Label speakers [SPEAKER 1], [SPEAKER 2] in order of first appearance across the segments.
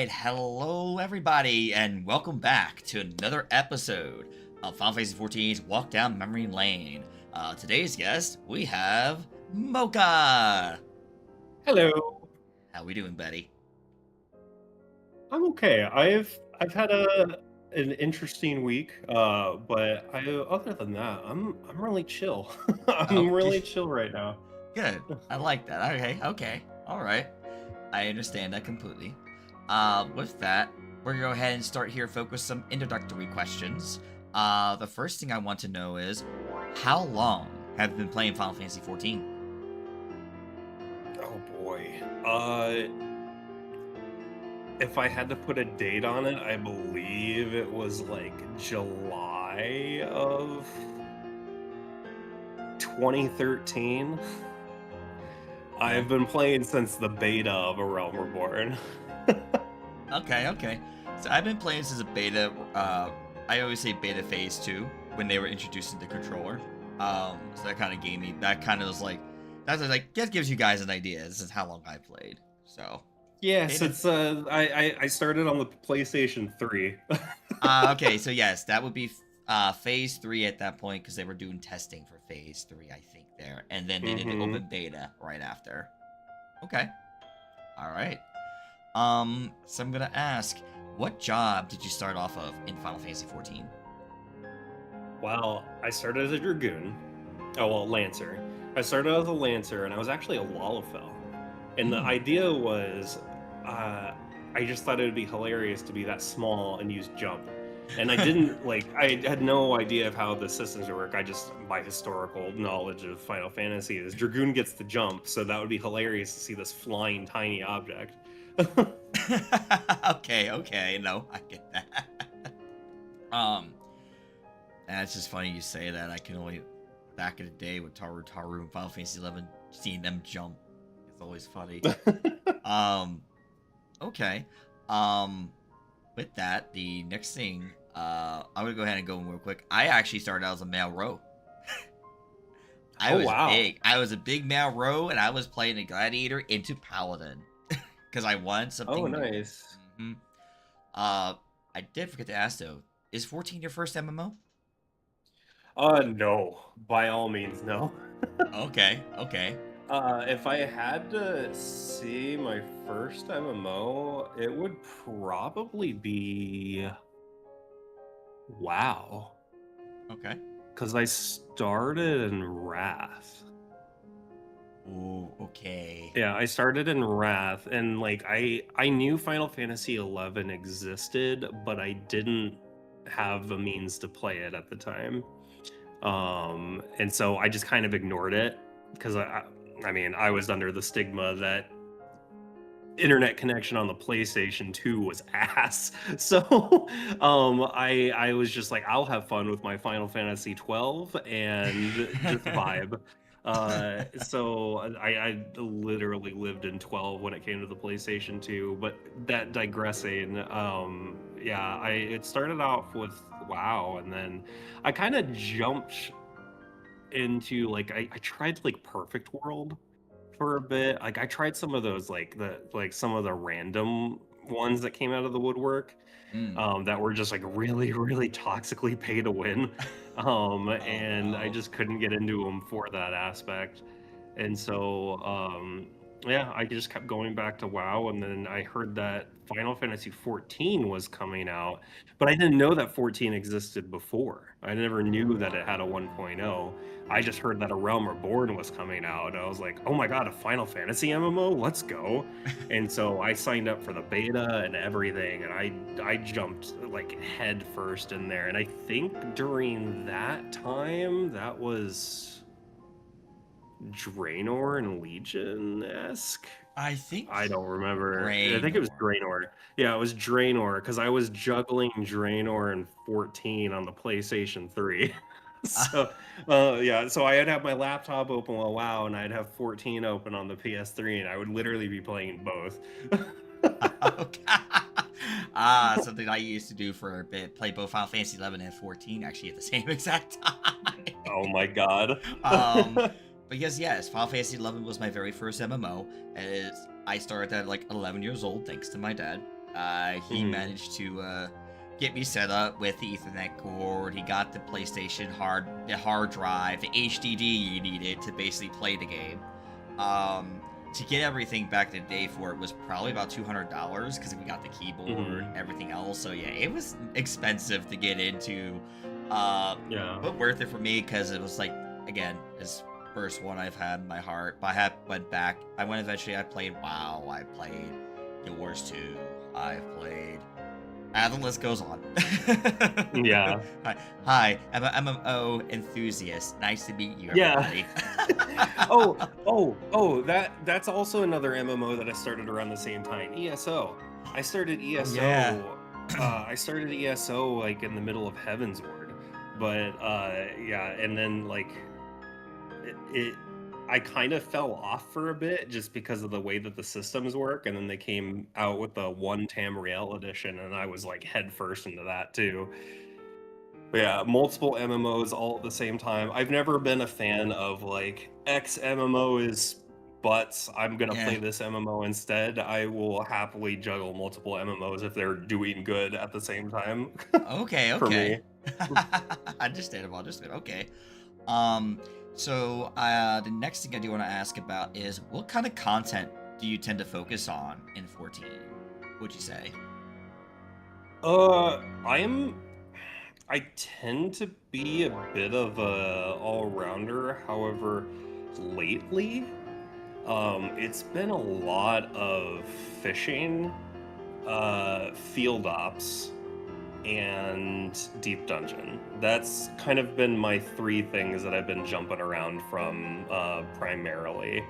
[SPEAKER 1] right, hello everybody, and welcome back to another episode of Final Fantasy XIV's Walk Down Memory Lane. Today's guest, we have Mocha.
[SPEAKER 2] Hello.
[SPEAKER 1] How we doing, Betty?
[SPEAKER 2] I'm okay. I've had an interesting week, but other than that, I'm really chill.
[SPEAKER 1] Oh,
[SPEAKER 2] I'm really chill right now.
[SPEAKER 1] good. I like that. Okay, all right. I understand that completely. With that, we're gonna go ahead and start here. Focus some introductory questions. The first thing I want to know is, how long have you been playing Final Fantasy XIV?
[SPEAKER 2] Oh boy. If I had to put a date on it, I believe it was like July of 2013. I've been playing since the beta of A Realm Reborn.
[SPEAKER 1] Okay. So I've been playing since a beta. I always say beta phase 2 when they were introducing the controller. So that kind of gave me. That kind of was like. That gives you guys an idea. This is how long I played. So.
[SPEAKER 2] Yes,
[SPEAKER 1] beta.
[SPEAKER 2] it's I started on the PlayStation 3.
[SPEAKER 1] Okay, so yes, that would be phase 3 at that point because they were doing testing for phase 3, I think there, and then they did the open beta right after. Okay. All right. So I'm gonna ask, what job did you start off of in Final Fantasy XIV?
[SPEAKER 2] Well, I started as a Dragoon. Oh, well, Lancer. I started as a Lancer, and I was actually a Lalafell. And the idea was, I just thought it would be hilarious to be that small and use jump. And I didn't, I had no idea of how the systems work. I just, by historical knowledge of Final Fantasy, is Dragoon gets to jump, so that would be hilarious to see this flying tiny object.
[SPEAKER 1] Okay, no, I get that. And it's just funny you say that. I can only, back in the day with Taru and Final Fantasy XI, seeing them jump, it's always funny. Okay. With that, the next thing, I'm gonna go ahead and go real quick. I actually started out as a male row. I was a big male row, and I was playing a gladiator into paladin because I wanted something.
[SPEAKER 2] Oh, nice.
[SPEAKER 1] Mm-hmm. I did forget to ask though, is 14 your first MMO?
[SPEAKER 2] No. By all means, no.
[SPEAKER 1] Okay.
[SPEAKER 2] If I had to see my first MMO, it would probably be WoW.
[SPEAKER 1] Okay.
[SPEAKER 2] Because I started in Wrath.
[SPEAKER 1] Ooh, okay.
[SPEAKER 2] Yeah, I started in Wrath, and I knew Final Fantasy XI existed, but I didn't have the means to play it at the time. And so I just kind of ignored it because I mean, I was under the stigma that internet connection on the PlayStation 2 was ass. So I was just like, I'll have fun with my Final Fantasy 12 and just vibe. So I literally lived in 12 when it came to the PlayStation 2, but that digressing, yeah, it started off with WoW, and then I kind of jumped into I tried Perfect World for a bit. I tried some of those some of the random ones that came out of the woodwork that were just really, really toxically pay to win. And no. I just couldn't get into them for that aspect. And so yeah, I just kept going back to WoW, and then I heard that Final Fantasy XIV was coming out, but I didn't know that 14 existed before. I never knew that it had a 1.0. I just heard that A Realm Reborn was coming out, and I was like, oh my god, a Final Fantasy MMO? Let's go. And so I signed up for the beta and everything, and I jumped head first in there. And I think during that time, that was Draenor and Legion-esque.
[SPEAKER 1] I
[SPEAKER 2] don't remember.
[SPEAKER 1] Draenor.
[SPEAKER 2] I think it was Draenor. Yeah, it was Draenor, because I was juggling Draenor and 14 on the PlayStation 3. So yeah, so I'd have my laptop open while WoW, and I'd have 14 open on the PS3, and I would literally be playing both.
[SPEAKER 1] Something I used to do for a bit, play both Final Fantasy 11 and 14 actually at the same exact time.
[SPEAKER 2] Oh my god.
[SPEAKER 1] Because yes, Final Fantasy XI was my very first MMO, and I started at 11 years old thanks to my dad. He managed to get me set up with the Ethernet cord. He got the PlayStation the hard drive, the HDD you needed to basically play the game. To get everything back in the day for it was probably about $200 because we got the keyboard and everything else. So yeah, it was expensive to get into. But worth it for me because it was like, again, this first one I've had in my heart. But I went back. I played WoW. I played Guild Wars 2. I've played. The list goes on.
[SPEAKER 2] Yeah.
[SPEAKER 1] Hi, I'm an MMO enthusiast. Nice to meet you, everybody.
[SPEAKER 2] Yeah. That's also another MMO that I started around the same time. ESO. I started ESO.
[SPEAKER 1] Yeah.
[SPEAKER 2] I started ESO like in the middle of Heavensward, but yeah, and then like I kind of fell off for a bit just because of the way that the systems work, and then they came out with the one Tamriel edition, and I was like head first into that too. But yeah, multiple MMOs all at the same time. I've never been a fan of like X MMO is butts. I'm gonna play this MMO instead. I will happily juggle multiple MMOs if they're doing good at the same time.
[SPEAKER 1] Okay.
[SPEAKER 2] For me.
[SPEAKER 1] Understandable. Okay. So the next thing I do want to ask about is what kind of content do you tend to focus on in 14? Would you say?
[SPEAKER 2] I tend to be a bit of a all-rounder. However, lately, it's been a lot of fishing, field ops, and deep dungeon. That's kind of been my three things that I've been jumping around from primarily,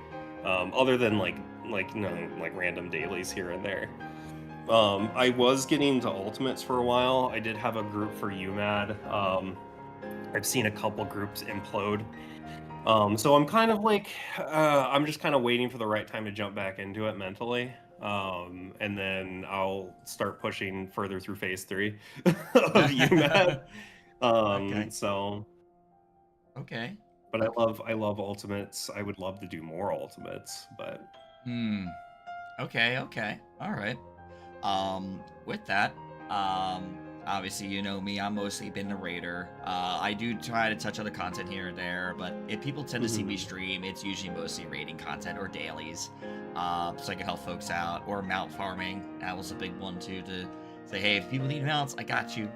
[SPEAKER 2] other than like random dailies here and there. I was getting into ultimates for a while. I did have a group for UMAD. I've seen a couple groups implode. So I'm kind of like, I'm just kind of waiting for the right time to jump back into it mentally. And then I'll start pushing further through phase 3 of UMAD.
[SPEAKER 1] Okay.
[SPEAKER 2] So.
[SPEAKER 1] Okay.
[SPEAKER 2] But I love ultimates. I would love to do more ultimates, but.
[SPEAKER 1] Okay. All right. With that, obviously you know me, I'm mostly been the raider. I do try to touch on the content here and there, but if people tend to see me stream, it's usually mostly raiding content or dailies. So I can help folks out, or mount farming. That was a big one too, to say, hey, if people need mounts, I got you.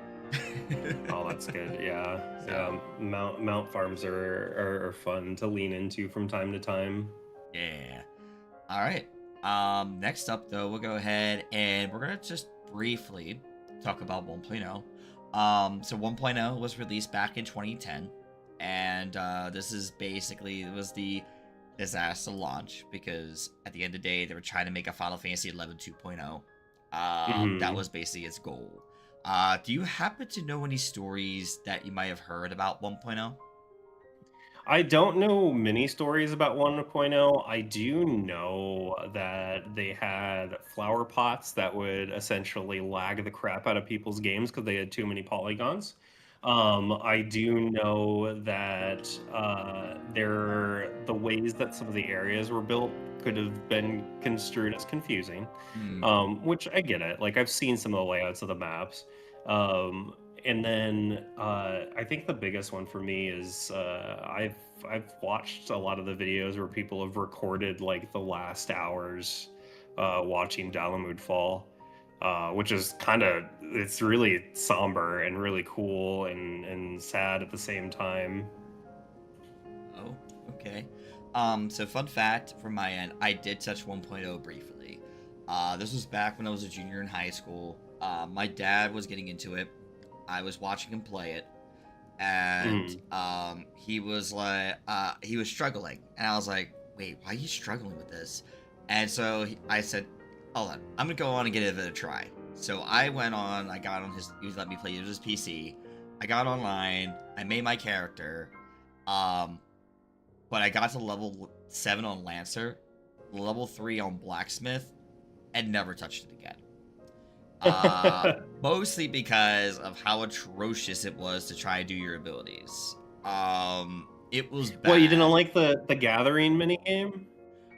[SPEAKER 2] Oh, that's good. Yeah. So, mount farms are fun to lean into from time to time.
[SPEAKER 1] Yeah. All right. Next up, though, we'll go ahead and we're gonna just briefly talk about 1.0. So 1.0 was released back in 2010, and this is basically, it was the disaster launch because at the end of the day they were trying to make a Final Fantasy XI 2.0. That was basically its goal. Do you happen to know any stories that you might have heard about 1.0?
[SPEAKER 2] I don't know many stories about 1.0. I do know that they had flower pots that would essentially lag the crap out of people's games because they had too many polygons. I do know that the ways that some of the areas were built could have been construed as confusing, which I get it. Like, I've seen some of the layouts of the maps. And then I think the biggest one for me is I've watched a lot of the videos where people have recorded like the last hours watching Dalamud fall, which is it's really somber and really cool and sad at the same time.
[SPEAKER 1] Oh, okay. So fun fact from my end, I did touch 1.0 briefly. This was back when I was a junior in high school. My dad was getting into it. I was watching him play it, and he was like, he was struggling, and I was like, wait, why are you struggling with this? And so I said, hold on, I'm gonna go on and give it a try. So I went on, I got on he let me play his PC. I got online, I made my character, but I got to level 7 on Lancer, level 3 on Blacksmith, and never touched it again. Mostly because of how atrocious it was to try and do your abilities. It was bad.
[SPEAKER 2] Well, you didn't like the gathering minigame?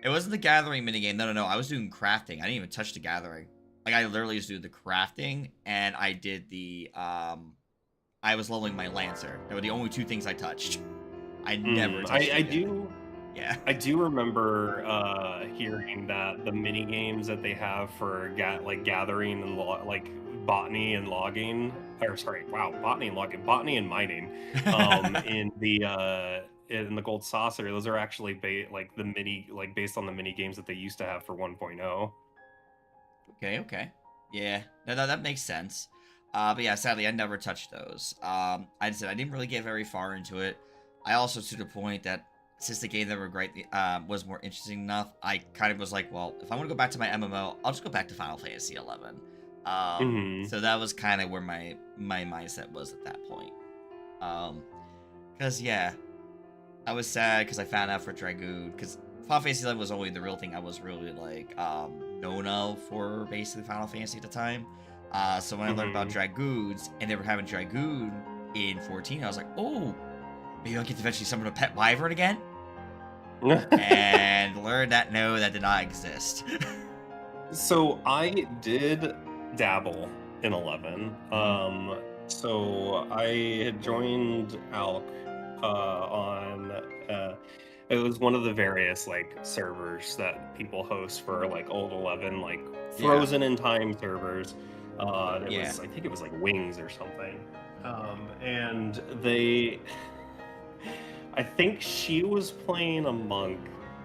[SPEAKER 1] It wasn't the gathering minigame. No. I was doing crafting. I didn't even touch the gathering. Like I literally just do the crafting, and I did the I was leveling my lancer. They were the only two things I touched. I never touched it
[SPEAKER 2] I
[SPEAKER 1] again.
[SPEAKER 2] do
[SPEAKER 1] Yeah.
[SPEAKER 2] I do remember hearing that the mini games that they have for like gathering and like botany and logging, or sorry, wow, botany and logging, botany and mining, in the Gold Saucer, those are actually like the mini, like based on the mini games that they used to have for 1.0.
[SPEAKER 1] Okay, okay. Yeah, no, that makes sense. But yeah, sadly, I never touched those. I said I didn't really get very far into it. I also to the point that since the game that were great was more interesting enough, I kind of was like, well, if I want to go back to my MMO, I'll just go back to Final Fantasy 11.
[SPEAKER 2] Hmm.
[SPEAKER 1] So that was kind of where my mindset was at that point. Cause yeah, I was sad because I found out for Dragoon because Final Fantasy 11 was only the real thing I was really like known of for basically Final Fantasy at the time. So when I learned about
[SPEAKER 2] Hmm.
[SPEAKER 1] Dragoons and they were having Dragoon in 14, I was like, oh, maybe I'll get to eventually summon a pet wyvern again. And learned that no, that did not exist.
[SPEAKER 2] So I did dabble in 11. So I had joined Alk on it was one of the various like servers that people host for like old 11, like
[SPEAKER 1] Yeah,
[SPEAKER 2] frozen in time servers. It
[SPEAKER 1] yeah.
[SPEAKER 2] was, I think it was like Wings or something. And they I think she was playing a monk,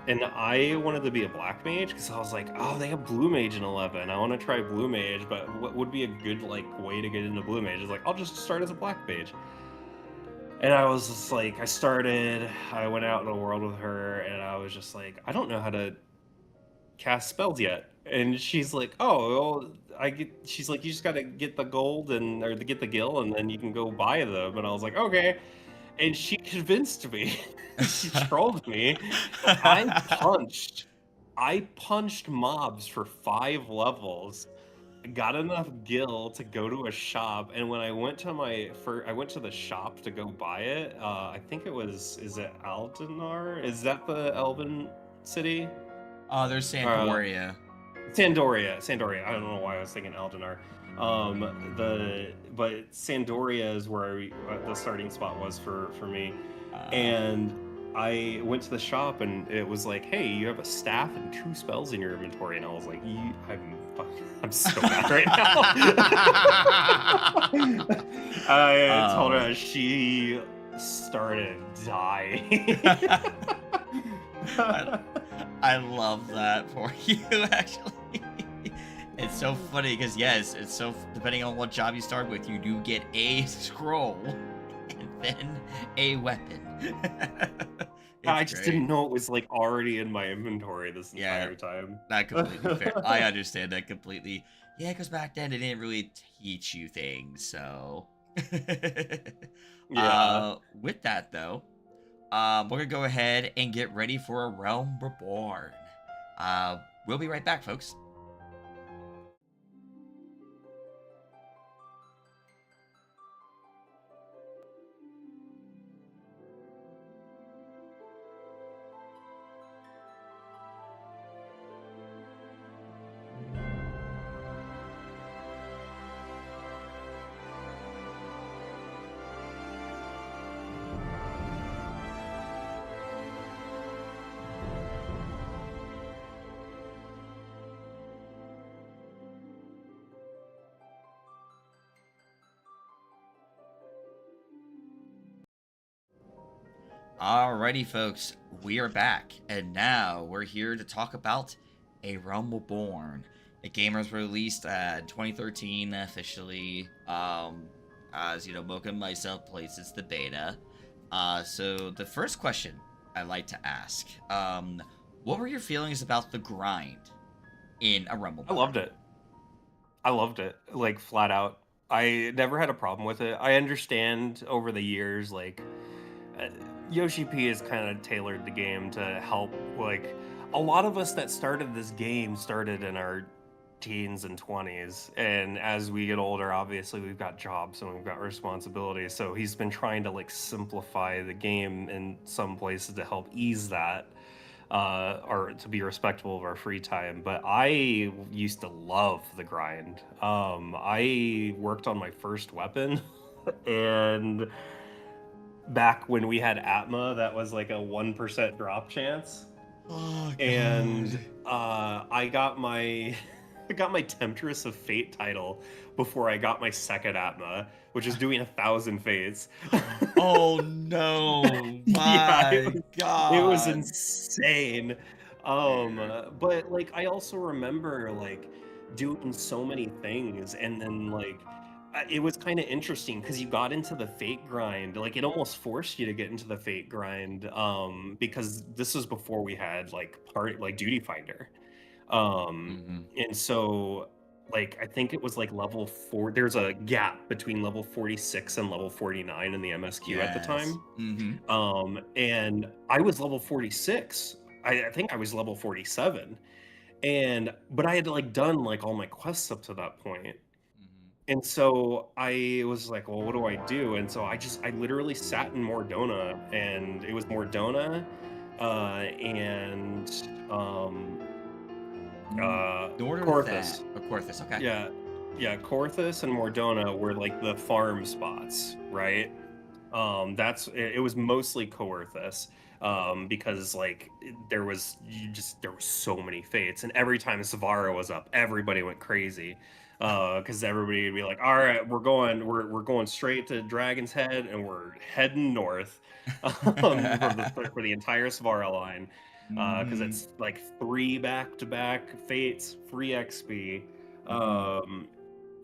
[SPEAKER 2] and I wanted to be a black mage because I was like, oh, they have blue mage in 11. I want to try blue mage, but what would be a good like way to get into blue mage? Is like, I'll just start as a black mage. And I was just like, I went out in the world with her, and I was just like, I don't know how to cast spells yet. And she's like, oh, well, she's like, you just got to get the gold or get the gil, and then you can go buy them. And I was like, okay. And she convinced me. She trolled me. I punched. I punched mobs for 5 levels. Got enough gil to go to a shop, and when I went to I went to the shop to go buy it. I think it was. Is it Aldenar? Is that the Elven city?
[SPEAKER 1] Oh, there's
[SPEAKER 2] Uh,
[SPEAKER 1] Sandoria.
[SPEAKER 2] Sandoria. I don't know why I was thinking Aldenar. But Sandoria is where the starting spot was for me,
[SPEAKER 1] Uh,
[SPEAKER 2] and I went to the shop and it was like, "Hey, you have a staff and 2 spells in your inventory," and I was like, I'm so mad right now." I told
[SPEAKER 1] oh.
[SPEAKER 2] her, she started dying.
[SPEAKER 1] I, I love that for you, actually. It's so funny because, yes, it's so depending on what job you start with, you do get a scroll and then a weapon. It's
[SPEAKER 2] I just didn't
[SPEAKER 1] great.
[SPEAKER 2] know it was like already in my inventory this
[SPEAKER 1] Yeah,
[SPEAKER 2] entire time.
[SPEAKER 1] not completely fair. I understand that completely. Yeah, because back then they didn't really teach you things, so.
[SPEAKER 2] Yeah.
[SPEAKER 1] With that, though, we're gonna go ahead and get ready for a Realm Reborn. We'll be right back, folks. Alrighty, folks, we are back, and now we're here to talk about A Realm Reborn. The game was released in 2013 officially. As you know, Mocha and myself places the beta. So the first question I like to ask, what were your feelings about the grind in A Realm
[SPEAKER 2] I
[SPEAKER 1] Reborn?
[SPEAKER 2] loved it. I loved it, like flat out. I never had a problem with it. I understand over the years, like uh, Yoshi P has kind of tailored the game to help. Like a lot of us that started this game started in our teens and 20s, and as we get older, obviously we've got jobs and we've got responsibilities. So he's been trying to like simplify the game in some places to help ease that. or to be respectful of our free time. But I used to love the grind. I worked on my first weapon, and back when we had Atma, that was like a 1% drop chance.
[SPEAKER 1] Oh,
[SPEAKER 2] And
[SPEAKER 1] God.
[SPEAKER 2] I got my I got my Temptress of Fate title before I got my second Atma, which is doing 1,000 fates.
[SPEAKER 1] Oh, no.
[SPEAKER 2] Yeah,
[SPEAKER 1] My
[SPEAKER 2] it was
[SPEAKER 1] God.
[SPEAKER 2] insane.
[SPEAKER 1] Dude.
[SPEAKER 2] But like I also remember like doing so many things, and then like it was kind of interesting because you got into the fate grind. Like it almost forced you to get into the fate grind, because this was before we had like Duty Finder.
[SPEAKER 1] Mm-hmm.
[SPEAKER 2] And so like I think it was like level 4. There's a gap between level 46 and level 49 in the MSQ at the
[SPEAKER 1] Yes.
[SPEAKER 2] time.
[SPEAKER 1] Mm-hmm.
[SPEAKER 2] And I was level 46. I think I was level 47. But I had like done like all my quests up to that point.
[SPEAKER 1] Mm-hmm.
[SPEAKER 2] And so I was like, well, what do I do? And so I literally sat in Mordona, and it was Mordona, and
[SPEAKER 1] Nor that.
[SPEAKER 2] Corthus.
[SPEAKER 1] Oh, Corthus, okay.
[SPEAKER 2] Yeah, yeah, Corthus and Mordona were like the farm spots, right? It was mostly Coerthus, because like there was so many fates, and every time Savara was up, everybody went crazy, because everybody would be like, all right, we're going straight to Dragon's Head, and we're heading north, for the entire Savara line, because
[SPEAKER 1] Mm-hmm.
[SPEAKER 2] it's like 3 back-to-back fates, free XP.
[SPEAKER 1] Mm-hmm.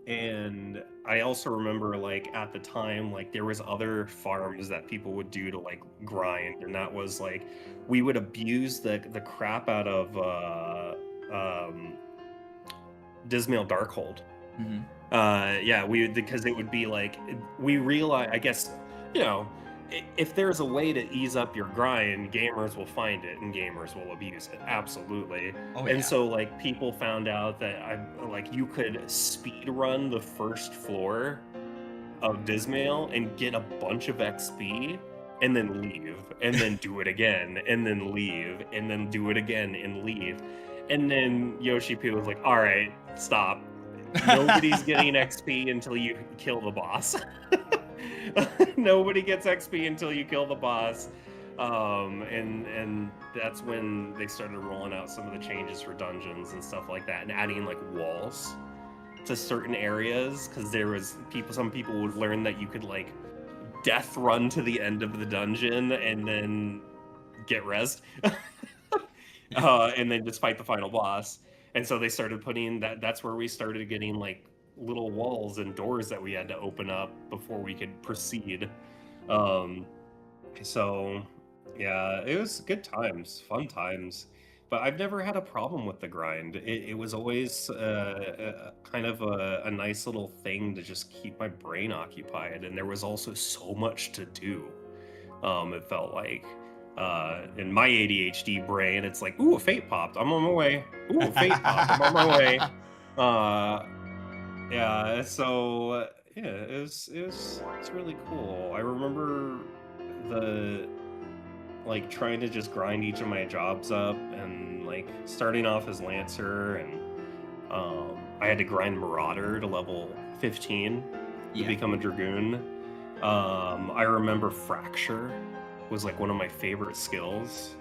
[SPEAKER 2] And I also remember like at the time, like there was other farms that people would do to like grind, and that was like we would abuse the crap out of Dismail Darkhold.
[SPEAKER 1] Mm-hmm.
[SPEAKER 2] Yeah, because it would be like we realize, I guess, you know, if there's a way to ease up your grind, gamers will find it and gamers will abuse it. Absolutely.
[SPEAKER 1] Oh,
[SPEAKER 2] And
[SPEAKER 1] yeah.
[SPEAKER 2] so like people found out that you could speed run the first floor of Dismail and get a bunch of XP and then leave, and then do it again, and then leave, and then do it again and leave. And then Yoshi P was like, all right, stop. Nobody's getting XP until you kill the boss. Nobody gets XP until you kill the boss. And that's when they started rolling out some of the changes for dungeons and stuff like that, and adding like walls to certain areas, because some people would learn that you could like death run to the end of the dungeon and then get rezzed. And then just fight the final boss. And so they started putting that's where we started getting like little walls and doors that we had to open up before we could proceed. So yeah, it was good times, fun times. But I've never had a problem with the grind. It was always kind of a nice little thing to just keep my brain occupied. And there was also so much to do. It felt like. In my ADHD brain, it's like, ooh, a fate popped, I'm on my way. Ooh, a fate popped, I'm on my way. Yeah, so yeah, it's really cool. I remember the like trying to just grind each of my jobs up, and like starting off as Lancer, and I had to grind Marauder to level 15 to become a Dragoon. I remember Fracture was like one of my favorite skills,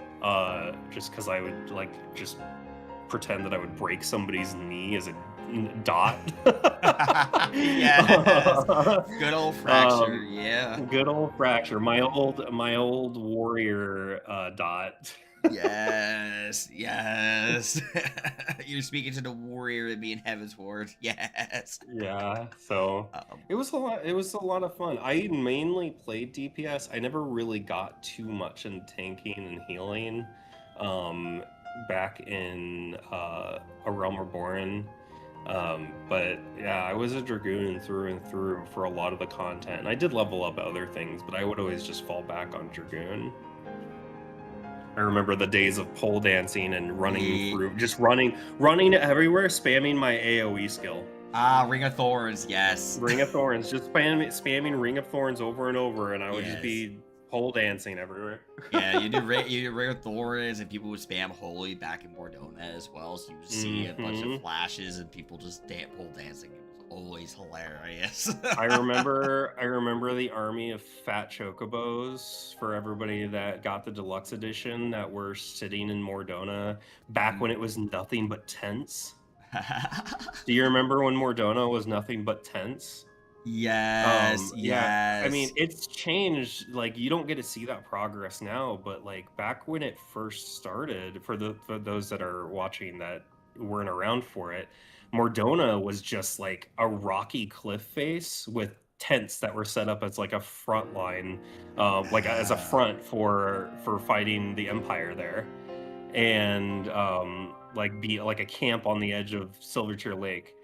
[SPEAKER 2] just because I would like just pretend that I would break somebody's knee as a dot.
[SPEAKER 1] Yes. Good old Fracture. Yeah.
[SPEAKER 2] Good old Fracture. My old warrior dot.
[SPEAKER 1] Yes. Yes. You're speaking to the warrior and being Heaven's Ward. Yes.
[SPEAKER 2] Yeah. So it was a lot. It was a lot of fun. I mainly played DPS. I never really got too much in tanking and healing. Back in A Realm Reborn. But yeah, I was a Dragoon through and through for a lot of the content. And I did level up other things, but I would always just fall back on Dragoon. I remember the days of pole dancing and running through, just running everywhere, spamming my AoE skill.
[SPEAKER 1] Ring of Thorns, yes.
[SPEAKER 2] Ring of Thorns, just spamming Ring of Thorns over and over, and I would just be pole dancing everywhere.
[SPEAKER 1] Yeah, you do rare Thorns, and people would spam Holy back in Mordona as well, so you would see a bunch of flashes and people just pole dancing. It was always hilarious.
[SPEAKER 2] I remember the army of fat chocobos for everybody that got the deluxe edition that were sitting in Mordona back when it was nothing but tents. Do you remember when Mordona was nothing but tents?
[SPEAKER 1] Yes,
[SPEAKER 2] Yeah, I mean,
[SPEAKER 1] yes.
[SPEAKER 2] it's changed. Like, you don't get to see that progress now, but like back when it first started, for those that are watching that weren't around for it, Mordona was just like a rocky cliff face with tents that were set up as like a front line, like as a front for fighting the Empire there, and like be like a camp on the edge of Silverchair Lake.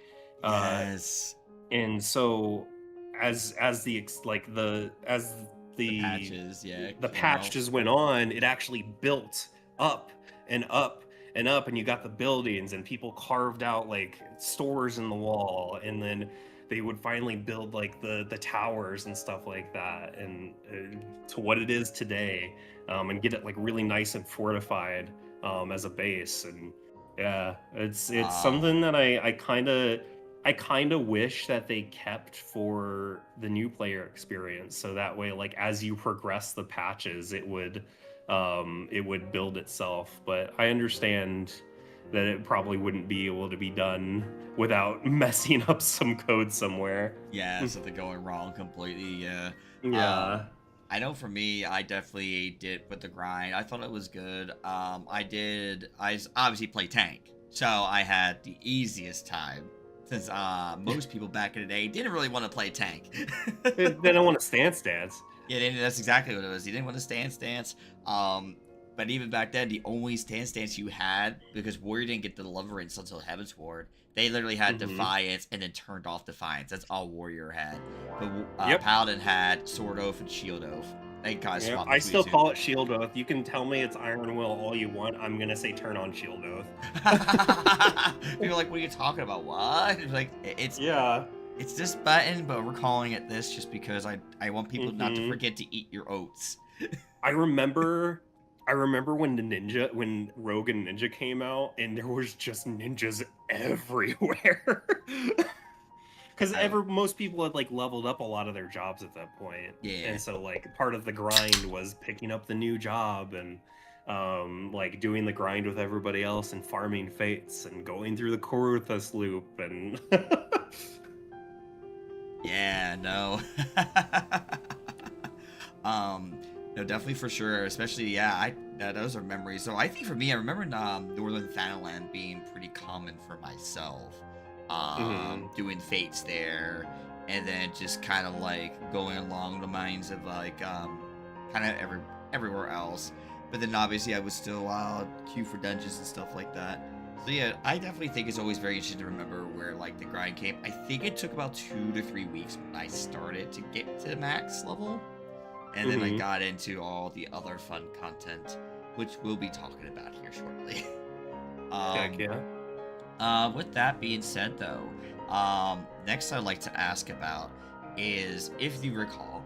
[SPEAKER 1] Yes.
[SPEAKER 2] And so as the
[SPEAKER 1] Patches, yeah.
[SPEAKER 2] the patch just went on, it actually built up and up and up, and you got the buildings, and people carved out like stores in the wall, and then they would finally build like the towers and stuff like that, and to what it is today, and get it like really nice and fortified as a base. And yeah, it's something that I kind of wish that they kept for the new player experience, so that way, like, as you progress the patches, it would build itself. But I understand that it probably wouldn't be able to be done without messing up some code somewhere.
[SPEAKER 1] Yeah, something going wrong completely. Yeah.
[SPEAKER 2] Yeah.
[SPEAKER 1] I know for me, I definitely did with the grind. I thought it was good. I obviously play tank, so I had the easiest time, since most people back in the day didn't really want to play tank.
[SPEAKER 2] They don't want to stance.
[SPEAKER 1] Yeah, that's exactly what it was. You didn't want to stance. But even back then, the only stance you had, because Warrior didn't get the Deliverance until Heaven's Ward, they literally had Defiance and then turned off Defiance. That's all Warrior had. But Paladin had Sword Oath and Shield Oath. They kind of swapped.
[SPEAKER 2] I still call it Shield Oath. You can tell me it's Iron Will all you want. I'm gonna say turn on Shield Oath.
[SPEAKER 1] People are like, what are you talking about? What? It's like, it's this button, but we're calling it this just because I want people not to forget to eat your oats.
[SPEAKER 2] I remember when Rogue and Ninja came out, and there was just ninjas everywhere. Because most people had like leveled up a lot of their jobs at that point.
[SPEAKER 1] Yeah.
[SPEAKER 2] And so like part of the grind was picking up the new job and like doing the grind with everybody else and farming fates and going through the Koruthus loop and
[SPEAKER 1] yeah, no. No, definitely for sure. Especially, those are memories. So I think for me, I remember Northern Thanaland being pretty common for myself. Doing fates there, and then just kind of like going along the lines of like kind of everywhere else. But then obviously I would still queue for dungeons and stuff like that. So yeah, I definitely think it's always very interesting to remember where like the grind came. I think it took about 2 to 3 weeks when I started to get to the max level, and then I got into all the other fun content, which we'll be talking about here shortly.
[SPEAKER 2] Heck yeah.
[SPEAKER 1] With that being said, though, next I'd like to ask about is, if you recall,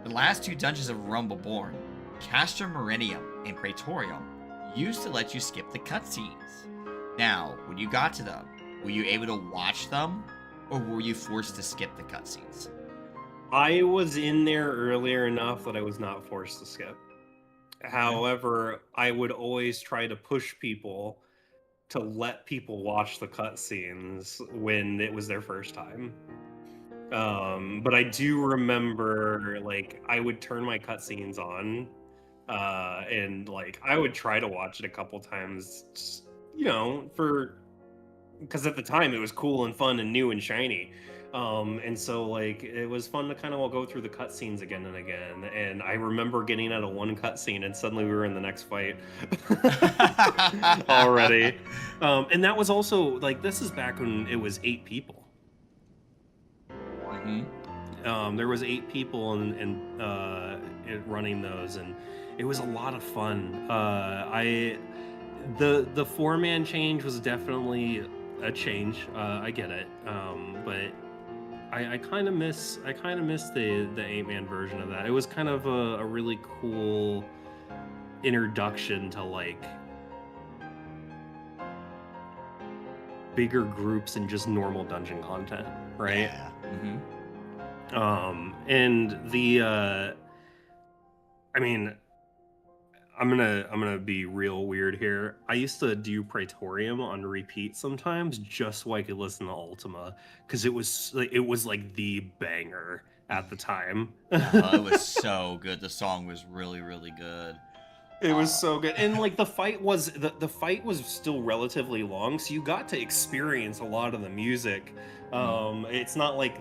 [SPEAKER 1] the last 2 dungeons of Rumbleborn, Castor Meridium and Praetorium, used to let you skip the cutscenes. Now, when you got to them, were you able to watch them, or were you forced to skip the cutscenes?
[SPEAKER 2] I was in there earlier enough that I was not forced to skip. However, I would always try to push people to let people watch the cutscenes when it was their first time. But I do remember, like, I would turn my cutscenes on, and like I would try to watch it a couple times, just, because at the time it was cool and fun and new and shiny. And so like it was fun to kind of go through the cutscenes again and again. And I remember getting out of one cutscene and suddenly we were in the next fight already. And that was also like, this is back when it was 8 people. There was 8 people and running those, and it was a lot of fun. The 4-man change was definitely a change. I get it, but I kind of miss the 8-man version of that. It was kind of a really cool introduction to like bigger groups and just normal dungeon content, right?
[SPEAKER 1] Yeah.
[SPEAKER 2] And the I mean, I'm gonna be real weird here. I used to do Praetorium on repeat sometimes just so I could listen to Ultima because it was like the banger at the time.
[SPEAKER 1] Oh, it was so good. The song was really, really good.
[SPEAKER 2] It was so good, and like the fight was still relatively long, so you got to experience a lot of the music. It's not like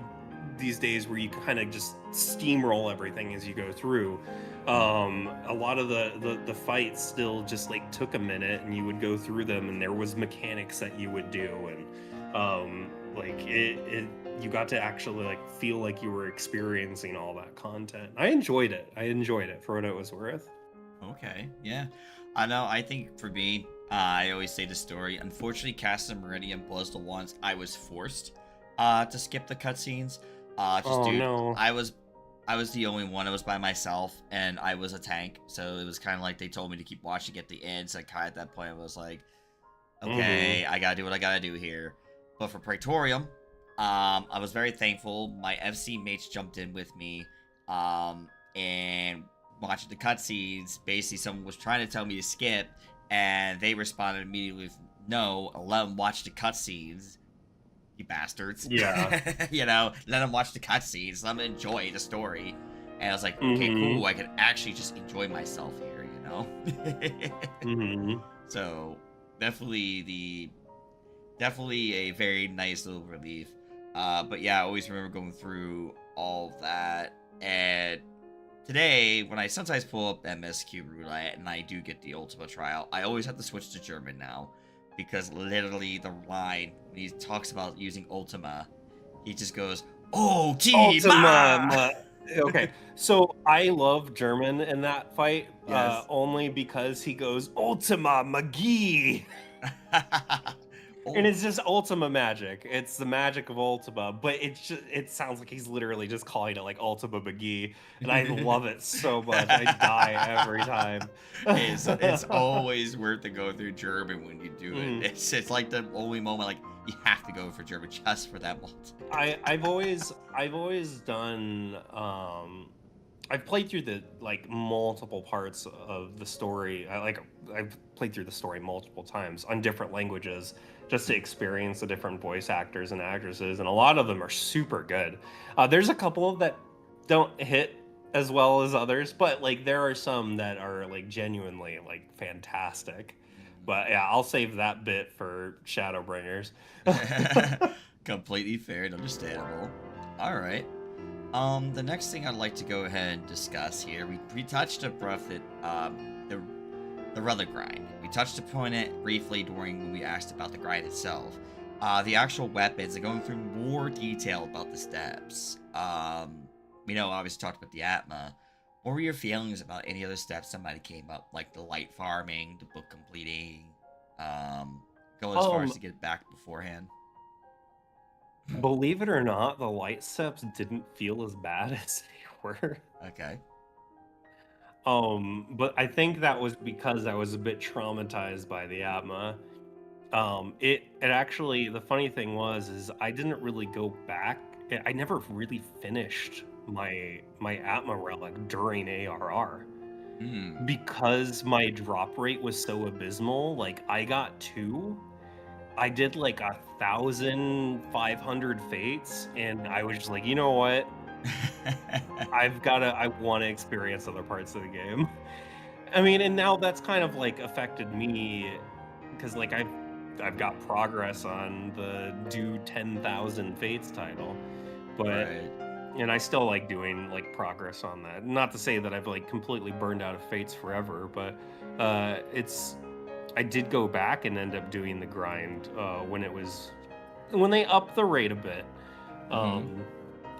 [SPEAKER 2] these days where you kind of just steamroll everything as you go through. A lot of the fights still just like took a minute, and you would go through them, and there was mechanics that you would do, and like it you got to actually like feel like you were experiencing all that content. I enjoyed it for what it was worth.
[SPEAKER 1] Okay, yeah. I know, I think for me, I always say the story. Unfortunately, Castle Meridian was the ones I was forced to skip the cutscenes.
[SPEAKER 2] No.
[SPEAKER 1] I was the only one. I was by myself, and I was a tank, so it was kind of like they told me to keep watching at the end. So at that point, I was like, okay, I gotta do what I gotta do here. But for Praetorium, I was very thankful. My FC mates jumped in with me, and watching the cutscenes, basically someone was trying to tell me to skip, and they responded immediately with, no, let them watch the cutscenes, you bastards.
[SPEAKER 2] Yeah.
[SPEAKER 1] You know, let them watch the cutscenes, let them enjoy the story. And I was like, okay, cool, I can actually just enjoy myself here, you know? So, definitely a very nice little relief. But yeah, I always remember going through all of that, and today, when I sometimes pull up MSQ Roulette and I do get the Ultima trial, I always have to switch to German now. Because literally the line, when he talks about using Ultima, he just goes, Ultima!
[SPEAKER 2] Okay, so I love German in that fight,
[SPEAKER 1] Yes.
[SPEAKER 2] only because he goes, Ultima Magie! And it's just Ultima magic. It's the magic of Ultima, but it sounds like he's literally just calling it like Ultima McGee, and I love it so much. I die every time.
[SPEAKER 1] It's always worth to go through German when you do it. It's like the only moment like you have to go for German just for that moment.
[SPEAKER 2] I've always done I've played through the like multiple parts of the story. I've played through the story multiple times on different languages just to experience the different voice actors and actresses, and a lot of them are super good. There's a couple that don't hit as well as others, but like there are some that are like genuinely like fantastic. But yeah, I'll save that bit for Shadowbringers.
[SPEAKER 1] Completely fair and understandable. All right. The next thing I'd like to go ahead and discuss here, we touched upon it, the Ruther grind. We touched upon it briefly when we asked about the grind itself. The actual weapons, and going through more detail about the steps. We know, obviously, talked about the Atma. What were your feelings about any other steps somebody came up, like the light farming, the book completing, going as far as to get it back beforehand?
[SPEAKER 2] Believe it or not, the light steps didn't feel as bad as they were.
[SPEAKER 1] Okay.
[SPEAKER 2] But I think that was because I was a bit traumatized by the Atma. It actually, the funny thing is I didn't really go back. I never really finished my Atma relic during ARR. Because my drop rate was so abysmal. Like I got 2. I did like 1,500 fates, and I was just like, you know what? I want to experience other parts of the game. I mean, and now that's kind of like affected me because like I've got progress on the do 10,000 fates title, but and I still like doing like progress on that. Not to say that I've like completely burned out of fates forever, but I did go back and end up doing the grind when they upped the rate a bit.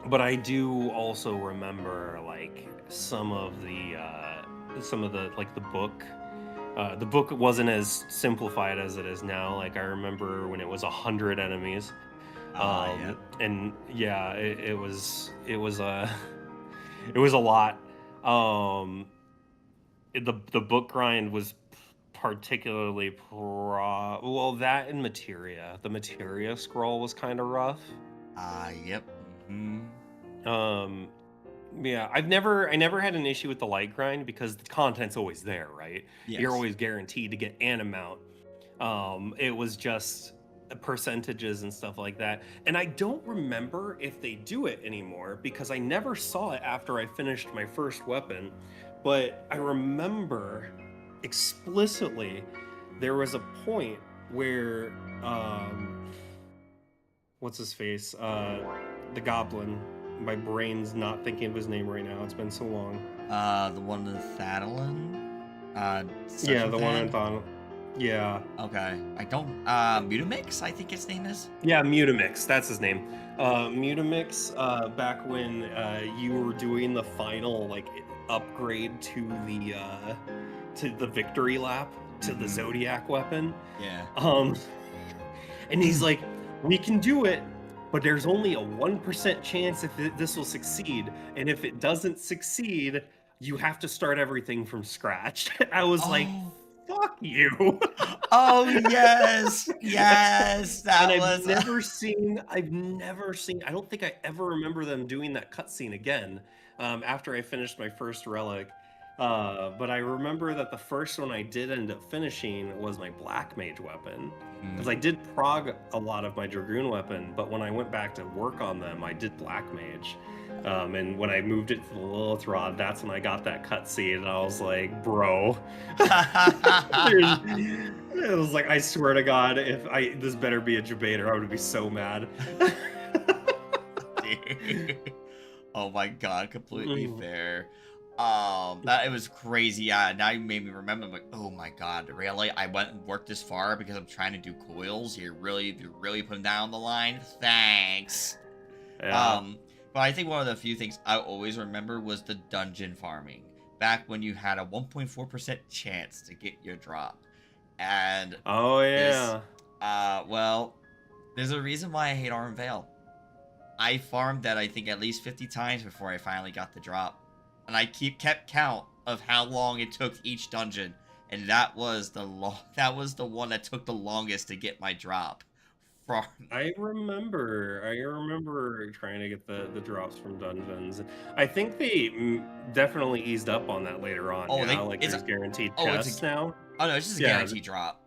[SPEAKER 2] But I do also remember like some of the like the book. The book wasn't as simplified as it is now. Like I remember when it was 100 enemies.
[SPEAKER 1] Yep.
[SPEAKER 2] And yeah, it was it was a lot. Um, the book grind was particularly well, that and materia. The materia scroll was kind of rough.
[SPEAKER 1] Yep. Mm-hmm.
[SPEAKER 2] Um, yeah, I never had an issue with the light grind because the content's always there, right? You're
[SPEAKER 1] Yes.
[SPEAKER 2] always guaranteed to get an amount. It was just percentages and stuff like that. And I don't remember if they do it anymore because I never saw it after I finished my first weapon. But I remember explicitly there was a point where what's his face? The goblin. My brain's not thinking of his name right now. It's been so long.
[SPEAKER 1] The one in Thadalon?
[SPEAKER 2] Yeah, the one I
[SPEAKER 1] Session
[SPEAKER 2] thought. Yeah.
[SPEAKER 1] Okay. I don't Mutamix, I think his name is.
[SPEAKER 2] Yeah, Mutamix, that's his name. Mutamix, back when you were doing the final like upgrade to the victory lap to the Zodiac weapon.
[SPEAKER 1] Yeah.
[SPEAKER 2] And he's like, we can do it, but there's only a 1% chance if this will succeed, and if it doesn't succeed, you have to start everything from scratch. I was like, fuck you.
[SPEAKER 1] Oh yes, yes, that
[SPEAKER 2] And
[SPEAKER 1] was.
[SPEAKER 2] I've never seen. I don't think I ever remember them doing that cutscene again after I finished my first relic. But I remember that the first one I did end up finishing was my Black Mage weapon. Because I did prog a lot of my Dragoon weapon, but when I went back to work on them, I did Black Mage. And when I moved it to the Lilith Rod, that's when I got that cutscene, and I was like, bro. It was like, I swear to God, this better be a debater, I would be so mad.
[SPEAKER 1] Oh my God, completely fair. That it was crazy. Yeah, now you made me remember. I'm like, oh my God, really? I went and worked this far because I'm trying to do coils. You're really putting down the line. Thanks.
[SPEAKER 2] Yeah.
[SPEAKER 1] But I think one of the few things I always remember was the dungeon farming. Back when you had a 1.4% chance to get your drop. And
[SPEAKER 2] oh yeah.
[SPEAKER 1] well, there's a reason why I hate Arm Vale. I farmed that I think at least 50 times before I finally got the drop. And I kept count of how long it took each dungeon, and that was the one that took the longest to get my drop.
[SPEAKER 2] I remember trying to get the drops from dungeons. I think they definitely eased up on that later on.
[SPEAKER 1] Oh,
[SPEAKER 2] like there's guaranteed chests now.
[SPEAKER 1] Oh no, it's just a guaranteed drop.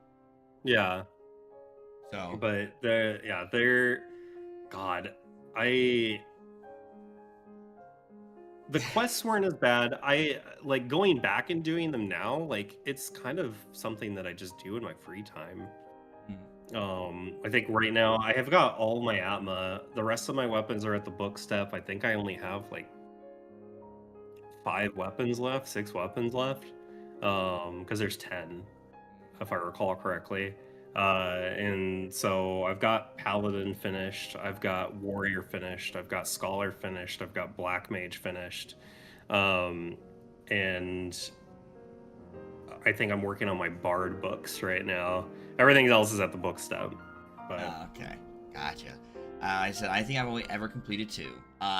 [SPEAKER 2] Yeah.
[SPEAKER 1] So.
[SPEAKER 2] But they're God. The quests weren't as bad. I like going back and doing them now. Like it's kind of something that I just do in my free time. I think right now I have got all my Atma. The rest of my weapons are at the book step. I think I only have like 6 weapons left, because there's 10, if I recall correctly. And so I've got Paladin finished, I've got Warrior finished, I've got Scholar finished, I've got Black Mage finished, and I think I'm working on my Bard books right now. Everything else is at the book step. But...
[SPEAKER 1] okay, gotcha. I think I've only ever completed 2.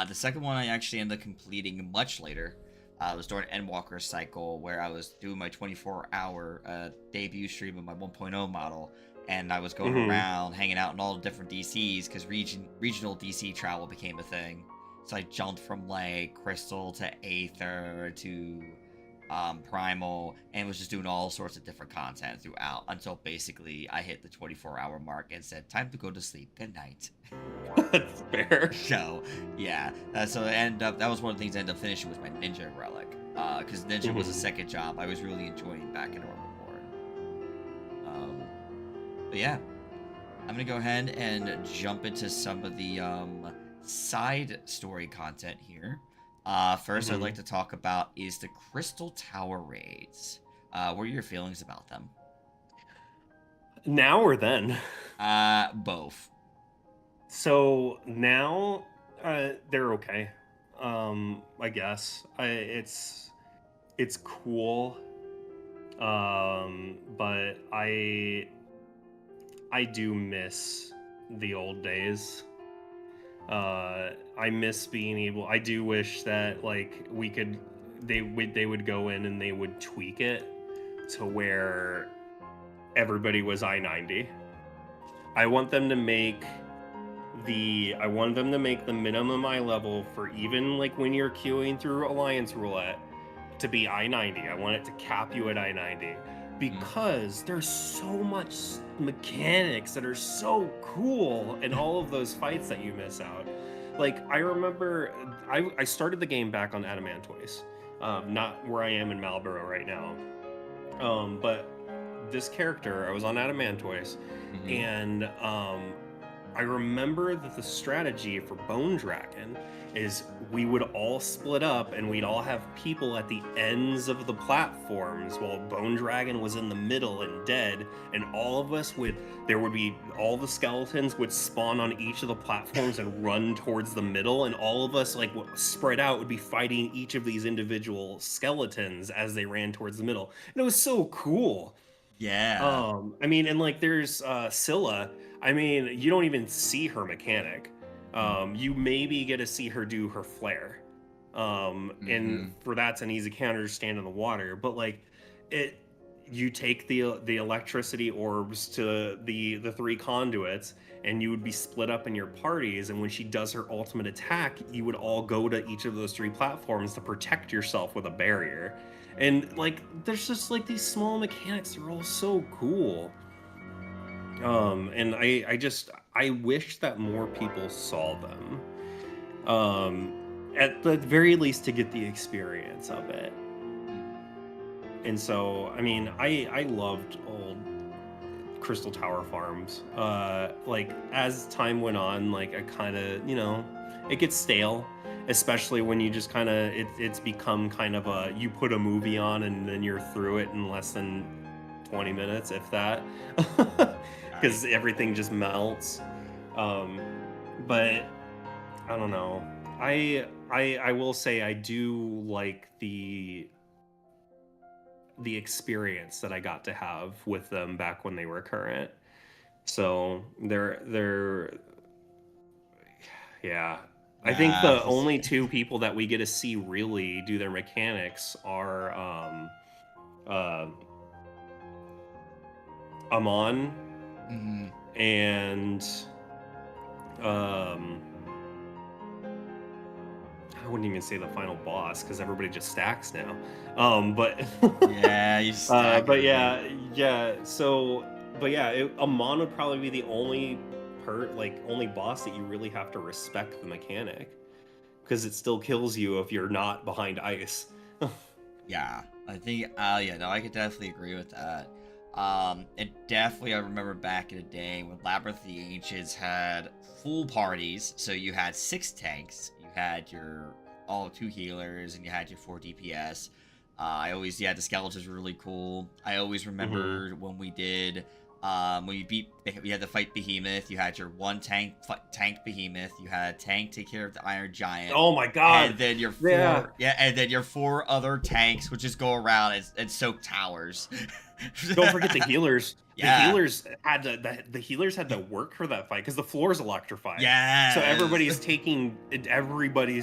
[SPEAKER 1] The second one I actually ended up completing much later. It was during Endwalker cycle where I was doing my 24-hour debut stream of my 1.0 model, and I was going around hanging out in all the different DCs because regional DC travel became a thing. So I jumped from like Crystal to Aether to Primal, and was just doing all sorts of different content throughout until basically I hit the 24-hour mark and said, time to go to sleep. Good night.
[SPEAKER 2] That's fair.
[SPEAKER 1] So, yeah. So that was one of the things I ended up finishing was my Ninja Relic. Because Ninja was a second job I was really enjoying back in Armorborn. But yeah. I'm going to go ahead and jump into some of the side story content here. First, I'd like to talk about is the Crystal Tower raids. What are your feelings about them?
[SPEAKER 2] Now or then?
[SPEAKER 1] Both.
[SPEAKER 2] So now, they're okay. I guess it's cool. But I do miss the old days I miss being able. I do wish that like they would go in and they would tweak it to where everybody was I-90. I want them to make I want them to make the minimum eye level for even like when you're queuing through Alliance Roulette to be I-90. I want it to cap you at I-90 because there's so much mechanics that are so cool in all of those fights that you miss out. Like I remember I started the game back on Adamantoise, not where I am in Malboro right now. But this character, I was on Adamantoise, and I remember that the strategy for Bone Dragon is we would all split up and we'd all have people at the ends of the platforms while Bone Dragon was in the middle and dead, and all of us all the skeletons would spawn on each of the platforms and run towards the middle, and all of us like spread out would be fighting each of these individual skeletons as they ran towards the middle. And it was so cool.
[SPEAKER 1] Yeah.
[SPEAKER 2] I mean, and like there's Scylla. I mean, you don't even see her mechanic. You maybe get to see her do her flare. And for that's an easy counter to stand in the water. But like you take the electricity orbs to the three conduits, and you would be split up in your parties, and when she does her ultimate attack, you would all go to each of those three platforms to protect yourself with a barrier. And like there's just like these small mechanics that are all so cool. And I wish that more people saw them. At the very least to get the experience of it. And so, I mean, I loved old Crystal Tower farms. Like as time went on, like I kind of, it gets stale, especially when you just kind of, it's become kind of you put a movie on and then you're through it in less than 20 minutes, if that, because everything just melts. But I don't know. I will say I do like the experience that I got to have with them back when they were current. So yeah. I think the only two people that we get to see really do their mechanics are Amon and I wouldn't even say the final boss because everybody just stacks now. But
[SPEAKER 1] yeah, you stack.
[SPEAKER 2] But yeah. So, but yeah, Amon would probably be the only only boss that you really have to respect the mechanic, because it still kills you if you're not behind ice.
[SPEAKER 1] Yeah, I think. Yeah, no, I could definitely agree with that. And definitely, I remember back in the day when Labyrinth of the Ancients had full parties. So you had 6 tanks, you had your all 2 healers, and you had your 4 DPS. The skeletons were really cool. I always remember when we did, we had to fight Behemoth. You had your 1 tank Behemoth. You had a tank take care of the Iron Giant.
[SPEAKER 2] Oh my god!
[SPEAKER 1] And then your 4, and then your 4 other tanks would just go around and soak towers.
[SPEAKER 2] Don't forget the healers.
[SPEAKER 1] Yeah.
[SPEAKER 2] The healers had to work for that fight because the floor is electrified.
[SPEAKER 1] Yeah.
[SPEAKER 2] So everybody's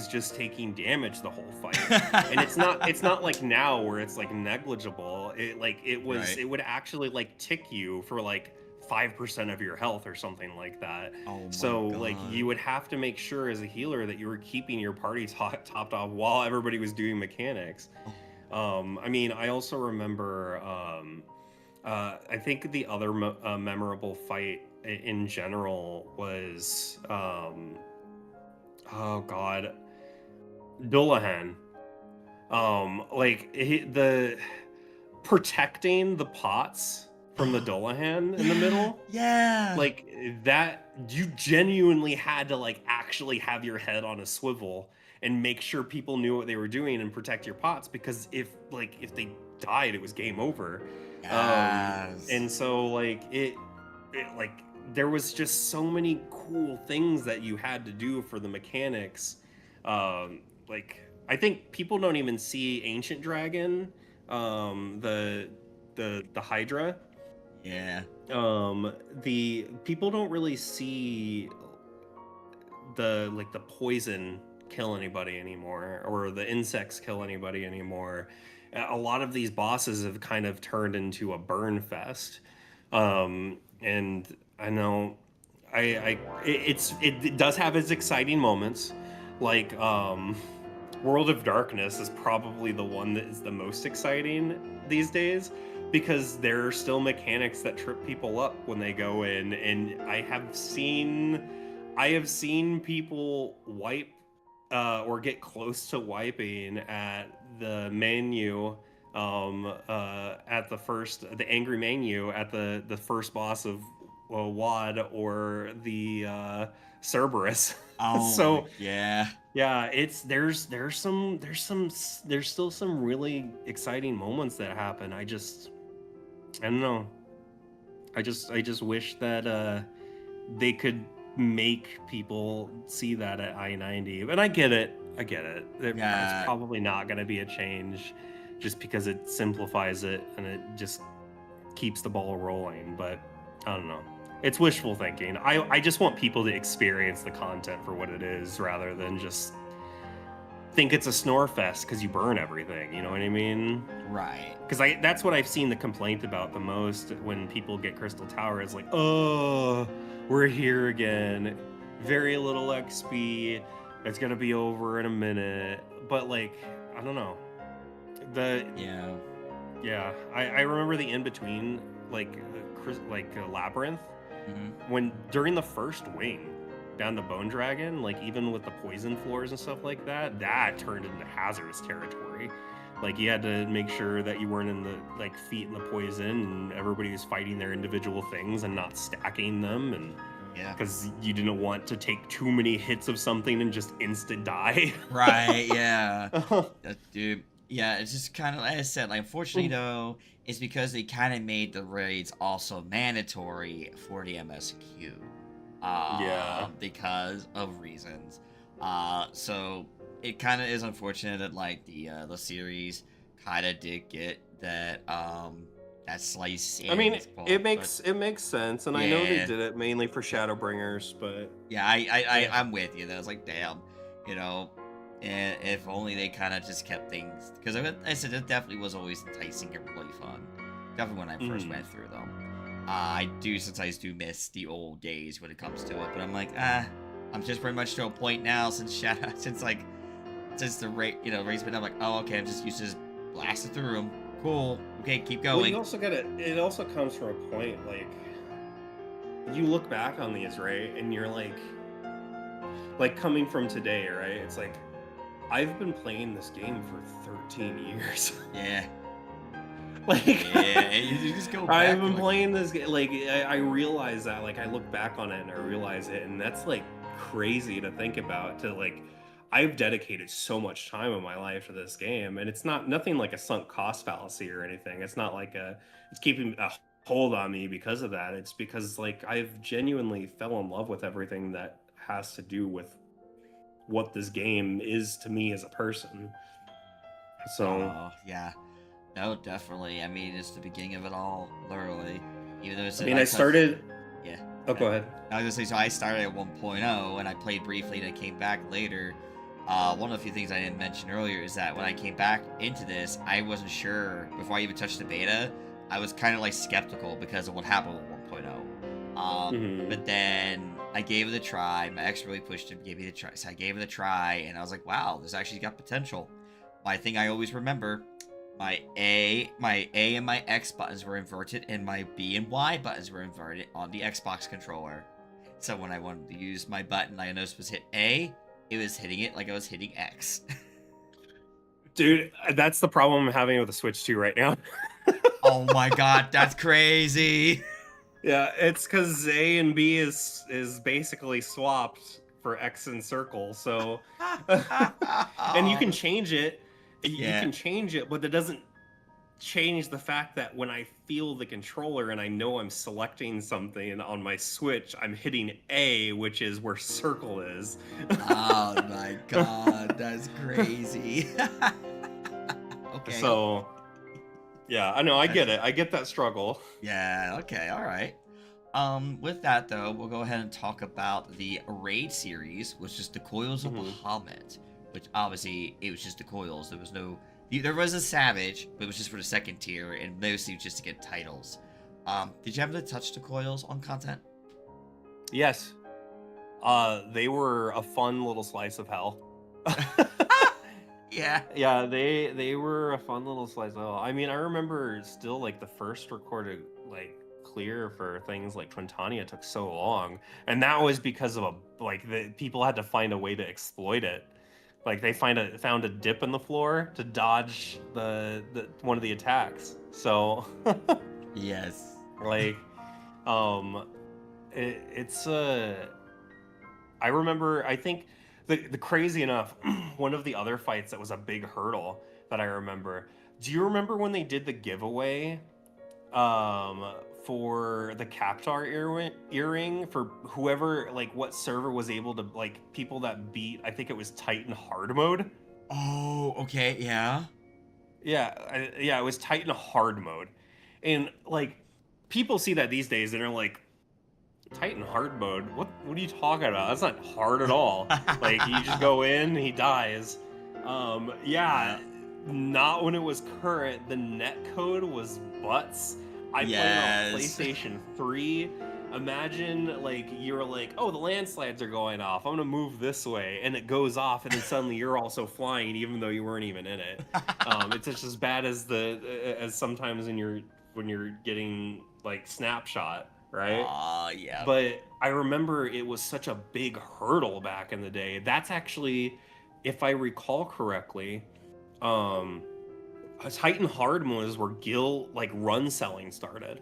[SPEAKER 2] just taking damage the whole fight. And it's not like now where it's like negligible. It would actually like tick you for like 5% of your health or something like that.
[SPEAKER 1] Oh my
[SPEAKER 2] God.
[SPEAKER 1] Like
[SPEAKER 2] you would have to make sure as a healer that you were keeping your party topped off while everybody was doing mechanics. I mean, I also remember, I think the other memorable fight in general was, oh god, Dullahan. The protecting the pots from the Dullahan in the middle.
[SPEAKER 1] Yeah.
[SPEAKER 2] Like that, you genuinely had to like actually have your head on a swivel and make sure people knew what they were doing and protect your pots, because if they died, it was game over.
[SPEAKER 1] Yes.
[SPEAKER 2] And so there was just so many cool things that you had to do for the mechanics. I think people don't even see Ancient Dragon, the Hydra.
[SPEAKER 1] Yeah.
[SPEAKER 2] The people don't really see the poison kill anybody anymore, or the insects kill anybody anymore. A lot of these bosses have kind of turned into a burn fest. And I know it does have its exciting moments, like World of Darkness is probably the one that is the most exciting these days, because there are still mechanics that trip people up when they go in, and I have seen people wipe or get close to wiping at the menu, at the angry menu at the first boss of WAD, or the Cerberus.
[SPEAKER 1] Oh,
[SPEAKER 2] So
[SPEAKER 1] yeah.
[SPEAKER 2] yeah, there's still some really exciting moments that happen. I don't know. I just wish that they could make people see that at I-90. And I get it.
[SPEAKER 1] Yeah.
[SPEAKER 2] It's probably not going to be a change, just because it simplifies it and it just keeps the ball rolling. But I don't know. It's wishful thinking. I just want people to experience the content for what it is, rather than just think it's a snore fest because you burn everything. You know what I mean?
[SPEAKER 1] Right.
[SPEAKER 2] Because that's what I've seen the complaint about the most when people get Crystal Tower, is like, oh, we're here again. Very little XP. It's gonna be over in a minute. But like, I don't know. Yeah. I remember the in between, like Labyrinth, when during the first wing down the Bone Dragon, like even with the poison floors and stuff like that, that turned into hazardous territory. Like you had to make sure that you weren't in the feet in the poison, and everybody was fighting their individual things and not stacking them, and because you didn't want to take too many hits of something and just instant die.
[SPEAKER 1] Right. Yeah. Dude. Yeah, it's just kind of like I said. Like, unfortunately, though, it's because they kind of made the raids also mandatory for the MSQ. Because of reasons. So it kind of is unfortunate that like the series kind of did get that that slice.
[SPEAKER 2] I mean, it makes sense, and I know they did it mainly for Shadowbringers, but
[SPEAKER 1] yeah, I'm with you. That was like, damn, you know. And if only they kind of just kept things, because I said it definitely was always enticing and really fun. Definitely when I first went through them. I do sometimes miss the old days when it comes to it, but I'm like, I'm just pretty much to a point now since the race been. I'm like, oh, okay, I'm just used to just blasting through them. Cool. Okay, keep going.
[SPEAKER 2] Well, you also it also comes from a point, like, you look back on these, right, and you're like coming from today, right? It's like, I've been playing this game for 13 years.
[SPEAKER 1] Yeah.
[SPEAKER 2] Like,
[SPEAKER 1] yeah, you just go back.
[SPEAKER 2] I've been playing this game, like, I realize that, like, I look back on it and I realize it, and that's, like, crazy to think about, to, like, I've dedicated so much time in my life to this game, and it's nothing like a sunk cost fallacy or anything. It's not like it's keeping a hold on me because of that. It's because, like, I've genuinely fell in love with everything that has to do with what this game is to me as a person. So
[SPEAKER 1] yeah, no, definitely. I mean, it's the beginning of it all, literally. Even though it's,
[SPEAKER 2] I started.
[SPEAKER 1] Yeah.
[SPEAKER 2] Oh, go ahead.
[SPEAKER 1] I was gonna say, so I started at 1.0 and I played briefly, and I came back later. One of the few things I didn't mention earlier is that when I came back into this, I wasn't sure before I even touched the beta. I was kind of like skeptical because of what happened with 1.0. But then I gave it a try. My ex really pushed it, gave me the try. So I gave it a try, and I was like, wow, this actually got potential. My thing I always remember, my A and my X buttons were inverted, and my B and Y buttons were inverted on the Xbox controller. So when I wanted to use my button, I noticed was hit A, it was hitting it like I was hitting X.
[SPEAKER 2] Dude, that's the problem I'm having with the Switch 2 right now.
[SPEAKER 1] Oh my god, that's crazy.
[SPEAKER 2] Yeah, it's because A and B is basically swapped for X and circle, so and you can change it. You can change it, but it doesn't change the fact that when I feel the controller and I know I'm selecting something on my Switch, I'm hitting A, which is where circle is.
[SPEAKER 1] Oh my god, that's crazy. Okay.
[SPEAKER 2] So, yeah, I know, I get it. I get that struggle.
[SPEAKER 1] Yeah, okay, all right. With that though, we'll go ahead and talk about the raid series, which is the Coils of Bahamut, which obviously it was just the Coils. There was a Savage, but it was just for the second tier, and mostly just to get titles. Did you ever touch the Coils on content?
[SPEAKER 2] Yes. They were a fun little slice of hell.
[SPEAKER 1] Yeah.
[SPEAKER 2] Yeah, they were a fun little slice of hell. I mean, I remember still like the first recorded like clear for things like Twintania took so long, and that was because of the people had to find a way to exploit it. Like they found a dip in the floor to dodge the one of the attacks. So
[SPEAKER 1] Yes.
[SPEAKER 2] like it's I remember, I think the crazy enough, one of the other fights that was a big hurdle that I remember. Do you remember when they did the giveaway for the Captar earring for whoever, like what server was able to, like people that beat, I think it was Titan hard mode?
[SPEAKER 1] Oh, okay, yeah.
[SPEAKER 2] Yeah, yeah, it was Titan hard mode. And like people see that these days and they're like, Titan hard mode? What are you talking about? That's not hard at all. Like you just go in, he dies. Yeah, not when it was current. The net code was butts. I played on PlayStation 3. Imagine like you're like, oh, the landslides are going off. I'm gonna move this way, and it goes off, and then suddenly you're also flying, even though you weren't even in it. It's just as bad as as sometimes when you're getting like snapshot. Right?
[SPEAKER 1] Yeah.
[SPEAKER 2] But I remember it was such a big hurdle back in the day. That's actually, if I recall correctly, Titan hard mode is where Gil like run selling started.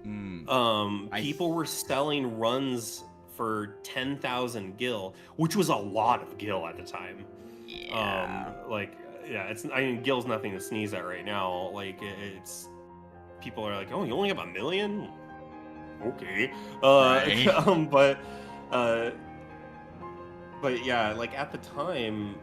[SPEAKER 2] People were selling runs for 10,000 Gil, which was a lot of Gil at the time.
[SPEAKER 1] Yeah.
[SPEAKER 2] I mean, Gil's nothing to sneeze at right now. Like it's people are like, oh, you only have 1 million? Okay.
[SPEAKER 1] Right.
[SPEAKER 2] But yeah, like at the time,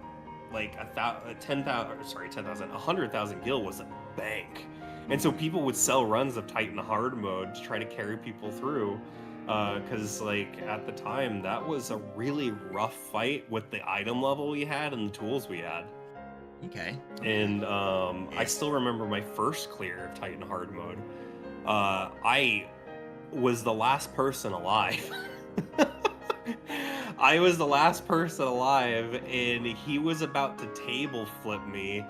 [SPEAKER 2] like 100,000 Gil was a bank, and so people would sell runs of Titan hard mode to try to carry people through, because like at the time that was a really rough fight with the item level we had and the tools we had.
[SPEAKER 1] Okay.
[SPEAKER 2] And I still remember my first clear of Titan hard mode. I was the last person alive. I was the last person alive, and he was about to table flip me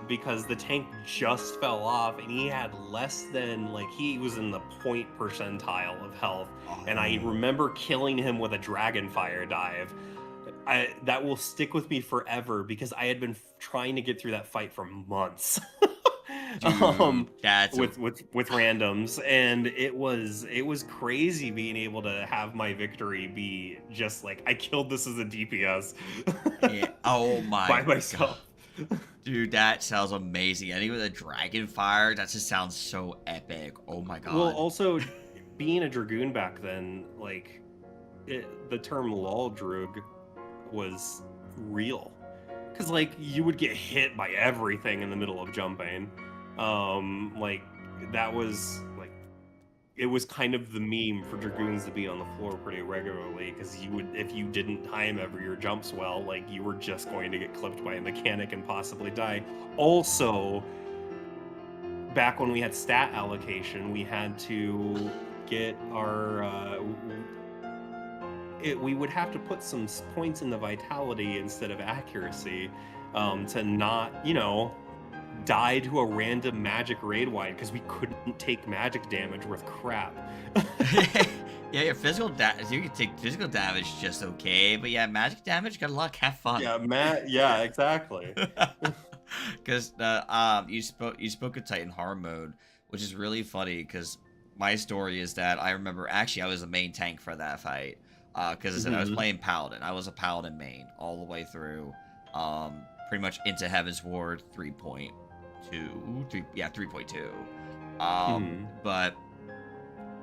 [SPEAKER 2] because the tank just fell off, and he had less than, like, he was in the point percentile of health. And I remember killing him with a Dragonfire dive. That will stick with me forever because I had been trying to get through that fight for months. With randoms, and it was crazy being able to have my victory be just like I killed this as a DPS.
[SPEAKER 1] Yeah. Oh my
[SPEAKER 2] by myself.
[SPEAKER 1] God. Dude, that sounds amazing. Any with a Dragonfire, that just sounds so epic. Oh my God.
[SPEAKER 2] Well, also being a Dragoon back then, like the term lol drug was real, because like you would get hit by everything in the middle of jumping. Like that was like, it was kind of the meme for Dragoons to be on the floor pretty regularly, because you would, if you didn't time ever your jumps well, like you were just going to get clipped by a mechanic and possibly die. Also, back when we had stat allocation, we had to get our we would have to put some points in the vitality instead of accuracy, to not, die to a random magic raid wide, because we couldn't take magic damage worth crap.
[SPEAKER 1] Yeah, your physical damage, you can take physical damage just okay, but yeah, magic damage, got a lot, have fun.
[SPEAKER 2] Yeah, exactly.
[SPEAKER 1] Because you spoke of Titan hard mode, which is really funny, because my story is that I remember, actually I was the main tank for that fight, because I was playing Paladin. I was a Paladin main all the way through, pretty much into Heaven's Ward 3.2. But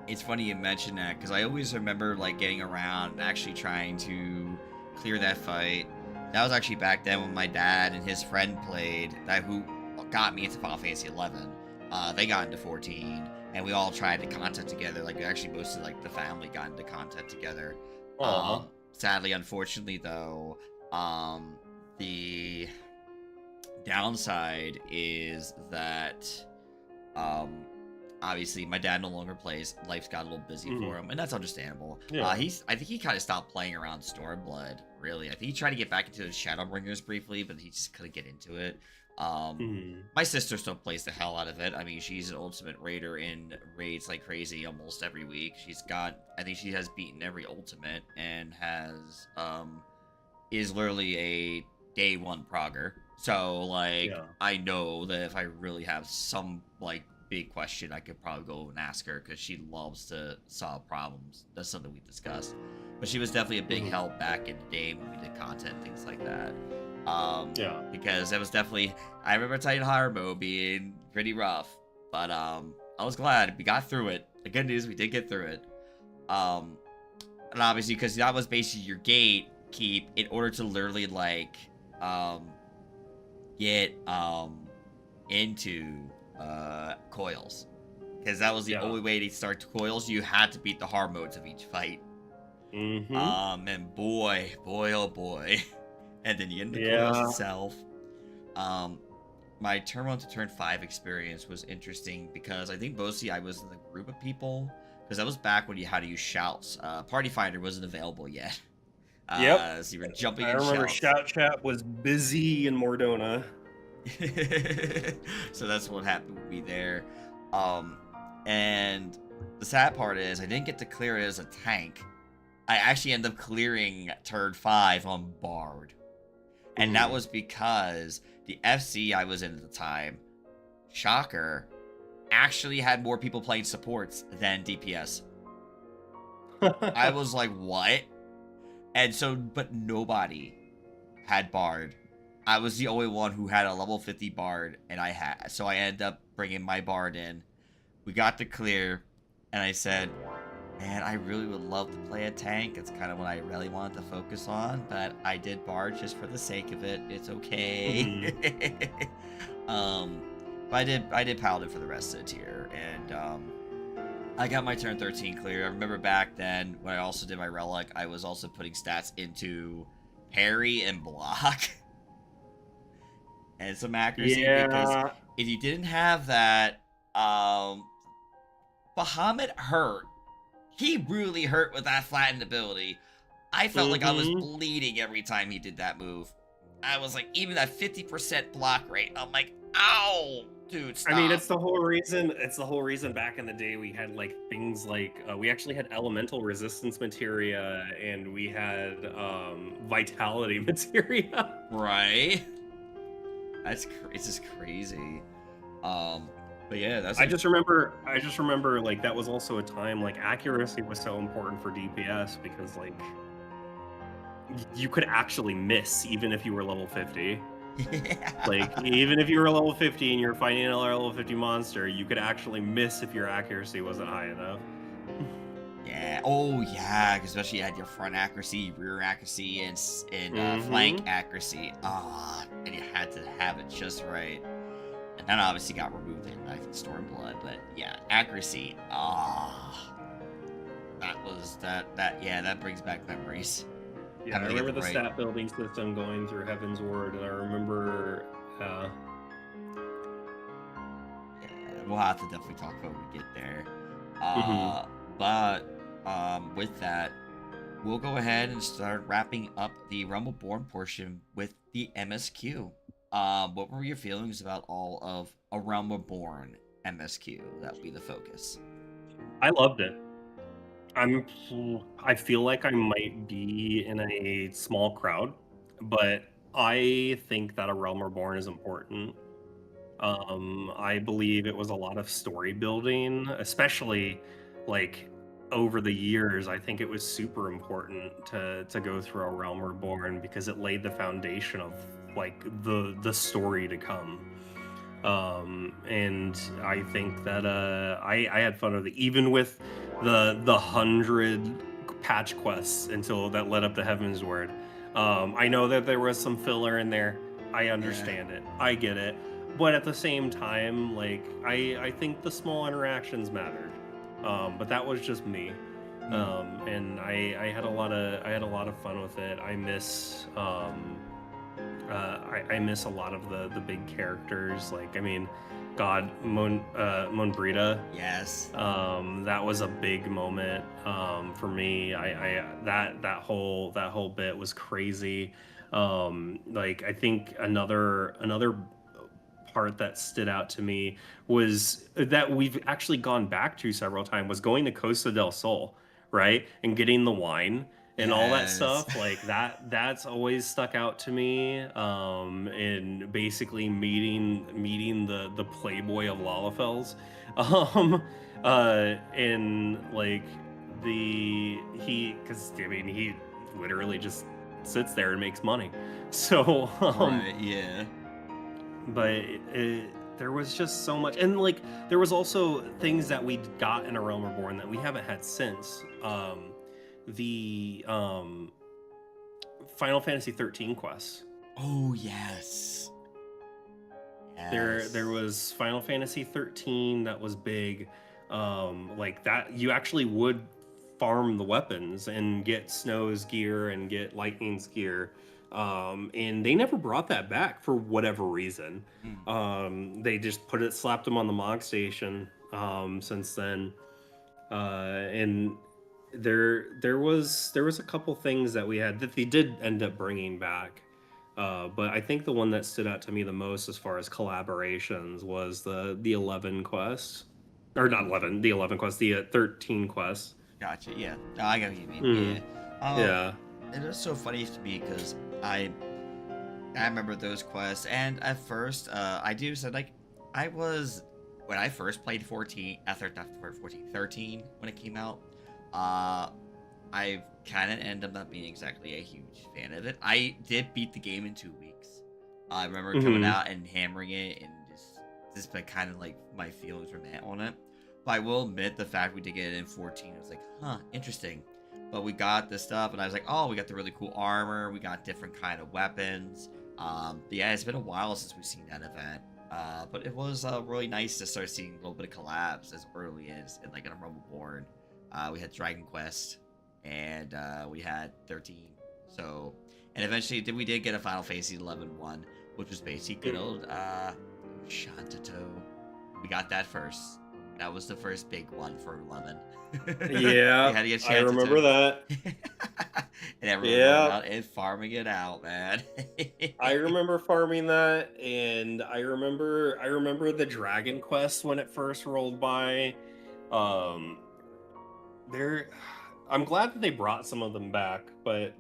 [SPEAKER 1] it's funny you mentioned that, because I always remember like getting around and actually trying to clear that fight. That was actually back then when my dad and his friend played, who got me into Final Fantasy 11. They got into 14, and we all tried the content together. Like, actually, most of like the family got into content together.
[SPEAKER 2] Aw.
[SPEAKER 1] Sadly, unfortunately, though, the downside is that, obviously, my dad no longer plays. Life's got a little busy for him, and that's understandable.
[SPEAKER 2] Yeah.
[SPEAKER 1] I think he kind of stopped playing around Stormblood. Really, I think he tried to get back into the Shadowbringers briefly, but he just couldn't get into it. My sister still plays the hell out of it. I mean, she's an ultimate raider in raids like crazy almost every week. I think she has beaten every ultimate and is literally a day one progger. So, like,
[SPEAKER 2] Yeah.
[SPEAKER 1] I know that if I really have some, like, big question, I could probably go and ask her, because she loves to solve problems. That's something we discussed. But she was definitely a big help back in the day when we did content, things like that.
[SPEAKER 2] Yeah.
[SPEAKER 1] Because it was definitely, I remember Titan Horror Mode being pretty rough, but I was glad we got through it. The good news, we did get through it. And obviously, because that was basically your gate keep in order to literally, like, get into coils, because that was the only way to start coils. You had to beat the hard modes of each fight. And boy, oh boy. And then you get into coils itself. My turn 1 to turn 5 experience was interesting, because I think mostly I was in the group of people, because that was back when you had to use shouts. Party Finder wasn't available yet.
[SPEAKER 2] Yep.
[SPEAKER 1] So you were jumping
[SPEAKER 2] I
[SPEAKER 1] in
[SPEAKER 2] remember
[SPEAKER 1] shouts.
[SPEAKER 2] Shout Chat was busy in Mordona.
[SPEAKER 1] So that's what happened with me there. And the sad part is I didn't get to clear it as a tank. I actually ended up clearing turn 5 on Bard. And that was because the FC I was in at the time, shocker, actually had more people playing supports than DPS. I was like, what? And so, but nobody had Bard. I was the only one who had a level 50 Bard, and so I ended up bringing my Bard in. We got to clear, and I said, man, I really would love to play a tank. It's kind of what I really wanted to focus on, but I did Bard just for the sake of it. It's okay. But I did Paladin for the rest of the tier, and I got my turn 13 clear. I remember back then when I also did my Relic, I was also putting stats into parry and block. And some accuracy, because if you didn't have that, Bahamut hurt. He really hurt with that flattened ability. I felt like I was bleeding every time he did that move. I was like, even that 50% block rate, I'm like, ow, dude, stop.
[SPEAKER 2] I mean, it's the whole reason back in the day we had like things like we actually had elemental resistance materia, and we had vitality materia.
[SPEAKER 1] Right. It's just crazy. But yeah, that's.
[SPEAKER 2] I just remember like that was also a time like accuracy was so important for DPS, because like you could actually miss even if you were level 50. Like even if you were level 50 and you're fighting a level 50 monster, you could actually miss if your accuracy wasn't high enough.
[SPEAKER 1] Yeah. Oh yeah, especially you had your front accuracy, rear accuracy, and flank accuracy. And you had to have it just right. And that obviously got removed in, I think, Stormblood. But yeah, accuracy. That brings back memories.
[SPEAKER 2] Yeah, I remember the stat building system going through Heaven's Ward, and I remember.
[SPEAKER 1] Yeah, we'll have to definitely talk about when we get there. But with that, we'll go ahead and start wrapping up the Rumbleborn portion with the MSQ. What were your feelings about all of a Rumbleborn MSQ? That would be the focus.
[SPEAKER 2] I loved it. I feel like I might be in a small crowd, but I think that a Realm Reborn is important. I believe it was a lot of story building, especially like over the years. I think it was super important to go through a Realm Reborn, because it laid the foundation of like the story to come. And I think that I had fun with it, even with the 100 patch quests until that led up to Heaven's Word. I know that there was some filler in there. I understand it. I get it. but at the same time, like I think the small interactions mattered. But that was just me. And I had a lot of fun with it. I miss I miss a lot of the big characters. Like, I mean, God, Monbrita.
[SPEAKER 1] Yes.
[SPEAKER 2] That was a big moment for me. That whole bit was crazy. Like, I think another part that stood out to me was that we've actually gone back to several times, was going to Costa del Sol, right, and getting the wine and all that
[SPEAKER 1] Yes.
[SPEAKER 2] stuff. Like, that's always stuck out to me. And basically meeting the playboy of Lalafels. And like because I mean, he literally just sits there and makes money. So
[SPEAKER 1] Right. Yeah.
[SPEAKER 2] but there was just so much, and like there was also things that we got in A Realm Reborn that we haven't had since. The Final Fantasy 13 quests.
[SPEAKER 1] Oh yes.
[SPEAKER 2] There was Final Fantasy 13 that was big. Like that, you actually would farm the weapons and get Snow's gear and get Lightning's gear. And they never brought that back for whatever reason. They just slapped them on the Mog Station since then. And there was a couple things that we had that they did end up bringing back. But I think the one that stood out to me the most as far as collaborations was the 11 quests. Or not 11, the 11 quests, the 13 quests.
[SPEAKER 1] Gotcha. Yeah. No, I get what you mean. Yeah.
[SPEAKER 2] Yeah.
[SPEAKER 1] It was so funny to me because I remember those quests, and at first, I do said like when I first played 13 when it came out. I kind of ended up not being exactly a huge fan of it. I did beat the game in 2 weeks. I remember coming out and hammering it, and just kind of like my feelings were met on it. But I will admit the fact we did get it in 14, I was like, huh, interesting. But we got this stuff, and I was like, oh, we got the really cool armor, we got different kind of weapons. Yeah, it's been a while since we've seen that event. But it was really nice to start seeing a little bit of collabs as early as in A Realm Reborn. We had Dragon Quest, and we had 13. So, and eventually we did get a Final Fantasy 11 one, which was basically good old Shantato. We got that first. That was the first big one for 11.
[SPEAKER 2] Yeah,
[SPEAKER 1] had to get
[SPEAKER 2] I remember that.
[SPEAKER 1] And everyone going out and farming it out, man.
[SPEAKER 2] I remember farming that, and I remember the Dragon Quest when it first rolled by. I'm glad that they brought some of them back, but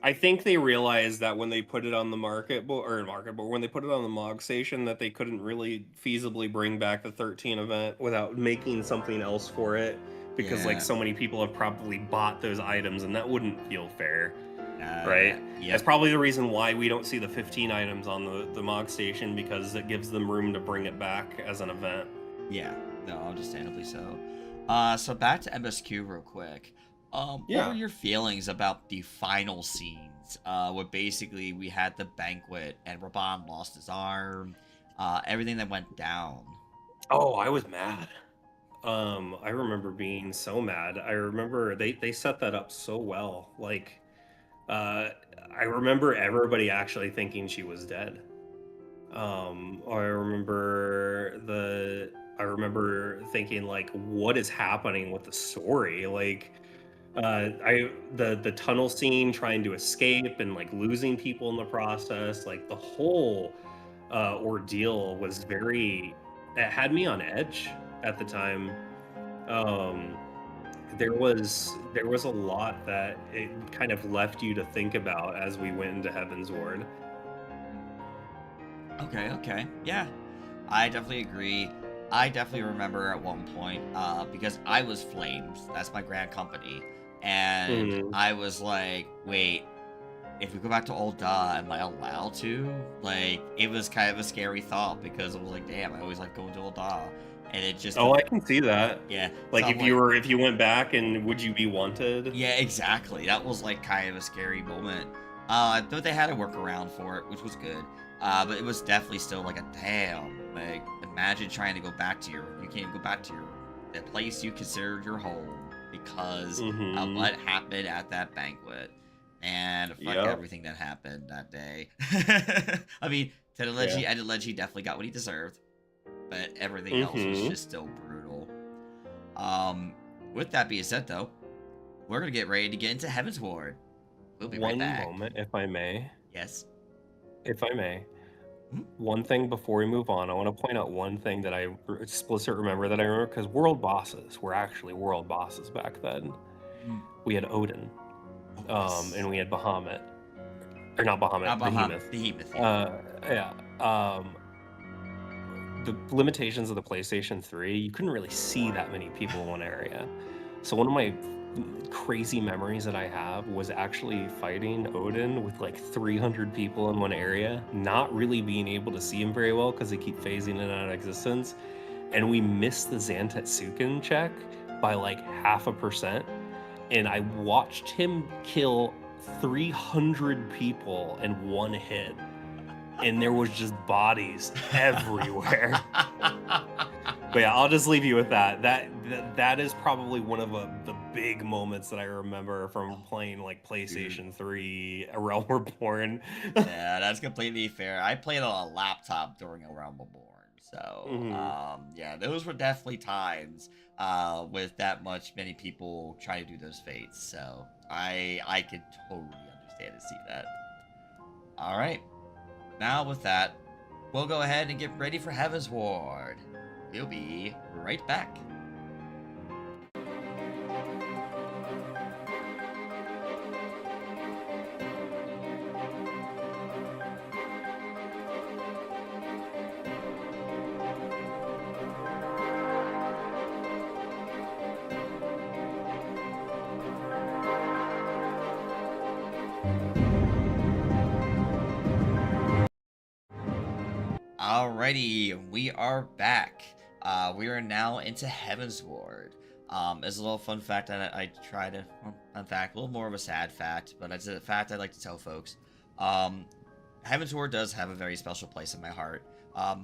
[SPEAKER 2] I think they realized that when they put it on the when they put it on the Mog Station, that they couldn't really feasibly bring back the 13 event without making something else for it, because like so many people have probably bought those items, and that wouldn't feel fair, right?
[SPEAKER 1] Yep.
[SPEAKER 2] That's probably the reason why we don't see the 15 items on the Mog Station, because it gives them room to bring it back as an event.
[SPEAKER 1] Yeah, no, understandably so. So back to MSQ real quick. What were your feelings about the final scenes? Where basically we had the banquet and Raban lost his arm, everything that went down.
[SPEAKER 2] Oh, I was mad. I remember being so mad. I remember they set that up so well. Like, I remember everybody actually thinking she was dead. I remember thinking, like, what is happening with the story? Like, the tunnel scene, trying to escape and like losing people in the process, like the whole ordeal was it had me on edge at the time. There was a lot that it kind of left you to think about as we went into Heaven's Ward.
[SPEAKER 1] Okay. Yeah, I definitely agree. I definitely remember at one point, because I was Flames, that's my grand company, and I was like, wait, if we go back to Old Da, am I allowed to? Like, it was kind of a scary thought, because I was like, damn, I always like going to Old Da, and it just...
[SPEAKER 2] Oh, I can see that.
[SPEAKER 1] Yeah.
[SPEAKER 2] Like, if you went back, and would you be wanted?
[SPEAKER 1] Yeah, exactly. That was like kind of a scary moment. I thought they had a workaround for it, which was good. But it was definitely still like a damn. Like, imagine trying to go back to you can't go back to the place you considered your home because of
[SPEAKER 2] Mm-hmm.
[SPEAKER 1] what happened at that banquet. And fuck
[SPEAKER 2] Yep.
[SPEAKER 1] everything that happened that day. I mean,
[SPEAKER 2] Yeah.
[SPEAKER 1] Tedeleji definitely got what he deserved, but everything else was
[SPEAKER 2] Mm-hmm.
[SPEAKER 1] just still brutal. Um, with that being said, though, we're gonna get ready to get into Heaven's Ward. We'll be right
[SPEAKER 2] One
[SPEAKER 1] back.
[SPEAKER 2] moment, if I may.
[SPEAKER 1] Yes.
[SPEAKER 2] If I may.
[SPEAKER 1] Hmm?
[SPEAKER 2] One thing before we move on, I want to point out one thing that I explicit remember that I remember because world bosses were actually world bosses back then.
[SPEAKER 1] Hmm.
[SPEAKER 2] We had Odin,
[SPEAKER 1] Oh yes.
[SPEAKER 2] and we had Bahamut, or not Bahamut, Behemoth.
[SPEAKER 1] Behemoth, yeah.
[SPEAKER 2] Yeah. The limitations of the PlayStation 3, you couldn't really see that many people in one area. So one of my crazy memories that I have was actually fighting Odin with like 300 people in one area, not really being able to see him very well because they keep phasing in and out of existence. And we missed the Zantetsuken check by like 0.5%. And I watched him kill 300 people in one hit. And there was just bodies everywhere. But yeah, I'll just leave you with that. That is probably one of the big moments that I remember from playing like
[SPEAKER 1] Dude.
[SPEAKER 2] PlayStation 3, A Realm Reborn.
[SPEAKER 1] Yeah, that's completely fair. I played on a laptop during A Realm Reborn. So,
[SPEAKER 2] Hmm.
[SPEAKER 1] yeah, those were definitely times with that much many people trying to do those fates. So, I could totally understand and see that. All right. Now with that, we'll go ahead and get ready for Heaven's Ward. We'll be right back. Alrighty, we are back. We are now into Heaven's Ward. As a little fun fact, I try to, well, fun fact, a little more of a sad fact, but it's a fact I like to tell folks. Um, Heaven's Ward does have a very special place in my heart,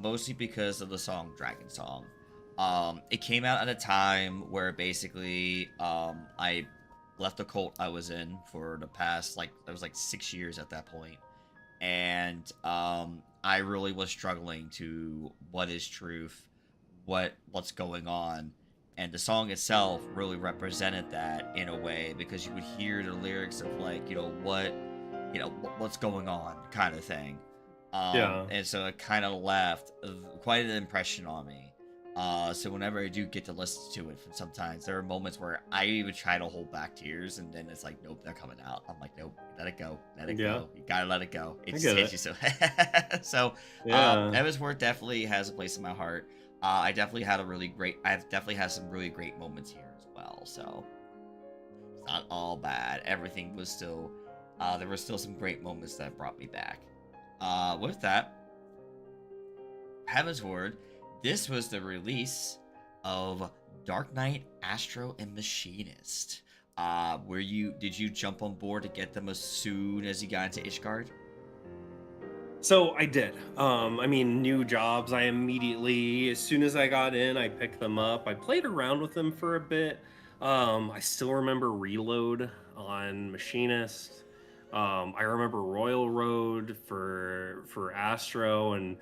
[SPEAKER 1] mostly because of the song Dragon Song. It came out at a time where basically I left the cult I was in for the past, like, it was like 6 years at that point, and I really was struggling to what is truth, what's going on, and the song itself really represented that in a way because you would hear the lyrics of like what's going on kind of thing,
[SPEAKER 2] Yeah.
[SPEAKER 1] and so it kind of left quite an impression on me. So whenever I do get to listen to it, from sometimes there are moments where I even try to hold back tears, and then it's like, nope, they're coming out. I'm like, nope, let it go, let it
[SPEAKER 2] Yeah.
[SPEAKER 1] go. You gotta let it go. It
[SPEAKER 2] I
[SPEAKER 1] just
[SPEAKER 2] get
[SPEAKER 1] hits
[SPEAKER 2] it.
[SPEAKER 1] you so. So,
[SPEAKER 2] Yeah.
[SPEAKER 1] Evansworth definitely has a place in my heart. I definitely had a really great. I've definitely had some really great moments here as well. So it's not all bad. Everything was still. There were still some great moments that brought me back. With that, Heaven's Word, this was the release of Dark Knight, Astro, and Machinist. Were you did you jump on board to get them as soon as you got into Ishgard?
[SPEAKER 2] So I did. I mean, new jobs. I immediately, as soon as I got in, I picked them up. I played around with them for a bit. I still remember Reload on Machinist. I remember Royal Road for Astro, and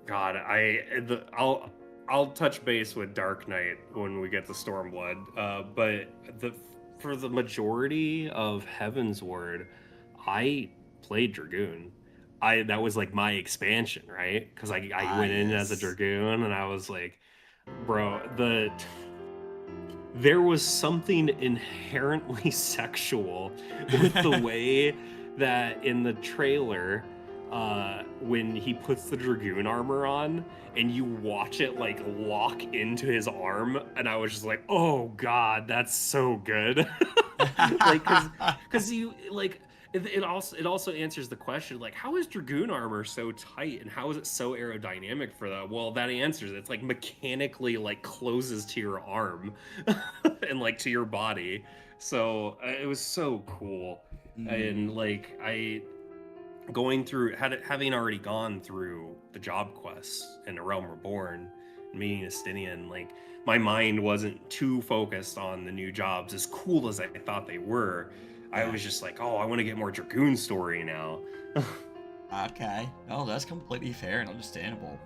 [SPEAKER 2] God, I'll touch base with Dark Knight when we get to Stormblood. But the for the majority of Heaven's Word, I played Dragoon. I That was like my expansion, right? Because I
[SPEAKER 1] Ah,
[SPEAKER 2] went in as a
[SPEAKER 1] yes.
[SPEAKER 2] Dragoon, and I was like, bro, there was something inherently sexual with the way that in the trailer, when he puts the Dragoon armor on and you watch it like lock into his arm, and I was just like, oh god, that's so good. Like, because you like it also answers the question, like, how is Dragoon armor so tight and how is it so aerodynamic for that? Well, that answers it. It's like mechanically like closes to your arm and like to your body. So it was so cool. And like I going through having already gone through the job quests in A Realm Reborn and meeting Estinian, like my mind wasn't too focused on the new jobs, as cool as I thought they were. I was just like, oh, I want to get more Dragoon story now.
[SPEAKER 1] Okay. No, that's completely fair and understandable.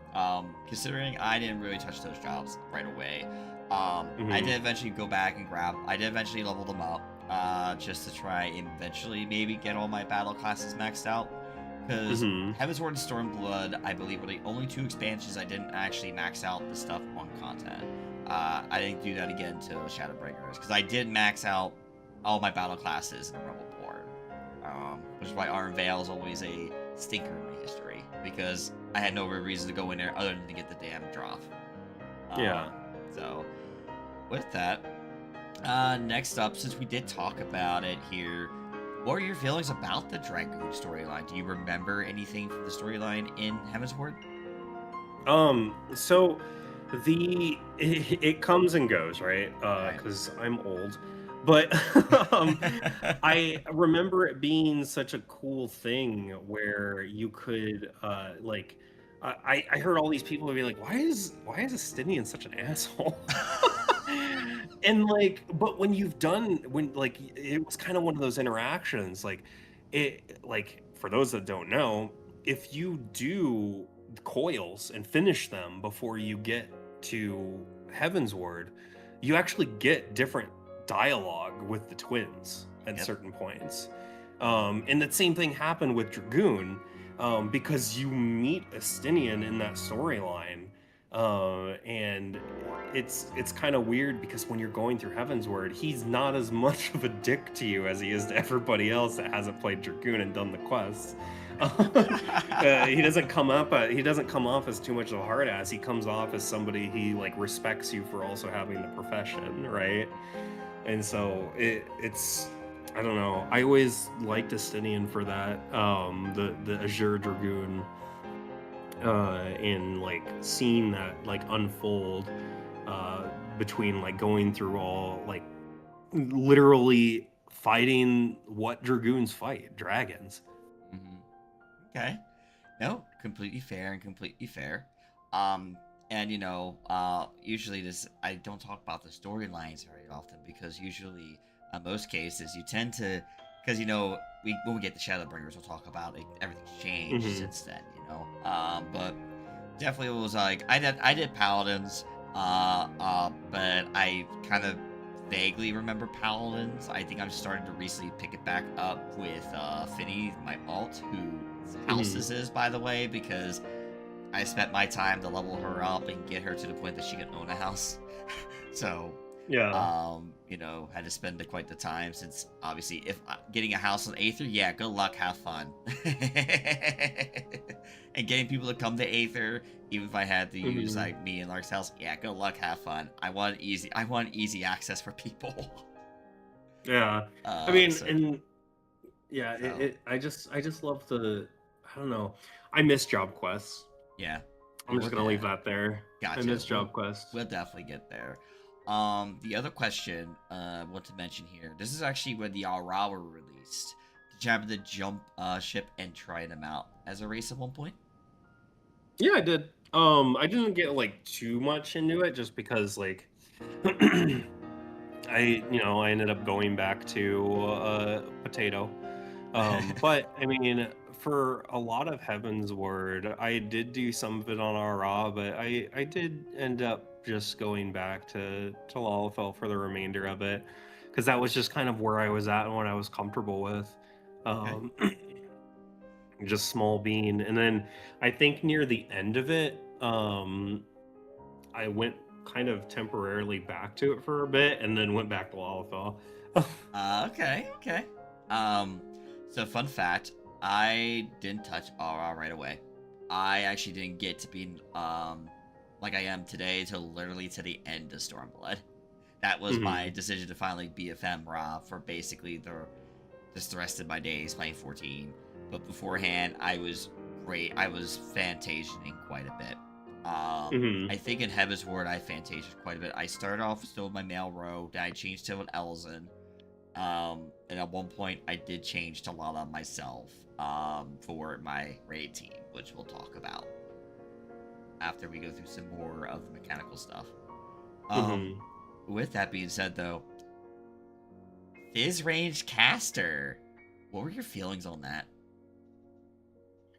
[SPEAKER 1] Considering I didn't really touch those jobs right away. I did eventually go back and I did eventually level them up, just to try and eventually maybe get all my battle classes maxed out. Because Heavensward and Stormblood, I believe, were the only 2 expansions I didn't actually max out the stuff on content. I didn't do that again until Shadowbringers, because I did max out all my battle classes in Rebelborn. Which is why Iron Veil is always a stinker in my history, because I had no real reason to go in there other than to get the damn drop.
[SPEAKER 2] Yeah.
[SPEAKER 1] So, with that, next up, since we did talk about it here, what are your feelings about the Dragoon storyline? Do you remember anything from the storyline in Heavensward?
[SPEAKER 2] So it comes and goes, right? Because I'm old. But I remember it being such a cool thing where you could like I heard all these people be like, why is Estinian such an asshole? And like, but when like it was kind of one of those interactions, like it, like for those that don't know, if you do coils and finish them before you get to Heavensward, you actually get different dialogue with the twins at certain points. And that same thing happened with Dragoon, because you meet Estinian in that storyline. And it's kind of weird because when you're going through Heavensward, he's not as much of a dick to you as he is to everybody else that hasn't played Dragoon and done the quests. He doesn't come off as too much of a hard ass. He comes off as somebody he like respects you for also having the profession, right? And so it's I don't know. I always liked Estinian for that. The Azure Dragoon, and like seeing that like unfold between like going through all like literally fighting what Dragoons fight, dragons.
[SPEAKER 1] Okay. No, completely fair and completely fair. And usually I don't talk about the storylines very often, because usually in most cases you tend to, because when we get the Shadowbringers, we'll talk about it, everything's changed since then, but definitely it was like I did Paladins, but I kind of vaguely remember Paladins. I think I'm starting to recently pick it back up with Finny, my alt, whose house this is, by the way, because I spent my time to level her up and get her to the point that she can own a house. So, had to spend quite the time, since obviously if getting a house on Aether, yeah, good luck, have fun. And getting people to come to Aether, even if I had to use like me and Lark's house, yeah, good luck, have fun. I want easy access for people.
[SPEAKER 2] Yeah. I mean, and yeah, so. I just love I don't know. I miss job quests.
[SPEAKER 1] Yeah.
[SPEAKER 2] I'm just gonna leave that there.
[SPEAKER 1] Gotcha.
[SPEAKER 2] I miss job quests.
[SPEAKER 1] We'll definitely get there. The other question I want to mention here. This is actually when the Aura were released. Did you happen to jump ship and try them out as a race at one point?
[SPEAKER 2] Yeah, I did. I didn't get like too much into it, just because like I ended up going back to Potato. But I mean, for a lot of Heavensward, I did do some of it on Aura, but I did end up just going back to Lalafell for the remainder of it, because that was just kind of where I was at and what I was comfortable with. Just small bean. And then I think near the end of it, I went kind of temporarily back to it for a bit, and then went back to Lalafell.
[SPEAKER 1] Okay. So fun fact, I didn't touch Aura right away. I actually didn't get to be like I am today till literally to the end of Stormblood. That was my decision to finally be a Femra for basically the rest of my days playing 14. But beforehand, I was great. I was Fantasiaing quite a bit. I think in Heavensward, I Fantasiaed quite a bit. I started off still with my male row, then I changed to an Elzen. And at one point, I did change to Lala myself for my raid team, which we'll talk about after we go through some more of the mechanical stuff.
[SPEAKER 2] Mhm.
[SPEAKER 1] With that being said, though, Fizz Range Caster, what were your feelings on that?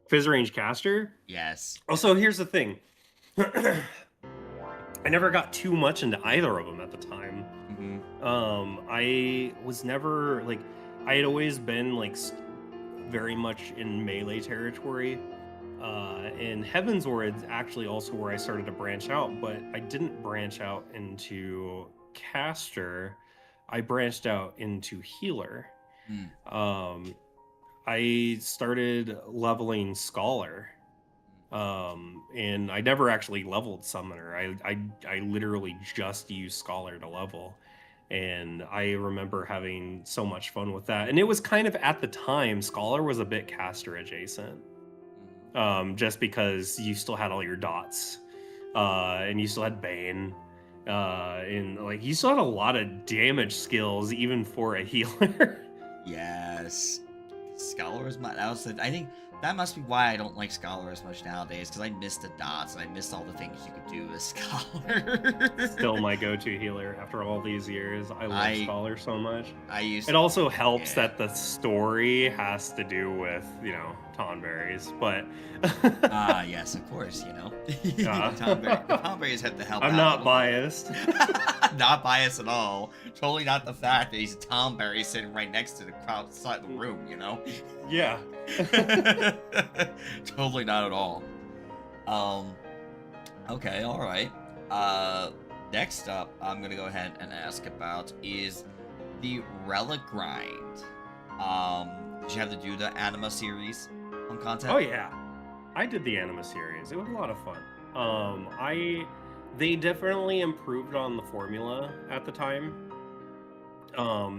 [SPEAKER 2] Fizz range caster?
[SPEAKER 1] Yes.
[SPEAKER 2] Also, here's the thing. I never got too much into either of them at the time. I was never like, I had always been like very much in melee territory. And Heavensward's actually also where I started to branch out, but I didn't branch out into caster. I branched out into healer. I started leveling Scholar. And I never actually leveled Summoner. I literally just used Scholar to level. And I remember having so much fun with that. And it was kind of, at the time, Scholar was a bit caster adjacent. Just because you still had all your dots. And you still had Bane. And like you still had a lot of damage skills even for a healer.
[SPEAKER 1] Yes. Scholar is my. I think that must be why I don't like Scholar as much nowadays, because I missed the dots and I missed all the things you could do with Scholar.
[SPEAKER 2] Still my go-to healer after all these years. I love Scholar so much.
[SPEAKER 1] It
[SPEAKER 2] also helps that the story has to do with, you know, Tonberries, but
[SPEAKER 1] yes, of course, you know. The Tonberries have to help
[SPEAKER 2] I'm
[SPEAKER 1] out.
[SPEAKER 2] not biased.
[SPEAKER 1] Not biased at all. Totally not the fact that he's a Tonberry sitting right next to the crowd outside the room, you know?
[SPEAKER 2] Yeah.
[SPEAKER 1] Totally not at all. Okay, alright. Next up, I'm gonna go ahead and ask about is the Relic Grind. Did you have to do the Anima series on content?
[SPEAKER 2] Oh yeah. I did the Anima series. It was a lot of fun. They definitely improved on the formula at the time.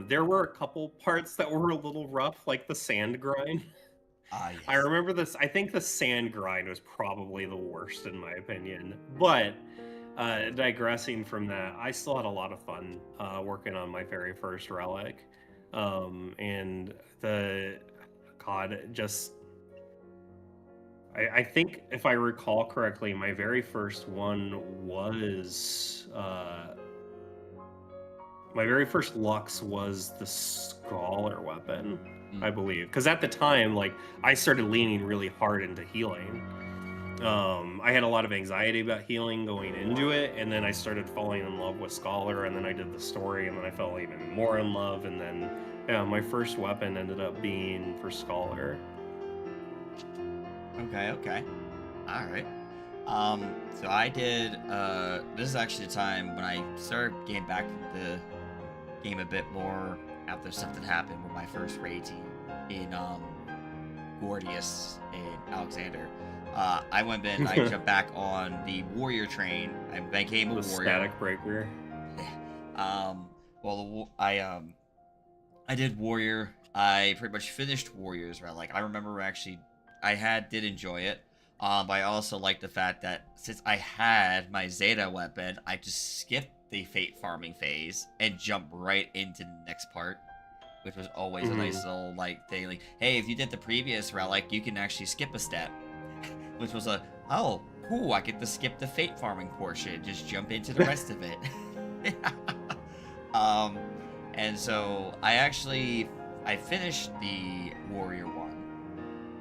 [SPEAKER 2] There were a couple parts that were a little rough, like the sand grind.
[SPEAKER 1] Yes.
[SPEAKER 2] I remember this. I think the sand grind was probably the worst in my opinion. But digressing from that, I still had a lot of fun working on my very first relic. And I think if I recall correctly, my very first one was my very first Lux was the Scholar weapon, I believe. Because at the time, like, I started leaning really hard into healing. I had a lot of anxiety about healing going into it, and then I started falling in love with Scholar, and then I did the story, and then I fell even more in love, and then, yeah, my first weapon ended up being for Scholar.
[SPEAKER 1] Okay. Alright. So I did, this is actually the time when I started getting back into the game a bit more after something happened with my first raid team in, Gordius and Alexander. I went in, I jumped back on the warrior train, I became a warrior.
[SPEAKER 2] Static breaker.
[SPEAKER 1] I did warrior. I pretty much finished warriors, right? Like, I remember actually, did enjoy it. But I also like the fact that since I had my Zeta weapon, I just skipped the fate farming phase and jumped right into the next part, which was always a nice little like thing. Like, hey, if you did the previous relic, you can actually skip a step, which was oh, cool, I get to skip the fate farming portion, just jump into the rest of it. And so I finished the warrior one.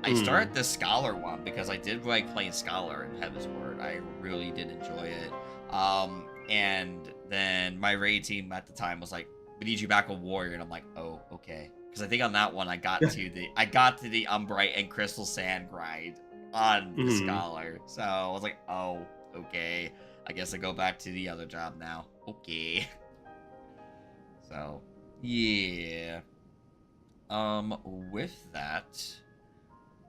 [SPEAKER 1] I started the Scholar one because I did like playing Scholar in Heavensward. I really did enjoy it. And then my raid team at the time was like, "We need you back on Warrior," and I'm like, "Oh, okay." Because I think on that one I got to the Umbrite and Crystal Sand grind on the Scholar. So I was like, "Oh, okay. I guess I go back to the other job now." Okay. So, yeah. With that,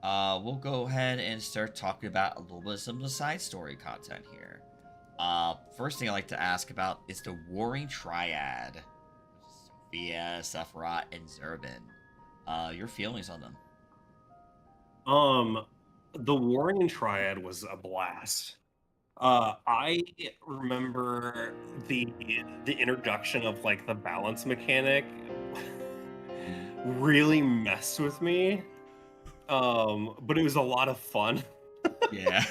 [SPEAKER 1] we'll go ahead and start talking about a little bit of some of the side story content here. First thing I'd like to ask about is the Warring Triad. Sophia, Sephiroth, and Zurban. Your feelings on them?
[SPEAKER 2] The Warring Triad was a blast. I remember the introduction of like the balance mechanic really messed with me. But it was a lot of fun.
[SPEAKER 1] Yeah.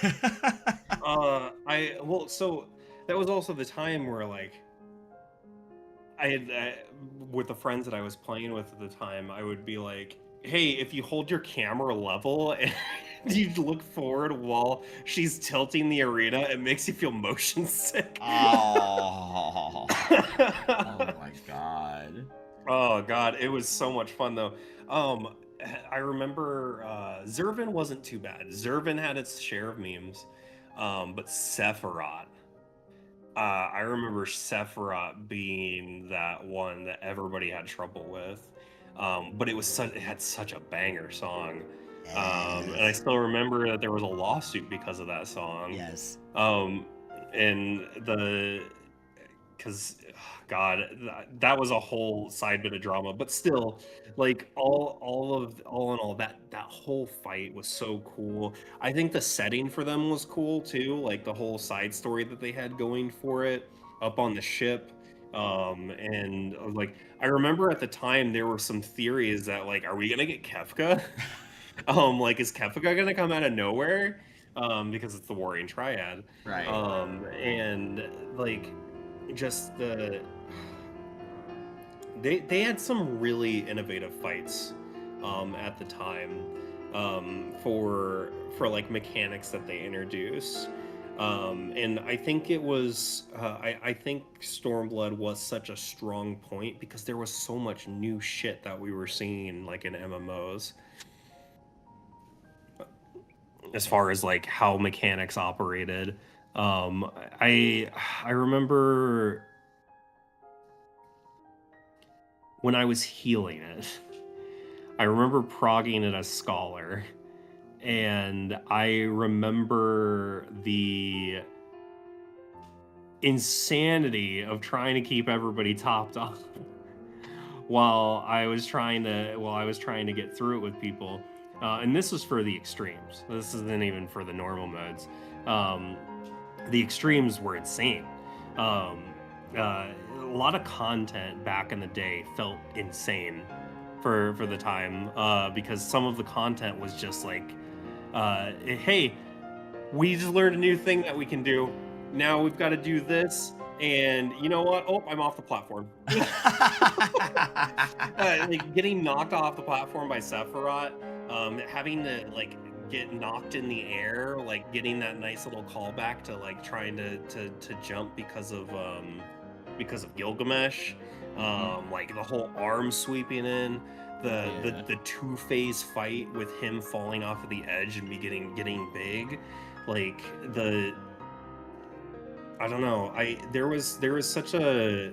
[SPEAKER 2] So that was also the time where like with the friends that I was playing with at the time, I would be like, "Hey, if you hold your camera level and you look forward while she's tilting the arena, it makes you feel motion sick."
[SPEAKER 1] Oh. Oh my god.
[SPEAKER 2] Oh god, it was so much fun though. Um, I remember Zervin wasn't too bad. Zervin had its share of memes, but Sephiroth. I remember Sephiroth being that one that everybody had trouble with, but it had such a banger song, and I
[SPEAKER 1] Yes.
[SPEAKER 2] still remember that there was a lawsuit because of that song,
[SPEAKER 1] Yes.
[SPEAKER 2] um, and because God, that was a whole side bit of drama, but still, like all in all, that whole fight was so cool. I think the setting for them was cool too, like the whole side story that they had going for it up on the ship. And like I remember at the time there were some theories that like, are we gonna get Kefka? Like is Kefka gonna come out of nowhere? Because it's the Warring Triad.
[SPEAKER 1] Right.
[SPEAKER 2] And like just they had some really innovative fights at the time for like mechanics that they introduced. And I think it was I think Stormblood was such a strong point because there was so much new shit that we were seeing like in MMOs as far as like how mechanics operated. um i I remember when I was healing it, I remember progging it as Scholar, and I remember the insanity of trying to keep everybody topped off while I was trying to get through it with people. And this was for the extremes. This isn't even for the normal modes. Um, the extremes were insane. Um, a lot of content back in the day felt insane for the time because some of the content was just like, hey, we just learned a new thing that we can do. Now we've got to do this. And you know what? Oh, I'm off the platform. Like getting knocked off the platform by Sephiroth, having to like get knocked in the air, like getting that nice little callback to like trying to jump because of Gilgamesh, like the whole arm sweeping in, the two-phase fight with him falling off of the edge and getting big, like I don't know, there was such a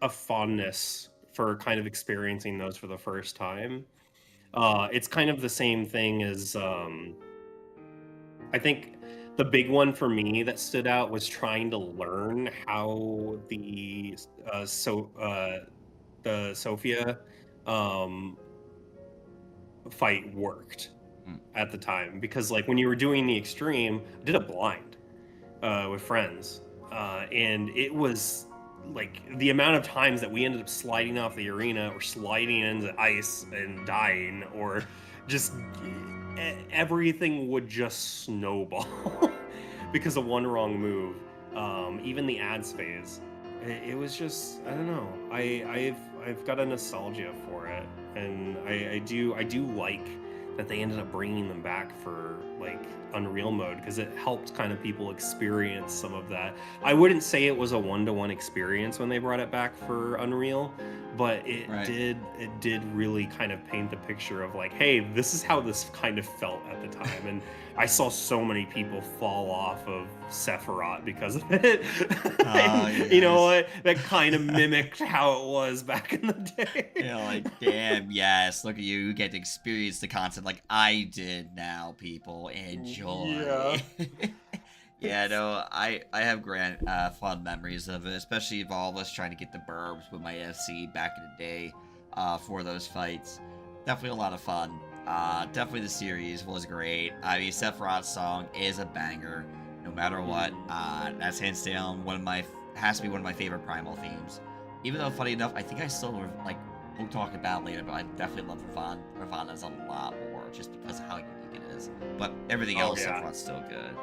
[SPEAKER 2] fondness for kind of experiencing those for the first time. It's kind of the same thing as I think the big one for me that stood out was trying to learn how the Sophia um, fight worked
[SPEAKER 1] Mm.
[SPEAKER 2] at the time, because like when you were doing the extreme, I did a blind with friends, and it was like the amount of times that we ended up sliding off the arena or sliding into ice and dying, or just everything would just snowball because of one wrong move. Even the ads phase, it was just, I don't know. I've got a nostalgia for it, and I do like that they ended up bringing them back for like Unreal mode, because it helped kind of people experience some of that. I wouldn't say it was a one-to-one experience when they brought it back for Unreal, but it
[SPEAKER 1] Right.
[SPEAKER 2] did really kind of paint the picture of like, hey, this is how this kind of felt at the time. And I saw so many people fall off of Sephiroth because of it. And you know what? That kind of mimicked how it was back in the day.
[SPEAKER 1] You're like, damn, yes, look at you. You get to experience the content like I did now, people. Enjoy.
[SPEAKER 2] Yeah.
[SPEAKER 1] Yeah, no, I have fond memories of it, especially of all of us trying to get the burbs with my FC back in the day for those fights. Definitely a lot of fun. Definitely the series was great. I mean, Sephiroth's song is a banger, no matter what. That's hands down has to be one of my favorite Primal themes. Even though, funny enough, I think I still like we'll talk about it later, but I definitely love Ravana's a lot more just because of how unique it is. But everything
[SPEAKER 2] Oh
[SPEAKER 1] else so
[SPEAKER 2] yeah.
[SPEAKER 1] far is still good.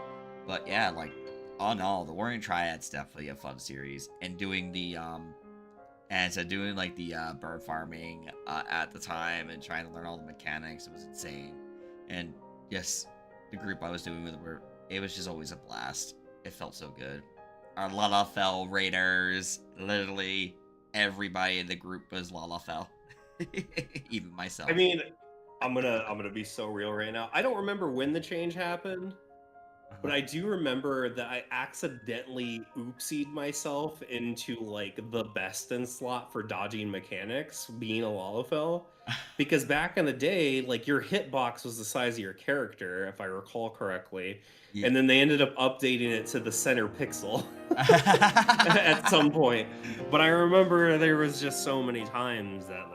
[SPEAKER 1] But yeah, like all in all, the Warring Triad's definitely a fun series. And doing the doing like the bird farming at the time and trying to learn all the mechanics, it was insane. And yes, the group I was doing with it was just always a blast. It felt so good. Our Lalafell Raiders, literally everybody in the group was Lalafell. Even myself.
[SPEAKER 2] I mean, I'm gonna be so real right now. I don't remember when the change happened, but I do remember that I accidentally oopsied myself into like the best in slot for dodging mechanics, being a Lalafell. Because back in the day, like your hitbox was the size of your character, if I recall correctly.
[SPEAKER 1] Yeah.
[SPEAKER 2] And then they ended up updating it to the center pixel at some point. But I remember there was just so many times that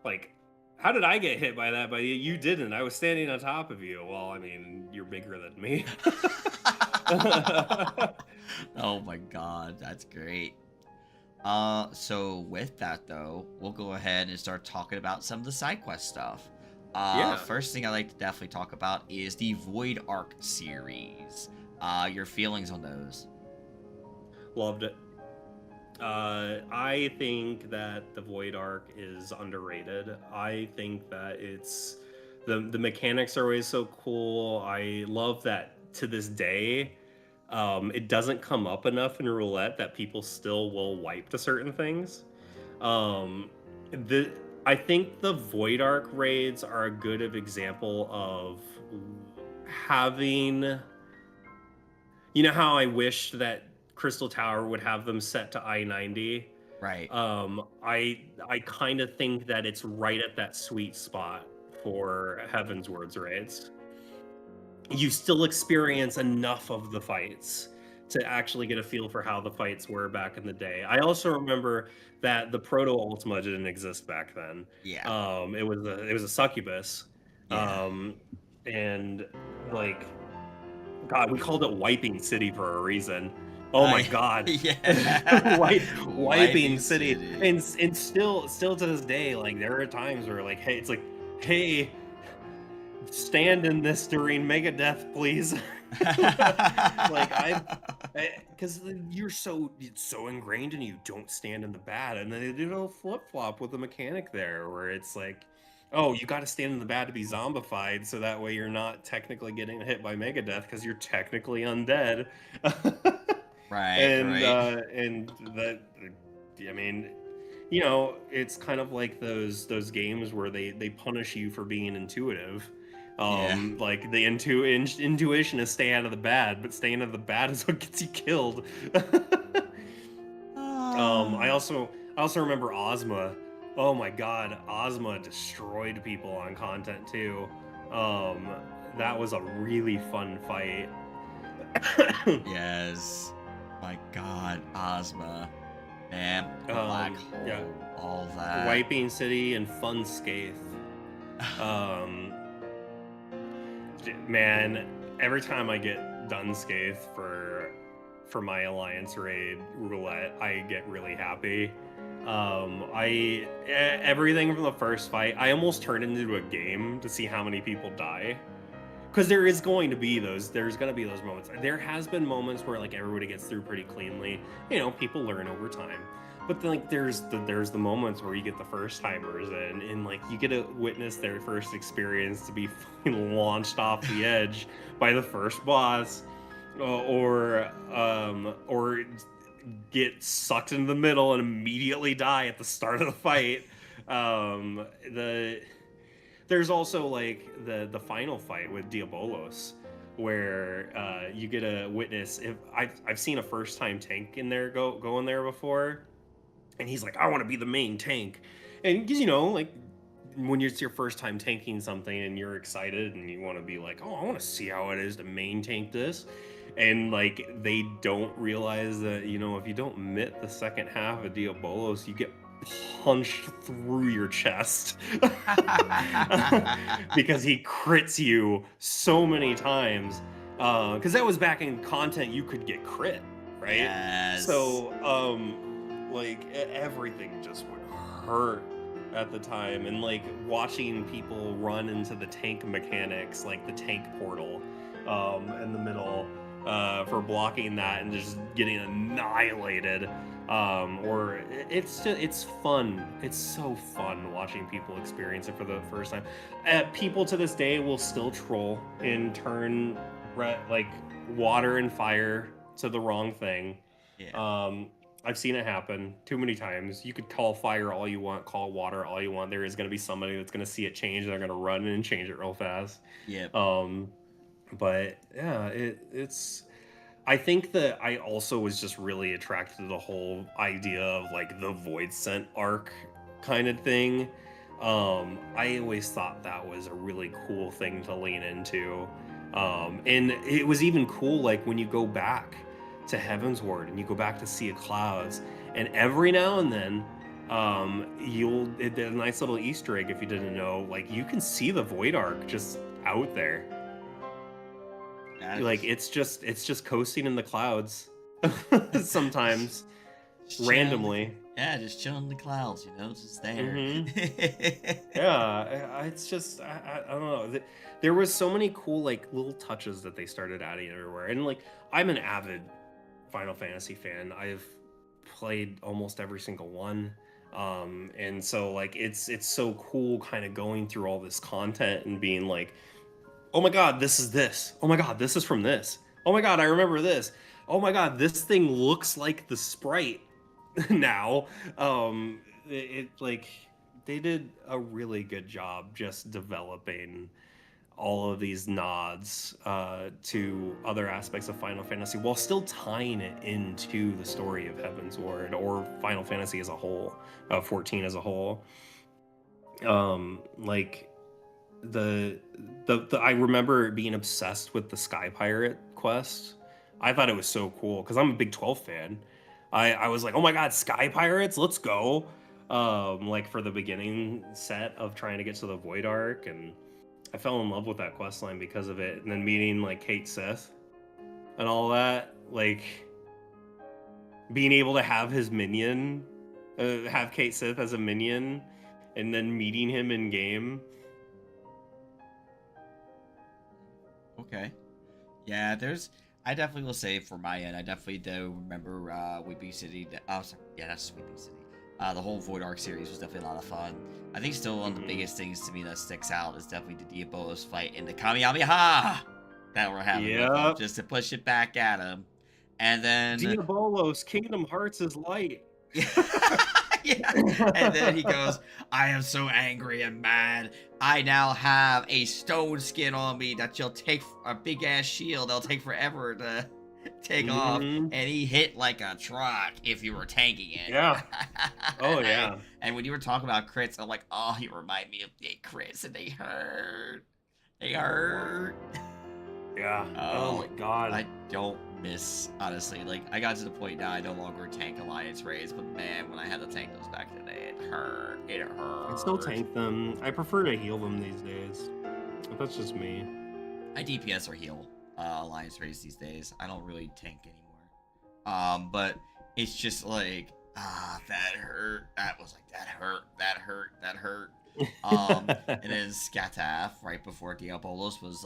[SPEAKER 2] like how did I get hit by that? But you didn't. I was standing on top of you. Well, I mean, you're bigger than me.
[SPEAKER 1] Oh my god, that's great. So with that though, we'll go ahead and start talking about some of the side quest stuff.
[SPEAKER 2] Yeah.
[SPEAKER 1] First thing I'd like to definitely talk about is the Void Arc series. Your feelings on those?
[SPEAKER 2] Loved it. I think that the Void Arc is underrated. I think that it's the mechanics are always so cool. I love that to this day. It doesn't come up enough in roulette that people still will wipe to certain things. I think the Void Arc raids are a good example of having. You know how I wish that Crystal Tower would have them set to I-90.
[SPEAKER 1] Right.
[SPEAKER 2] I kind of think that it's right at that sweet spot for Heaven's Words raids. You still experience enough of the fights to actually get a feel for how the fights were back in the day. I also remember that the Proto Ultima didn't exist back then.
[SPEAKER 1] Yeah.
[SPEAKER 2] It was a succubus.
[SPEAKER 1] Yeah.
[SPEAKER 2] And like God, we called it Wiping City for a reason. Oh my God.
[SPEAKER 1] Yeah.
[SPEAKER 2] Wiping City. And still to this day, like there are times where like, hey, it's like, hey, stand in this during Megadeth, please. Like because you're so ingrained in you don't stand in the bad, and then they did a flip-flop with the mechanic there where it's like, oh, you got to stand in the bad to be zombified, so that way you're not technically getting hit by Megadeth because you're technically undead.
[SPEAKER 1] Right.
[SPEAKER 2] And that, I mean, you know, it's kind of like those games where they punish you for being intuitive. Like the intuition is stay out of the bad, but staying out of the bad is what gets you killed. I also remember Ozma. Oh my God, Ozma destroyed people on content too. That was a really fun fight.
[SPEAKER 1] Yes. My God, Ozma. Man, Black Hole,
[SPEAKER 2] yeah.
[SPEAKER 1] all that.
[SPEAKER 2] Wiping City and Fun Scathe. Man, every time I get done Scathe for my Alliance raid roulette, I get really happy. Everything from the first fight, I almost turned into a game to see how many people die. Because there's going to be those moments. There has been moments where like everybody gets through pretty cleanly. You know, people learn over time. But then, like there's the moments where you get the first timers and like you get to witness their first experience to be fucking launched off the edge by the first boss, or get sucked into the middle and immediately die at the start of the fight. There's also like the final fight with Diabolos, where you get a witness. If I've seen a first time tank in there go in there before, and he's like, I want to be the main tank, and because you know like when it's your first time tanking something and you're excited and you want to be like, oh, I want to see how it is to main tank this. And like they don't realize that, you know, if you don't mitt the second half of Diabolos, you get punched through your chest because he crits you so many times. Because that was back in content you could get crit, right?
[SPEAKER 1] Yes.
[SPEAKER 2] So like everything just would hurt at the time, and like watching people run into the tank mechanics, like the tank portal in the middle for blocking that and just getting annihilated. Or it's fun. It's so fun watching people experience it for the first time. People to this day will still troll and turn like water and fire to the wrong thing.
[SPEAKER 1] Yeah.
[SPEAKER 2] I've seen it happen too many times. You could call fire all you want, call water all you want. There is going to be somebody that's going to see it change. They're going to run and change it real fast.
[SPEAKER 1] Yep.
[SPEAKER 2] But yeah, it's. I think that I also was just really attracted to the whole idea of like the Void Scent arc kind of thing. I always thought that was a really cool thing to lean into. And it was even cool, like when you go back to Heavensward and you go back to Sea of Clouds, and every now and then, a nice little Easter egg if you didn't know, like you can see the Void Arc just out there. Like it's just coasting in the clouds sometimes randomly.
[SPEAKER 1] Yeah, just chilling in the clouds, it's just there.
[SPEAKER 2] Mm-hmm. Yeah, it's just I don't know. There was so many cool like little touches that they started adding everywhere, and like I'm an avid Final Fantasy fan. I've played almost every single one, and so like it's so cool kind of going through all this content and being like, oh my god, this is this. Oh my god, this is from this. Oh my god, I remember this. Oh my god, this thing looks like the sprite now. It like they did a really good job just developing all of these nods to other aspects of Final Fantasy while still tying it into the story of Heavensward or Final Fantasy as a whole, 14 as a whole. Like the I remember being obsessed with the Sky Pirate quest. I thought it was so cool because I'm a big 12 fan. I was like, oh my god, Sky Pirates, let's go. Like for the beginning set of trying to get to the Void Arc, and I fell in love with that quest line because of it. And then meeting like Kate Sith and all that, like being able to have his minion, have Kate Sith as a minion, and then meeting him in game.
[SPEAKER 1] Okay. Yeah, I definitely will say for my end, I definitely do remember Weeping City. Oh, sorry. Yeah, that's Weeping City. The whole Void Arc series was definitely a lot of fun. I think still one of the biggest things to me that sticks out is definitely the Diabolos fight in the Kamehameha that we're having with him, just to push it back at him. And then
[SPEAKER 2] Diabolos, Kingdom Hearts is light.
[SPEAKER 1] Yeah. And then he goes, I am so angry and mad. I now have a stone skin on me that you'll take, a big ass shield that'll take forever to take off. And he hit like a truck if you were tanking it.
[SPEAKER 2] Yeah. Oh, yeah.
[SPEAKER 1] And when you were talking about crits, I'm like, oh, you remind me of the crits and they hurt. They hurt.
[SPEAKER 2] Yeah. Oh my god.
[SPEAKER 1] I don't miss, honestly. Like, I got to the point now I no longer tank Alliance raids, but man, when I had to tank those back in the day, it hurt. It hurt.
[SPEAKER 2] I still tank them. I prefer to heal them these days. But that's just me.
[SPEAKER 1] I DPS or heal Alliance raids these days. I don't really tank anymore. But it's just like, that hurt. That was like, that hurt. That hurt. That hurt. And then Scataf right before Diabolos was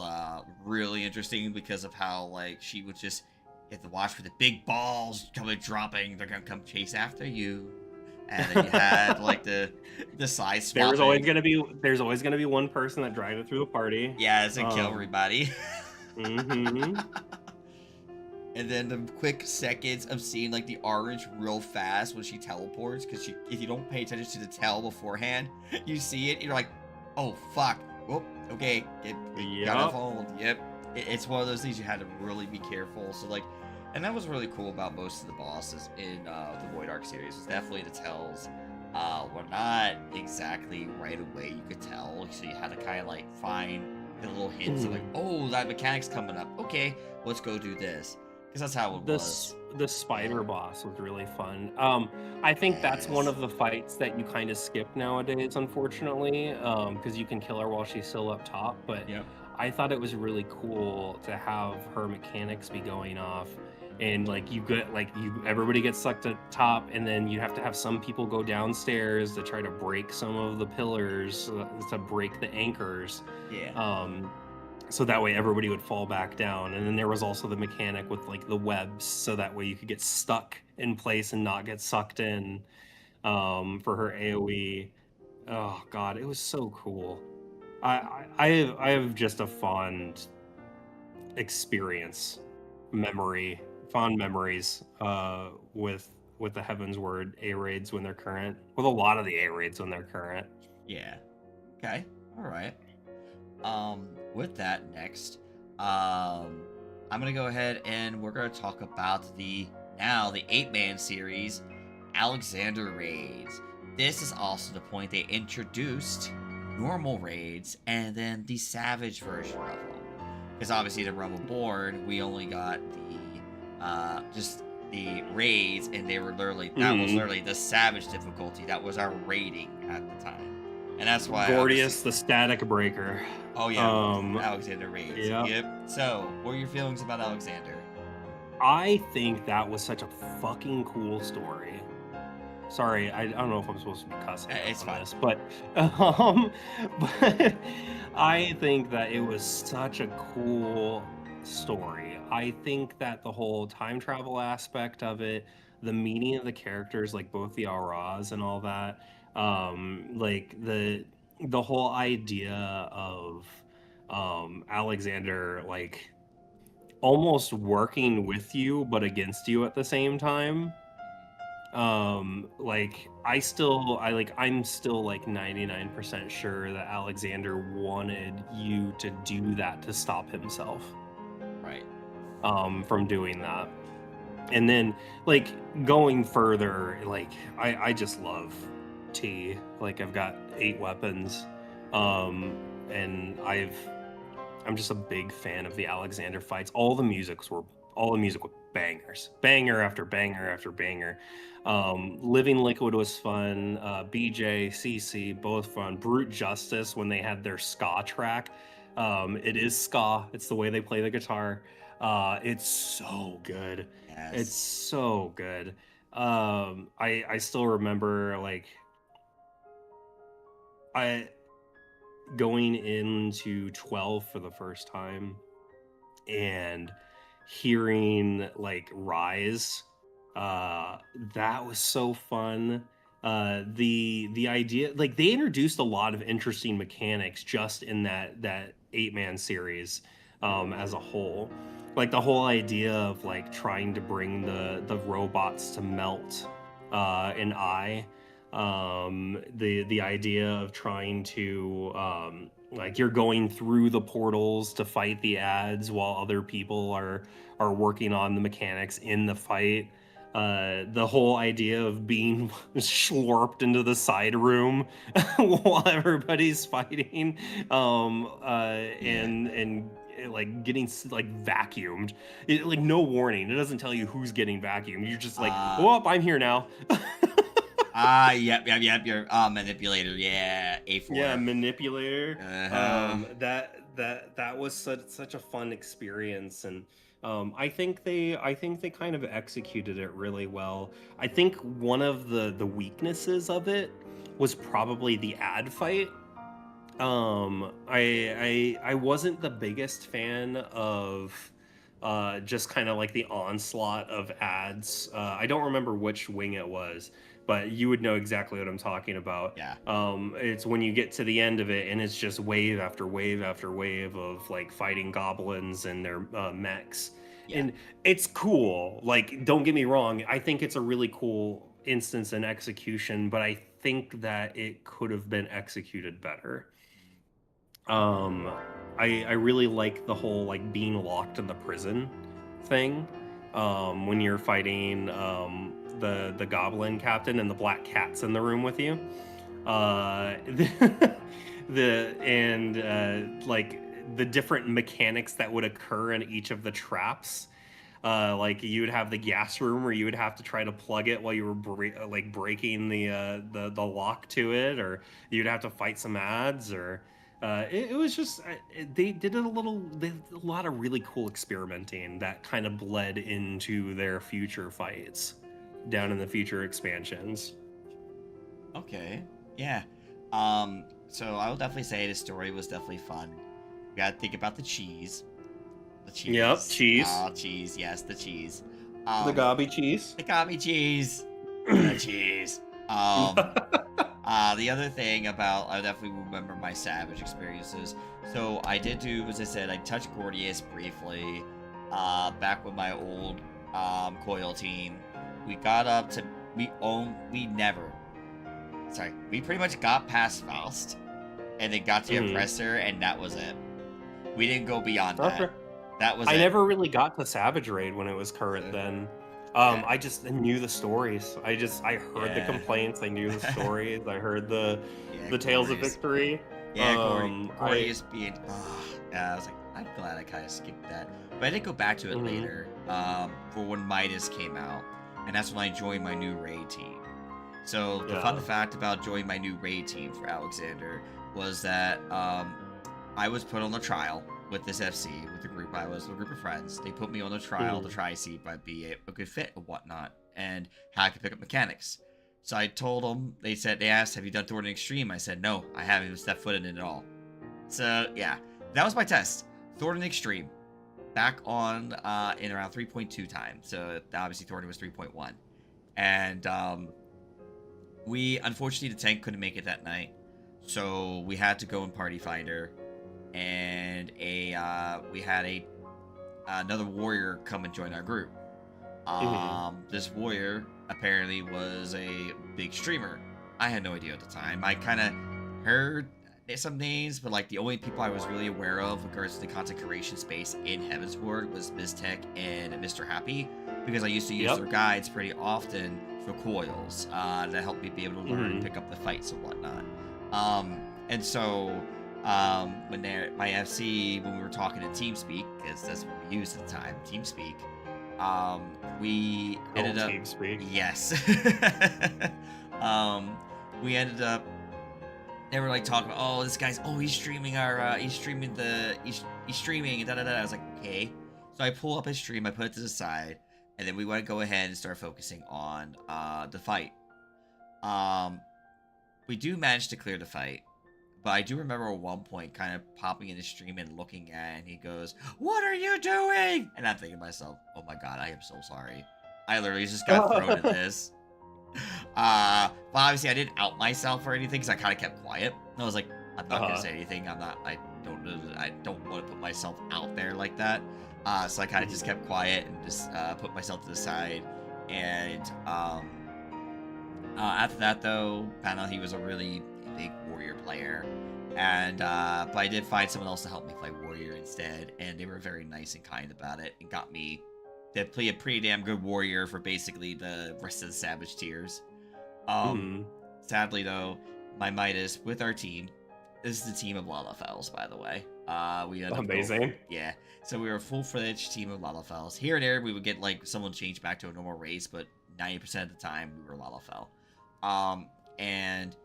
[SPEAKER 1] really interesting because of how like she would just get to watch for the big balls coming dropping. They're gonna come chase after you, and then you had like the side swapping.
[SPEAKER 2] There's always gonna be one person that drives it through the party.
[SPEAKER 1] Yeah, it's gonna kill everybody.
[SPEAKER 2] Mm-hmm.
[SPEAKER 1] And then the quick seconds of seeing like the orange real fast when she teleports, because if you don't pay attention to the tail beforehand, you see it, and you're like, oh fuck, whoop, okay, got it hold. Yep, it's one of those things you had to really be careful. So like, and that was really cool about most of the bosses in the Void Arc series. Was definitely the tells were not exactly right away. You could tell, so you had to kind of like find the little hints of like, oh, that mechanic's coming up. Okay, let's go do this. Because that's how it was.
[SPEAKER 2] The spider boss was really fun. I think that's one of the fights that you kind of skip nowadays, unfortunately, because you can kill her while she's still up top. But I thought it was really cool to have her mechanics be going off, and like you get like you everybody gets sucked at top, and then you have to have some people go downstairs to try to break some of the pillars to break the anchors.
[SPEAKER 1] Yeah.
[SPEAKER 2] So that way everybody would fall back down. And then there was also the mechanic with like the webs, so that way you could get stuck in place and not get sucked in, for her AoE. Oh god, it was so cool. I have just a fond experience, fond memories with the Heaven's Word A raids when they're current, with a lot of the A raids when they're current.
[SPEAKER 1] Yeah. Okay. All right. With that next, I'm gonna go ahead and we're gonna talk about the 8-man series, Alexander raids. This is also the point they introduced normal raids and then the savage version of them. Because obviously the Rebel board, we only got the just the raids, and they were literally that was literally the savage difficulty. That was our rating at the time. And that's why
[SPEAKER 2] Gordius the Static Breaker.
[SPEAKER 1] Oh yeah, Alexander raids. Yep. So, what are your feelings about Alexander?
[SPEAKER 2] I think that was such a fucking cool story. Sorry, I don't know if I'm supposed to be cussing.
[SPEAKER 1] It's fine.
[SPEAKER 2] This, but I think that it was such a cool story. I think that the whole time travel aspect of it, the meaning of the characters, like both the auras and all that, like the whole idea of Alexander like almost working with you but against you at the same time. Like I'm still like 99% sure that Alexander wanted you to do that to stop himself,
[SPEAKER 1] right?
[SPEAKER 2] From doing that. And then like going further, like I just love T. Like I've got 8 weapons, and I'm just a big fan of the Alexander fights. All the music was bangers, banger after banger after banger. Living Liquid was fun. BJ, CC, both fun. Brute Justice, when they had their ska track, it is ska. It's the way they play the guitar. It's so good.
[SPEAKER 1] Yes.
[SPEAKER 2] It's so good. I still remember like I going into 12 for the first time and hearing like Rise, that was so fun. The idea, like they introduced a lot of interesting mechanics just in that 8-man series, as a whole. Like the whole idea of like trying to bring the robots to melt an eye. The idea of trying to like you're going through the portals to fight the ads while other people are working on the mechanics in the fight. The whole idea of being slurped into the side room while everybody's fighting, and like getting like vacuumed, like no warning. It doesn't tell you who's getting vacuumed. You're just like, oh, I'm here now.
[SPEAKER 1] Yep. Your manipulator. Yeah, A4.
[SPEAKER 2] Yeah, manipulator. That was such a fun experience, and I think they kind of executed it really well. I think one of the weaknesses of it was probably the ad fight. I wasn't the biggest fan of just kind of like the onslaught of ads. I don't remember which wing it was, but you would know exactly what I'm talking about.
[SPEAKER 1] Yeah.
[SPEAKER 2] It's when you get to the end of it and it's just wave after wave after wave of like fighting goblins and their mechs. Yeah. And it's cool. Like, don't get me wrong. I think it's a really cool instance and execution, but I think that it could have been executed better. I really like the whole like being locked in the prison thing, when you're fighting the goblin captain and the black cat's in the room with you. Like the different mechanics that would occur in each of the traps. Like you would have the gas room where you would have to try to plug it while you were breaking the lock to it, or you'd have to fight some ads, or It was just they did a lot of really cool experimenting that kind of bled into their future fights down in the future expansions.
[SPEAKER 1] Okay. Yeah. So I will definitely say the story was definitely fun. You gotta think about the cheese. The
[SPEAKER 2] Yep,
[SPEAKER 1] cheese.
[SPEAKER 2] cheese,
[SPEAKER 1] Oh, cheese. Yes, the cheese.
[SPEAKER 2] the
[SPEAKER 1] Um,
[SPEAKER 2] gobby cheese.
[SPEAKER 1] the got me cheese. The cheese. The other thing about, I definitely remember my Savage experiences. So I did do, as I said, I touched Gordius briefly, back with my old, Coil team. We got up to, we pretty much got past Faust, and then got to Oppressor, and that was it. We didn't go beyond that.
[SPEAKER 2] Okay.
[SPEAKER 1] That was
[SPEAKER 2] I
[SPEAKER 1] it.
[SPEAKER 2] never really got to Savage Raid when it was current then.
[SPEAKER 1] Yeah.
[SPEAKER 2] I just knew the stories. I heard the
[SPEAKER 1] Yeah.
[SPEAKER 2] complaints. I knew the stories. I heard the
[SPEAKER 1] Yeah,
[SPEAKER 2] tales of
[SPEAKER 1] Gordius.
[SPEAKER 2] victory.
[SPEAKER 1] Yeah, Gordius being. Yeah, I was like, I'm glad I kind of skipped that, but I did go back to it later. For when Midas came out, and that's when I joined my new raid team. So the fun fact about joining my new raid team for Alexander was that I was put on the trial with this FC, with the group I was, with a group of friends. They put me on the trial to try to see if I'd be a good fit and whatnot, and how I could pick up mechanics. So I told them, they asked, have you done Thornton Extreme? I said, no, I haven't even stepped foot in it at all. So yeah, that was my test. Thornton Extreme. Back on, in around 3.2 time. So obviously Thornton was 3.1. And we, unfortunately, the tank couldn't make it that night. So we had to go in Party Finder. And we had another warrior come and join our group. This warrior apparently was a big streamer. I had no idea at the time. I kind of heard some names, but like the only people I was really aware of with regards to the content creation space in Heavensward was Miztech and Mr. Happy, because I used to use their guides pretty often for coils that helped me be able to learn and pick up the fights and whatnot. And so when my FC, when we were talking in TeamSpeak, because that's what we used at the time, TeamSpeak, we ended up
[SPEAKER 2] TeamSpeak.
[SPEAKER 1] Yes. We ended up, they were like talking about, oh, this guy's, he's streaming he's streaming and da-da-da. I was like, okay. So I pull up his stream, I put it to the side, and then we want to go ahead and start focusing on the fight. We do manage to clear the fight, but I do remember at one point kind of popping in the stream and looking at it, and he goes, what are you doing? And I'm thinking to myself, oh my god, I am so sorry. I literally just got thrown at this. But obviously I didn't out myself or anything, because I kind of kept quiet. I was like, I'm not gonna say anything. I don't want to put myself out there like that. So I kind of just kept quiet and just put myself to the side. And after that, though, found out he was a really big warrior player, and but I did find someone else to help me play warrior instead, and they were very nice and kind about it, and got me to play a pretty damn good warrior for basically the rest of the Savage tiers. Sadly, though, my Midas with our team, this is the team of Lalafels, by the way. We had
[SPEAKER 2] amazing.
[SPEAKER 1] Yeah, so we were a full-fledged team of Lalafels. Here and there, we would get like someone change back to a normal race, but 90% of the time, we were Lalafel. And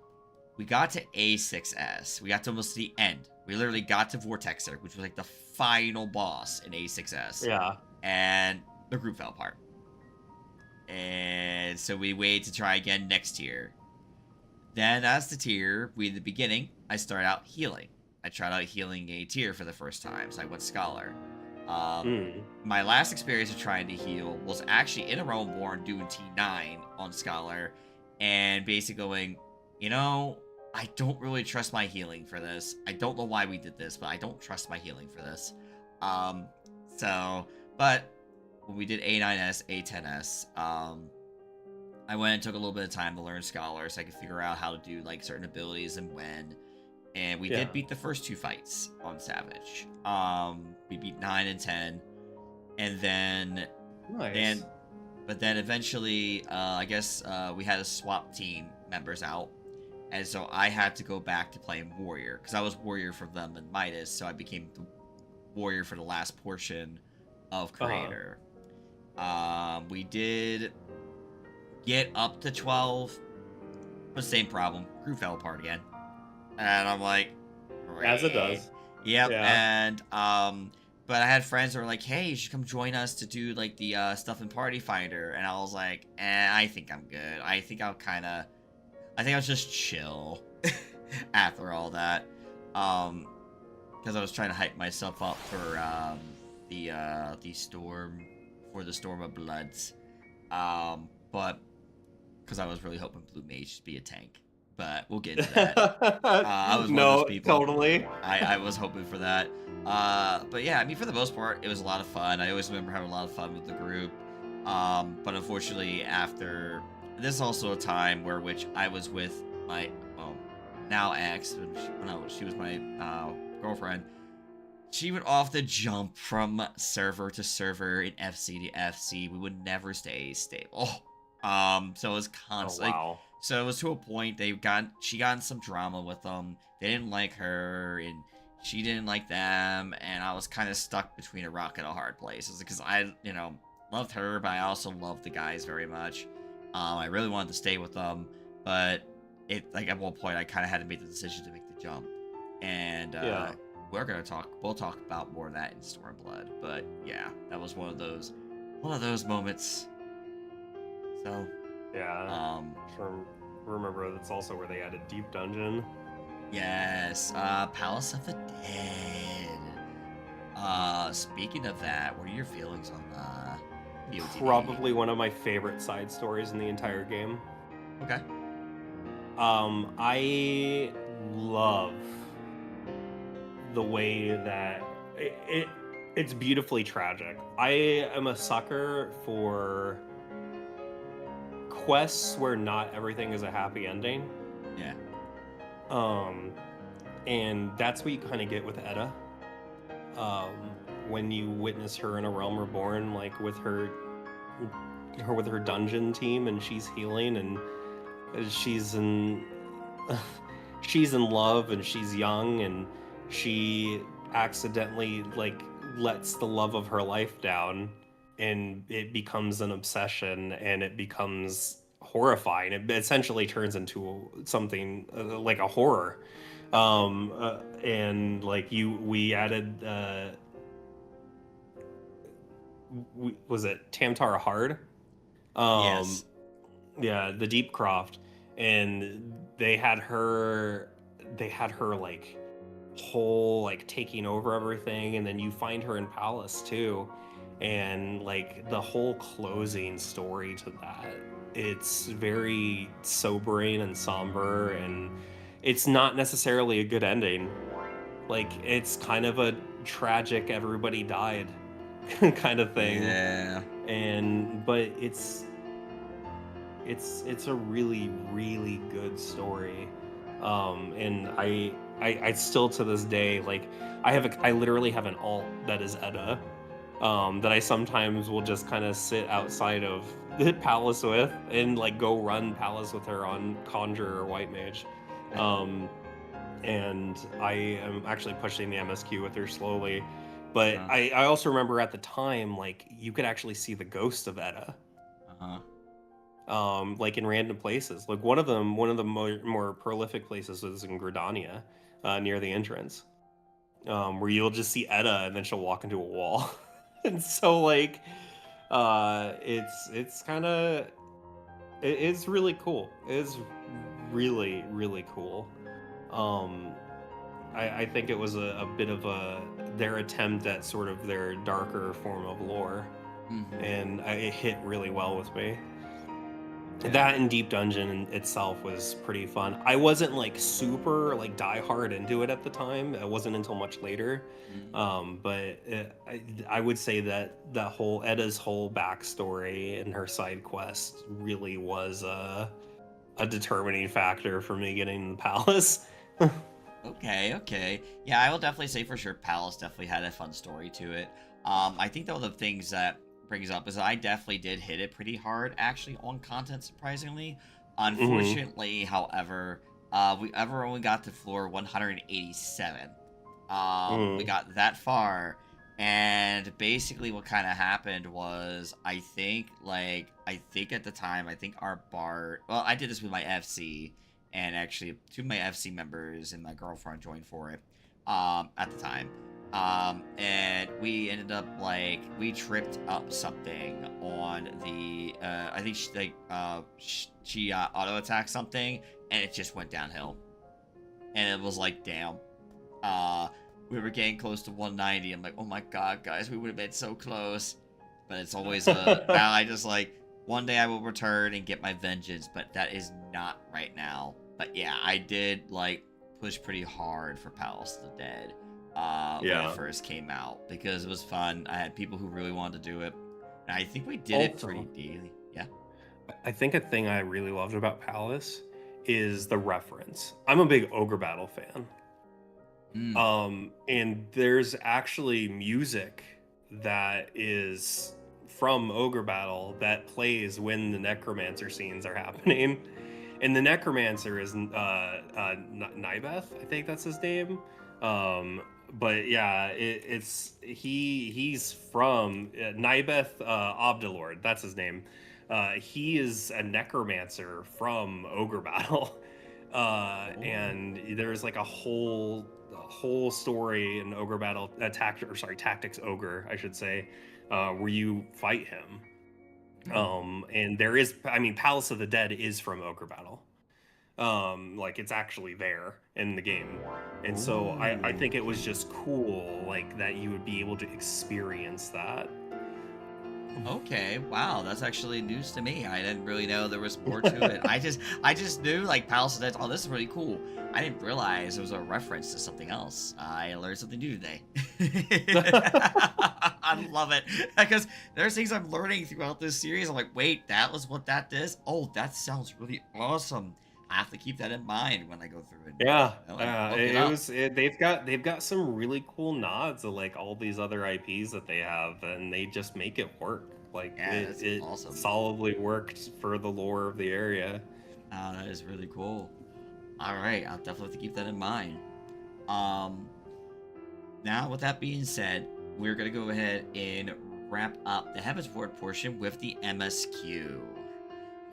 [SPEAKER 1] we got to A6S. We got to almost the end. We literally got to Vortexer, which was like the final boss in A6S.
[SPEAKER 2] Yeah.
[SPEAKER 1] And the group fell apart. And so we waited to try again next tier. Then as the tier, in the beginning, I started out healing. I tried out healing a tier for the first time, so I went Scholar. My last experience of trying to heal was actually in a Realm Born doing T9 on Scholar, and basically going, I don't really trust my healing for this. I don't know why we did this, but I don't trust my healing for this. But when we did A9S, A10S, I went and took a little bit of time to learn Scholar so I could figure out how to do like certain abilities and when. And we did beat the first two fights on Savage. We beat 9 and 10. And then...
[SPEAKER 2] Nice.
[SPEAKER 1] But then eventually, I guess we had to swap team members out. And so I had to go back to playing Warrior. Because I was Warrior for them and Midas. So I became the Warrior for the last portion of Creator. We did get up to 12. But same problem. Crew fell apart again. And I'm like,
[SPEAKER 2] As it does.
[SPEAKER 1] Yep,
[SPEAKER 2] Yeah.
[SPEAKER 1] and but I had friends that were like, "Hey, you should come join us to do like the stuff in Party Finder," and I was like, I think I'm good. I think I'll just chill after all that, because I was trying to hype myself up for the storm for the Storm of Bloods, but because I was really hoping Blue Mage to be a tank. But we'll get into that. I was one of those people.
[SPEAKER 2] Totally.
[SPEAKER 1] I was hoping for that. But yeah, I mean, for the most part, it was a lot of fun. I always remember having a lot of fun with the group. But unfortunately, after this is also a time which I was with my now ex, when she was my girlfriend. She would often jump from server to server in FC to FC. We would never stay stable. So it was constant.
[SPEAKER 2] Oh, wow.
[SPEAKER 1] So it was to a point she got in some drama with them. They didn't like her, and she didn't like them, and I was kind of stuck between a rock and a hard place. Because I, loved her, but I also loved the guys very much. I really wanted to stay with them, but at one point I kind of had to make the decision to make the jump, and
[SPEAKER 2] Yeah.
[SPEAKER 1] we'll talk about more of that in Stormblood. But yeah, that was one of those moments. So
[SPEAKER 2] Yeah. Remember, that's also where they added Deep Dungeon.
[SPEAKER 1] Yes, Palace of the Dead. Speaking of that, what are your feelings on POTD?
[SPEAKER 2] Probably one of my favorite side stories in the entire game.
[SPEAKER 1] Okay.
[SPEAKER 2] I love the way that it's beautifully tragic. I am a sucker for quests where not everything is a happy ending.
[SPEAKER 1] Yeah.
[SPEAKER 2] And that's what you kind of get with Edda. When you witness her in A Realm Reborn, like with her dungeon team, and she's healing, and she's in love, and she's young, and she accidentally lets the love of her life down, and it becomes an obsession, and it becomes horrifying. It essentially turns into something like a horror. And we added was it Tamtara Hard?
[SPEAKER 1] Yes.
[SPEAKER 2] Yeah, the Deep Croft, and they had her whole taking over everything, and then you find her in Palace too, and the whole closing story to that, it's very sobering and somber, and it's not necessarily a good ending. It's kind of a tragic everybody died kind of thing.
[SPEAKER 1] Yeah.
[SPEAKER 2] But it's a really, really good story. And I still to this day, I literally have an alt that is Edda, that I sometimes will just kind of sit outside of the Palace with, and go run Palace with her on Conjure or White Mage. And I am actually pushing the MSQ with her slowly. But I also remember at the time, you could actually see the ghost of Edda. In random places. One of the more prolific places was in Gridania, near the entrance, where you'll just see Edda, and then she'll walk into a wall. And so it's kind of, it's really cool. It's really, really cool. I think it was a bit of their attempt at sort of their darker form of lore, and it hit really well with me. Yeah. That and Deep Dungeon itself was pretty fun. I wasn't super die hard into it at the time. It wasn't until much later. But I would say that Edda's whole backstory and her side quest really was a determining factor for me getting the Palace.
[SPEAKER 1] Okay. Yeah, I will definitely say for sure Palace definitely had a fun story to it. I think though the things that brings up is that I definitely did hit it pretty hard actually on content, surprisingly. Unfortunately, however, we only got to floor 187. We got that far, and basically what kind of happened was I think at the time, I think our bard, well, I did this with my FC, and actually two of my FC members and my girlfriend joined for it. at the time. And we ended up like we tripped up something on the I think she auto attacked something and it just went downhill. And it was like, damn. We were getting close to 190. I'm like, oh my god, guys, we would have been so close. But it's always now I just like one day I will return and get my vengeance, but that is not right now. But yeah, I did like push pretty hard for Palace of the Dead when it first came out because it was fun. I had people who really wanted to do it, and I think we did it pretty daily. Yeah.
[SPEAKER 2] I think a thing I really loved about Palace is the reference. I'm a big Ogre Battle fan. And there's actually music that is from Ogre Battle that plays when the Necromancer scenes are happening. And the Necromancer is Nybeth, I think that's his name. But yeah, he's from Nybeth Obdalord, that's his name. He is a Necromancer from Ogre Battle. And there's like a whole story in Ogre Battle, Tactics Ogre, I should say, where you fight him. And there is, I mean, Palace of the Dead is from Ogre Battle. Like it's actually there in the game. And so I think it was just cool, like that you would be able to experience that.
[SPEAKER 1] Okay, wow, that's actually news to me. I didn't really know there was more to it. I just knew like Palace of the Dead. Oh, this is really cool. I didn't realize it was a reference to something else. I learned something new today. I love it because there's things I'm learning throughout this series. I'm like, wait, that was what that is. Oh, that sounds really awesome. I have to keep that in mind when I go through it.
[SPEAKER 2] Yeah, they've got some really cool nods of like all these other IPs that they have, and they just make it work. Like it awesome. Solidly worked for the lore of the area.
[SPEAKER 1] Oh, that is really cool. All right, I'll definitely have to keep that in mind. Now, with that being said, we're gonna go ahead and wrap up the Heavensward portion with the MSQ.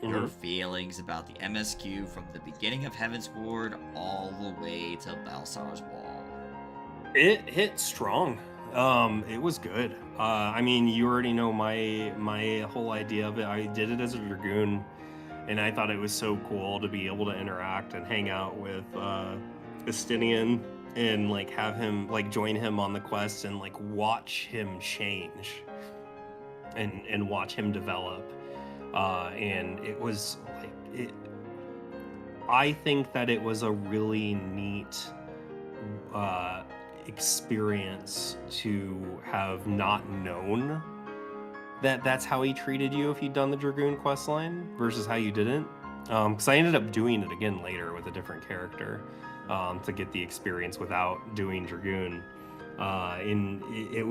[SPEAKER 1] Your feelings about the MSQ from the beginning of Heavensward all the way to Balsar's Wall.
[SPEAKER 2] It hit strong. It was good. I mean, you already know my whole idea of it. I did it as a Dragoon, and I thought it was so cool to be able to interact and hang out with Estinian and like have him like join him on the quest and like watch him change and watch him develop. And it was like I think that it was a really neat experience to have not known that that's how he treated you if you'd done the Dragoon quest line versus how you didn't. Because I ended up doing it again later with a different character to get the experience without doing Dragoon. And it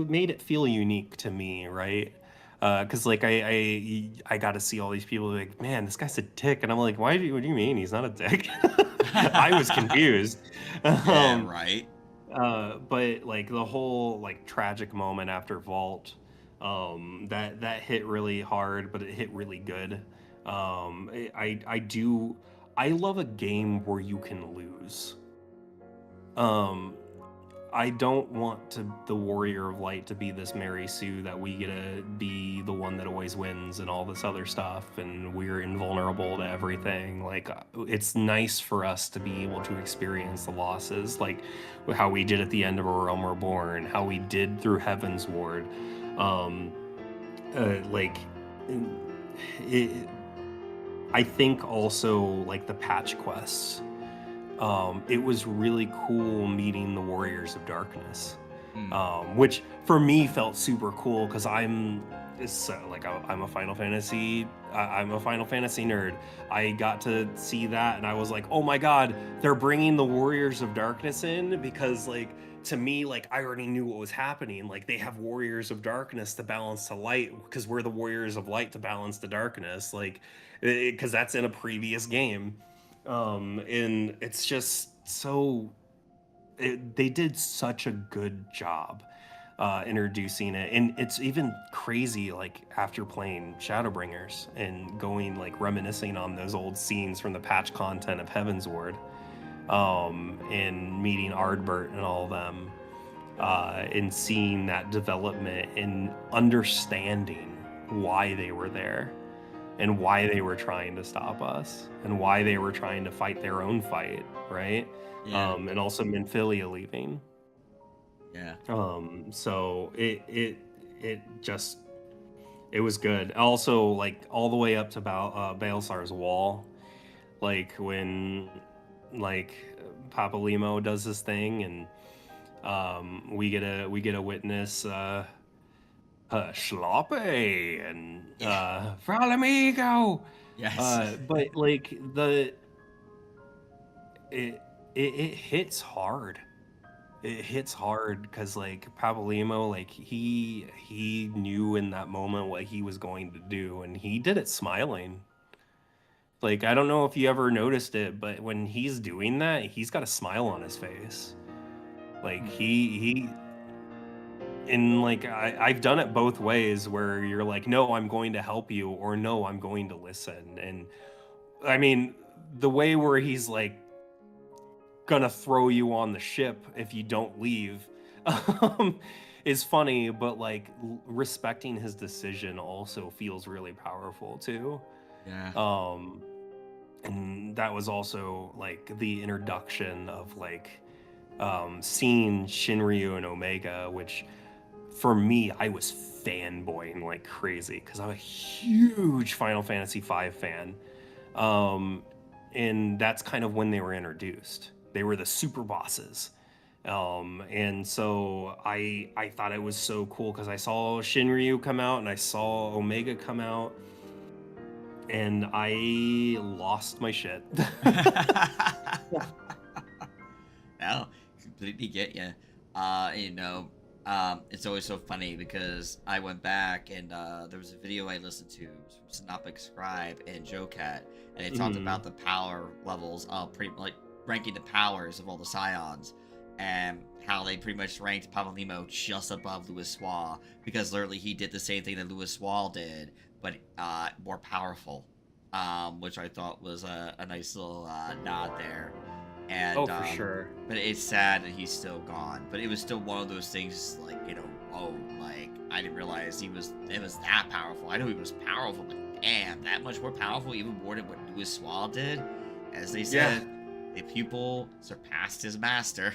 [SPEAKER 2] made it feel unique to me, right? Because like I got to see all these people like, man, this guy's a dick, and I'm like, what do you mean he's not a dick? I was confused.
[SPEAKER 1] Yeah, right.
[SPEAKER 2] But like the whole like tragic moment after Vault, that hit really hard, but it hit really good. I love a game where you can lose. I don't want the Warrior of Light to be this Mary Sue that we get to be the one that always wins and all this other stuff, and we're invulnerable to everything. Like, it's nice for us to be able to experience the losses, like how we did at the end of A Realm Reborn, how we did through Heavensward. I think also like the patch quests. It was really cool meeting the Warriors of Darkness, which for me felt super cool because I'm a Final Fantasy nerd. I got to see that and I was like, oh my god, they're bringing the Warriors of Darkness in, because like to me, like I already knew what was happening. Like they have Warriors of Darkness to balance the light because we're the Warriors of Light to balance the darkness, like because that's in a previous game. And it's just so they did such a good job introducing it. And it's even crazy, like after playing Shadowbringers and going like reminiscing on those old scenes from the patch content of Heavensward, and meeting Ardbert and all of them, and seeing that development and understanding why they were there and why they were trying to stop us and why they were trying to fight their own fight, right?
[SPEAKER 1] Yeah.
[SPEAKER 2] And also Minfilia leaving.
[SPEAKER 1] Yeah.
[SPEAKER 2] So it just, it was good. Also, like all the way up to Baelsar's wall, like when like Papa Limo does his thing, and we get a witness Schloppe and Fralamigo.
[SPEAKER 1] Yes.
[SPEAKER 2] But like it it hits hard. It hits hard because like Pavolimo, like he knew in that moment what he was going to do, and he did it smiling. Like I don't know if you ever noticed it, but when he's doing that, he's got a smile on his face. Like he and like I've done it both ways where you're like, no, I'm going to help you, or no, I'm going to listen. And I mean, the way where he's like gonna throw you on the ship if you don't leave is funny, but like respecting his decision also feels really powerful too.
[SPEAKER 1] Yeah.
[SPEAKER 2] And that was also like the introduction of like seeing Shinryu and Omega, which for me, I was fanboying like crazy because I'm a huge Final Fantasy V fan. And that's kind of when they were introduced. They were the super bosses. And so I thought it was so cool because I saw Shinryu come out and I saw Omega come out, and I lost my shit.
[SPEAKER 1] Well, completely get you. You know, it's always so funny because I went back and there was a video I listened to from FFXIV and JoeCat, and they talked about the power levels of pretty like ranking the powers of all the Scions, and how they pretty much ranked Pavolimo just above Louis Suave because literally he did the same thing that Louis Suave did, but more powerful, which I thought was a nice little nod there. And
[SPEAKER 2] Oh, for sure.
[SPEAKER 1] but it's sad that he's still gone. But it was still one of those things, like, you know, oh, like I didn't realize it was that powerful. I know he was powerful, but damn, that much more powerful, even more than what Louis Suave did. As they said, the pupil surpassed his master.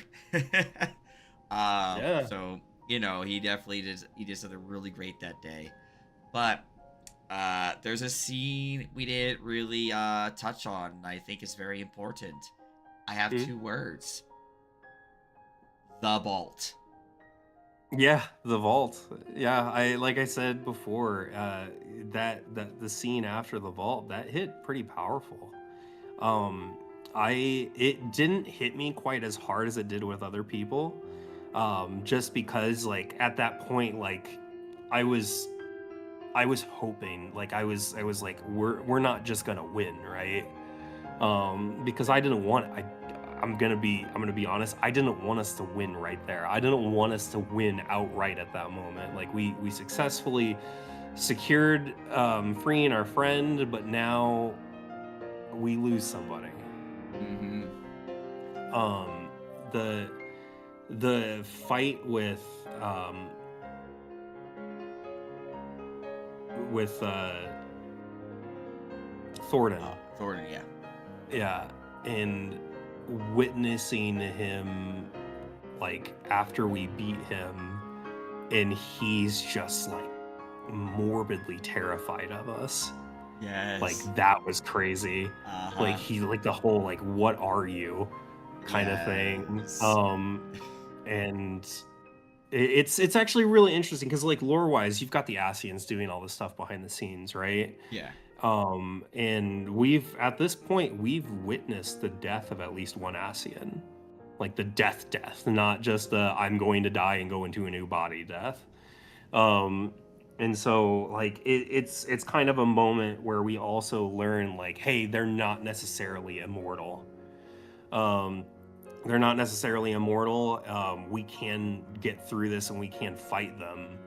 [SPEAKER 2] Yeah.
[SPEAKER 1] So you know, he definitely did. He did something really great that day. But there's a scene we didn't really touch on, and I think is very important. I have two words. The vault.
[SPEAKER 2] Yeah, the vault. Yeah, like I said before, that the scene after the vault, that hit pretty powerful. It didn't hit me quite as hard as it did with other people. Just because like at that point, like I was hoping, like I was like, we're not just gonna win, right? Because I didn't want it. I'm gonna be honest. I didn't want us to win right there. I didn't want us to win outright at that moment. Like we successfully secured freeing our friend, but now we lose somebody. The fight with Thornton.
[SPEAKER 1] Thornton, yeah.
[SPEAKER 2] Yeah, and witnessing him, like after we beat him, and he's just like morbidly terrified of us.
[SPEAKER 1] Yes.
[SPEAKER 2] Like that was crazy. Like he like the whole like what are you kind of thing. And it's actually really interesting because like lore wise, you've got the Asians doing all this stuff behind the scenes, right?
[SPEAKER 1] Yeah.
[SPEAKER 2] And at this point we've witnessed the death of at least one Asian, like the death, not just the I'm going to die and go into a new body death. And so like it's kind of a moment where we also learn like, hey, they're not necessarily immortal. They're not necessarily immortal. We can get through this and we can fight them.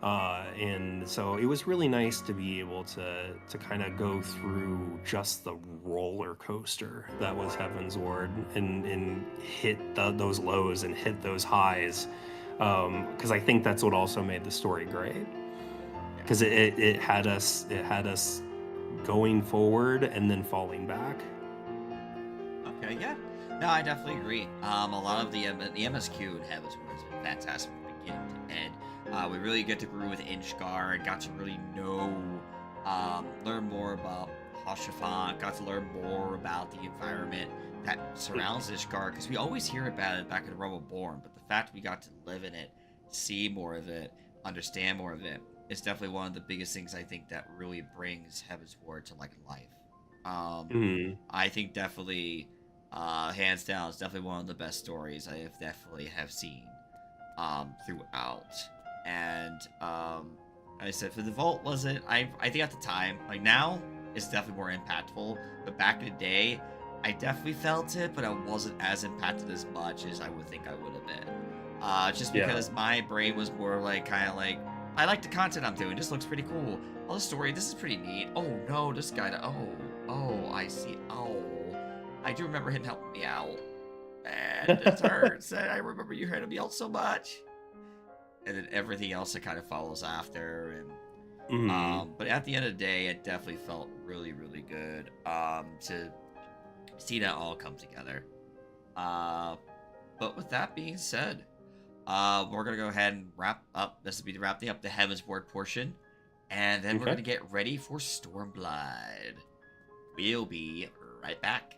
[SPEAKER 2] And so it was really nice to be able to kind of go through just the roller coaster that was Heaven's Ward, and hit those lows and hit those highs, because I think that's what also made the story great, because it had us going forward and then falling back.
[SPEAKER 1] Okay, yeah. No, I definitely agree. A lot of the MSQ in Heaven's Ward has been fantastic from beginning to end. We really get to grow with Inchgar and got to really know, learn more about Hoshafant, got to learn more about the environment that surrounds Ishgard, because we always hear about it back in Realm Reborn, but the fact we got to live in it, see more of it, understand more of it, is definitely one of the biggest things I think that really brings Heaven's Ward to like life. I think definitely, hands down, it's definitely one of the best stories I have definitely have seen throughout. And like I said, for the Vault wasn't, I think at the time, like now it's definitely more impactful, but back in the day I definitely felt it, but I wasn't as impacted as much as I would think I would have been, just because my brain was more like kind of like, I like the content I'm doing, this looks pretty cool, oh, the story, this is pretty neat, oh no, this guy, oh I see, oh I do remember him helping me out, and it hurts. I remember you helping me out so much. And then everything else that kind of follows after. And but at the end of the day, it definitely felt really, really good to see that all come together. But with that being said, we're gonna go ahead and wrap up. This will be wrapping up the Heaven's Ward portion, and then we're gonna get ready for Stormblood. We'll be right back.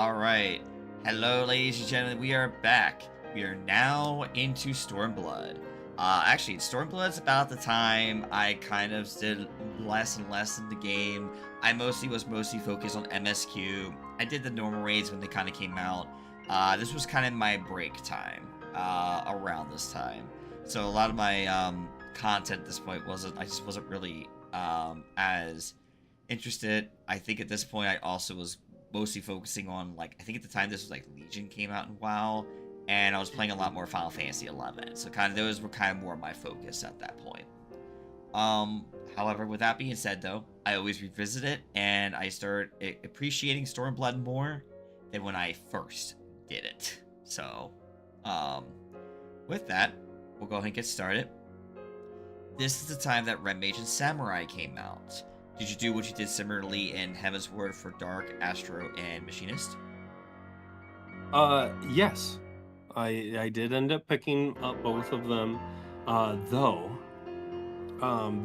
[SPEAKER 1] All right. Hello, ladies and gentlemen. We are back. We are now into Stormblood. Actually, Stormblood's about the time I kind of did less and less in the game. I was mostly focused on MSQ. I did the normal raids when they kind of came out. This was kind of my break time around this time. So a lot of my content at this point I just wasn't really as interested. I think at this point I also was mostly focusing on, like, I think at the time this was like Legion came out in WoW, and I was playing a lot more Final Fantasy XI. So kind of those were kind of more my focus at that point. However, with that being said, though, I always revisit it, and I start appreciating Stormblood more than when I first did it. So, with that, we'll go ahead and get started. This is the time that Red Mage and Samurai came out. Did you do what you did similarly in Heaven's Word for Dark, Astro, and Machinist?
[SPEAKER 2] Yes. I did end up picking up both of them. Though,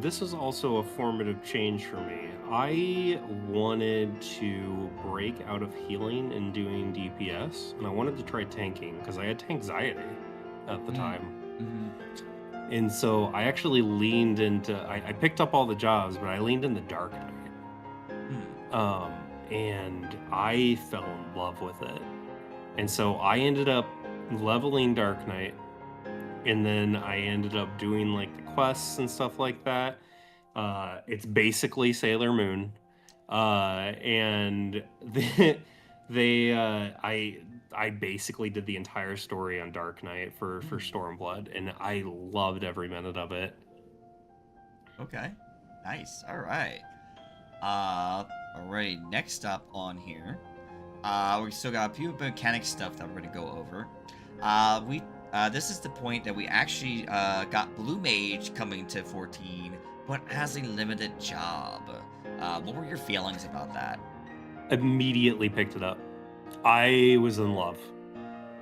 [SPEAKER 2] this is also a formative change for me. I wanted to break out of healing and doing DPS, and I wanted to try tanking because I had anxiety at the time.
[SPEAKER 1] Mm-hmm.
[SPEAKER 2] And so I actually leaned into, I picked up all the jobs, but I leaned into Dark Knight. And I fell in love with it. And so I ended up leveling Dark Knight, and then I ended up doing like the quests and stuff like that. It's basically Sailor Moon. And I basically did the entire story on Dark Knight for Stormblood, and I loved every minute of it.
[SPEAKER 1] Okay, nice. All right. Alright. Next up on here, we still got a few mechanic stuff that we're gonna go over. This is the point that we actually got Blue Mage coming to 14, but as a limited job. What were your feelings about that?
[SPEAKER 2] Immediately picked it up. I was in love.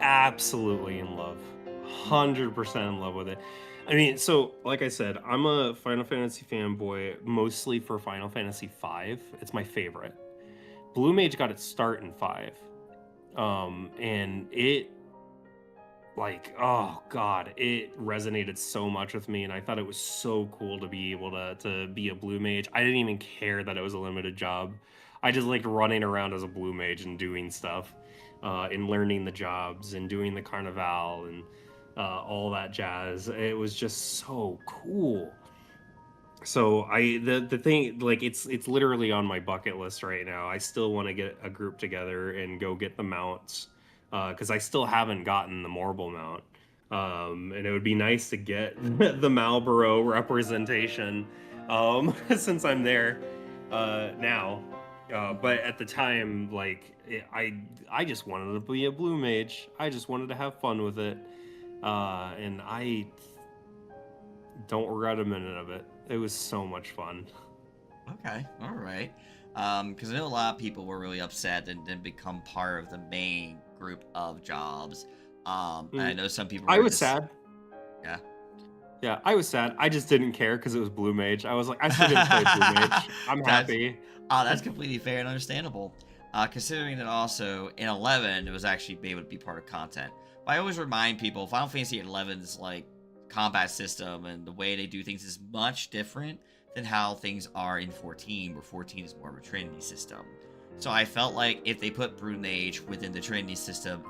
[SPEAKER 2] Absolutely in love. 100% in love with it. I mean, so like I said, I'm a Final Fantasy fanboy, mostly for Final Fantasy V. It's my favorite. Blue Mage got its start in 5. And it, like, oh god, it resonated so much with me, and I thought it was so cool to be able to be a Blue Mage. I didn't even care that it was a limited job. I just liked running around as a Blue Mage and doing stuff, and learning the jobs and doing the Carnival and all that jazz. It was just so cool. So the thing, like, it's literally on my bucket list right now. I still want to get a group together and go get the mounts, because I still haven't gotten the Morble mount. And it would be nice to get the Marlboro representation, since I'm there now. But at the time, like, I just wanted to be a Blue Mage. I just wanted to have fun with it. And I don't regret a minute of it. It was so much fun.
[SPEAKER 1] Okay, all right. Because I know a lot of people were really upset and didn't become part of the main group of jobs. And I know some people.
[SPEAKER 2] I was sad.
[SPEAKER 1] Yeah.
[SPEAKER 2] Yeah, I was sad. I just didn't care because it was Blue Mage. I was like, I still didn't play Blue Mage. I'm happy.
[SPEAKER 1] That's completely fair and understandable. Considering that also in 11 it was actually able to be part of content. But I always remind people, Final Fantasy 11's like combat system and the way they do things is much different than how things are in 14, where 14 is more of a Trinity system. So I felt like if they put Blue Mage within the Trinity system,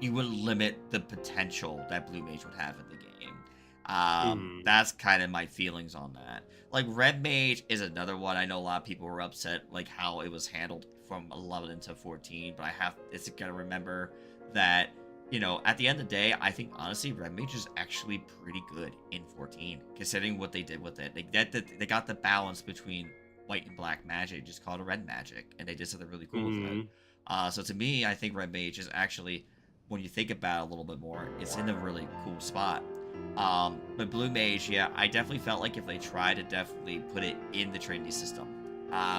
[SPEAKER 1] you would limit the potential that Blue Mage would have in the game. That's kind of my feelings on that. Like, Red Mage is another one. I know a lot of people were upset, like, how it was handled from 11 into 14, but it's gotta remember that, you know, at the end of the day, I think, honestly, Red Mage is actually pretty good in 14, considering what they did with it. They got the balance between white and black magic, just called it red magic, and they did something really cool with it. So to me, I think Red Mage is actually, when you think about it a little bit more, it's in a really cool spot. But Blue Mage, yeah, I definitely felt like if they tried to definitely put it in the Trinity system,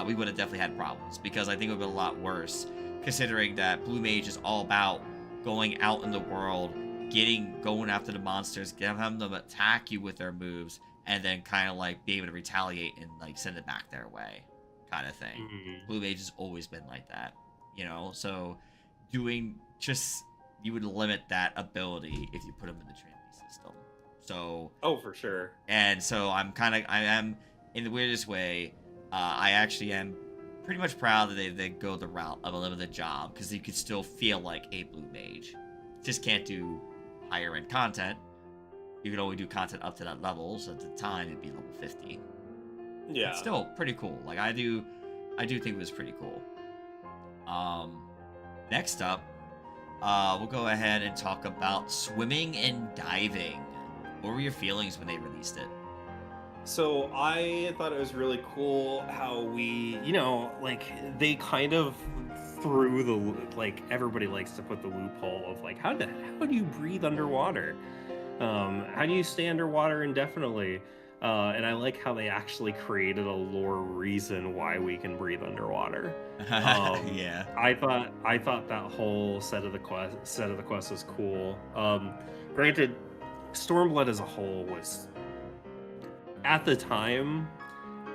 [SPEAKER 1] we would have definitely had problems, because I think it would have been a lot worse, considering that Blue Mage is all about going out in the world, going after the monsters, having them attack you with their moves, and then kind of like be able to retaliate and like send it back their way, kind of thing. Blue Mage has always been like that. So doing just you would limit that ability if you put them in the Trinity system. So
[SPEAKER 2] Oh, for sure.
[SPEAKER 1] and so I am in the weirdest way. I actually am pretty much proud that they go the route of a limited job because you could still feel like a blue mage. Just can't do higher end content. You could only do content up to that level, so at the time it'd be level 50.
[SPEAKER 2] Yeah.
[SPEAKER 1] It's still pretty cool. Like I do think it was pretty cool. Next up, we'll go ahead and talk about swimming and diving. What were your feelings when they released it?
[SPEAKER 2] So I thought it was really cool how we, they kind of threw everybody likes to put the loophole of like, how do you breathe underwater? How do you stay underwater indefinitely? And I like how they actually created a lore reason why we can breathe underwater.
[SPEAKER 1] Yeah.
[SPEAKER 2] I thought that whole set of the quest was cool. Granted, Stormblood as a whole was, at the time,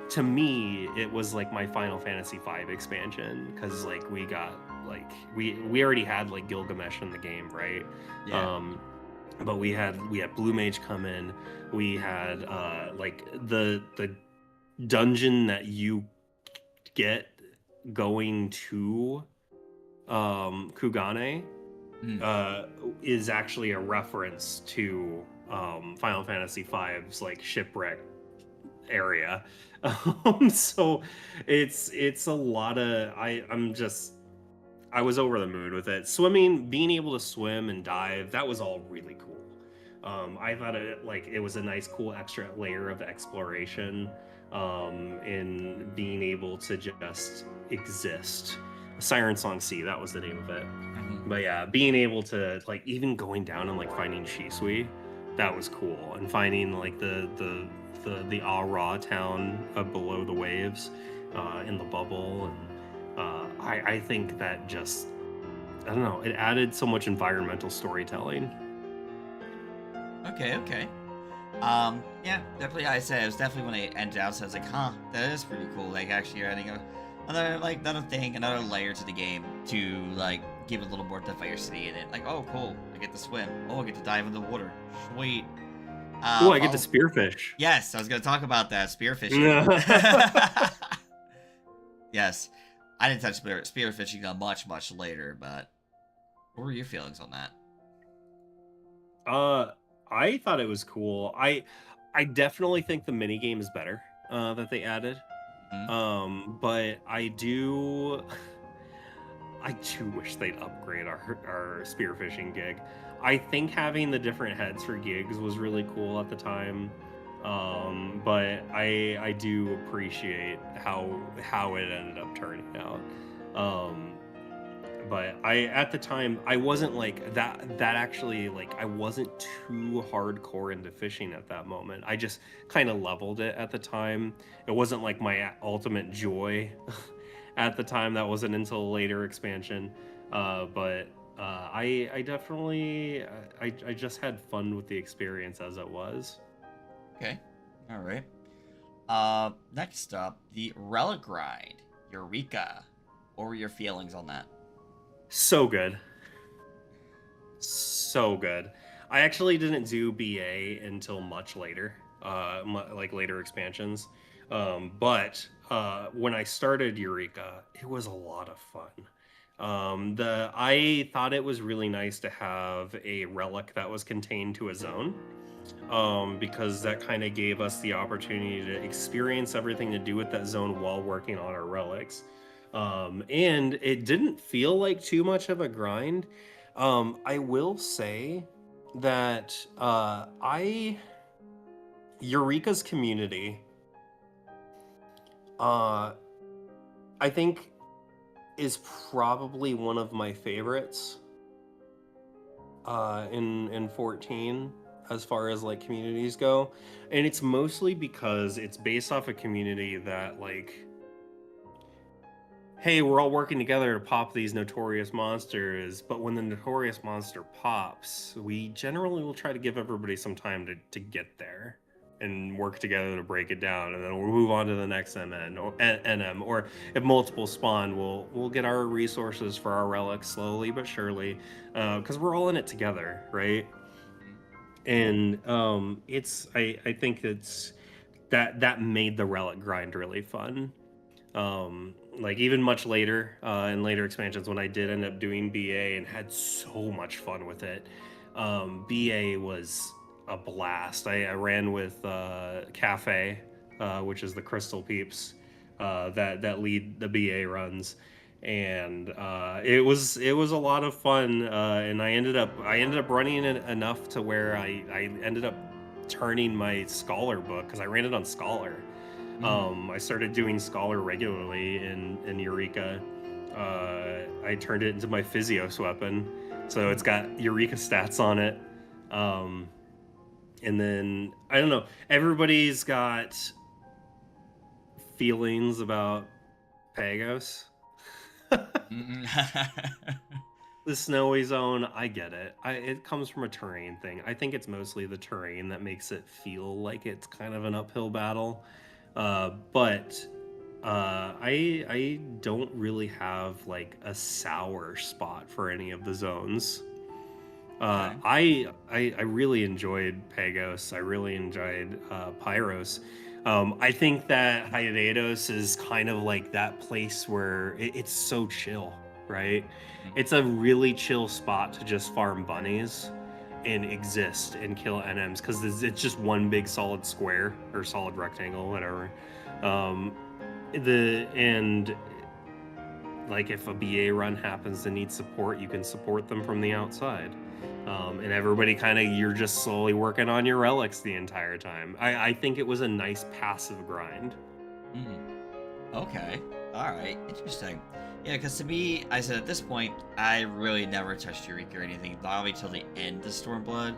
[SPEAKER 2] to me, it was like my Final Fantasy V expansion because like we got we already had like Gilgamesh in the game, right?
[SPEAKER 1] Yeah.
[SPEAKER 2] But we had Blue Mage come in. We had like the dungeon that you get going to Kugane is actually a reference to Final Fantasy V's like shipwreck area. So it's a lot of I was over the moon with it. Swimming, being able to swim and dive, that was all really cool. I thought it was a nice, cool extra layer of exploration in being able to just exist. Siren Song Sea, that was the name of it. But yeah, being able to like even going down and like finding Shisui, that was cool, and finding like the Ra town below the waves in the bubble, and I think that just, I don't know, it added so much environmental storytelling.
[SPEAKER 1] Okay. Yeah, definitely. I said it was definitely when I ended out. So I was like, huh, that is pretty cool. Like actually adding another layer to the game to like give it a little more diversity in it. Like, oh, cool, I get to swim. Oh, I get to dive in the water. Sweet.
[SPEAKER 2] Oh, I get to spearfish.
[SPEAKER 1] Yes, I was gonna talk about that spearfishing. Yes, I didn't touch spearfishing until much later. But what were your feelings on that?
[SPEAKER 2] I thought it was cool. I definitely think the mini game is better that they added. But I do wish they'd upgrade our spearfishing gig. I think having the different heads for gigs was really cool at the time. But I do appreciate how it ended up turning out. But at the time, I wasn't like that actually, like, I wasn't too hardcore into fishing at that moment. I just kind of leveled it at the time. It wasn't like my ultimate joy at the time. That wasn't until a later expansion. But I definitely, I just had fun with the experience as it was.
[SPEAKER 1] Okay. All right. Next up, the Relic Grind, Eureka. What were your feelings on that?
[SPEAKER 2] So good. I actually didn't do BA until much later, like later expansions. But when I started Eureka, it was a lot of fun. I thought it was really nice to have a relic that was contained to a zone, because that kind of gave us the opportunity to experience everything to do with that zone while working on our relics. And it didn't feel like too much of a grind. I will say that Eureka's community, I think, is probably one of my favorites in 14 as far as like communities go, and it's mostly because it's based off a community that, like, hey, we're all working together to pop these notorious monsters, but when the notorious monster pops, we generally will try to give everybody some time to get there. and work together to break it down, and then we'll move on to the next MN or NM, or if multiple spawn, we'll get our resources for our relics slowly but surely, because we're all in it together, right?
[SPEAKER 1] Mhm.
[SPEAKER 2] And I think it's that made the relic grind really fun. Like even much later, in later expansions, when I did end up doing BA and had so much fun with it. BA was a blast. I ran with Cafe, which is the Crystal Peeps that lead the BA runs, and it was a lot of fun. And I ended up running it enough to where I ended up turning my Scholar book, because I ran it on Scholar.
[SPEAKER 1] Mhm.
[SPEAKER 2] I started doing Scholar regularly in Eureka. I turned it into my Physios weapon, so it's got Eureka stats on it. Um, and then I don't know. Everybody's got feelings about Pagos.
[SPEAKER 1] Mhm.
[SPEAKER 2] The snowy zone, I get it. It comes from a terrain thing. I think it's mostly the terrain that makes it feel like it's kind of an uphill battle. But I don't really have like a sour spot for any of the zones.
[SPEAKER 1] Okay.
[SPEAKER 2] I really enjoyed Pagos. I really enjoyed Pyros. I think that Hiatus is kind of like that place where it's so chill, right?
[SPEAKER 1] Mhm.
[SPEAKER 2] It's a really chill spot to just farm bunnies and exist and kill NMs, because it's just one big solid square or solid rectangle, whatever. Um, the and like if a BA run happens to need support, you can support them from the outside. And everybody kind of, you're just slowly working on your relics the entire time. I think it was a nice passive grind.
[SPEAKER 1] Mhm. Okay. All right. Interesting. Yeah, because to me, I said at this point, I really never touched Eureka or anything. Not only till the end of Stormblood.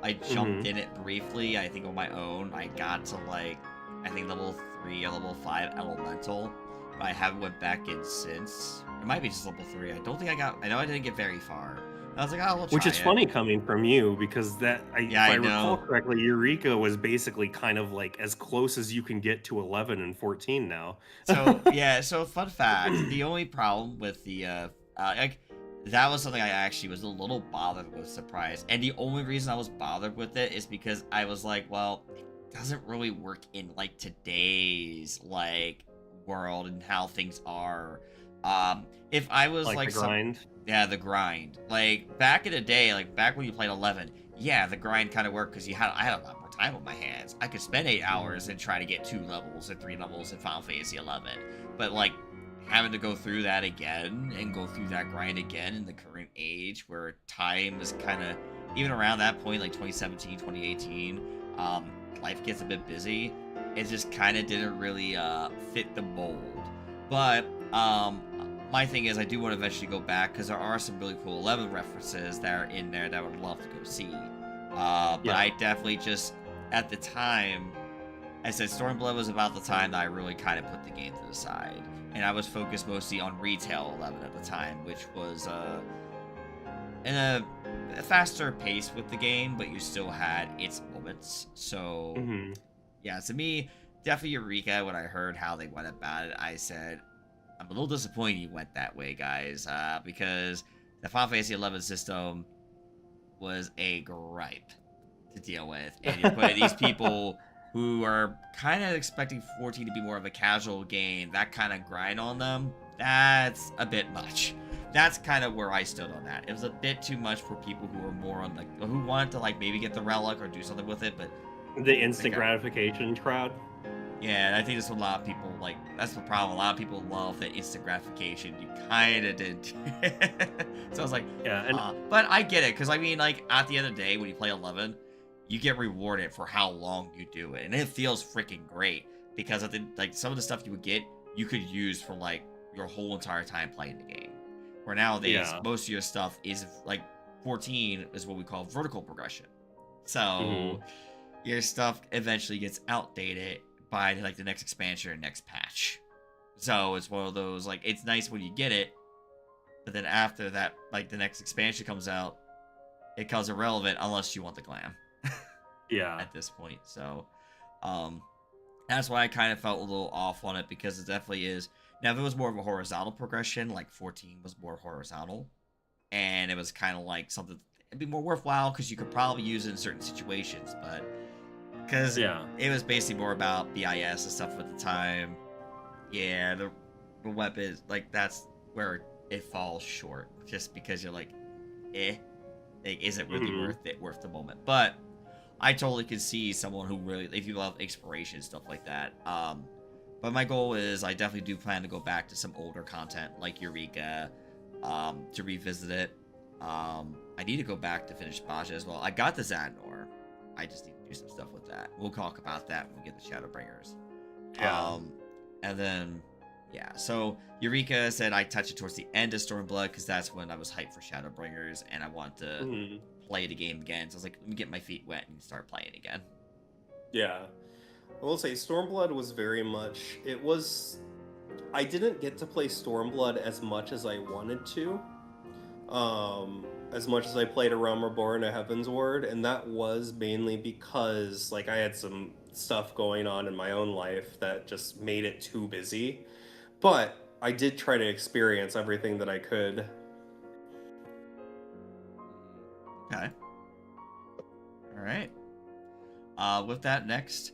[SPEAKER 1] I jumped
[SPEAKER 2] Hmm.
[SPEAKER 1] in it briefly. I think on my own. I got to like, I think level 3 or level 5 Elemental, but I haven't went back in since. It might be just level 3. I don't think I got. I know I didn't get very far. I was like, oh, we'll
[SPEAKER 2] Which
[SPEAKER 1] try
[SPEAKER 2] is
[SPEAKER 1] it.
[SPEAKER 2] funny coming from you, because
[SPEAKER 1] Yeah,
[SPEAKER 2] if I
[SPEAKER 1] I
[SPEAKER 2] recall
[SPEAKER 1] know.
[SPEAKER 2] correctly, Eureka was basically kind of like as close as you can get to 11 and 14 now.
[SPEAKER 1] So yeah, so fun fact: the only problem with the like that was something I actually was a little bothered with, surprised, and the only reason I was bothered with it is because I was like, well, it doesn't really work in like today's like world and how things are. If I was
[SPEAKER 2] Like
[SPEAKER 1] like
[SPEAKER 2] the
[SPEAKER 1] some,
[SPEAKER 2] grind.
[SPEAKER 1] yeah, the grind, like back in the day, like back when you played 11, yeah, the grind kind of worked because I had a lot more time on my hands. I could spend 8 hours and try to get 2 levels and 3 levels in Final Fantasy 11, but like having to go through that again and go through that grind again in the current age where time is kind of even around that point, like 2017, 2018, life gets a bit busy. It just kind of didn't really fit the mold. But my thing is, I do want to eventually go back because there are some really cool 11 references that are in there that I would love to go see. But
[SPEAKER 2] Yeah.
[SPEAKER 1] I definitely just, at the time, I said Stormblood was about the time that I really kind of put the game to the side. And I was focused mostly on retail 11 at the time, which was in a faster pace with the game, but you still had its moments. So,
[SPEAKER 2] Hmm.
[SPEAKER 1] yeah, to me, definitely Eureka, when I heard how they went about it, I said, I'm a little disappointed you went that way, guys, because the Final Fantasy 11 system was a gripe to deal with, and you're putting these people who are kind of expecting 14 to be more of a casual game, that kind of grind on them. That's a bit much. That's kind of where I stood on that. It was a bit too much for people who were more on like who wanted to like maybe get the relic or do something with it, but
[SPEAKER 2] The
[SPEAKER 1] like
[SPEAKER 2] instant gratification crowd.
[SPEAKER 1] yeah, and I think that's what a lot of people like. That's the problem. A lot of people love that instant gratification. You kind of did. So I was like,
[SPEAKER 2] Yeah, and
[SPEAKER 1] but I get it because I mean, like at the end of the day, when you play 11, you get rewarded for how long you do it, and it feels freaking great because I think like some of the stuff you would get, you could use for like your whole entire time playing the game. Where nowadays,
[SPEAKER 2] yeah.
[SPEAKER 1] most of your stuff is like 14 is what we call vertical progression.
[SPEAKER 2] Hmm.
[SPEAKER 1] So your stuff eventually gets outdated by like the next expansion or next patch. So it's one of those like it's nice when you get it, but then after that, like the next expansion comes out, it becomes irrelevant unless you want the glam
[SPEAKER 2] Yeah.
[SPEAKER 1] at this point. So Um, that's why I kind of felt a little off on it, because it definitely is. Now, if it was more of a horizontal progression, like 14 was more horizontal, and it was kind of like something, it'd be more worthwhile because you could probably use it in certain situations, but because
[SPEAKER 2] Yeah.
[SPEAKER 1] it was basically more about BIS and stuff at the time. Yeah, the weapon, like, that's where it falls short, just because you're like, eh, like, is it really
[SPEAKER 2] Mhm.
[SPEAKER 1] worth the moment? But I totally could see someone who really, if you love exploration stuff like that. But my goal is, I definitely do plan to go back to some older content like Eureka, to revisit it. I need to go back to finish Baja as well. I got the Zadnor. I just need to do some stuff with that. We'll talk about that when we get the Shadowbringers.
[SPEAKER 2] Yeah.
[SPEAKER 1] And then, yeah. So Eureka said I touched it towards the end of Stormblood because that's when I was hyped for Shadowbringers and I want to
[SPEAKER 2] Mhm.
[SPEAKER 1] play the game again. So I was like, let me get my feet wet and start playing again.
[SPEAKER 2] Yeah. I will say Stormblood was very much. It was. I didn't get to play Stormblood as much as I wanted to. As much as I played A Realm Reborn, A Heaven's Ward, and that was mainly because like I had some stuff going on in my own life that just made it too busy. But I did try to experience everything that I could.
[SPEAKER 1] Okay. All right. With that, next,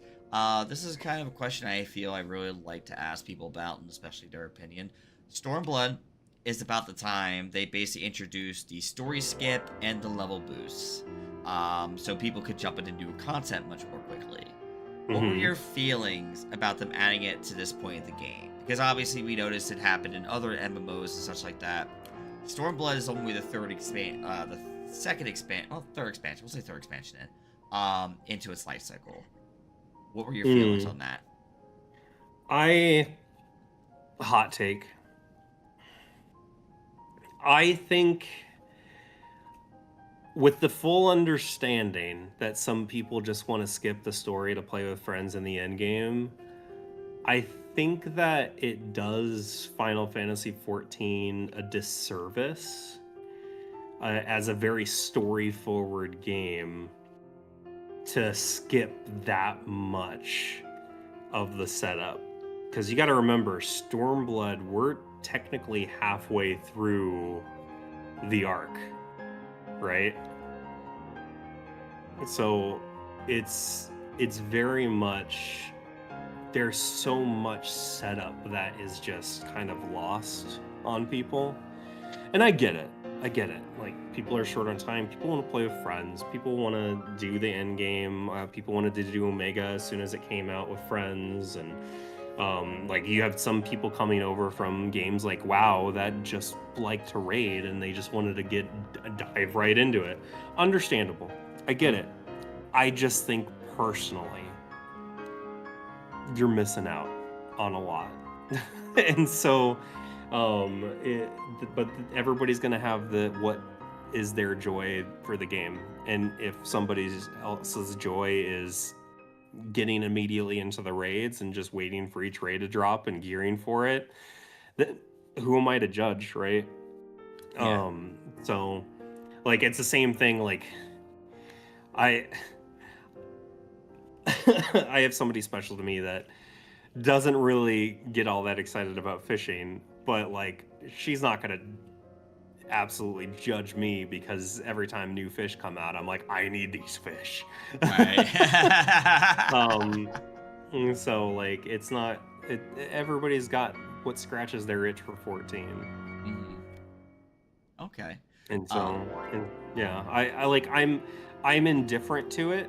[SPEAKER 1] this is kind of a question I feel I really like to ask people about, and especially their opinion. Stormblood is about the time they basically introduced the story skip and the level boosts, so people could jump into new content much more quickly. What were
[SPEAKER 2] Mhm.
[SPEAKER 1] your feelings about them adding it to this point in the game? Because obviously we noticed it happened in other MMOs and such like that. Stormblood is only the second expansion, well, third expansion. We'll say third expansion into its life cycle. What were your feelings
[SPEAKER 2] Mm.
[SPEAKER 1] on that?
[SPEAKER 2] I hot take. I think with the full understanding that some people just want to skip the story to play with friends in the end game, I think that it does Final Fantasy XIV a disservice as a very story forward game to skip that much of the setup. Because you got to remember, Stormblood, we're technically halfway through the arc, right? So it's very much, there's so much setup that is just kind of lost on people. And I get it. I get it. Like, people are short on time. People want to play with friends. People want to do the end game. People wanted to do Omega as soon as it came out with friends. And like, you have some people coming over from games like WoW that just like to raid and they just wanted to dive right into it. Understandable. I get it. I just think personally, you're missing out on a lot. And so but everybody's gonna have what is their joy for the game, and if somebody else's joy is getting immediately into the raids and just waiting for each raid to drop and gearing for it, then who am I to judge, right?
[SPEAKER 1] Yeah.
[SPEAKER 2] So like, it's the same thing. Like, I I have somebody special to me that doesn't really get all that excited about fishing, but like, she's not gonna absolutely judge me because every time new fish come out, I'm like, I need these fish.
[SPEAKER 1] Right.
[SPEAKER 2] um so like, it's not everybody's got what scratches their itch for 14.
[SPEAKER 1] Mhm. Okay.
[SPEAKER 2] And
[SPEAKER 1] Um.
[SPEAKER 2] so, and yeah, I like, I'm indifferent to it.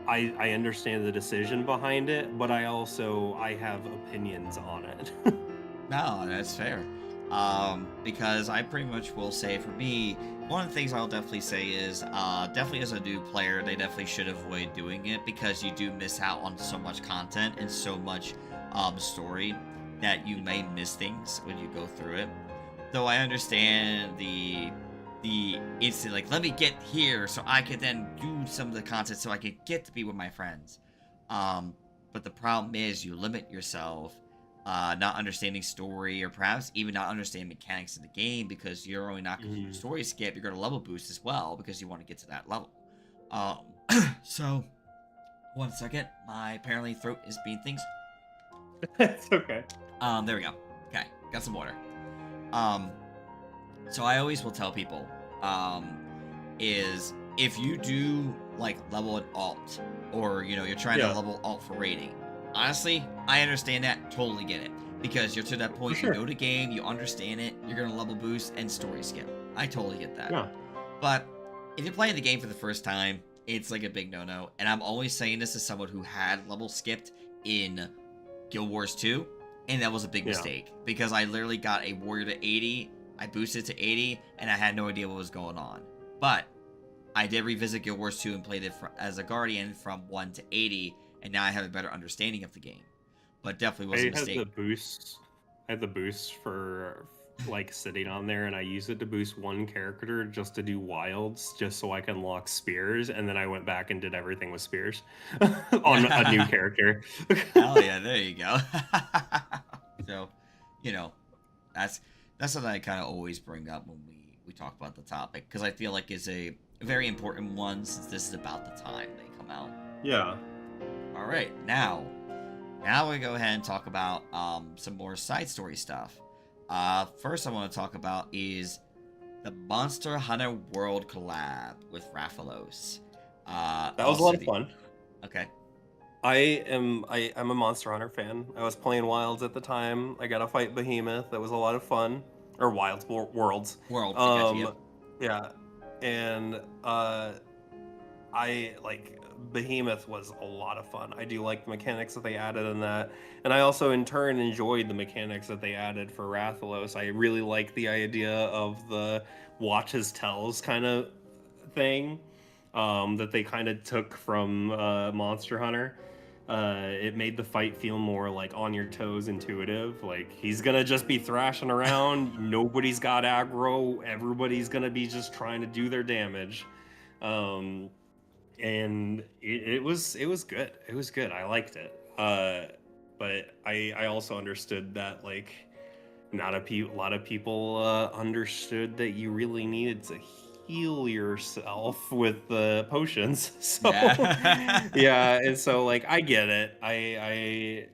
[SPEAKER 2] I understand the decision behind it, but I have opinions on it.
[SPEAKER 1] No, that's fair. Because I pretty much will say, for me, one of the things I'll definitely say is, definitely as a new player, they definitely should avoid doing it because you do miss out on so much content and so much story that you may miss things when you go through it. Though I understand the instant, like, let me get here so I can then do some of the content so I can get to be with my friends. But the problem is you limit yourself, not understanding story, or perhaps even not understanding mechanics of the game, because you're only not going to do
[SPEAKER 2] Mhm.
[SPEAKER 1] story skip, you're going to level boost as well because you want to get to that level. Um, so 1 second. My apparently throat is being things.
[SPEAKER 2] It's okay.
[SPEAKER 1] There we go. Okay, got some water. Um, so I always will tell people, is if you do like level an alt, or you're trying to level alt for rating. Honestly, I understand that, totally get it, because you're to that point,
[SPEAKER 2] For sure.
[SPEAKER 1] you know the game, you understand it, you're gonna level boost and story skip. I totally get that.
[SPEAKER 2] Yeah.
[SPEAKER 1] But if you're playing the game for the first time, it's like a big no-no. And I'm always saying this as someone who had level skipped in Guild Wars 2, and that was a big mistake, because I literally got a warrior to 80, I boosted to 80, and I had no idea what was going on. But I did revisit Guild Wars 2 and played it as a guardian from 1 to 80, and now I have a better understanding of the game. But definitely was a mistake.
[SPEAKER 2] I had the boost for like sitting on there, and I used it to boost one character just to do wilds, just so I can lock spears, and then I went back and did everything with spears on a new character.
[SPEAKER 1] Hell yeah, there you go. So, that's something I kind of always bring up when we talk about the topic, because I feel like it's a very important one, since this is about the time they come out.
[SPEAKER 2] Yeah.
[SPEAKER 1] All right, now we go ahead and talk about some more side story stuff. First I want to talk about is the Monster Hunter World collab with Rathalos.
[SPEAKER 2] That was a lot of fun.
[SPEAKER 1] Okay.
[SPEAKER 2] I'm a Monster Hunter fan. I was playing Wilds at the time. I got to fight Behemoth. That was a lot of fun. Or Wilds, Worlds. Yeah. And I like Behemoth was a lot of fun. I do like the mechanics that they added in that. And I also in turn enjoyed the mechanics that they added for Rathalos. I really like the idea of the watch as tells kind of thing that they kind of took from Monster Hunter. It made the fight feel more like on your toes, intuitive. Like he's gonna just be thrashing around. Nobody's got aggro. Everybody's gonna be just trying to do their damage. And it was good. It was good. I liked it. But I also understood that like not a lot of people understood that you really needed to heal yourself with the potions. So yeah, and so like I get it. I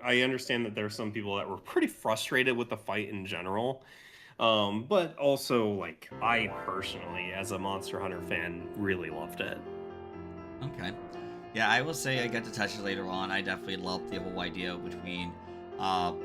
[SPEAKER 2] understand that there's some people that were pretty frustrated with the fight in general. But also like I personally, as a Monster Hunter fan, really loved it.
[SPEAKER 1] Okay. Yeah, I will say I got to touch it later on. I definitely loved the whole idea between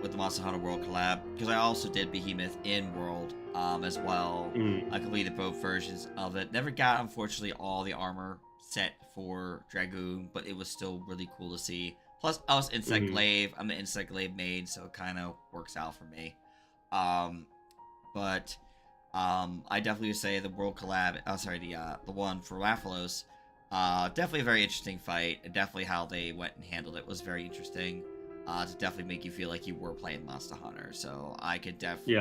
[SPEAKER 1] with the Monster Hunter World collab, because I also did Behemoth in World as well. I completed both versions of it. Never got, unfortunately, all the armor set for Dragoon, but it was still really cool to see. Plus, I was Insect Glaive. I'm an Insect Glaive main, so it kind of works out for me. But I definitely would say the World collab. The one for Rathalos. Definitely a very interesting fight, and definitely how they went and handled it was very interesting. To definitely make you feel like you were playing Monster Hunter. So I could definitely,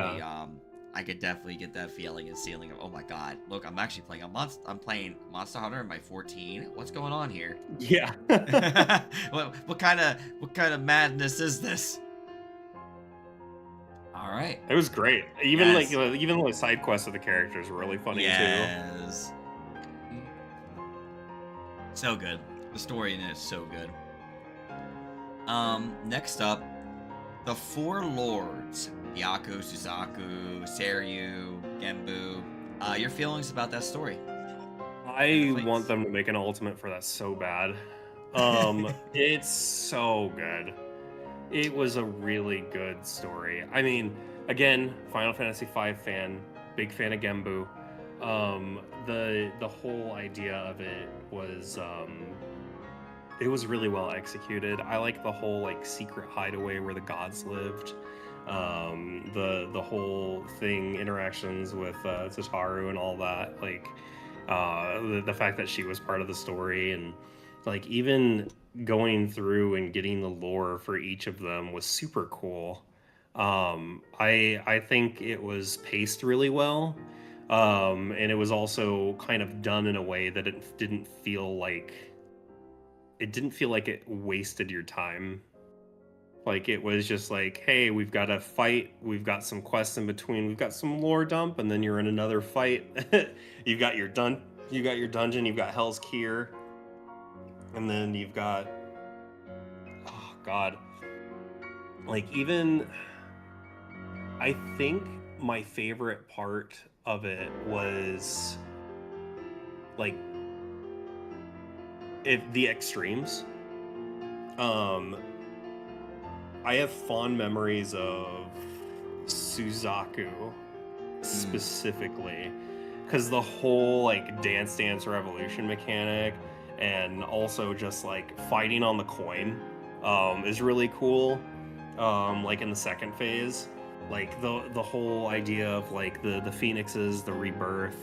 [SPEAKER 1] get that feeling and feeling of, oh my god, look, I'm actually playing I'm playing Monster Hunter in my 14. What's going on here?
[SPEAKER 2] Yeah.
[SPEAKER 1] what kind of madness is this? All right.
[SPEAKER 2] It was great. Even the side quests of the characters were really funny too.
[SPEAKER 1] So good. The story in it is so good. Next up, the Four Lords. Yaku, Suzaku, Seiryu, Genbu. Your feelings about that story?
[SPEAKER 2] I want them to make an ultimate for that so bad. It's so good. It was a really good story. I mean, again, Final Fantasy V fan, big fan of Genbu. The whole idea of it was really well executed. I like the whole like secret hideaway where the gods lived. The whole thing, interactions with Tataru and all that. Like the fact that she was part of the story, and like even going through and getting the lore for each of them was super cool. I think it was paced really well. And it was also kind of done in a way that it didn't feel like it wasted your time. Like it was just like, hey, we've got a fight, we've got some quests in between, we've got some lore dump, and then you're in another fight. You've got your dungeon, you've got Hell's Keer. And then you've got, oh god, like even I think my favorite part of it was like if the extremes. Um, I have fond memories of Suzaku specifically because the whole like Dance Revolution mechanic and also just like fighting on the coin is really cool. Like in the second phase, like the whole idea of like the phoenixes, the rebirth,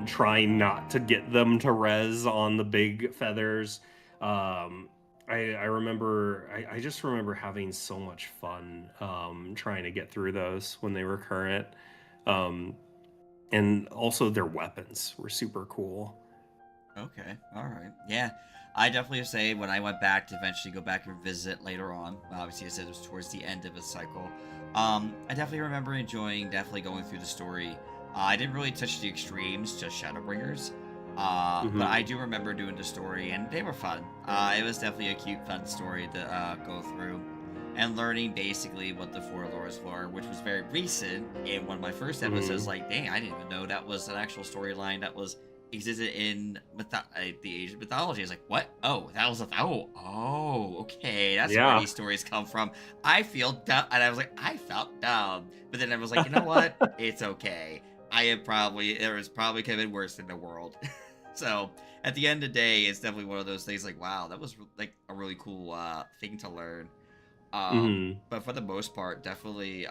[SPEAKER 2] trying not to get them to res on the big feathers. I remember I just remember having so much fun trying to get through those when they were current. Um, and also their weapons were super cool.
[SPEAKER 1] Okay, all right. Yeah, I definitely say when I went back to eventually go back and visit later on, obviously I said it was towards the end of the cycle. I definitely remember enjoying definitely going through the story. I didn't really touch the extremes, just Shadowbringers. But I do remember doing the story, and they were fun. It was definitely a cute, fun story to go through. And learning basically what the four lores were, which was very recent in one of my first episodes. Like, dang, I didn't even know that was an actual storyline that was existed in the Asian mythology. I was like, what? Oh, that was okay. That's where these stories come from. I feel dumb, and I was like, I felt dumb, but then I was like, you know what? It's okay. There was probably could have been worse in the world. So at the end of the day, it's definitely one of those things. Like, wow, that was like a really cool thing to learn. But for the most part, definitely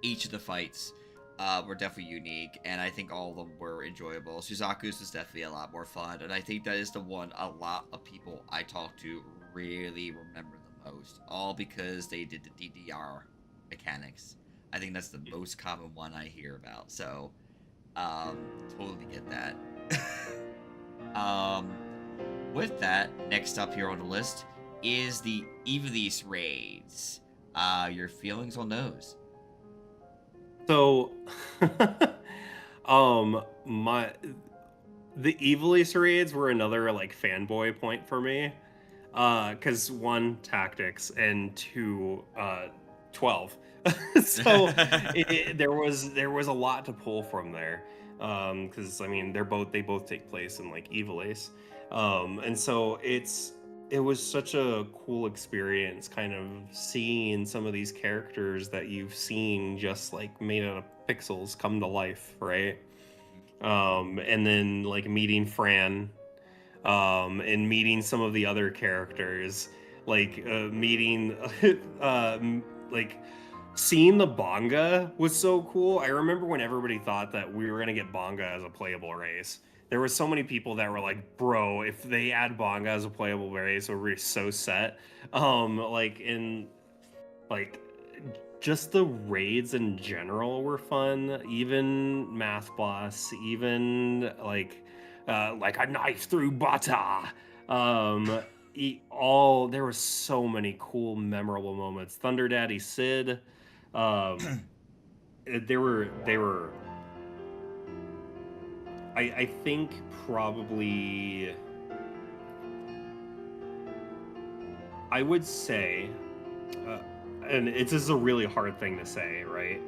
[SPEAKER 1] each of the fights were definitely unique, and I think all of them were enjoyable. Suzaku's is definitely a lot more fun, and I think that is the one a lot of people I talk to really remember the most, all because they did the DDR mechanics. I think that's the most common one I hear about, so totally get that. With that, next up here on the list is the Ivalice raids. Your feelings on those?
[SPEAKER 2] So, the Ivalice raids were another like fanboy point for me, because one, tactics, and two, 12. So there was a lot to pull from there, because I mean they both take place in like Ivalice, and so it was such a cool experience kind of seeing some of these characters that you've seen just like made out of pixels come to life, right? And then like meeting Fran, and meeting some of the other characters, like meeting like seeing the Bonga was so cool. I remember when everybody thought that we were gonna get Bonga as a playable race. There were so many people that were like, "Bro, if they add Bonga as a playable race, we're so set." Like in like just the raids in general were fun. Even Math Boss, even like a knife through Bata. All there were so many cool, memorable moments. Thunder Daddy Sid. They were. I think probably. I would say, and it's just a really hard thing to say, right?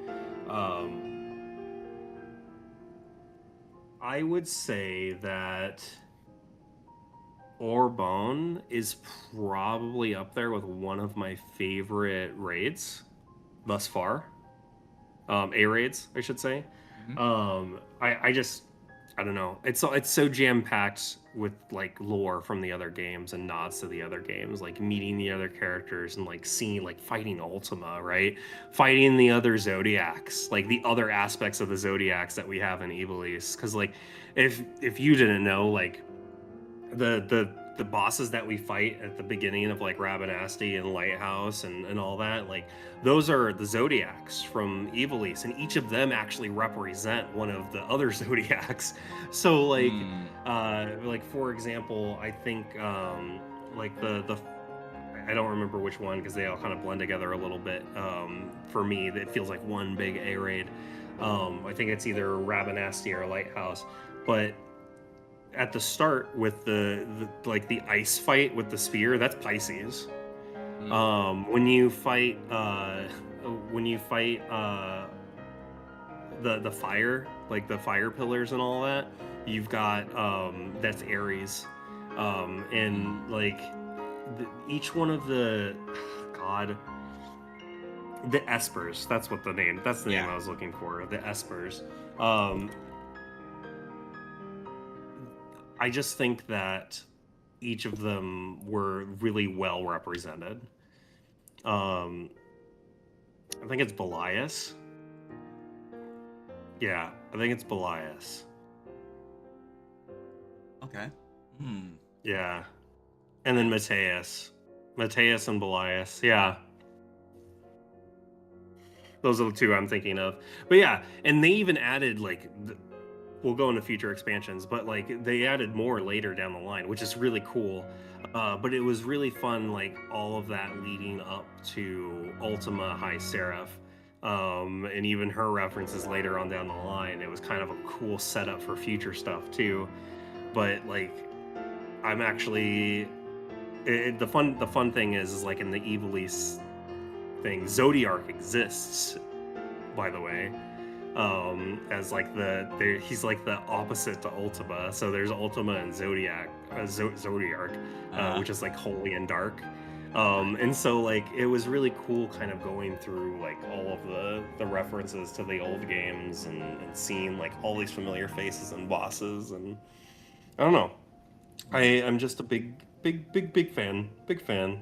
[SPEAKER 2] I would say that Orbone is probably up there with one of my favorite raids thus far. A raids, I should say. I don't know. It's so jam packed with like lore from the other games and nods to the other games, like meeting the other characters and like seeing like fighting Ultima, right? Fighting the other Zodiacs, like the other aspects of the Zodiacs that we have in Ivalice. Because like, if you didn't know, like the bosses that we fight at the beginning of like Rabanasti and Lighthouse and all that, like those are the Zodiacs from Ivalice, and each of them actually represent one of the other Zodiacs. So like for example, I think like the I don't remember which one because they all kind of blend together a little bit. For me, it feels like one big A raid. I think it's either Rabanasti or Lighthouse, but at the start with the like the ice fight with the spear, that's Pisces. When you fight the fire, like the fire pillars and all that, you've got that's Aries. And like each one of the the espers, that's the name I was looking for, the espers. I just think that each of them were really well represented. I think it's Belias. Yeah, I think it's Belias.
[SPEAKER 1] Okay.
[SPEAKER 2] Yeah. And then Mateus and Belias. Yeah. Those are the two I'm thinking of. But yeah, and they even added like we'll go into future expansions, but like they added more later down the line, which is really cool. But it was really fun, like all of that leading up to Ultima High Seraph, and even her references later on down the line. It was kind of a cool setup for future stuff too. But like, I'm actually the fun thing is like in the Evilise thing, Zodiark exists, by the way. As like he's like the opposite to Ultima. So there's Ultima and Zodiark, which is like holy and dark. And so like it was really cool kind of going through like all of the references to the old games and seeing like all these familiar faces and bosses, and I don't know. I'm just a big fan. Okay.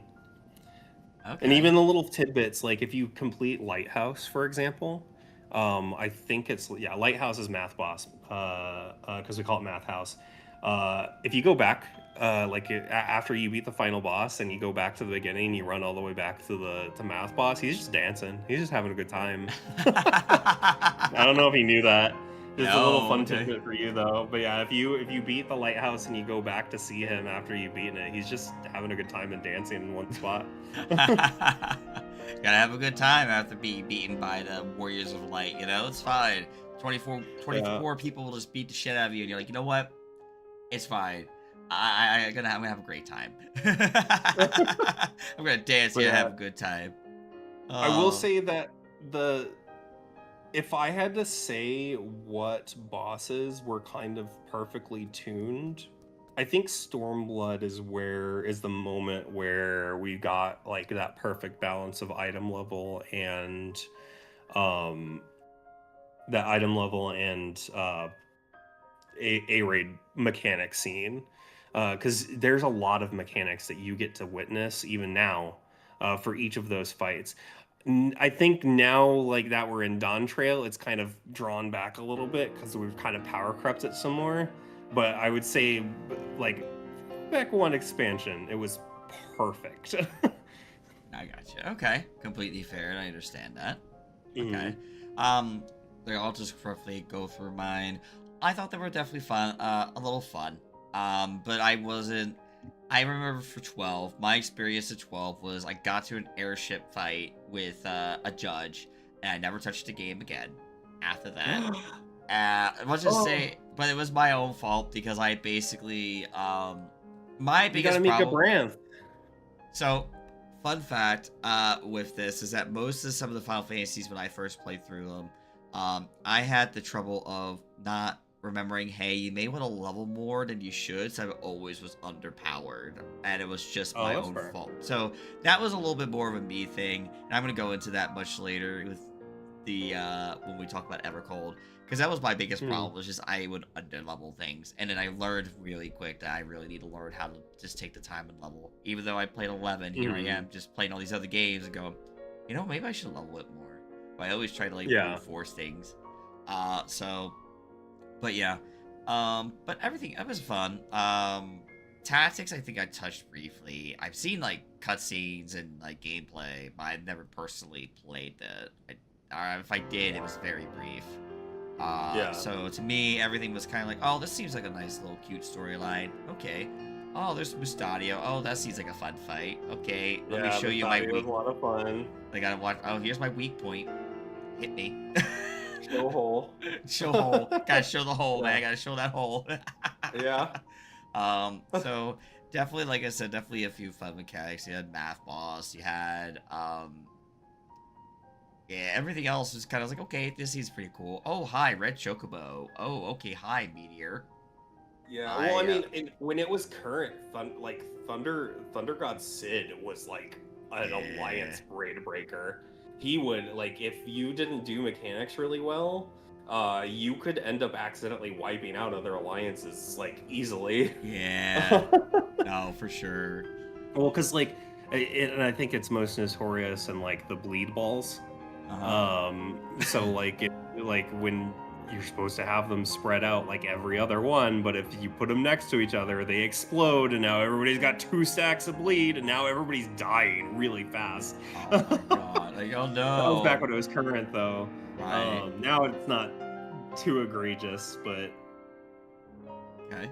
[SPEAKER 2] And even the little tidbits, like if you complete Lighthouse, for example, I think it's Lighthouse is Math Boss, because we call it Math House. If you go back, after you beat the final boss and you go back to the beginning, you run all the way back to Math Boss. He's just dancing. He's just having a good time. I don't know if he knew that. Just a little fun tidbit for you though. But yeah, if you beat the Lighthouse and you go back to see him after you've beaten it, he's just having a good time and dancing in one spot.
[SPEAKER 1] Gotta have a good time after being beaten by the Warriors of Light, you know? It's fine. 24 people will just beat the shit out of you, and you're like, you know what? It's fine. I'm gonna have a great time. I'm gonna dance here and have a good time.
[SPEAKER 2] I will say that if I had to say what bosses were kind of perfectly tuned, I think Stormblood is the moment where we got like that perfect balance of item level and A-raid mechanic scene, because there's a lot of mechanics that you get to witness even now for each of those fights. I think now, like that we're in Dawn Trail, it's kind of drawn back a little bit because we've kind of power crept it some more. But I would say, like, back one expansion, it was perfect.
[SPEAKER 1] I gotcha. Okay, completely fair, and I understand that. Okay. I'll just roughly go through mine. I thought they were definitely fun, a little fun. But I remember for 12, my experience at 12 was I got to an airship fight with a judge, and I never touched the game again after that. Let's just say, but it was my own fault because I basically, my biggest problem. So, fun fact with this is that most of some of the Final Fantasies when I first played through them, I had the trouble of not remembering, hey, you may want to level more than you should, so I always was underpowered, and it was just my own fault. So that was a little bit more of a me thing, and I'm going to go into that much later with the when we talk about Evercold, because that was my biggest problem, was just I would underlevel things, and then I learned really quick that I really need to learn how to just take the time and level. Even though I played 11, here I am just playing all these other games and go, you know, maybe I should level it more. But I always try to like reinforce things. But yeah, but everything, it was fun. Tactics, I think I touched briefly. I've seen like cutscenes and like gameplay, but I've never personally played that. If I did, it was very brief. So to me, everything was kind of like, oh, this seems like a nice little cute storyline. Okay. Oh, there's Mustadio. Oh, that seems like a fun fight. Okay, let me show you my weak.
[SPEAKER 2] It was a lot of fun.
[SPEAKER 1] I gotta watch. Oh, here's my weak point. Hit me.
[SPEAKER 2] Show hole.
[SPEAKER 1] Show hole. Gotta show the hole, man. Gotta show that hole.
[SPEAKER 2] Yeah.
[SPEAKER 1] So definitely, like I said, definitely a few fun mechanics. You had Math Boss, you had, yeah, everything else was kind of like, okay, this seems pretty cool. Oh, hi, Red Chocobo. Oh, okay, hi, Meteor.
[SPEAKER 2] Yeah, well, I
[SPEAKER 1] I,
[SPEAKER 2] mean, when it was current, Thunder God Sid was like an
[SPEAKER 1] yeah,
[SPEAKER 2] alliance braid breaker. He would like if you didn't do mechanics really well, you could end up accidentally wiping out other alliances like easily.
[SPEAKER 1] yeah, no, for sure.
[SPEAKER 2] Well, because like, and I think it's most notorious in like the bleed balls.
[SPEAKER 1] Uh-huh.
[SPEAKER 2] So like when you're supposed to have them spread out like every other one, but if you put them next to each other, they explode, and now everybody's got 2 stacks of bleed, and now everybody's dying really fast.
[SPEAKER 1] Oh my
[SPEAKER 2] That
[SPEAKER 1] god, like, oh
[SPEAKER 2] was back
[SPEAKER 1] no.
[SPEAKER 2] when it was current, though.
[SPEAKER 1] Right,
[SPEAKER 2] Now it's not too egregious, but
[SPEAKER 1] okay.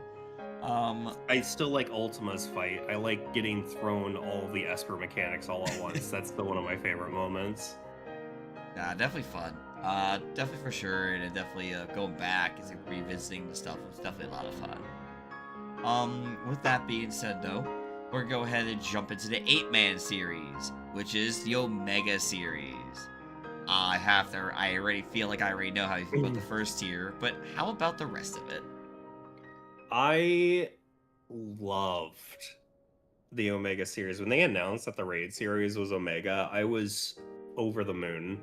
[SPEAKER 1] Um,
[SPEAKER 2] I still like Ultima's fight. I like getting thrown all the Esper mechanics all at once. That's still one of my favorite moments.
[SPEAKER 1] yeah, definitely fun. Definitely for sure, and definitely going back and like, revisiting the stuff was definitely a lot of fun. With that being said, though, we're gonna go ahead and jump into the 8-man series, which is the Omega series. I already feel like I already know how you feel about the first tier, but how about the rest of it?
[SPEAKER 2] I loved the Omega series. When they announced that the Raid series was Omega, I was over the moon.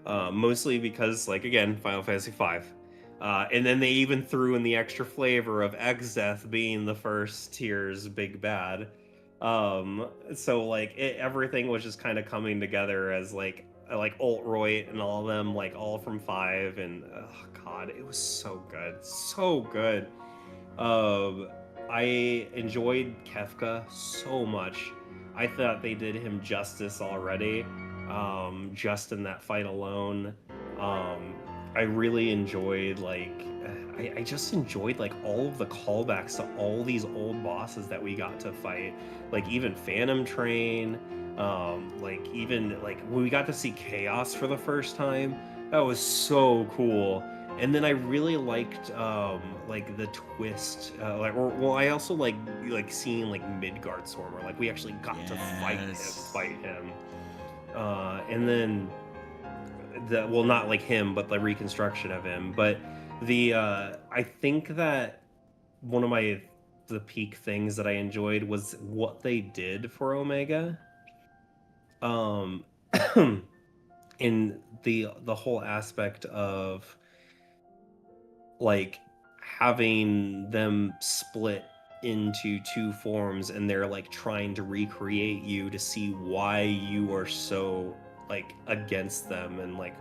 [SPEAKER 2] Mostly because, like, again, Final Fantasy V. And then they even threw in the extra flavor of Exdeath being the first tier's big bad. So like everything was just kind of coming together as like Alt-Roy and all of them, like all from 5, and oh god, it was so good, so good. Um, I enjoyed Kefka so much. I thought they did him justice already, just in that fight alone. Um, I really enjoyed I just enjoyed like all of the callbacks to all these old bosses that we got to fight, like even Phantom Train, like even like when we got to see Chaos for the first time. That was so cool. And then I really liked like the twist, well, I also like seeing like Midgard Swarmer, like we actually got to
[SPEAKER 1] Yes.
[SPEAKER 2] fight him. And then the well, not like him, but the reconstruction of him. But the I think that one of the peak things that I enjoyed was what they did for Omega. Um, in the whole aspect of like having them split into 2 forms, and they're like trying to recreate you to see why you are so like against them, and like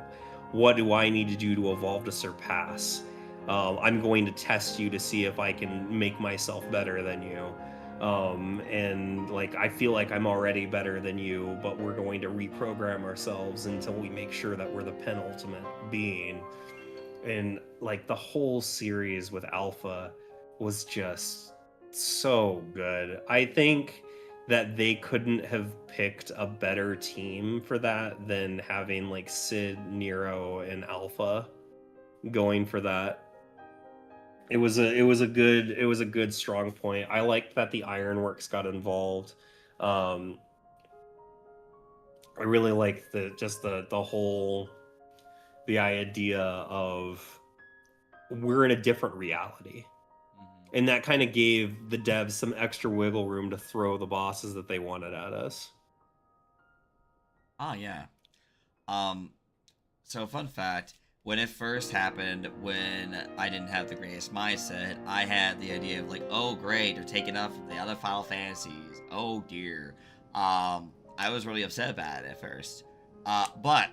[SPEAKER 2] what do I need to do to evolve to surpass. I'm going to test you to see if I can make myself better than you. And like I feel like I'm already better than you, but we're going to reprogram ourselves until we make sure that we're the penultimate being. And like the whole series with Alpha was just so good. I think that they couldn't have picked a better team for that than having like Sid, Nero, and Alpha going for that. It was a good strong point. I liked that the Ironworks got involved. Um, I really liked the whole the idea of we're in a different reality.
[SPEAKER 1] Mhm.
[SPEAKER 2] And that kind of gave the devs some extra wiggle room to throw the bosses that they wanted at us.
[SPEAKER 1] Oh yeah. Um, so fun fact, when it first happened, when I didn't have the greatest mindset, I had the idea of like, oh great, they're taking off the other Final Fantasies. Oh dear. I was really upset about it at first. But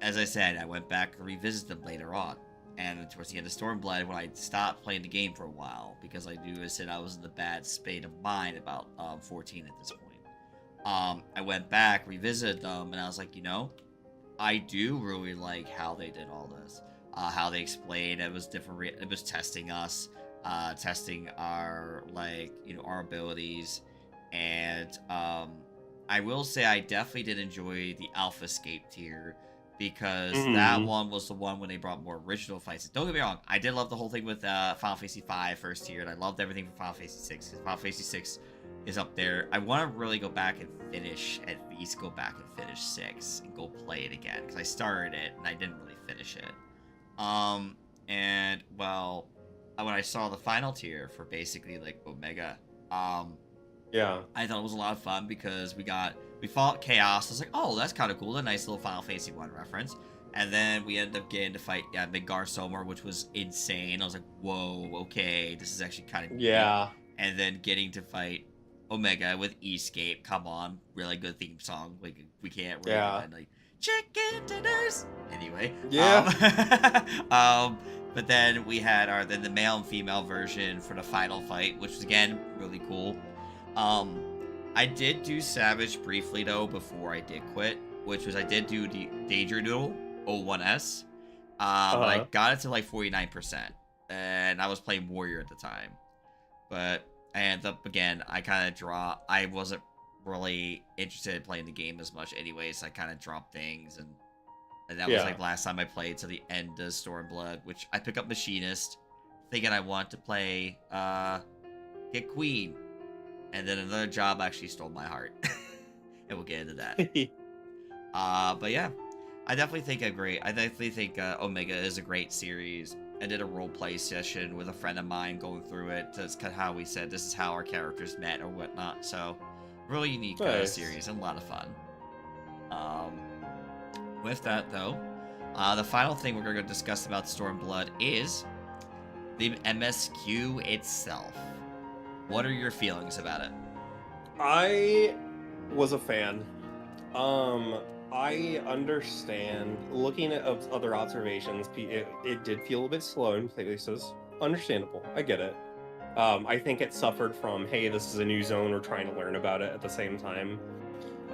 [SPEAKER 1] as I said, I went back and revisited them later on. And towards the end of Stormblood, when I stopped playing the game for a while, because I knew I said I was in the bad state of mind about 14 at this point. I went back, revisited them, and I was like, I do really like how they did all this. How they explained it was different. It was testing us, testing our our abilities, and I will say I definitely did enjoy the Alpha Escape tier because that
[SPEAKER 2] Mm.
[SPEAKER 1] one was the one when they brought more original fights. Don't get me wrong, I did love the whole thing with Final Fantasy V first tier, and I loved everything from Final Fantasy VI, because Final Fantasy VI is up there. I want to really go back and finish, at least go back and finish 6 and go play it again, because I started it and I didn't really finish it. And well, when I saw the final tier for basically like Omega,
[SPEAKER 2] Yeah.
[SPEAKER 1] I thought it was a lot of fun because we fought Chaos. I was like, oh, that's kind of cool. A nice little Final Fantasy 1 reference. And then we ended up getting to fight Midgar Somar, which was insane. I was like, whoa, okay, this is actually kind of neat.
[SPEAKER 2] Yeah.
[SPEAKER 1] And then getting to fight Omega with Escape. Come on, really good theme song. Like, we can't really like chicken dinners. Anyway.
[SPEAKER 2] Yeah.
[SPEAKER 1] But then we had the male and female version for the final fight, which was again really cool. I did do Savage briefly though before I did quit, which was I did do the Danger Noodle 01S. But I got it to like 49%, and I was playing Warrior at the time. But I ended up again. I wasn't really interested in playing the game as much, anyways. So I kind of dropped things, and that was like last time I played to the end of Stormblood, which I picked up Machinist, thinking I want to play get Queen. And then another job actually stole my heart. And we'll get into that. But yeah, I definitely think Omega is a great series. I did a roleplay session with a friend of mine going through it. That's kind of how we said this is how our characters met or whatnot. So, really unique series and a lot of fun. With that though, the final thing we're going to discuss about Stormblood is the MSQ itself. What are your feelings about it?
[SPEAKER 2] I was a fan. I understand. Looking at other observations, it did feel a bit slow in places. Understandable. I get it. I think it suffered from, hey, this is a new zone, we're trying to learn about it at the same time.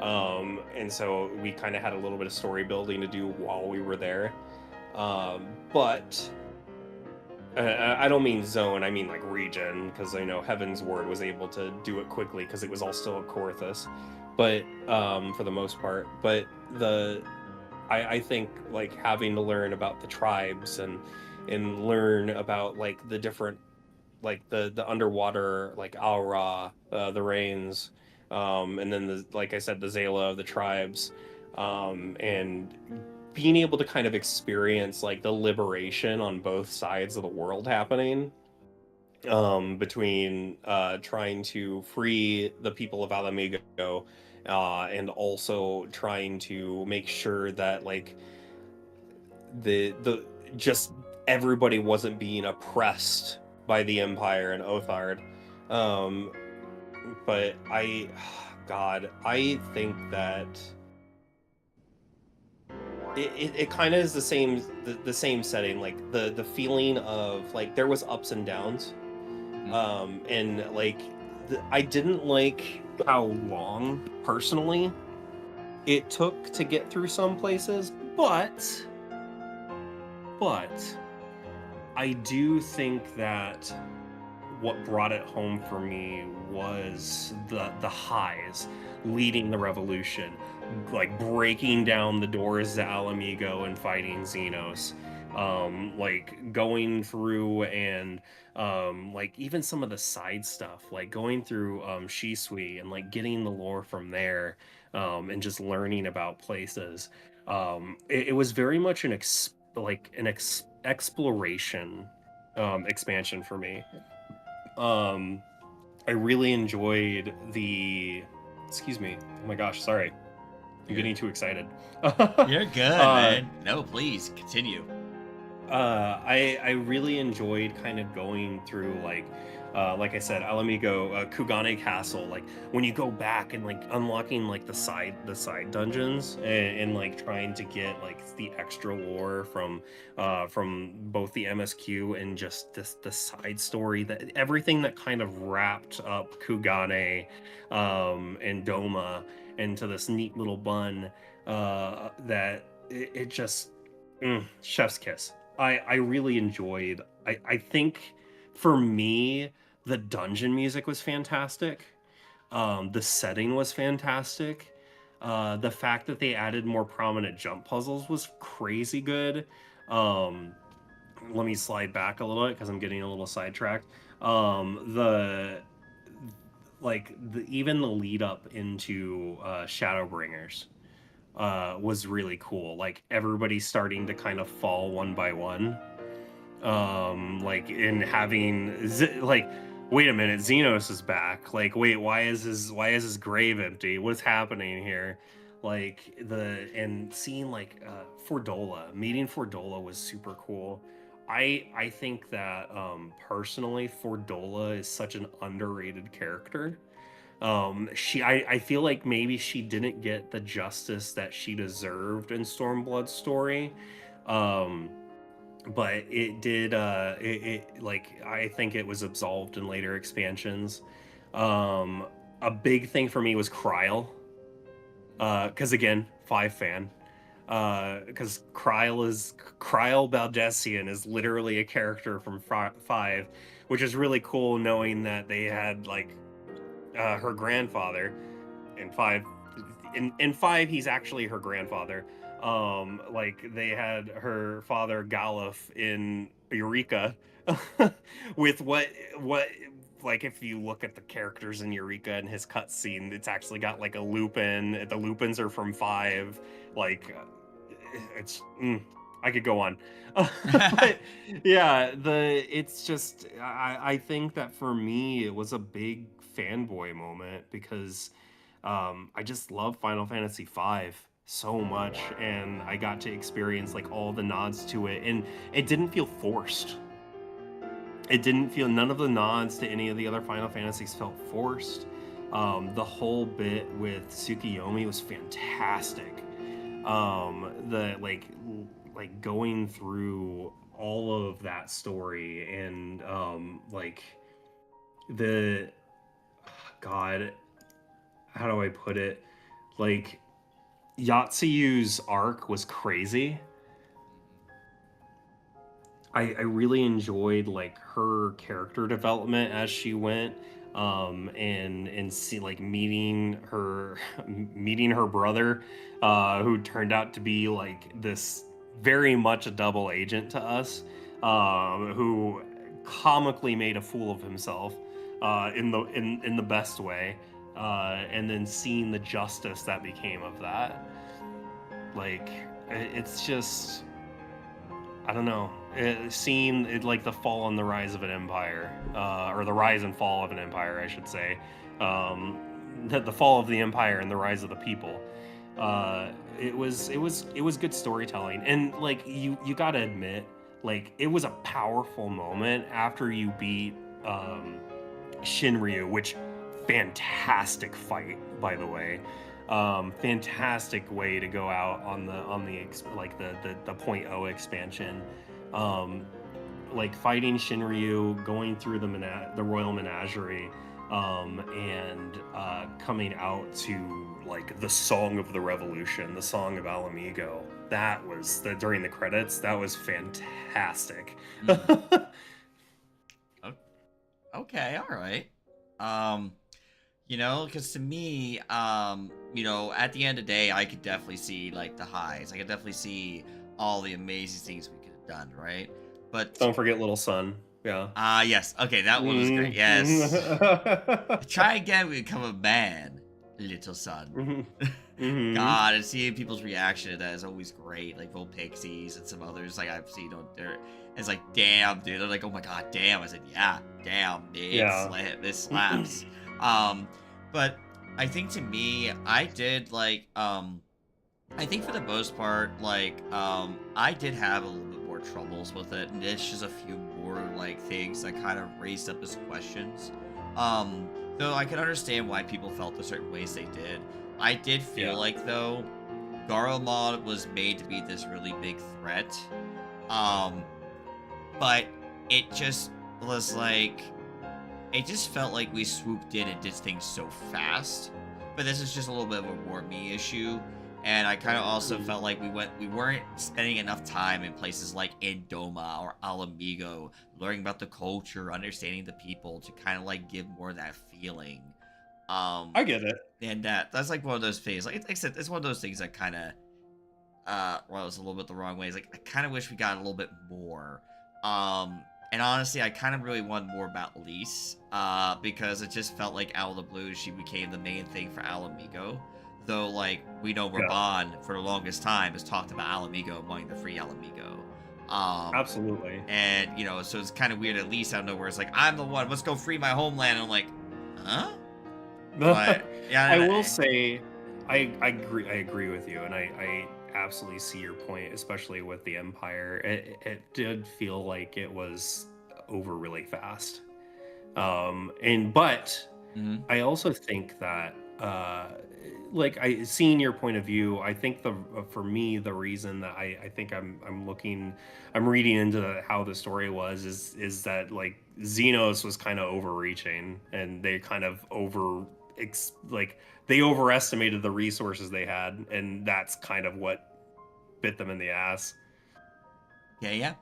[SPEAKER 2] And so we kind of had a little bit of story building to do while we were there. But I don't mean zone, I mean like region, because I know Heaven's Word was able to do it quickly because it was all still at Corythus, but for the most part. But I think like having to learn about the tribes and learn about like the different like the underwater like Aura, the rains, and then like I said, the Zala of the tribes, and being able to kind of experience like the liberation on both sides of the world happening, between trying to free the people of Alamigo, and also trying to make sure that like the just everybody wasn't being oppressed by the Empire and Othard. But I think that it kind of is the same setting, like the feeling of like there was ups and downs, and like I didn't like how long personally it took to get through some places, but I do think that what brought it home for me was the highs leading the revolution, like breaking down the doors to Alamigo and fighting Xenos, like going through and like even some of the side stuff, like going through Shisui and like getting the lore from there, and just learning about places. It was very much an exploration expansion for me. I really enjoyed excuse me. Oh my gosh, sorry. I'm getting too excited.
[SPEAKER 1] You're good, man. No, please continue.
[SPEAKER 2] I really enjoyed kind of going through like I said, Alamigo, Kugane Castle. Like when you go back and like unlocking like the side dungeons, and like trying to get like the extra lore from both the MSQ and just the side story, that everything that kind of wrapped up Kugane, and Doma into this neat little bun, that it just chef's kiss. I really enjoyed. I think for me, the dungeon music was fantastic. The setting was fantastic. The fact that they added more prominent jump puzzles was crazy good. Um, Let me slide back a little bit because I'm getting a little sidetracked. The even the lead up into Shadowbringers was really cool. Like everybody starting to kind of fall one by one. Like in having like, wait a minute, Xenos is back. Like, wait, why is his grave empty? What's happening here? Like and seeing like Fordola, meeting Fordola was super cool. I think that personally Fordola is such an underrated character. I feel like maybe she didn't get the justice that she deserved in Stormblood's story. Um but it did like I think it was absolved in later expansions. A big thing for me was Kryl, because again, 5 fan, because Kryl Baldessian is literally a character from 5, which is really cool knowing that they had like her grandfather in 5. In 5 he's actually her grandfather. Like they had her father Galuf in Eureka. With what like if you look at the characters in Eureka and his cutscene, it's actually got like a Lupin. The Lupins are from 5. Like it's I could go on. But yeah, it's just I think that for me it was a big fanboy moment because I just love Final Fantasy V so much, and I got to experience like all the nods to it, and it didn't feel forced. It didn't feel None of the nods to any of the other Final Fantasies felt forced. The whole bit with Tsukiyomi was fantastic. The like going through all of that story and like the God, how do I put it? Like Yatsuyu's arc was crazy. I really enjoyed like her character development as she went, and see like meeting her brother, who turned out to be like this very much a double agent to us, who comically made a fool of himself, in the best way, and then seeing the justice that became of that, like it's just I don't know. Seeing it like the fall and the rise of an empire, or the rise and fall of an empire, I should say. The fall of the empire and the rise of the people. It was good storytelling, and like you gotta admit, like it was a powerful moment after you beat Shinryu, which fantastic fight, by the way. Fantastic way to go out on the like the 0.0 expansion. Like fighting Shinryu, going through the Royal Menagerie, and coming out to like the Song of the Revolution, the Song of Alamigo. That was during the credits. That was fantastic.
[SPEAKER 1] Okay, all right. You know, because to me, you know, at the end of the day, I could definitely see like the highs. I could definitely see all the amazing things we could have done, right? But
[SPEAKER 2] don't forget Little Sun. Yeah.
[SPEAKER 1] Yes. Okay, that one was great. Yes. Try again, we become a man, little son. God, and seeing people's reaction to that is always great. Like Pixies and some others, like I've seen on there. It's like, damn, dude. They're like, oh my god, damn. I said, yeah, damn, dude. Yeah. This slaps. But I think to me, I did like, I think for the most part, like, I did have a little bit more troubles with it, and it's just a few more like things that kind of raised up as questions. Though I can understand why people felt the certain ways they did. I did feel like though, Garlemald was made to be this really big threat. But it just was like, it just felt like we swooped in and did things so fast. But this is just a little bit of a more me issue. And I kind of also felt like we weren't spending enough time in places like Indoma or Alamigo, learning about the culture, understanding the people, to kind of like give more of that feeling.
[SPEAKER 2] I get it.
[SPEAKER 1] And that's like one of those things. Like I said, it's one of those things that kind of well, it's a little bit the wrong way. It's like I kind of wish we got a little bit more. And honestly, I kind of really want more about Lise, because it just felt like out of the blue she became the main thing for Alamigo. Though, like, we know
[SPEAKER 2] Yeah,
[SPEAKER 1] Raban for the longest time has talked about Alamigo wanting to free Alamigo.
[SPEAKER 2] absolutely.
[SPEAKER 1] And so it's kind of weird. At least out of nowhere, it's like I'm the one. Let's go free my homeland. And I'm like, huh? But yeah,
[SPEAKER 2] I will say, I agree with you, and I absolutely see your point, especially with the Empire. It did feel like it was over really fast. But
[SPEAKER 1] mhm.
[SPEAKER 2] I also think that, like, seeing your point of view, I think for me, the reason that I think I'm reading into how the story was is that, like, Xenos was kind of overreaching, and they kind of like, they overestimated the resources they had, and that's kind of what bit them in the ass.
[SPEAKER 1] Okay, yeah.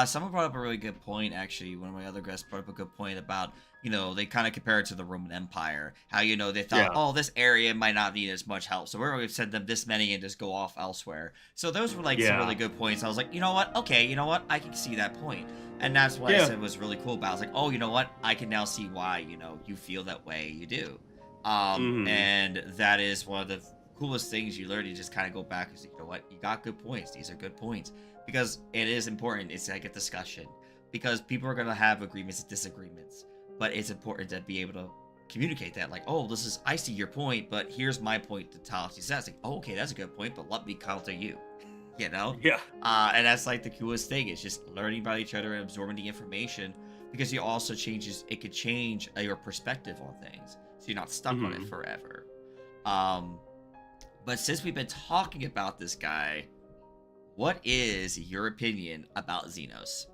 [SPEAKER 1] Someone brought up a really good point, actually. One of my other guests brought up a good point about, they kind of compare it to the Roman Empire. How, they thought,
[SPEAKER 2] Yeah,
[SPEAKER 1] oh, this area might not need as much help. So we're going to send them this many and just go off elsewhere. So those were like some really
[SPEAKER 2] yeah,
[SPEAKER 1] good points. I was like, you know what? Okay, you know what? I can see that point. And that's what I
[SPEAKER 2] yeah.
[SPEAKER 1] said was really cool about it. I was like, oh, you know what? I can now see why, you feel that way you do.
[SPEAKER 2] Hmm.
[SPEAKER 1] And that is one of the coolest things you learn. You just kind of go back and say, you know what? You got good points. These are good points because it is important. It's like a discussion because people are going to have agreements and disagreements, but it's important to be able to communicate that. Like, oh, I see your point, but here's my point to Talisi says. Like, oh, okay, that's a good point, but let me counter you, you know?
[SPEAKER 2] Yeah.
[SPEAKER 1] And that's like the coolest thing. It's just learning about each other and absorbing the information because it could change your perspective on things. So you're not stuck on it
[SPEAKER 2] Hmm.
[SPEAKER 1] forever. Um, but since we've been talking about this guy, what is your opinion about Xenos?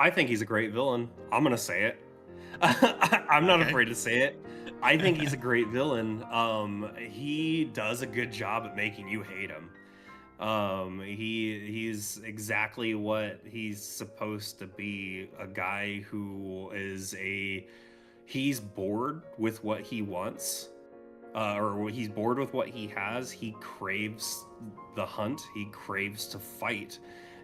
[SPEAKER 2] I think he's a great villain. I'm gonna say it. I'm not
[SPEAKER 1] Okay.
[SPEAKER 2] afraid to say it. I think he's a great villain. He does a good job at making you hate him. He's exactly what he's supposed to be. A guy who he's bored with what he wants, or he's bored with what he has. He craves the hunt. He craves to fight.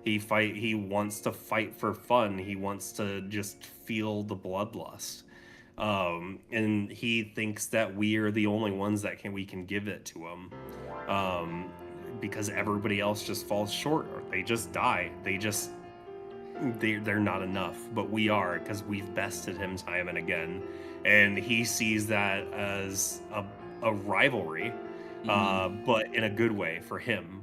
[SPEAKER 2] He wants to fight for fun. He wants to just feel the bloodlust. And he thinks that we are the only ones we can give it to him. Um, because everybody else just falls short, or they just die. They're not enough, but we are, because we've bested him time and again, and he sees that as a rivalry,
[SPEAKER 1] Hmm.
[SPEAKER 2] but in a good way for him.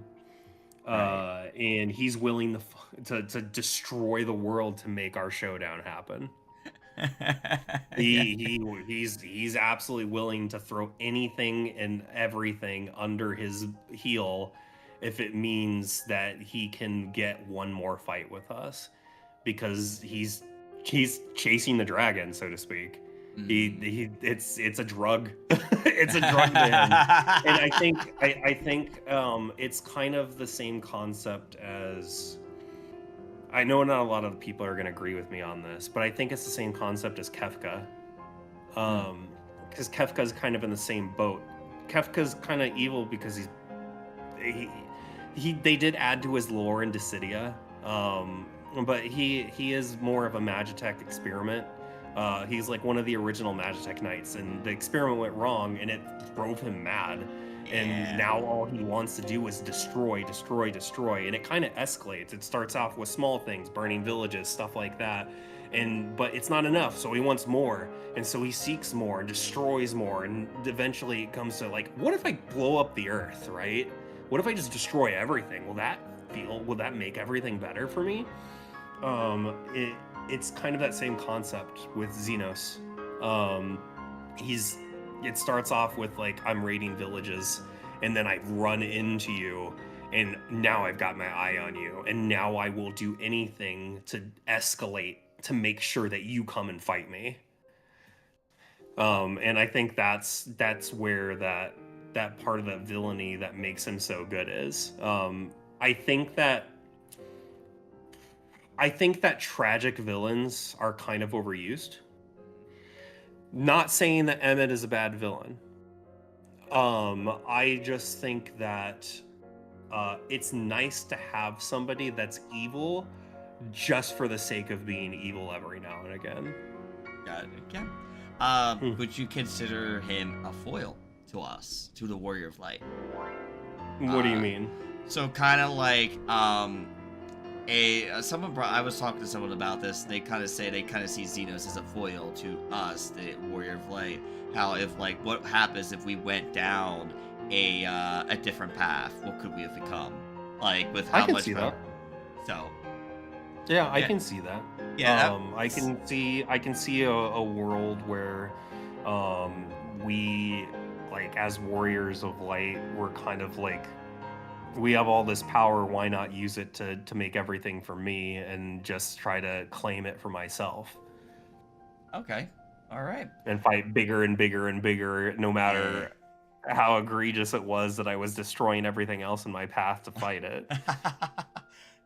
[SPEAKER 1] Right.
[SPEAKER 2] And he's willing to destroy the world to make our showdown happen.
[SPEAKER 1] Yeah.
[SPEAKER 2] He's absolutely willing to throw anything and everything under his heel if it means that he can get one more fight with us, because he's chasing the dragon, so to speak.
[SPEAKER 1] Hmm.
[SPEAKER 2] It's a drug. It's a drug to him. And I think it's kind of the same concept as, I know not a lot of people are going to agree with me on this, but I think it's the same concept as Kefka.
[SPEAKER 1] Hmm.
[SPEAKER 2] Um, because Kefka's kind of in the same boat. Kefka's kind of evil because he, they did add to his lore in Dissidia, but he is more of a Magitech experiment. He's like one of the original Magitech Knights, and the experiment went wrong, and it drove him mad. And
[SPEAKER 1] Yeah.
[SPEAKER 2] now all he wants to do is destroy, destroy, destroy, and it kind of escalates. It starts off with small things, burning villages, stuff like that, but it's not enough, so he wants more, and so he seeks more and destroys more, and eventually it comes to, like, what if I blow up the earth, right? What if I just destroy everything? Will that make everything better for me? It's kind of that same concept with Xenos. Um, he's it starts off with, like, I'm raiding villages, and then I run into you, and now I've got my eye on you, and now I will do anything to escalate to make sure that you come and fight me. And I think that's where that part of that villainy that makes him so good is. I think that I think that tragic villains are kind of overused. Not saying that Emmett is a bad villain. I just think that it's nice to have somebody that's evil just for the sake of being evil every now and again.
[SPEAKER 1] Got it. Okay.
[SPEAKER 2] Hmm.
[SPEAKER 1] Would you consider him a foil to us, to the Warrior of Light?
[SPEAKER 2] What do you
[SPEAKER 1] Uh,
[SPEAKER 2] mean?
[SPEAKER 1] so kind of like someone brought. I was talking to someone about this. They kind of say they kind of see Xenos as a foil to us, the Warrior of Light. How if like what happens if we went down a different path? What could we have become? Like with
[SPEAKER 2] I
[SPEAKER 1] how
[SPEAKER 2] can
[SPEAKER 1] much
[SPEAKER 2] see
[SPEAKER 1] power?
[SPEAKER 2] that.
[SPEAKER 1] So
[SPEAKER 2] Yeah, I
[SPEAKER 1] yeah,
[SPEAKER 2] can see that.
[SPEAKER 1] yeah,
[SPEAKER 2] I can see a world where we, like, as warriors of light, we're kind of like, we have all this power, why not use it to make everything for me and just try to claim it for myself
[SPEAKER 1] okay, all right,
[SPEAKER 2] and fight bigger and bigger and bigger, no
[SPEAKER 1] yeah.
[SPEAKER 2] matter how egregious it was that I was destroying everything else in my path to fight it.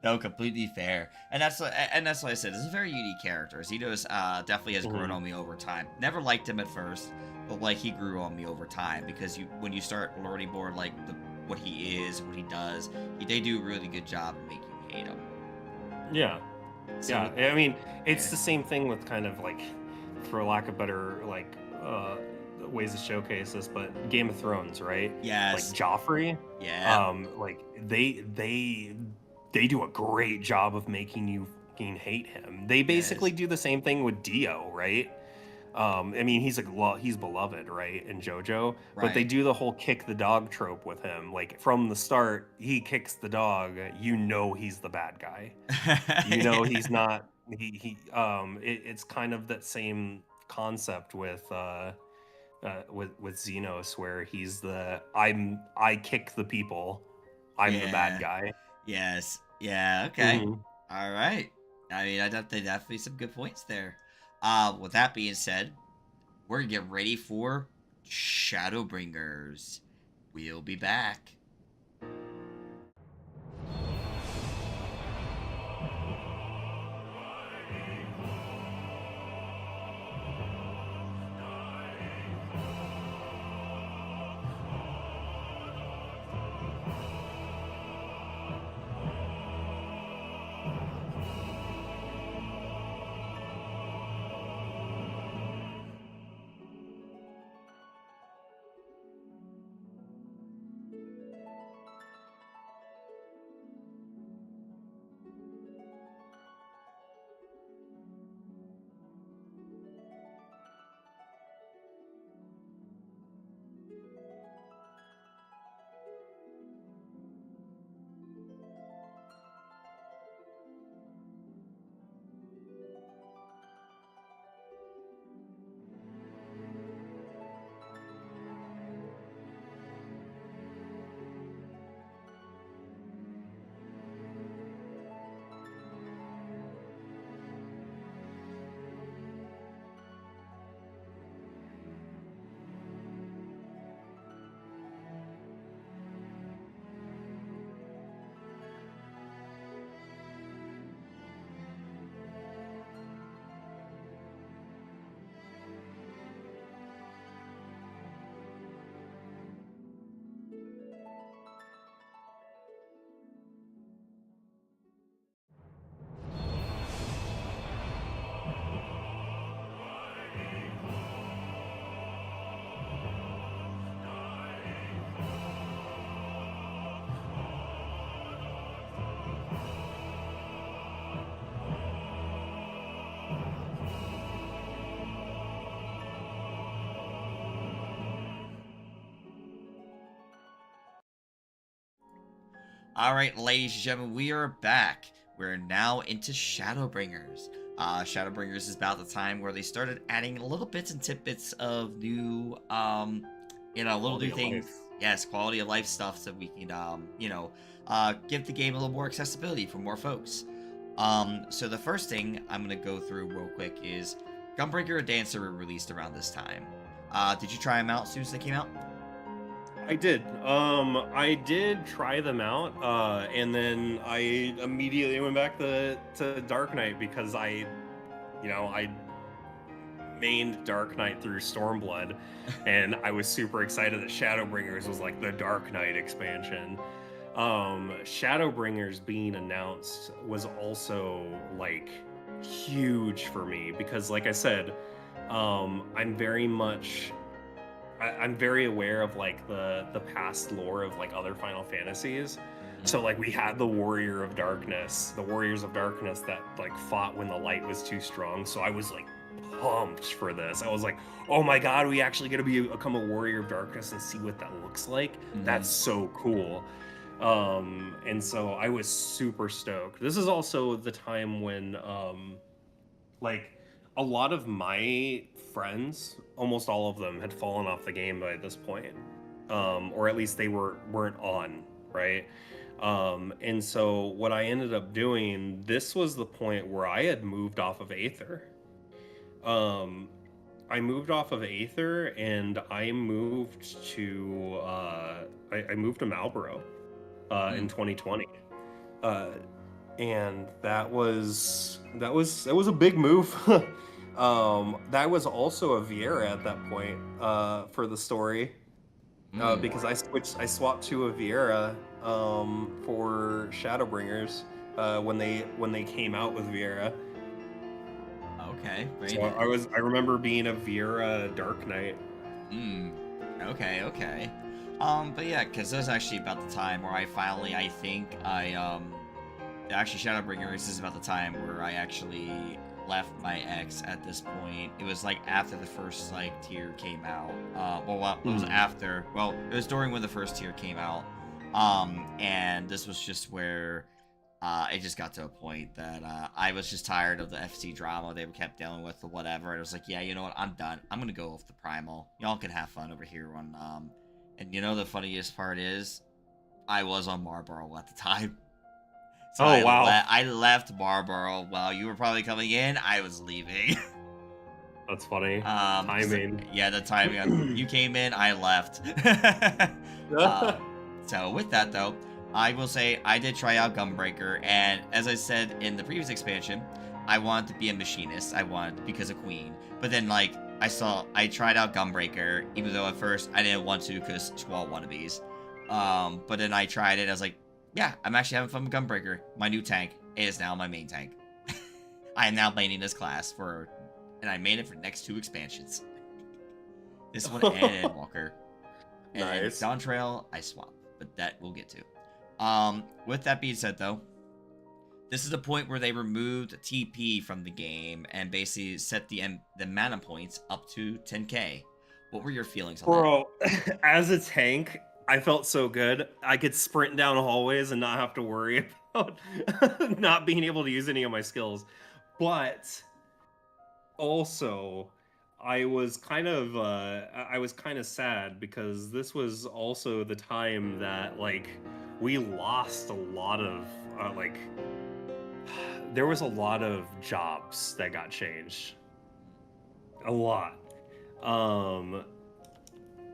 [SPEAKER 1] No, completely fair, and that's what I said. It's a very unique character. Xenos definitely has grown
[SPEAKER 2] Mhm.
[SPEAKER 1] on me over time. Never liked him at first, but like he grew on me over time because when you start learning more like what he is, what he does, they do a really good job of making you hate him.
[SPEAKER 2] Yeah.
[SPEAKER 1] So
[SPEAKER 2] Yeah,
[SPEAKER 1] with
[SPEAKER 2] I mean, it's
[SPEAKER 1] yeah,
[SPEAKER 2] the same thing with kind of like, for lack of better, like, ways to showcase this, but Game of Thrones, right? Like
[SPEAKER 1] yes,
[SPEAKER 2] Joffrey,
[SPEAKER 1] yeah,
[SPEAKER 2] like they do a great job of making you fucking hate him. They basically
[SPEAKER 1] yes,
[SPEAKER 2] do the same thing with Dio, right? I mean, he's beloved, right, in JoJo, but they
[SPEAKER 1] right.
[SPEAKER 2] do the whole kick the dog trope with him. Like from the start, he kicks the dog, you know he's the bad guy. You know he's not. It's kind of that same concept with Xenos, where he's I kick the people, I'm the bad
[SPEAKER 1] Yeah.
[SPEAKER 2] guy.
[SPEAKER 1] Yes. Yeah. Okay.
[SPEAKER 2] Hmm.
[SPEAKER 1] All right. I mean, I thought they definitely some good points there. With that being said, we're gonna get ready for Shadowbringers. We'll be back. All right, ladies and gentlemen, we are back. We're now into Shadowbringers. Shadowbringers is about the time where they started adding little bits and tidbits of new, little
[SPEAKER 2] Quality
[SPEAKER 1] new
[SPEAKER 2] of
[SPEAKER 1] things.
[SPEAKER 2] life.
[SPEAKER 1] Yes, quality of life stuff so we can, give the game a little more accessibility for more folks. So the first thing I'm gonna go through real quick is Gunbreaker and Dancer were released around this time. Did you try them out as soon as they came out?
[SPEAKER 2] I did. I did try them out, and then I immediately went back to Dark Knight because I mained Dark Knight through Stormblood, and I was super excited that Shadowbringers was like the Dark Knight expansion. Shadowbringers being announced was also like huge for me because, like I said, I'm very much I'm very aware of like the past lore of like other Final Fantasies. So like we had the Warrior of Darkness, the Warriors of Darkness that like fought when the light was too strong. So I was like pumped for this. I was like, oh my god, we actually get to become a Warrior of Darkness and see what that looks like. That's so cool. And so I was super stoked. This is also the time when like a lot of my friends, almost all of them, had fallen off the game by this point, or at least they weren't on, right? And so what I ended up doing, this was the point where I had moved off of Aether. I moved off of Aether and I moved to I moved to Malboro in 2020. And that was a big move. That was also a Viera at that point for the story, because I swapped to a Viera for Shadowbringers when they came out with Viera.
[SPEAKER 1] Okay, very
[SPEAKER 2] So
[SPEAKER 1] nice.
[SPEAKER 2] I remember being a Viera Dark Knight.
[SPEAKER 1] Okay. But yeah, because that was actually about the time where I finally, I think actually Shadowbringers is about the time where I actually left my ex at this point. It was like after the first like tier came out. It was after. Well, it was during when the first tier came out. And this was just where it just got to a point that I was just tired of the FC drama they kept dealing with or whatever. And I was like, yeah, you know what? I'm done. I'm gonna go off the primal. Y'all can have fun over here on And you know the funniest part is, I was on Marlboro at the time. So
[SPEAKER 2] Oh wow.
[SPEAKER 1] I left Marlboro while you were probably coming in. I was leaving.
[SPEAKER 2] That's funny. Timing.
[SPEAKER 1] Yeah, the timing. You came in, I left. So with that though, I will say I did try out Gunbreaker, and as I said in the previous expansion, I wanted to be a machinist. I wanted because of Queen. But then like I tried out Gunbreaker, even though at first I didn't want to because Squall wannabes. But then I tried it. I was like, yeah, I'm actually having fun with Gunbreaker. My new tank is now my main tank. I am now maining this class and I made it for the next 2 expansions. This one and Walker. And
[SPEAKER 2] nice.
[SPEAKER 1] Dawn Trail, I swap, but that we'll get to. With that being said, though, this is the point where they removed TP from the game and basically set the mana points up to 10k. What were your feelings on that?
[SPEAKER 2] Bro, as a tank, I felt so good. I could sprint down hallways and not have to worry about not being able to use any of my skills. But also, I was kind of sad because this was also the time that like we lost a lot of there was a lot of jobs that got changed. A lot.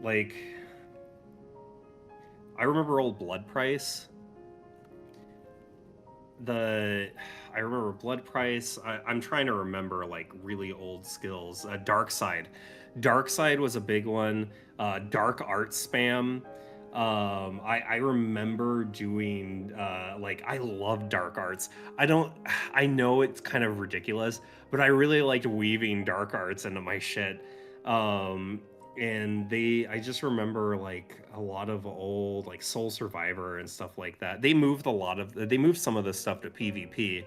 [SPEAKER 2] Like I remember old Blood Price. I remember Blood Price. I'm trying to remember like really old skills. Dark Side was a big one. Dark Art Spam. I remember doing like I love dark arts. I know it's kind of ridiculous, but I really liked weaving dark arts into my shit. And I just remember like a lot of old like Soul Survivor and stuff like that. They moved some of this stuff to PvP,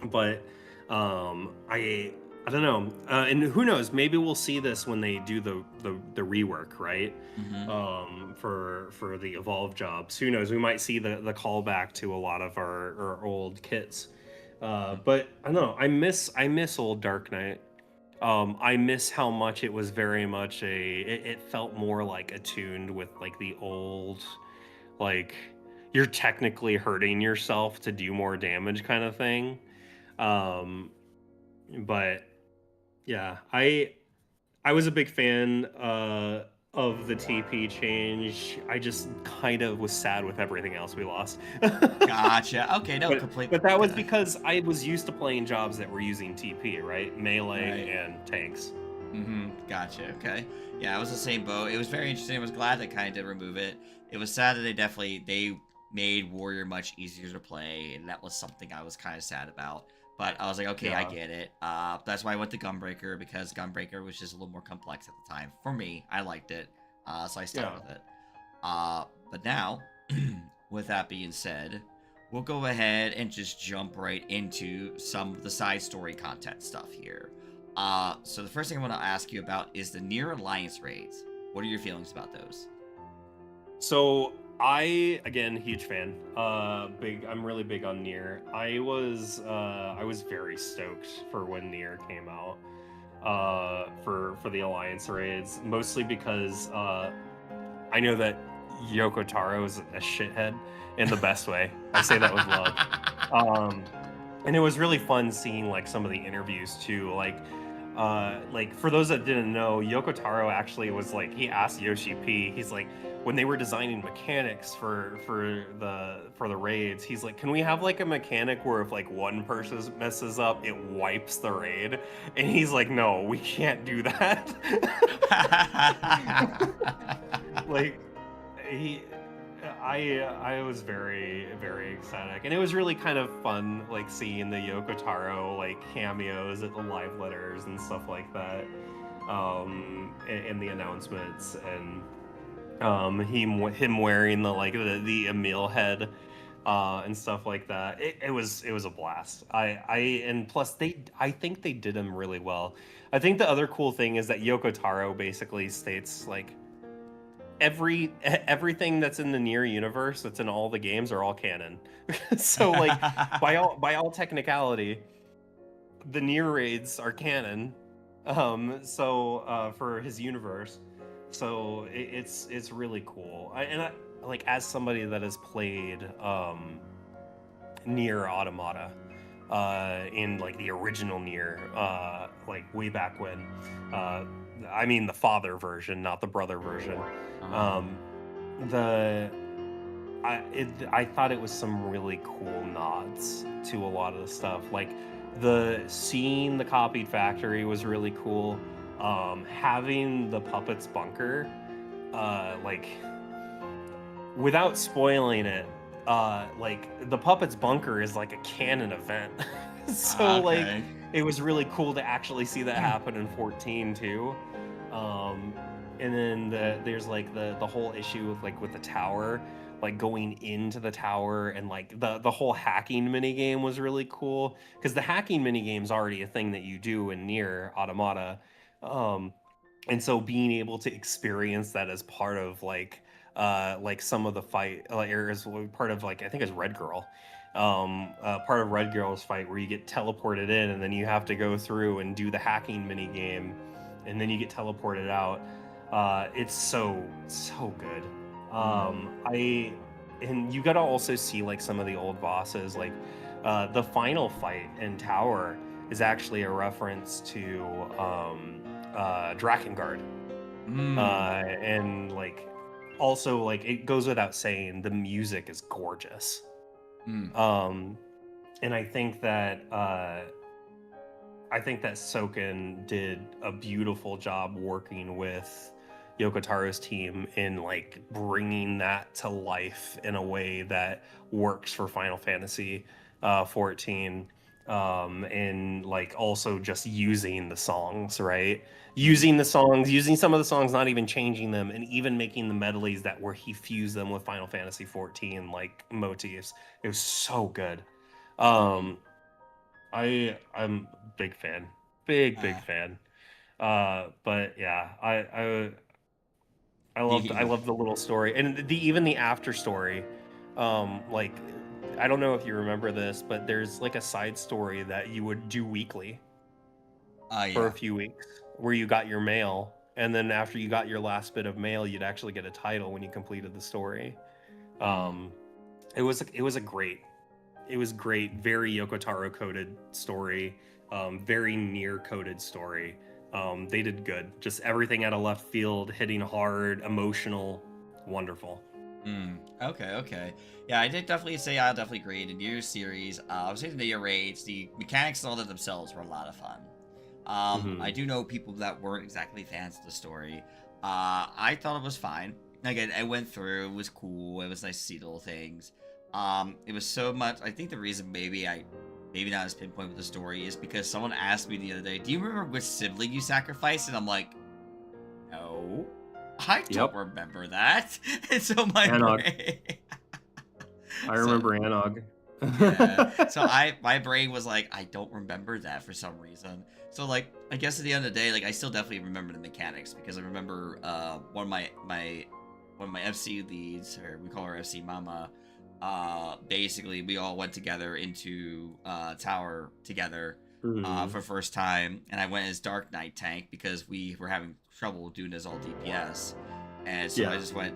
[SPEAKER 2] but I don't know, and who knows? Maybe we'll see this when they do the rework, right? For the evolve jobs. Who knows? We might see the callback to a lot of our old kits. But I don't know. I miss old Dark Knight. I miss how much it was very much it felt more like attuned with like the old, like you're technically hurting yourself to do more damage kind of thing. But yeah, I was a big fan of the TP change. I just kind of was sad with everything else we lost.
[SPEAKER 1] Gotcha. Okay, no, complete.
[SPEAKER 2] But that was because I was used to playing jobs that were using TP, right? Melee
[SPEAKER 1] Right.
[SPEAKER 2] and tanks.
[SPEAKER 1] Gotcha. Okay. Yeah, I was the same boat. It was very interesting. I was glad they kind of did remove it. It was sad that they made Warrior much easier to play, and that was something I was kind of sad about. But I was like, okay, I
[SPEAKER 2] Yeah.
[SPEAKER 1] get it. That's why I went to Gunbreaker, because Gunbreaker was just a little more complex at the time for me. I liked it, so I stuck
[SPEAKER 2] Yeah.
[SPEAKER 1] with it. But now, with that being said, we'll go ahead and just jump right into some of the side story content stuff here. So the first thing I want to ask you about is the Near Alliance raids. What are your feelings about those?
[SPEAKER 2] So again, huge fan. I'm really big on Nier. I was very stoked for when Nier came out. For the Alliance raids, mostly because I know that Yoko Taro is a shithead in the best way. I say that with love. And it was really fun seeing like some of the interviews too. Like for those that didn't know, Yoko Taro actually was like, he asked Yoshi P. He's like, when they were designing mechanics for the raids, he's like, can we have like a mechanic where if like one person messes up, it wipes the raid? And he's like, no, we can't do that. Like I was very, very ecstatic, and it was really kind of fun, like seeing the Yoko Taro like cameos at the live letters and stuff like that, and the announcements, and him wearing the Emil head, and stuff like that. It was a blast. And plus I think they did him really well. I think the other cool thing is that Yoko Taro basically states like everything that's in the Nier universe that's in all the games are all canon. So like by all technicality, the Nier raids are canon. For his universe. So it's really cool. Like as somebody that has played Nier Automata in like the original Nier, like way back when. I mean the father version, not the brother version. The I thought it was some really cool nods to a lot of the stuff. Like seeing the copied factory was really cool. Having the puppets bunker, like without spoiling it, like the puppets bunker is like a canon event. So like it was really cool to actually see that happen in 14 too. And then there's like the whole issue with the tower, like going into the tower, and like the whole hacking mini game was really cool, because the hacking mini game is already a thing that you do in Nier Automata, and so being able to experience that as part of like some of the fight, or as part of like I think it's Red Girl, part of Red Girl's fight, where you get teleported in and then you have to go through and do the hacking mini game, and then you get teleported out. It's so good. And you gotta also see like some of the old bosses, like the final fight in Tower is actually a reference to Drakengard. And like also, like, it goes without saying, the music is gorgeous. And I think that Soken did a beautiful job working with Yoko Taro's team in like bringing that to life in a way that works for Final Fantasy 14, and like also just using the songs, right? Using some of the songs, not even changing them, and even making the medleys that where he fused them with Final Fantasy 14 like motifs. It was so good. I'm a big fan, big fan. But yeah, I loved the little story, and even the after story. Like, I don't know if you remember this, but there's like a side story that you would do weekly for a few weeks, where you got your mail, and then after you got your last bit of mail, you'd actually get a title when you completed the story. It was great, very Yoko Taro coded story, very Nier coded story. They did good. Just everything out of left field, hitting hard, emotional, wonderful.
[SPEAKER 1] Okay. Yeah, I did definitely say I'll definitely agree. The New Year's series, I was saying the New Year raids, the mechanics and all that themselves were a lot of fun. I do know people that weren't exactly fans of the story. I thought it was fine. Again, I went through, it was cool, it was nice to see little things. It was so much, I think the reason maybe not as pinpoint with the story is because someone asked me the other day, do you remember which sibling you sacrificed? And I'm like, no, I don't remember that. And so my brain...
[SPEAKER 2] I remember Anog.
[SPEAKER 1] Yeah. So my brain was like, I don't remember that for some reason. So like, I guess at the end of the day, like I still definitely remember the mechanics because I remember one of my FC leads, or we call her FC Mama. Basically we all went together into tower together for first time, and I went as Dark Knight tank because we were having trouble doing this all DPS, and so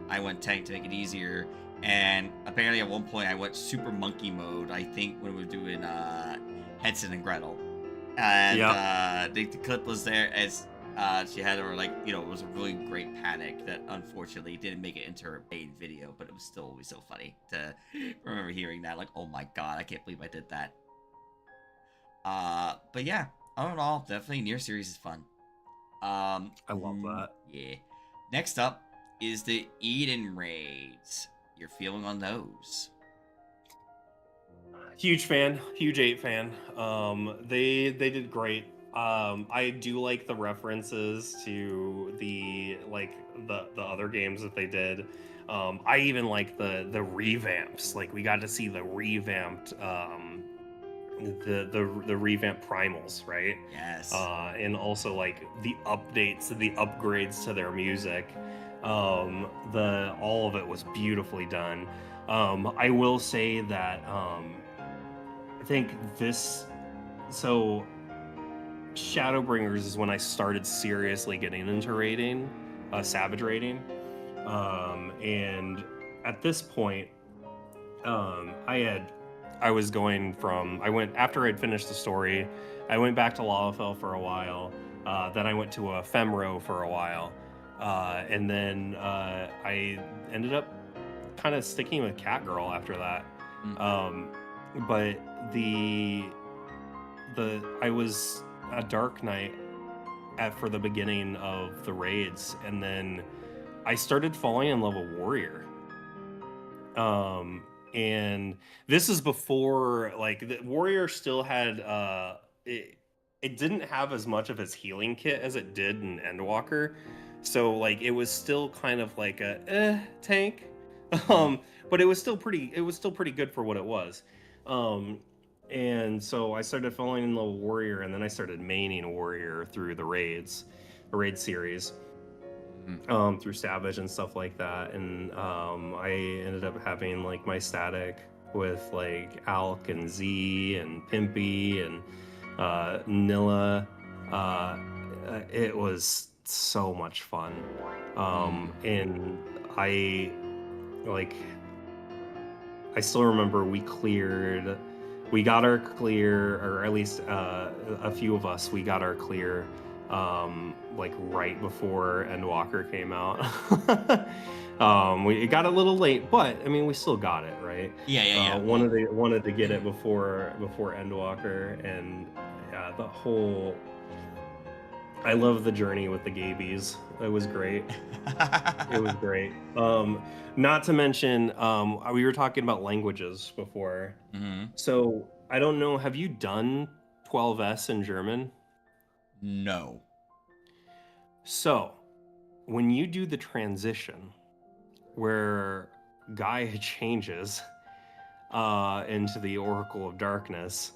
[SPEAKER 1] I went tank to make it easier. And apparently at one point I went super monkey mode, I think when we were doing Hansel and Gretel, and the clip was there as she had her, like, you know, it was a really great panic that unfortunately didn't make it into her paid video, but it was still always so funny to remember hearing that, like, oh my god, I can't believe I did that. But yeah, all in all, definitely Nier series is fun.
[SPEAKER 2] I love that.
[SPEAKER 1] Yeah. Next up is the Eden raids. Your feeling on those?
[SPEAKER 2] Huge fan, huge 8 fan. They did great. I do like the references to the other games that they did. I even like the revamps. Like we got to see the revamped the revamped primals, right?
[SPEAKER 1] Yes.
[SPEAKER 2] And also like the updates, the upgrades to their music. All of it was beautifully done. I will say that I think Shadowbringers is when I started seriously getting into raiding, Savage raiding, and at this point, I went after I'd finished the story, I went back to Lalafell for a while, then I went to Ephemeral for a while. And then I ended up kind of sticking with Catgirl after that. But I was a Dark Knight for the beginning of the raids, and then I started falling in love with Warrior. And this is before, like, the Warrior still had it didn't have as much of his healing kit as it did in Endwalker. So like it was still kind of like a tank, but it was still pretty good for what it was. And so I started falling in love with Warrior, and then I started maining Warrior through the raid series, through Savage and stuff like that. And I ended up having like my static with like Alk and Z and Pimpy and Nilla. It was so much fun. And I still remember we got our clear, or at least a few of us, we got our clear like right before Endwalker came out. We got a little late, but I mean we still got it, right?
[SPEAKER 1] Yeah.
[SPEAKER 2] Wanted to get it before Endwalker, and the whole, I love the journey with the Gabies. It was great. It was great. Not to mention, we were talking about languages before. So I don't know, have you done 12S in German?
[SPEAKER 1] No.
[SPEAKER 2] So when you do the transition where Gaia changes into the Oracle of Darkness,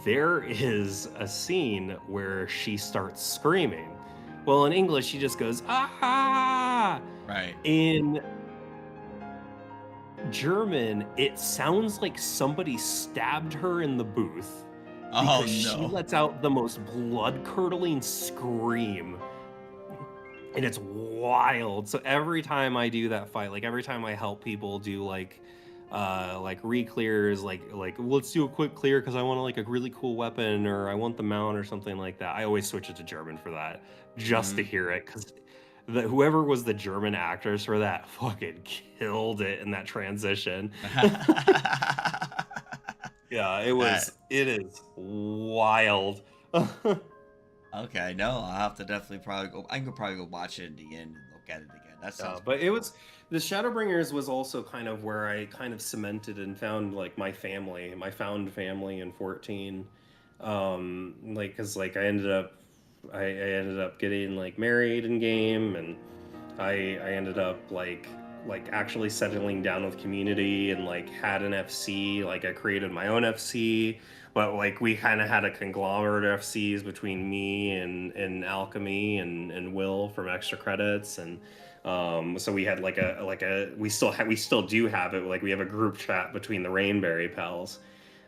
[SPEAKER 2] there is a scene where she starts screaming. Well, in English, she just goes, ah!
[SPEAKER 1] Right.
[SPEAKER 2] In German, it sounds like somebody stabbed her in the booth. Because she lets out the most blood-curdling scream. And it's wild. So every time I do that fight, like every time I help people do like like re-clears, like let's do a quick clear because I want like a really cool weapon, or I want the mount or something like that. I always switch it to German for that, just to hear it, because whoever was the German actors for that fucking killed it in that transition. Yeah, it is wild.
[SPEAKER 1] Okay, no, I'll have to definitely probably go. I can probably go watch it in the end and look at it again. That sounds.
[SPEAKER 2] But it was the Shadowbringers was also kind of where I kind of cemented and found like my family, my found family in 14. Like because like I ended up getting like married in game, and I ended up like actually settling down with community, and like had an FC. Like I created my own FC, but like we kind of had a conglomerate of FCs between me and Alchemy and Will from Extra Credits, and so we had we still do have it. Like we have a group chat between the Rainberry pals.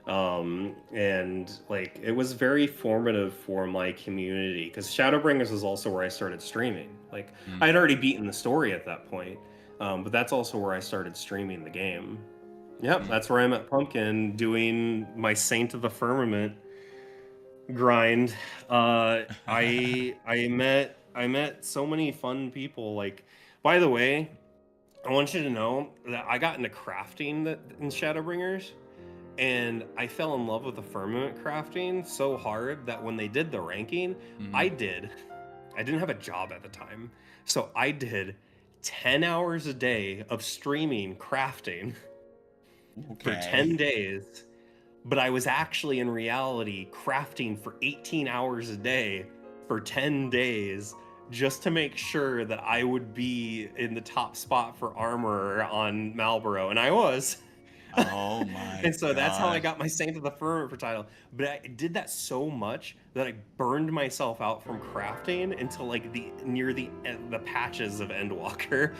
[SPEAKER 2] And like it was very formative for my community, because Shadowbringers is also where I started streaming. Like I had already beaten the story at that point, but that's also where I started streaming the game. Yep, that's where I met Pumpkin doing my Saint of the Firmament grind. I met so many fun people. Like, by the way, I want you to know that I got into crafting in Shadowbringers. And I fell in love with the firmament crafting so hard that when they did the ranking, I didn't have a job at the time. So I did 10 hours a day of streaming crafting for 10 days. But I was actually in reality crafting for 18 hours a day for 10 days just to make sure that I would be in the top spot for armor on Marlboro. And I was.
[SPEAKER 1] Oh my
[SPEAKER 2] And so that's how I got my Saint of the Firmament for title. But I did that so much that I burned myself out from crafting until like near the patches of Endwalker.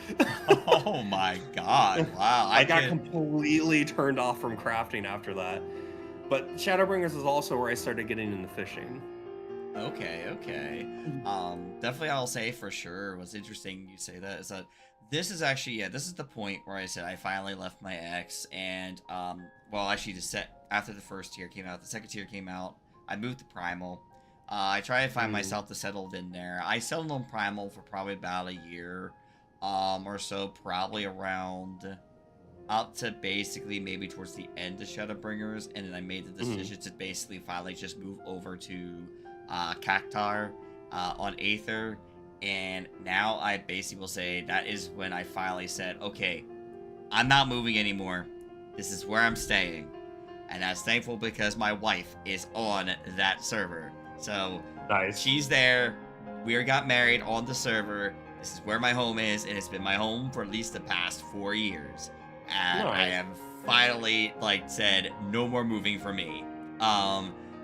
[SPEAKER 1] Oh my god! Wow,
[SPEAKER 2] I got completely turned off from crafting after that. But Shadowbringers is also where I started getting into fishing.
[SPEAKER 1] Okay. Definitely, I'll say for sure. What's interesting you say that is that. This is actually, this is the point where I said I finally left my ex, and, well, actually, after the first tier came out, the second tier came out, I moved to Primal. I tried to find myself to settle in there. I settled on Primal for probably about a year, or so, probably around, up to basically maybe towards the end of Shadowbringers, and then I made the decision to basically finally just move over to, Cactar, on Aether. And now I basically will say that is when I finally said, okay, I'm not moving anymore. This is where I'm staying. And that's thankful because my wife is on that server. So
[SPEAKER 2] nice.
[SPEAKER 1] She's there. We got married on the server. This is where my home is, and it's been my home for at least the past 4 years. And nice. I have finally said no more moving for me.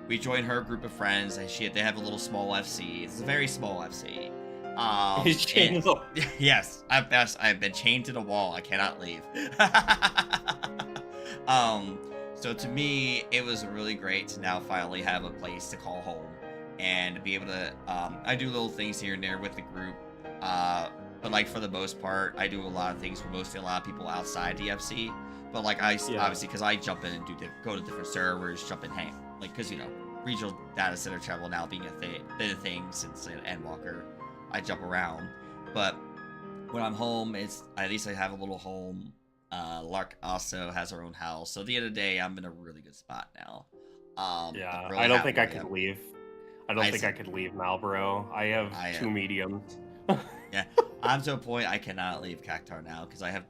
[SPEAKER 1] We joined her group of friends. They have a little small FC. It's a very small FC.
[SPEAKER 2] He's chained to the...
[SPEAKER 1] Yes, I've been chained to the wall. I cannot leave. So to me, it was really great to now finally have a place to call home and be able to. I do little things here and there with the group, but for the most part, I do a lot of things for mostly a lot of people outside the FC. But obviously, because I jump in and go to different servers, jump in, hang, because regional data center travel now being a thing since Endwalker. I jump around, but when I'm home, at least I have a little home. Lark also has her own house, so at the end of the day, I'm in a really good spot now.
[SPEAKER 2] Yeah, really I don't think I could leave. I don't think I could leave Marlboro. I have 2 mediums.
[SPEAKER 1] Yeah, I'm to a point I cannot leave Cactar now because I have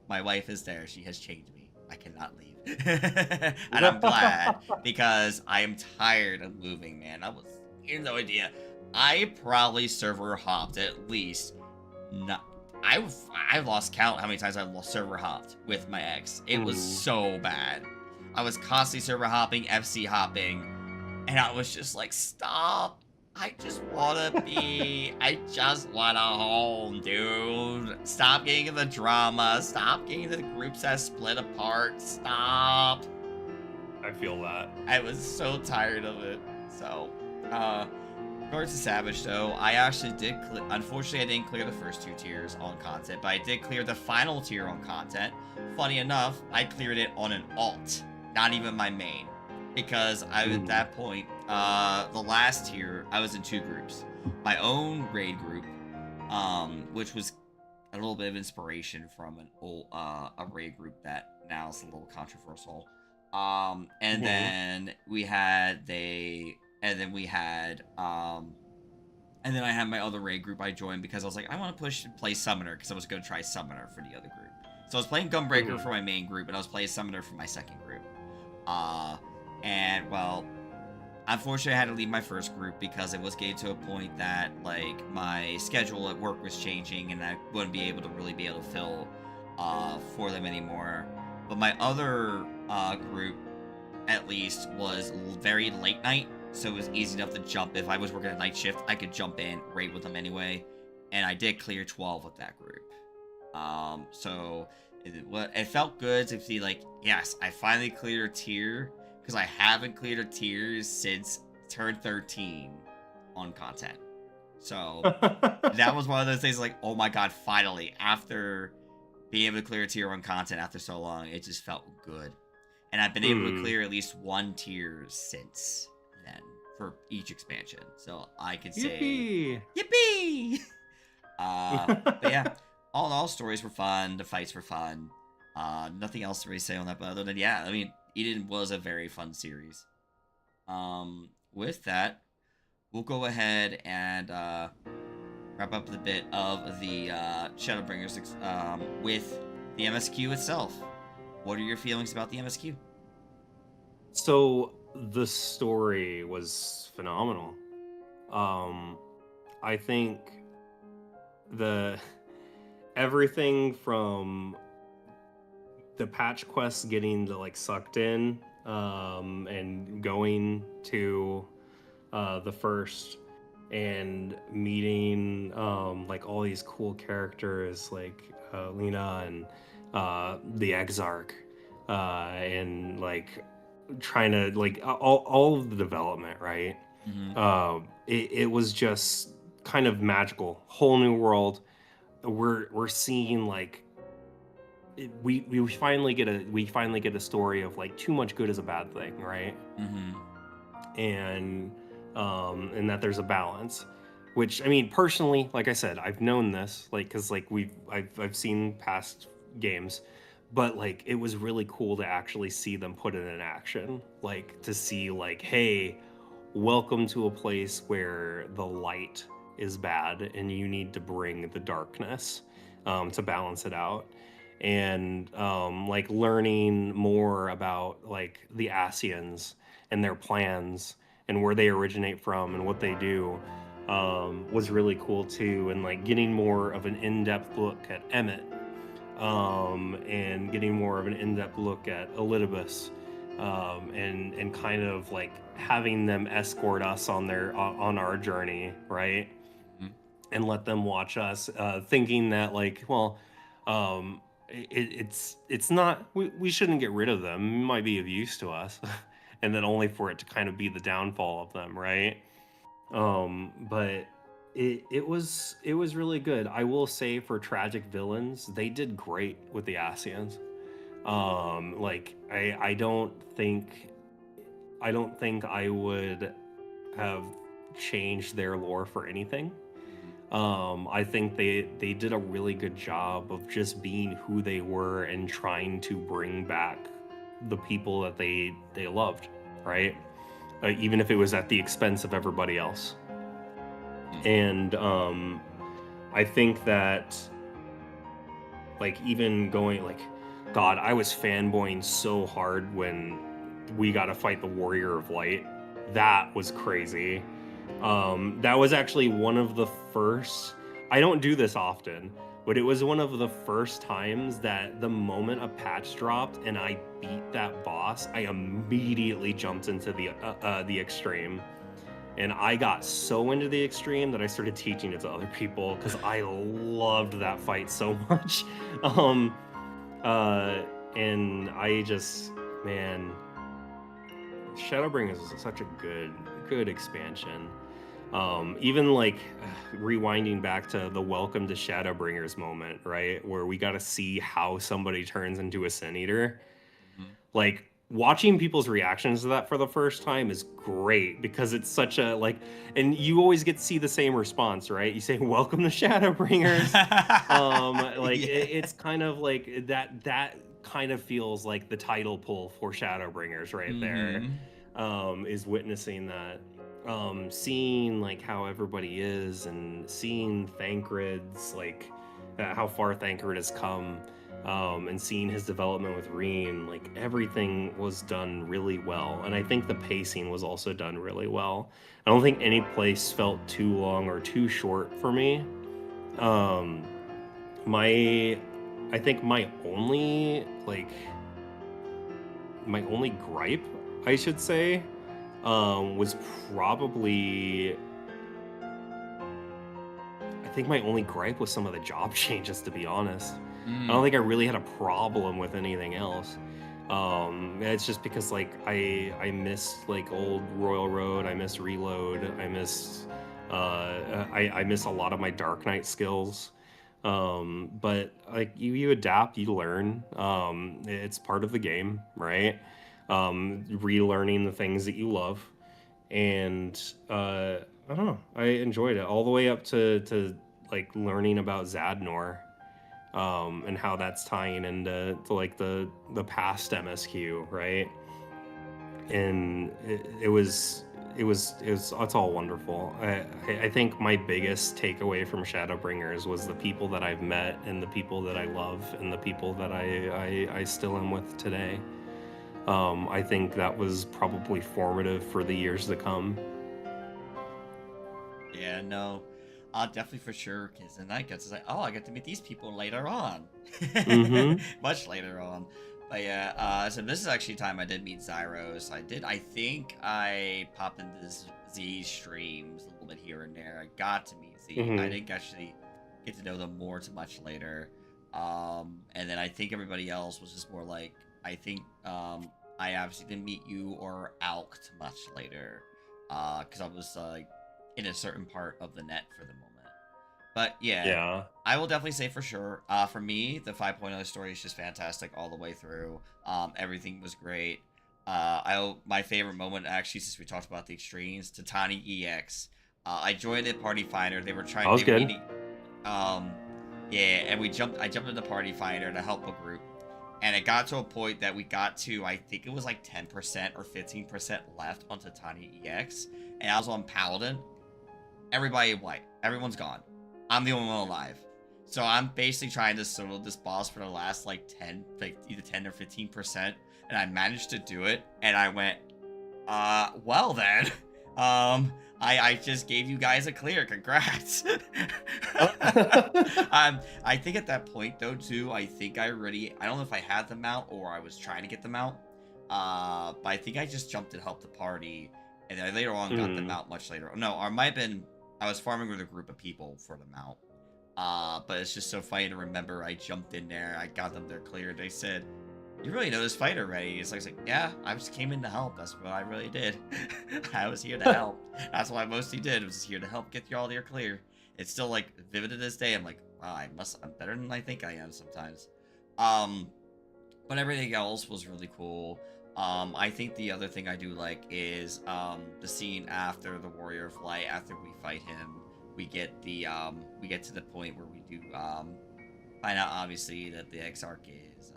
[SPEAKER 1] my wife is there. She has chained me. I cannot leave, and I'm glad because I am tired of moving, man. You have no idea. I probably server hopped at least. I've lost count how many times I've server hopped with my ex. It was so bad. I was constantly server hopping, FC hopping, and I was just like, stop. I just want a home, dude. Stop getting in the drama. Stop getting the groups that split apart. Stop.
[SPEAKER 2] I feel that.
[SPEAKER 1] I was so tired of it. So, regards to Savage, though, I actually did. Unfortunately, I didn't clear the first 2 tiers on content, but I did clear the final tier on content. Funny enough, I cleared it on an alt, not even my main, because at that point, the last tier, I was in 2 groups. My own raid group, which was a little bit of inspiration from an old a raid group that now is a little controversial. And then we had and then I had my other raid group I joined because I was like, I want to push and play Summoner because I was going to try Summoner for the other group. So I was playing Gunbreaker for my main group, and I was playing Summoner for my second group. And, well, unfortunately, I had to leave my first group because it was getting to a point that, like, my schedule at work was changing, and I wouldn't be able to fill for them anymore. But my other group, at least, was very late night, so it was easy enough to jump. If I was working a night shift, I could jump in, raid with them anyway, and I did clear 12 with that group. So it felt good to see, like, yes, I finally cleared a tier, because I haven't cleared a tier since turn 13 on content. So that was one of those things, like, oh my god, finally, after being able to clear a tier on content after so long, it just felt good. And I've been able to clear at least 1 tier since then for each expansion. So I can say, yippee! But yeah, all in all, stories were fun. The fights were fun. Nothing else to really say on that, but other than, yeah, I mean, Eden was a very fun series. With that, we'll go ahead and wrap up the bit of the Shadowbringers with the MSQ itself. What are your feelings about the MSQ?
[SPEAKER 2] So the story was phenomenal. I think everything from the patch quests getting to, like, sucked in and going to the first and meeting like all these cool characters like Lena and the Exarch and like trying to like all of the development, right? It was just kind of magical, whole new world. We're seeing like we finally get a story of like too much good is a bad thing, right? And that there's a balance, which, I mean, personally, like I said, I've known this, like, because like I've seen past games, but like it was really cool to actually see them put it in action, like to see like, hey, welcome to a place where the light is bad and you need to bring the darkness to balance it out. And like learning more about like the Asians and their plans and where they originate from and what they do was really cool too. And like getting more of an in-depth look at Emmett and getting more of an in-depth look at Elidibus and kind of like having them escort us on our journey, right? And let them watch us, thinking that like, well, it's not, we shouldn't get rid of them. It might be of use to us. And then only for it to kind of be the downfall of them, right? But it was really good. I will say, for tragic villains, they did great with the Asians. Like I don't think I would have changed their lore for anything. I think they did a really good job of just being who they were and trying to bring back the people that they loved, right? Even if it was at the expense of everybody else. And I think that, like, even going, like, God, I was fanboying so hard when we got to fight the Warrior of Light. That was crazy. That was actually one of the first, I don't do this often, but it was one of the first times that the moment a patch dropped and I beat that boss, I immediately jumped into the extreme. And I got so into the extreme that I started teaching it to other people because I loved that fight so much. And I just, man, Shadowbringers is such a good expansion. Even like rewinding back to the welcome to Shadowbringers moment, right? Where we got to see how somebody turns into a Sin Eater.
[SPEAKER 1] Mhm.
[SPEAKER 2] Like watching people's reactions to that for the first time is great because it's such a like, and you always get to see the same response, right? You say welcome to Shadowbringers. Like
[SPEAKER 1] Yeah.
[SPEAKER 2] it's kind of like that kind of feels like the title pull for Shadowbringers right there.
[SPEAKER 1] Mhm.
[SPEAKER 2] Is witnessing that, seeing like how everybody is, and seeing Thancred's like how far Thancred has come, and seeing his development with Reen, like everything was done really well, and I think the pacing was also done really well. I don't think any place felt too long or too short for me. Um, my, I think my only gripe, I should say, was probably, I think my only gripe was some of the job changes, to be honest. I don't
[SPEAKER 1] Mm.
[SPEAKER 2] think I really had a problem with anything else. It's just because like I missed like old Royal Road, I miss Reload, I miss I miss a lot of my Dark Knight skills. But like you adapt, you learn. It's part of the game, right? Relearning the things that you love, and I don't know. I enjoyed it all the way up to like learning about Zadnor, and how that's tying into like the past MSQ, right? And it's all wonderful. I think my biggest takeaway from Shadowbringers was the people that I've met, and the people that I love, and the people that I still am with today. I think that was probably formative for the years to come.
[SPEAKER 1] Yeah, no. Definitely for sure, because then that gets like, oh, I get to meet these people later on.
[SPEAKER 2] Mm-hmm.
[SPEAKER 1] Much later on. But yeah, so this is actually time I did meet Zyros. I think I popped into Z's streams a little bit here and there. I got to meet Z. I
[SPEAKER 2] Mm-hmm.
[SPEAKER 1] didn't actually get to know them more too much later. And then I think everybody else was just more like, I think I obviously didn't meet you or Alk too much later. Because I was in a certain part of the net for the moment. But yeah,
[SPEAKER 2] Yeah.
[SPEAKER 1] I will definitely say for sure. For me, the 5.0 story is just fantastic all the way through. Everything was great. My favorite moment actually, since we talked about the extremes, Tatani EX. I joined it Party Finder.
[SPEAKER 2] That was
[SPEAKER 1] They were
[SPEAKER 2] good.
[SPEAKER 1] needing, um, yeah, and I jumped into Party Finder to help a group, and it got to a point that we got to, I think it was like 10% or 15% left on Tatani EX, and I was on Paladin. Everybody white. Everyone's gone. I'm the only one alive. So I'm basically trying to solo this boss for the last like 10, like either 10 or 15%. And I managed to do it. And I went, well then. I just gave you guys a clear. Congrats. I think at that point though too, I think I don't know if I had them out or I was trying to get them out. But I think I just jumped and helped the party, and I later on got them
[SPEAKER 2] Mm.
[SPEAKER 1] out much later. No, or it might have been I was farming with a group of people for them out. But it's just so funny to remember. I jumped in there, I got them there clear. They said, "You really know this fight already?" It's like, yeah, I just came in to help. That's what I really did. I was here to help. That's what I mostly did. Was here to help get you all there clear. It's still like vivid to this day. I'm like, wow, I'm better than I think I am sometimes. Um, but everything else was really cool. I think the other thing I do like is the scene after the Warrior of Light. After we fight him, we get to the point where we do find out obviously that the Exarch is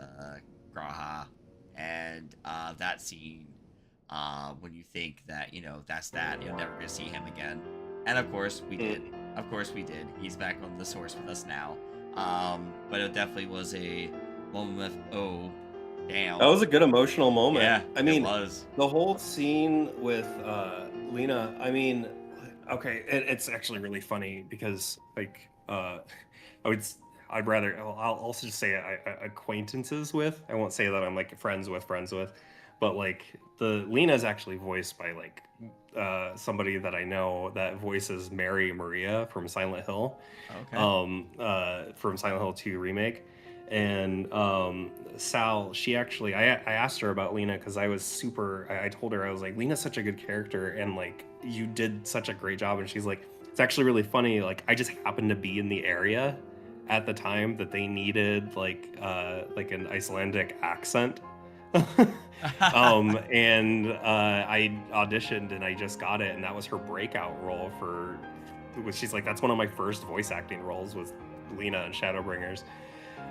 [SPEAKER 1] Graha, and that scene when you think that that's that you're never gonna see him again, and of course we did.
[SPEAKER 2] Mm.
[SPEAKER 1] Of course we did. He's back on the source with us now. But it definitely was a moment with oh
[SPEAKER 2] That
[SPEAKER 1] damn.
[SPEAKER 2] was a good emotional moment.
[SPEAKER 1] Yeah,
[SPEAKER 2] I
[SPEAKER 1] it
[SPEAKER 2] mean,
[SPEAKER 1] was.
[SPEAKER 2] the whole scene with Lena, I mean, okay, it's actually really funny because like I would I'd rather I'll also just say acquaintances with. I won't say that I'm like friends with, but like the Lena is actually voiced by like somebody that I know that voices Mary Maria from Silent Hill,
[SPEAKER 1] Okay.
[SPEAKER 2] from Silent Hill 2 remake. And Sal, she actually, I asked her about Lena because I told her, I was like, Lena's such a good character, and like you did such a great job. And she's like, it's actually really funny. Like I just happened to be in the area at the time that they needed like an Icelandic accent. And I auditioned and I just got it, and that was her breakout role for. She's like, that's one of my first voice acting roles was Lena in Shadowbringers,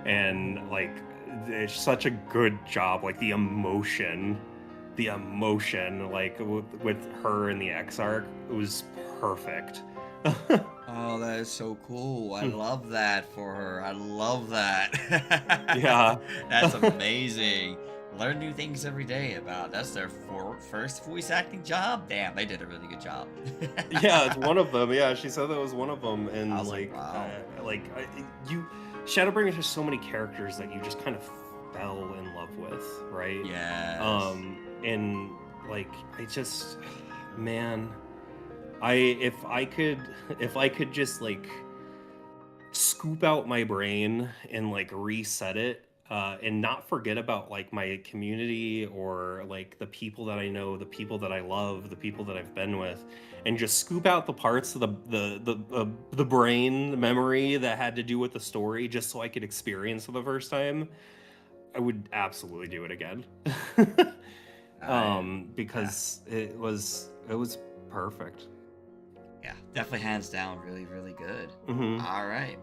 [SPEAKER 2] and like it's such a good job. Like the emotion, like with her in the Exarch, it was perfect.
[SPEAKER 1] Oh, that is so cool. I love that for her. I love that.
[SPEAKER 2] Yeah.
[SPEAKER 1] That's amazing. Learn new things every day about. That's their first voice acting job. Damn, they did a really good job.
[SPEAKER 2] Yeah, it's one of them. Yeah, she said that was one of them, and
[SPEAKER 1] I was like, wow.
[SPEAKER 2] Shadowbringers has so many characters that you just kind of fell in love with, right?
[SPEAKER 1] Yes.
[SPEAKER 2] And like I just, man, if I could just like scoop out my brain and like reset it, and not forget about like my community or like the people that I know, the people that I love, the people that I've been with, and just scoop out the parts of the brain memory that had to do with the story, just so I could experience for the first time, I would absolutely do it again. Because it was perfect.
[SPEAKER 1] Yeah, definitely hands down, really, really good.
[SPEAKER 2] Mm-hmm.
[SPEAKER 1] All right.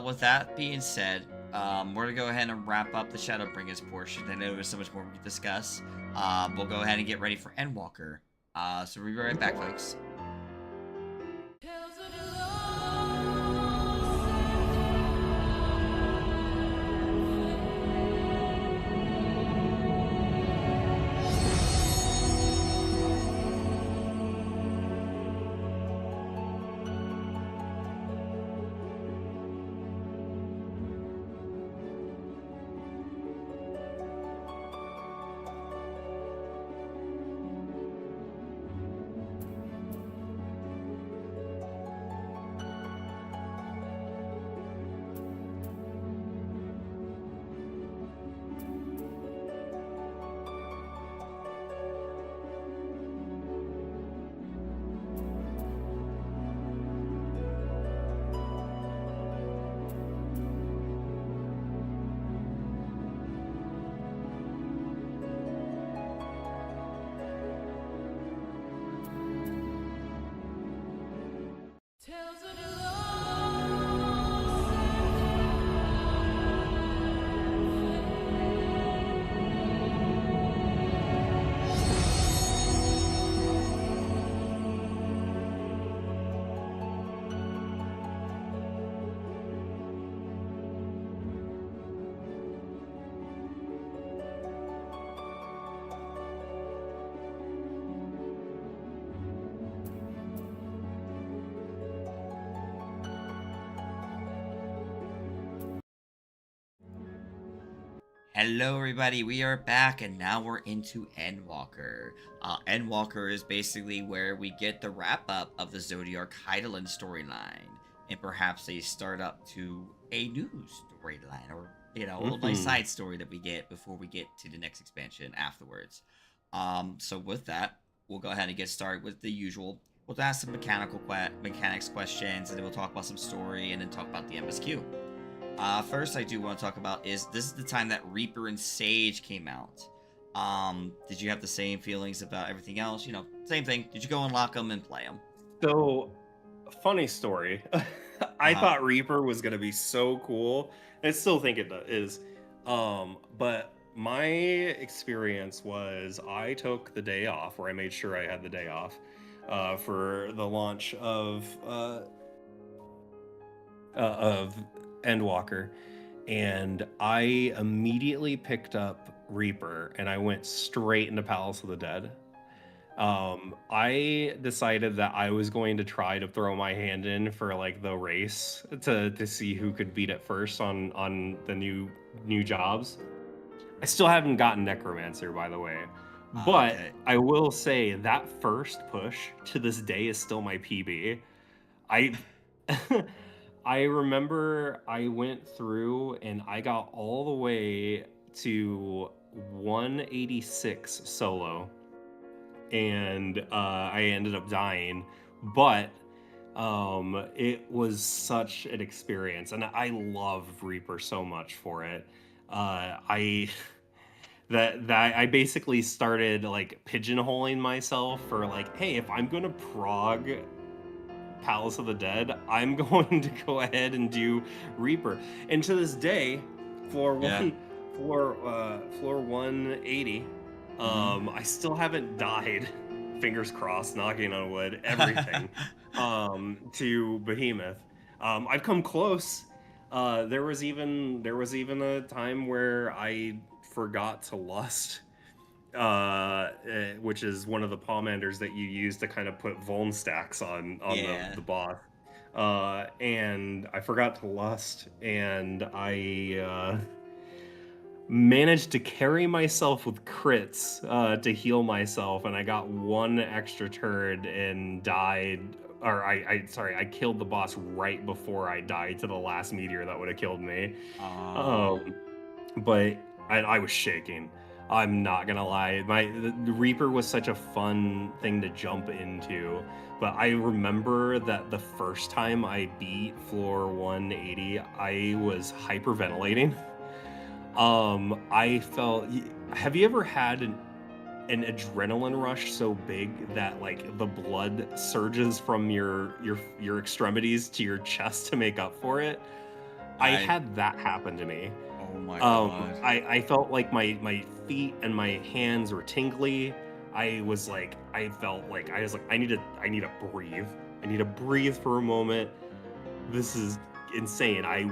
[SPEAKER 1] With that being said, we're gonna go ahead and wrap up the Shadowbringers portion. I know there's so much more we could discuss. We'll go ahead and get ready for Endwalker. So we'll be right back, folks. Hello, everybody. We are back, and now we're into Endwalker. Endwalker is basically where we get the wrap up of the Zodiark Hydaelyn storyline, and perhaps a start up to a new storyline, or a little nice side story that we get before we get to the next expansion afterwards. So with that, we'll go ahead and get started with the usual. We'll ask some mechanics questions, and then we'll talk about some story, and then talk about the MSQ. First, I do want to talk about this is the time that Reaper and Sage came out. Did you have the same feelings about everything else? Same thing. Did you go unlock them and play them?
[SPEAKER 2] So, funny story. I thought Reaper was gonna be so cool. I still think it is. But my experience was I took the day off, or I made sure I had the day off, for the launch of Endwalker, and I immediately picked up Reaper and I went straight into Palace of the Dead. I decided that I was going to try to throw my hand in for like the race to see who could beat it first on the new jobs. I still haven't gotten Necromancer, by the way. But okay. I will say that first push to this day is still my PB. I remember I went through and I got all the way to 186 solo, and I ended up dying. But it was such an experience, and I love Reaper so much for it. I that I basically started like pigeonholing myself for like, hey, if I'm gonna prog Palace of the Dead, I'm going to go ahead and do Reaper. And to this day, floor
[SPEAKER 1] Yeah.
[SPEAKER 2] one, floor 180, I still haven't died. Fingers crossed, knocking on wood, everything. To Behemoth. I've come close. There was even a time where I forgot to lust, which is one of the pomanders that you use to kind of put vuln stacks on
[SPEAKER 1] Yeah.
[SPEAKER 2] the boss. And I forgot to lust, and I managed to carry myself with crits to heal myself, and I got one extra turd and died. Or I killed the boss right before I died to the last meteor that would have killed me. But I was shaking. I'm not gonna lie. The Reaper was such a fun thing to jump into. But I remember that the first time I beat floor 180, I was hyperventilating. I felt. Have you ever had an adrenaline rush so big that like the blood surges from your extremities to your chest to make up for it? I had that happen to me.
[SPEAKER 1] Oh my god.
[SPEAKER 2] I felt like my feet and my hands were tingly. I felt like I need to breathe. I need to breathe for a moment. This is insane. I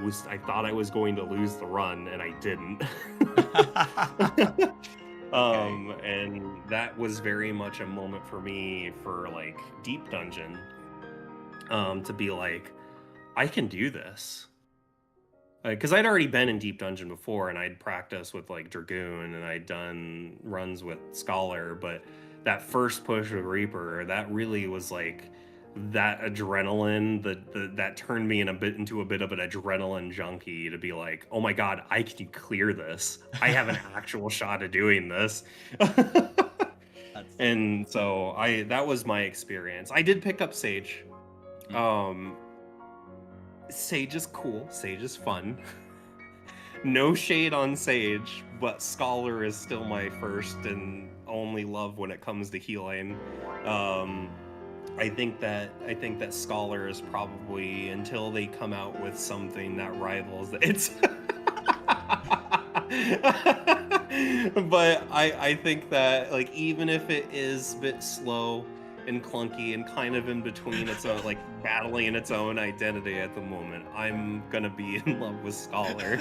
[SPEAKER 2] thought I was going to lose the run, and I didn't.
[SPEAKER 1] Okay.
[SPEAKER 2] And that was very much a moment for me for like Deep Dungeon. To be like, I can do this. Because I'd already been in Deep Dungeon before, and I'd practiced with like Dragoon, and I'd done runs with Scholar, but that first push with Reaper, that really was like that adrenaline that turned me into a bit of an adrenaline junkie to be like, oh my god, I can clear this. I have an actual shot at doing this.
[SPEAKER 1] That's
[SPEAKER 2] And so that was my experience. I did pick up Sage.
[SPEAKER 1] Mm.
[SPEAKER 2] Sage is cool. Sage is fun. No shade on Sage, but Scholar is still my first and only love when it comes to healing. I think that Scholar is probably, until they come out with something that rivals it's. But I think that like even if it is a bit slow and clunky and kind of in between its own, like battling its own identity at the moment, I'm gonna be in love with Scholar.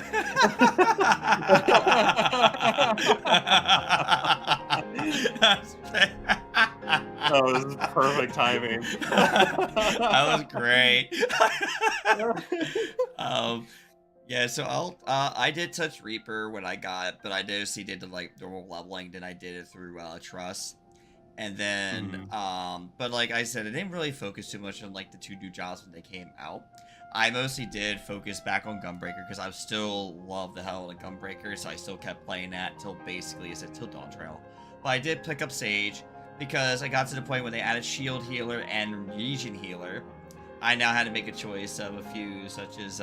[SPEAKER 1] That's
[SPEAKER 2] That was perfect timing.
[SPEAKER 1] That was great. Yeah, so I did touch Reaper when I got it, but I mostly did the like normal leveling, then I did it through Trust. And then but like I said, I didn't really focus too much on like the 2 new jobs when they came out. I mostly did focus back on Gunbreaker because I still love the hell of Gunbreaker, so I still kept playing that till basically till Dawn Trail. But I did pick up Sage because I got to the point where they added Shield Healer and Region Healer. I now had to make a choice of a few, such as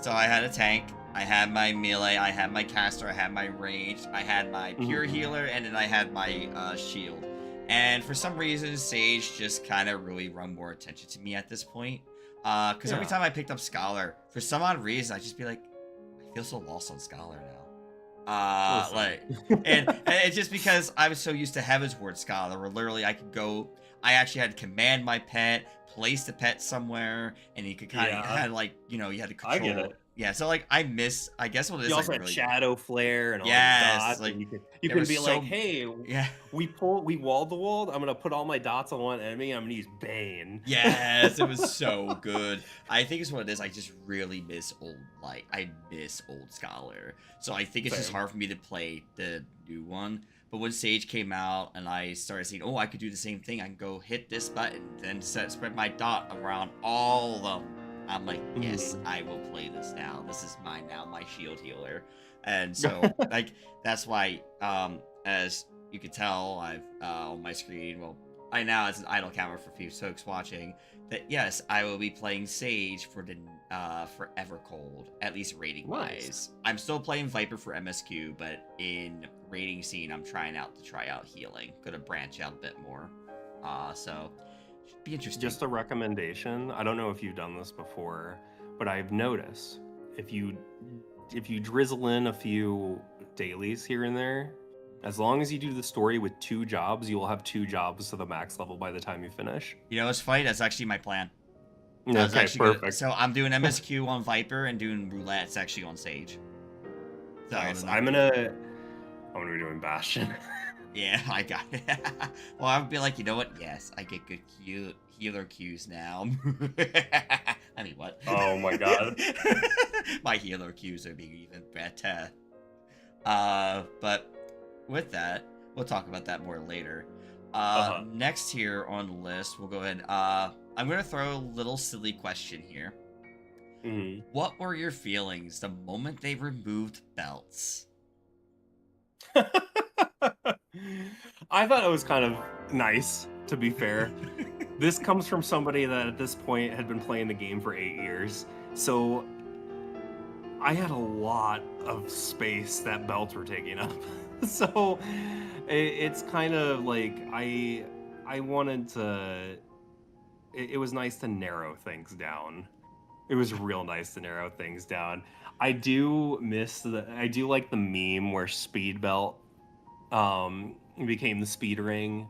[SPEAKER 1] so I had a tank, I had my melee, I had my caster, I had my range, I had my pure healer, and then I had my shield. And for some reason, Sage just kind of really run more attention to me at this point. Because every time I picked up Scholar, for some odd reason, I'd just be like, I feel so lost on Scholar now. And it's just because I was so used to Heaven's Ward Scholar, where literally I could go, I actually had to command my pet, place the pet somewhere, and you could kind of had like, you had to control.
[SPEAKER 2] I get it.
[SPEAKER 1] Yeah, so like I guess what it is.
[SPEAKER 2] You also
[SPEAKER 1] like,
[SPEAKER 2] had
[SPEAKER 1] really
[SPEAKER 2] Shadow Flare and all
[SPEAKER 1] yes,
[SPEAKER 2] the dots.
[SPEAKER 1] like
[SPEAKER 2] And you can be like, hey,
[SPEAKER 1] yeah,
[SPEAKER 2] we walled the wall. I'm gonna put all my dots on one enemy. I'm gonna use Bane.
[SPEAKER 1] yes, it was so good. I think it's what it is. I just really miss I miss old Scholar. So I think it's just hard for me to play the new one. But when Sage came out and I started seeing, oh, I could do the same thing. I can go hit this button, then spread my dot around all the I'm like, yes,
[SPEAKER 2] Mhm.
[SPEAKER 1] I will play this now. This is mine now, my shield healer. And so, like, that's why, as you can tell, I've on my screen, well, I now as an idle camera for few folks watching, that yes, I will be playing Sage for the Forever Cold, at least rating wise.
[SPEAKER 2] Nice.
[SPEAKER 1] I'm still playing Viper for MSQ, but in rating scene, I'm try out healing. Gonna branch out a bit more. So should be interesting.
[SPEAKER 2] Just a recommendation. I don't know if you've done this before, but I've noticed if you drizzle in a few dailies here and there, as long as you do the story with 2 jobs, you will have 2 jobs to the max level by the time you finish.
[SPEAKER 1] You know, it's funny. That's actually my plan.
[SPEAKER 2] Okay, perfect.
[SPEAKER 1] So I'm doing MSQ on Viper and doing Roulette's actually on Sage. So
[SPEAKER 2] nice. I'm gonna be doing Bastion.
[SPEAKER 1] Yeah, I got it. Well, I would be like, you know what? Yes, I get good healer Qs now. I mean, what?
[SPEAKER 2] Oh my god.
[SPEAKER 1] My healer Qs are being even better. But with that, we'll talk about that more later. Next here on the list, we'll go ahead. I'm gonna throw a little silly question here.
[SPEAKER 2] Mm-hmm.
[SPEAKER 1] What were your feelings the moment they removed belts?
[SPEAKER 2] I thought it was kind of nice, to be fair. This comes from somebody that at this point had been playing the game for 8 years. So I had a lot of space that belts were taking up. So it's kind of like I wanted to... It was nice to narrow things down. It was real nice to narrow things down. I do like the meme where Speed Belt became the speed ring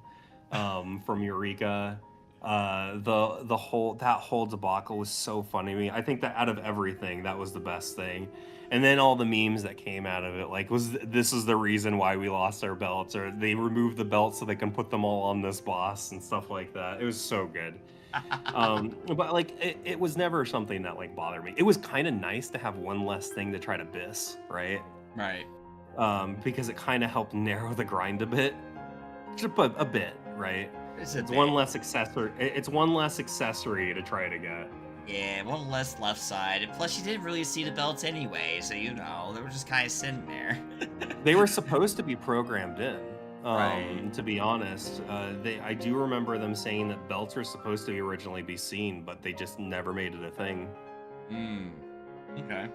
[SPEAKER 2] from Eureka. The whole debacle was so funny to me. I think that out of everything, that was the best thing. And then all the memes that came out of it, like, this is the reason why we lost our belts, or they removed the belts so they can put them all on this boss and stuff like that. It was so good. But like it was never something that like bothered me. It was kind of nice to have one less thing to try to biss, right?
[SPEAKER 1] Right.
[SPEAKER 2] Because it kind of helped narrow the grind a bit. Just a bit, right?
[SPEAKER 1] It's
[SPEAKER 2] one less accessory. It's one less accessory to try to get.
[SPEAKER 1] Yeah, one less left side. And plus, you didn't really see the belts anyway, so you know, they were just kind of sitting there.
[SPEAKER 2] They were supposed to be programmed in.
[SPEAKER 1] Right.
[SPEAKER 2] To be honest, I do remember them saying that belts were supposed to originally be seen, but they just never made it a thing.
[SPEAKER 1] Okay.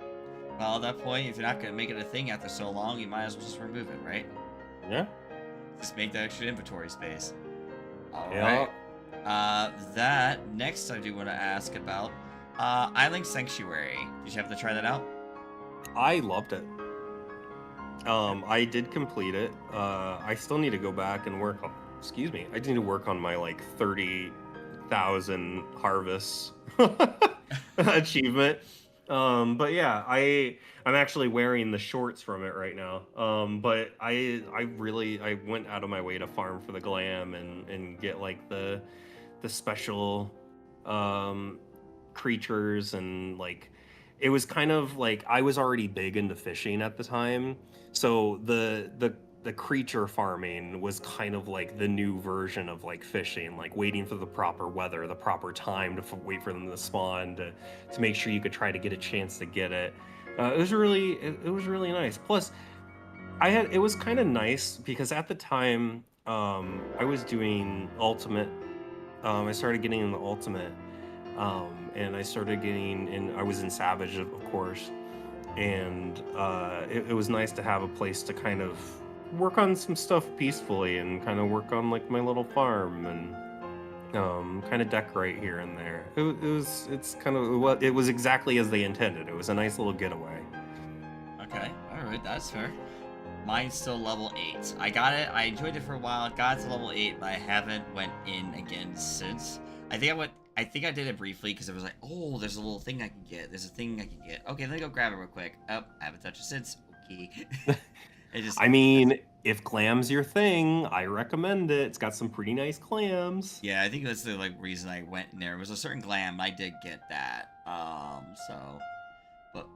[SPEAKER 1] Well, at that point, if you're not gonna make it a thing after so long, you might as well just remove it, right?
[SPEAKER 2] Yeah.
[SPEAKER 1] Just make the extra inventory space. All
[SPEAKER 2] Yeah.
[SPEAKER 1] right. That next I do want to ask about Island Sanctuary. Did you have to try that out?
[SPEAKER 2] I loved it. I did complete it. I still need to go back and work on, excuse me, I need to work on my like 30,000 harvests achievement. But yeah, I'm actually wearing the shorts from it right now. But I went out of my way to farm for the glam and get like the special creatures, and like it was kind of like I was already big into fishing at the time. So the creature farming was kind of like the new version of like fishing, like waiting for the proper weather, the proper time to wait for them to spawn to make sure you could try to get a chance to get it. It was really nice. Plus, it was kind of nice because at the time I was doing ultimate. I started getting in the ultimate, and I started getting in. I was in Savage, of course. And it was nice to have a place to kind of work on some stuff peacefully and kind of work on like my little farm and kind of decorate here and there. It was exactly as they intended. It was a nice little getaway.
[SPEAKER 1] Okay, all right, that's fair. Mine's still level 8. I got it. I enjoyed it for a while. Got it to level 8, but I haven't went in again since. I think I did it briefly because it was like, oh, there's a little thing I can get. There's a thing I can get. Okay, let me go grab it real quick. Oh, I haven't touched it since. Okay.
[SPEAKER 2] I mean, if glam's your thing, I recommend it. It's got some pretty nice clams.
[SPEAKER 1] Yeah, I think that's the like reason I went in there. It was a certain glam. I did get that. But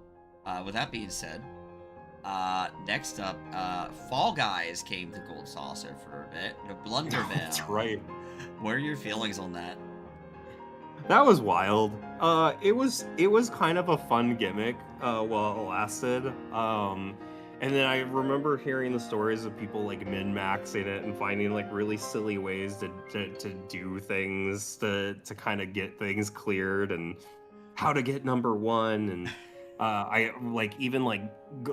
[SPEAKER 1] with that being said, next up, Fall Guys came to Gold Saucer for a bit. Blunderville.
[SPEAKER 2] That's right.
[SPEAKER 1] What are your feelings on that?
[SPEAKER 2] That was wild. It was kind of a fun gimmick while it lasted. And then I remember hearing the stories of people like min-maxing it and finding like really silly ways to do things to kind of get things cleared and how to get number one. And I like even like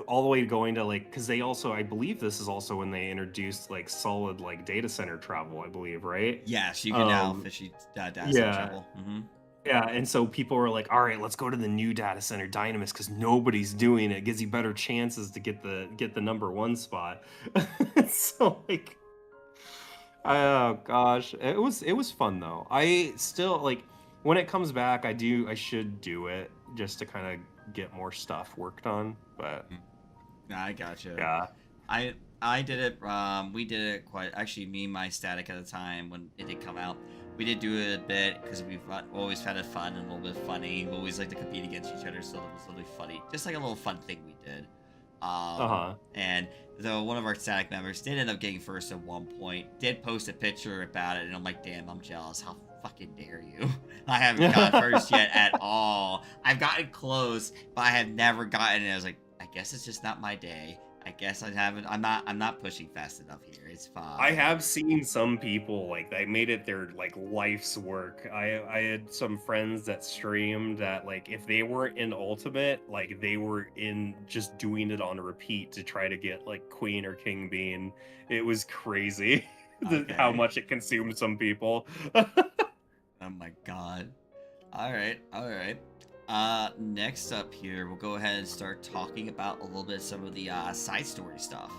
[SPEAKER 2] all the way going to like, because they also, I believe this is also when they introduced like solid like data center travel, I believe, right?
[SPEAKER 1] Yes, you can now fishy data center
[SPEAKER 2] Yeah.
[SPEAKER 1] travel. Mm-hmm.
[SPEAKER 2] Yeah, and so people were like, "All right, let's go to the new data center Dynamis because nobody's doing it. It gives you better chances to get the number one spot." So like, oh gosh, it was fun though. I still like when it comes back. I should do it just to kind of get more stuff worked on. But
[SPEAKER 1] I gotcha.
[SPEAKER 2] yeah,
[SPEAKER 1] I did it. We did it quite. Actually, me and my static at the time when it did come out, we did do it a bit because we've always found it fun and a little bit funny. We always like to compete against each other, so it was really funny. Just like a little fun thing we did. And though one of our static members did end up getting first at one point, did post a picture about it, and I'm like, damn, I'm jealous. How fucking dare you? I haven't gotten first yet at all. I've gotten close, but I have never gotten it. I was like, I guess it's just not my day. I guess I haven't. I'm not pushing fast enough here. It's fine.
[SPEAKER 2] I have seen some people like they made it their like life's work. I had some friends that streamed that like if they weren't in Ultimate, like they were in just doing it on repeat to try to get like Queen or King Bean. It was crazy how much it consumed some people.
[SPEAKER 1] Oh my god. All right. Next up here, we'll go ahead and start talking about a little bit some of the side story stuff.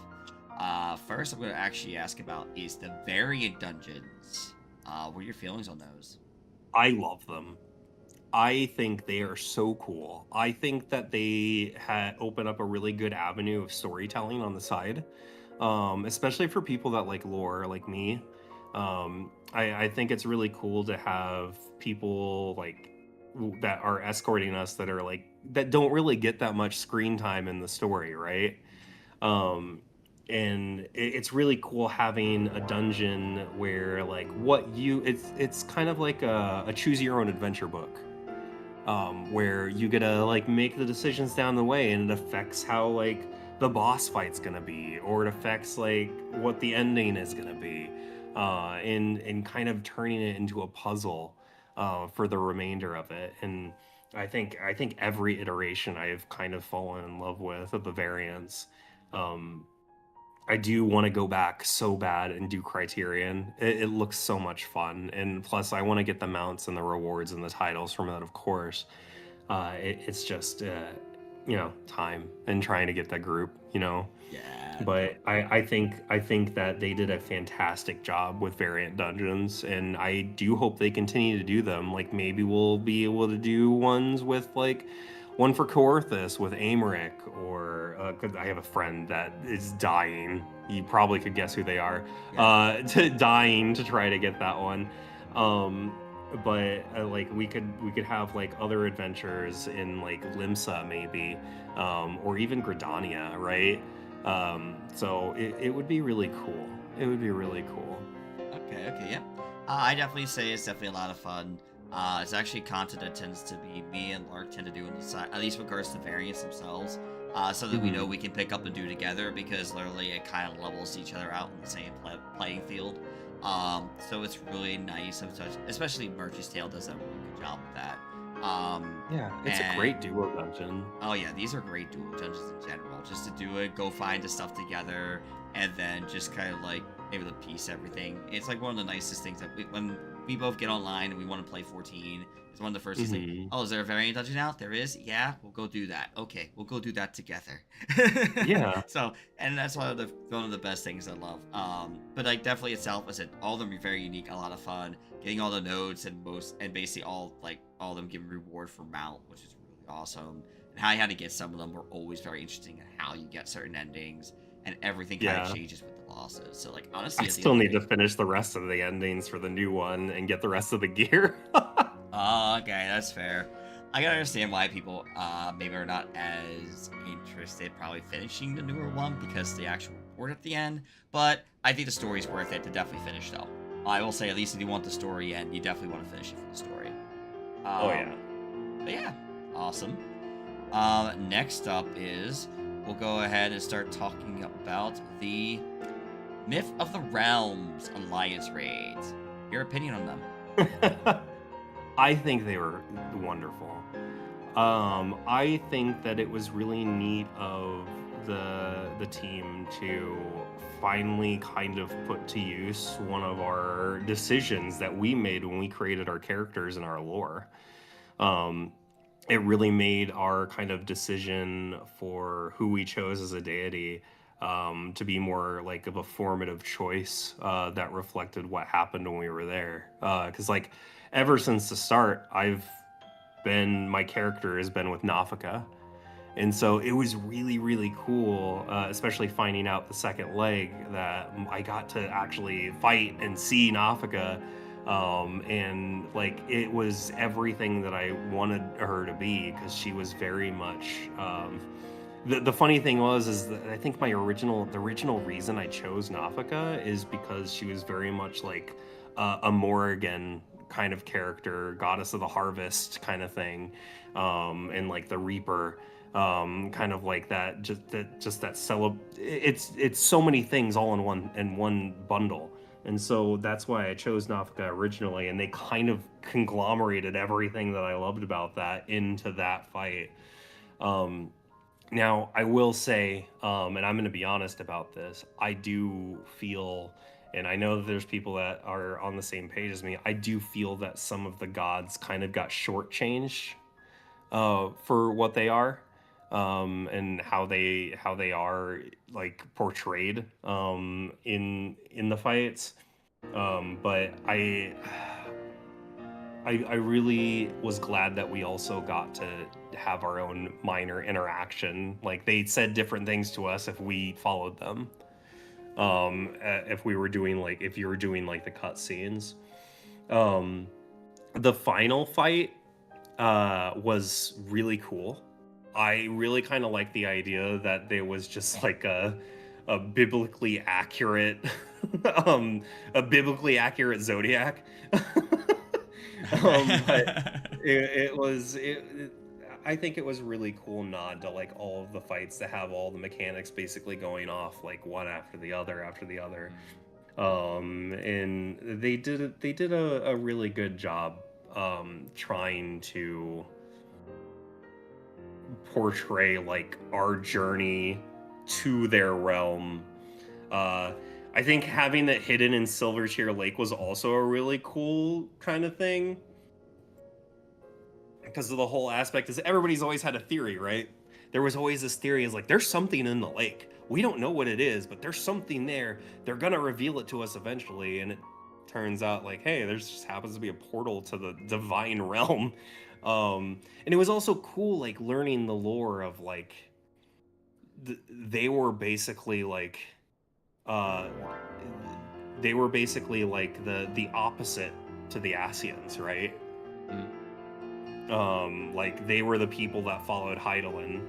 [SPEAKER 1] First, I'm going to actually ask about is the variant dungeons. What are your feelings on those?
[SPEAKER 2] I love them. I think they are so cool. I think that they open up a really good avenue of storytelling on the side, especially for people that like lore, like me. I think it's really cool to have people like that are escorting us that are like that don't really get that much screen time in the story, right? And it's really cool having a dungeon where like it's kind of like a choose your own adventure book, where you get to like make the decisions down the way and it affects how like the boss fight's gonna be, or it affects like what the ending is gonna be, and kind of turning it into a puzzle for the remainder of it. And I think every iteration I've kind of fallen in love with of the variants. I do want to go back so bad and do Criterion. It looks so much fun, and plus I want to get the mounts and the rewards and the titles from that, of course. It's just time and trying to get that group,
[SPEAKER 1] Yeah.
[SPEAKER 2] But I think that they did a fantastic job with variant dungeons, and I do hope they continue to do them. Like maybe we'll be able to do ones with like one for Coerthus with Amaric, or because I have a friend that is dying. You probably could guess who they are.
[SPEAKER 1] Yeah.
[SPEAKER 2] Dying to try to get that one. But like we could have like other adventures in like Limsa maybe, or even Gridania, right? So it would be really cool. It would be really cool.
[SPEAKER 1] Okay, yeah. I definitely say it's definitely a lot of fun. It's actually content that tends to be me and Lark tend to do on the side, at least with regards to variants themselves, so that we know we can pick up and do together, because literally it kind of levels each other out in the same playing field. So it's really nice, especially Murch's Tale does a really good job with that.
[SPEAKER 2] Yeah, it's a great duo dungeon.
[SPEAKER 1] Oh yeah, these are great duo dungeons in general. Just to do it, go find the stuff together, and then just kind of like able to piece everything. It's like one of the nicest things that when we both get online and we want to play 14. It's one of the first things like, oh, is there a variant dungeon out? There is? Yeah, we'll go do that. Okay, we'll go do that together.
[SPEAKER 2] Yeah.
[SPEAKER 1] So, and that's one of the best things I love. But like definitely itself, I said all of them are very unique, a lot of fun. Getting all the nodes and basically all of them give reward for mount, which is really awesome. And how you had to get some of them were always very interesting, and how you get certain endings, and everything kind of changes with the losses. So like honestly,
[SPEAKER 2] I still need to finish the rest of the endings for the new one and get the rest of the gear.
[SPEAKER 1] Oh, okay, that's fair. I can understand why people maybe are not as interested probably finishing the newer one, because the actual reward at the end. But I think the story's worth it to definitely finish though. I will say, at least if you want the story end, you definitely want to finish it for the story.
[SPEAKER 2] Oh yeah.
[SPEAKER 1] But yeah, awesome. Next up is we'll go ahead and start talking about the Myth of the Realms Alliance raids. Your opinion on them?
[SPEAKER 2] I think they were wonderful. I think that it was really neat of the team to finally kind of put to use one of our decisions that we made when we created our characters and our lore. It really made our kind of decision for who we chose as a deity to be more like of a formative choice that reflected what happened when we were there. Because like ever since the start, my character has been with Nafika. And so it was really, really cool, especially finding out the second leg that I got to actually fight and see Nafika. And like it was everything that I wanted her to be, because she was very much. The funny thing is that I think the original reason I chose Nafika is because she was very much like a Morrigan kind of character, goddess of the harvest kind of thing, and like the Reaper, kind of like that. It's so many things all in one bundle. And so that's why I chose Nafika originally, and they kind of conglomerated everything that I loved about that into that fight. Now, I will say, and I'm going to be honest about this, I do feel, and I know that there's people that are on the same page as me, I do feel that some of the gods kind of got shortchanged for what they are, and how they are like portrayed in the fights. But I really was glad that we also got to have our own minor interaction. Like they said different things to us if we followed them. If you were doing like the cutscenes. The final fight was really cool. I really kind of like the idea that there was just like a biblically accurate a biblically accurate Zodiac. But I think it was a really cool nod to like all of the fights to have all the mechanics basically going off like one after the other. And they did a really good job trying to portray like our journey to their realm. I think having it hidden in Silverchair Lake was also a really cool kind of thing, because of the whole aspect is everybody's always had a theory, right? There was always this theory is like, there's something in the lake. We don't know what it is, but there's something there. They're gonna reveal it to us eventually, and it turns out like, hey, there's just happens to be a portal to the divine realm. And it was also cool like learning the lore of like they were basically like the opposite to the Asians, right? Like they were the people that followed Hydaelyn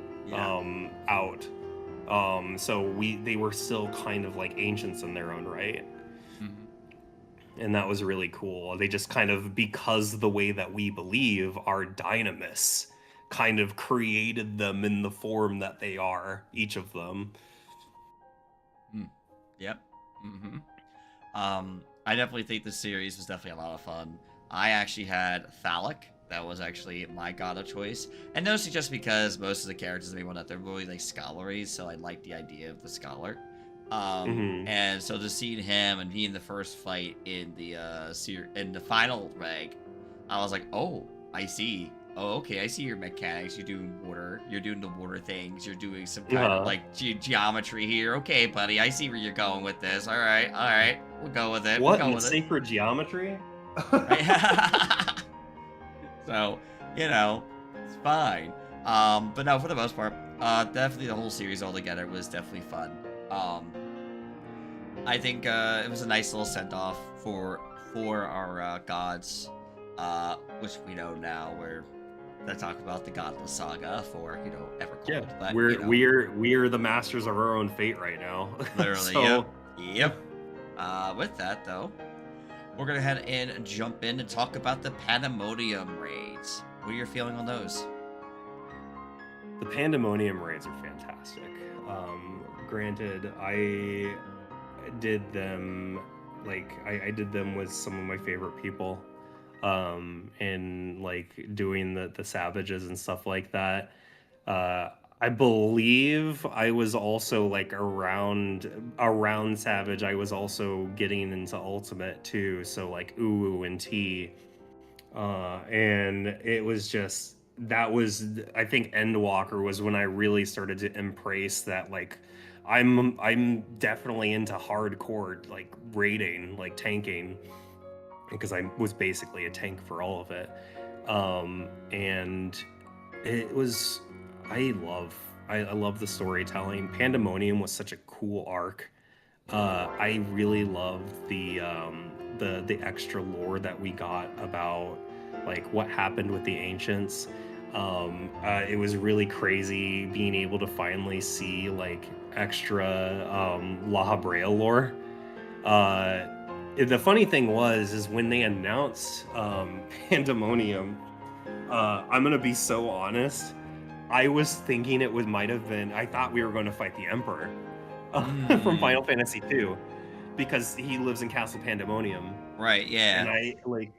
[SPEAKER 2] out. So they were still kind of like ancients in their own right. And that was really cool. They just kind of, because the way that we believe, our dynamis kind of created them in the form that they are, each of them.
[SPEAKER 1] Yep. I definitely think the series was definitely a lot of fun. I actually had Thalic. That was actually my god of choice. And mostly just because most of the characters they went out, they're really like scholarly, so I like the idea of the scholar. And so to see him and he in the first fight in the final reg, I was like, oh, I see. Oh, okay, I see your mechanics. You're doing the water things. You're doing some kind of like geometry here. Okay, buddy, I see where you're going with this. All right, we'll go with it.
[SPEAKER 2] What, in sacred geometry?
[SPEAKER 1] So, it's fine. But no, for the most part, definitely the whole series altogether was definitely fun. I think it was a nice little send-off for our gods, which we know now they're talking about the Godless Saga for Evercold.
[SPEAKER 2] Yeah,
[SPEAKER 1] but,
[SPEAKER 2] we're the masters of our own fate right now.
[SPEAKER 1] Literally,
[SPEAKER 2] So...
[SPEAKER 1] Yep. With that though, we're gonna head in and jump in and talk about the Pandemonium raids. What are your feeling on those?
[SPEAKER 2] The Pandemonium raids are fantastic. Granted, I did them I did them with some of my favorite people, and like doing the savages and stuff like that. I believe I was also like around Savage. I was also getting into Ultimate too, so like Uwu and T, and it was just that was I think Endwalker was when I really started to embrace that like I'm definitely into hardcore like raiding, like tanking, because I was basically a tank for all of it. And it was I love the storytelling. Pandemonium was such a cool arc. I really loved the extra lore that we got about like what happened with the ancients. It was really crazy being able to finally see like extra La Habrea lore. The funny thing is when they announced Pandemonium, I'm gonna be so honest. I was thinking might have been. I thought we were going to fight the Emperor from Final Fantasy II because he lives in Castle Pandemonium.
[SPEAKER 1] Right. Yeah.
[SPEAKER 2] And I like.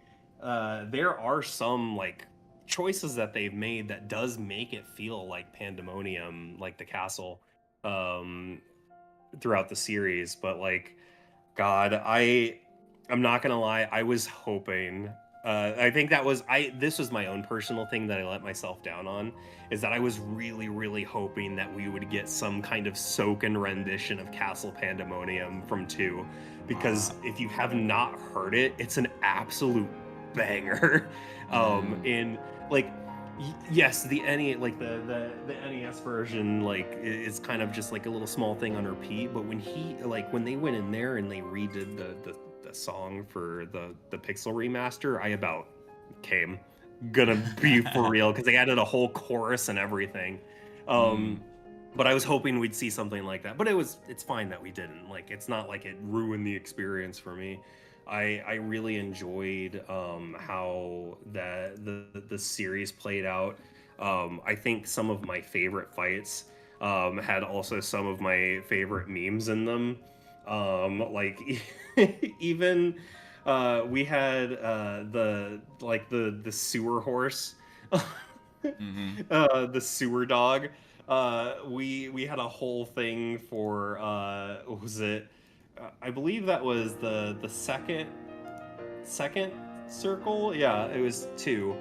[SPEAKER 2] There are some like choices that they've made that does make it feel like Pandemonium, like the castle, throughout the series. But like, God, I'm not gonna lie. I was hoping. I think this was my own personal thing that I let myself down on, is that I was really, really hoping that we would get some kind of soaken rendition of Castle Pandemonium from 2, because if you have not heard it, it's an absolute banger. And like, yes, the the NES version like is kind of just like a little small thing on repeat, but when they went in there and they redid the song for the Pixel remaster, I about came gonna be for real, because they added a whole chorus and everything. But I was hoping we'd see something like that, but it's fine that we didn't. Like, it's not like it ruined the experience for me. I really enjoyed how the series played out. I think some of my favorite fights had also some of my favorite memes in them. Like even we had the sewer horse, the sewer dog. We had a whole thing for what was it? I believe that was the second circle. Yeah, it was 2.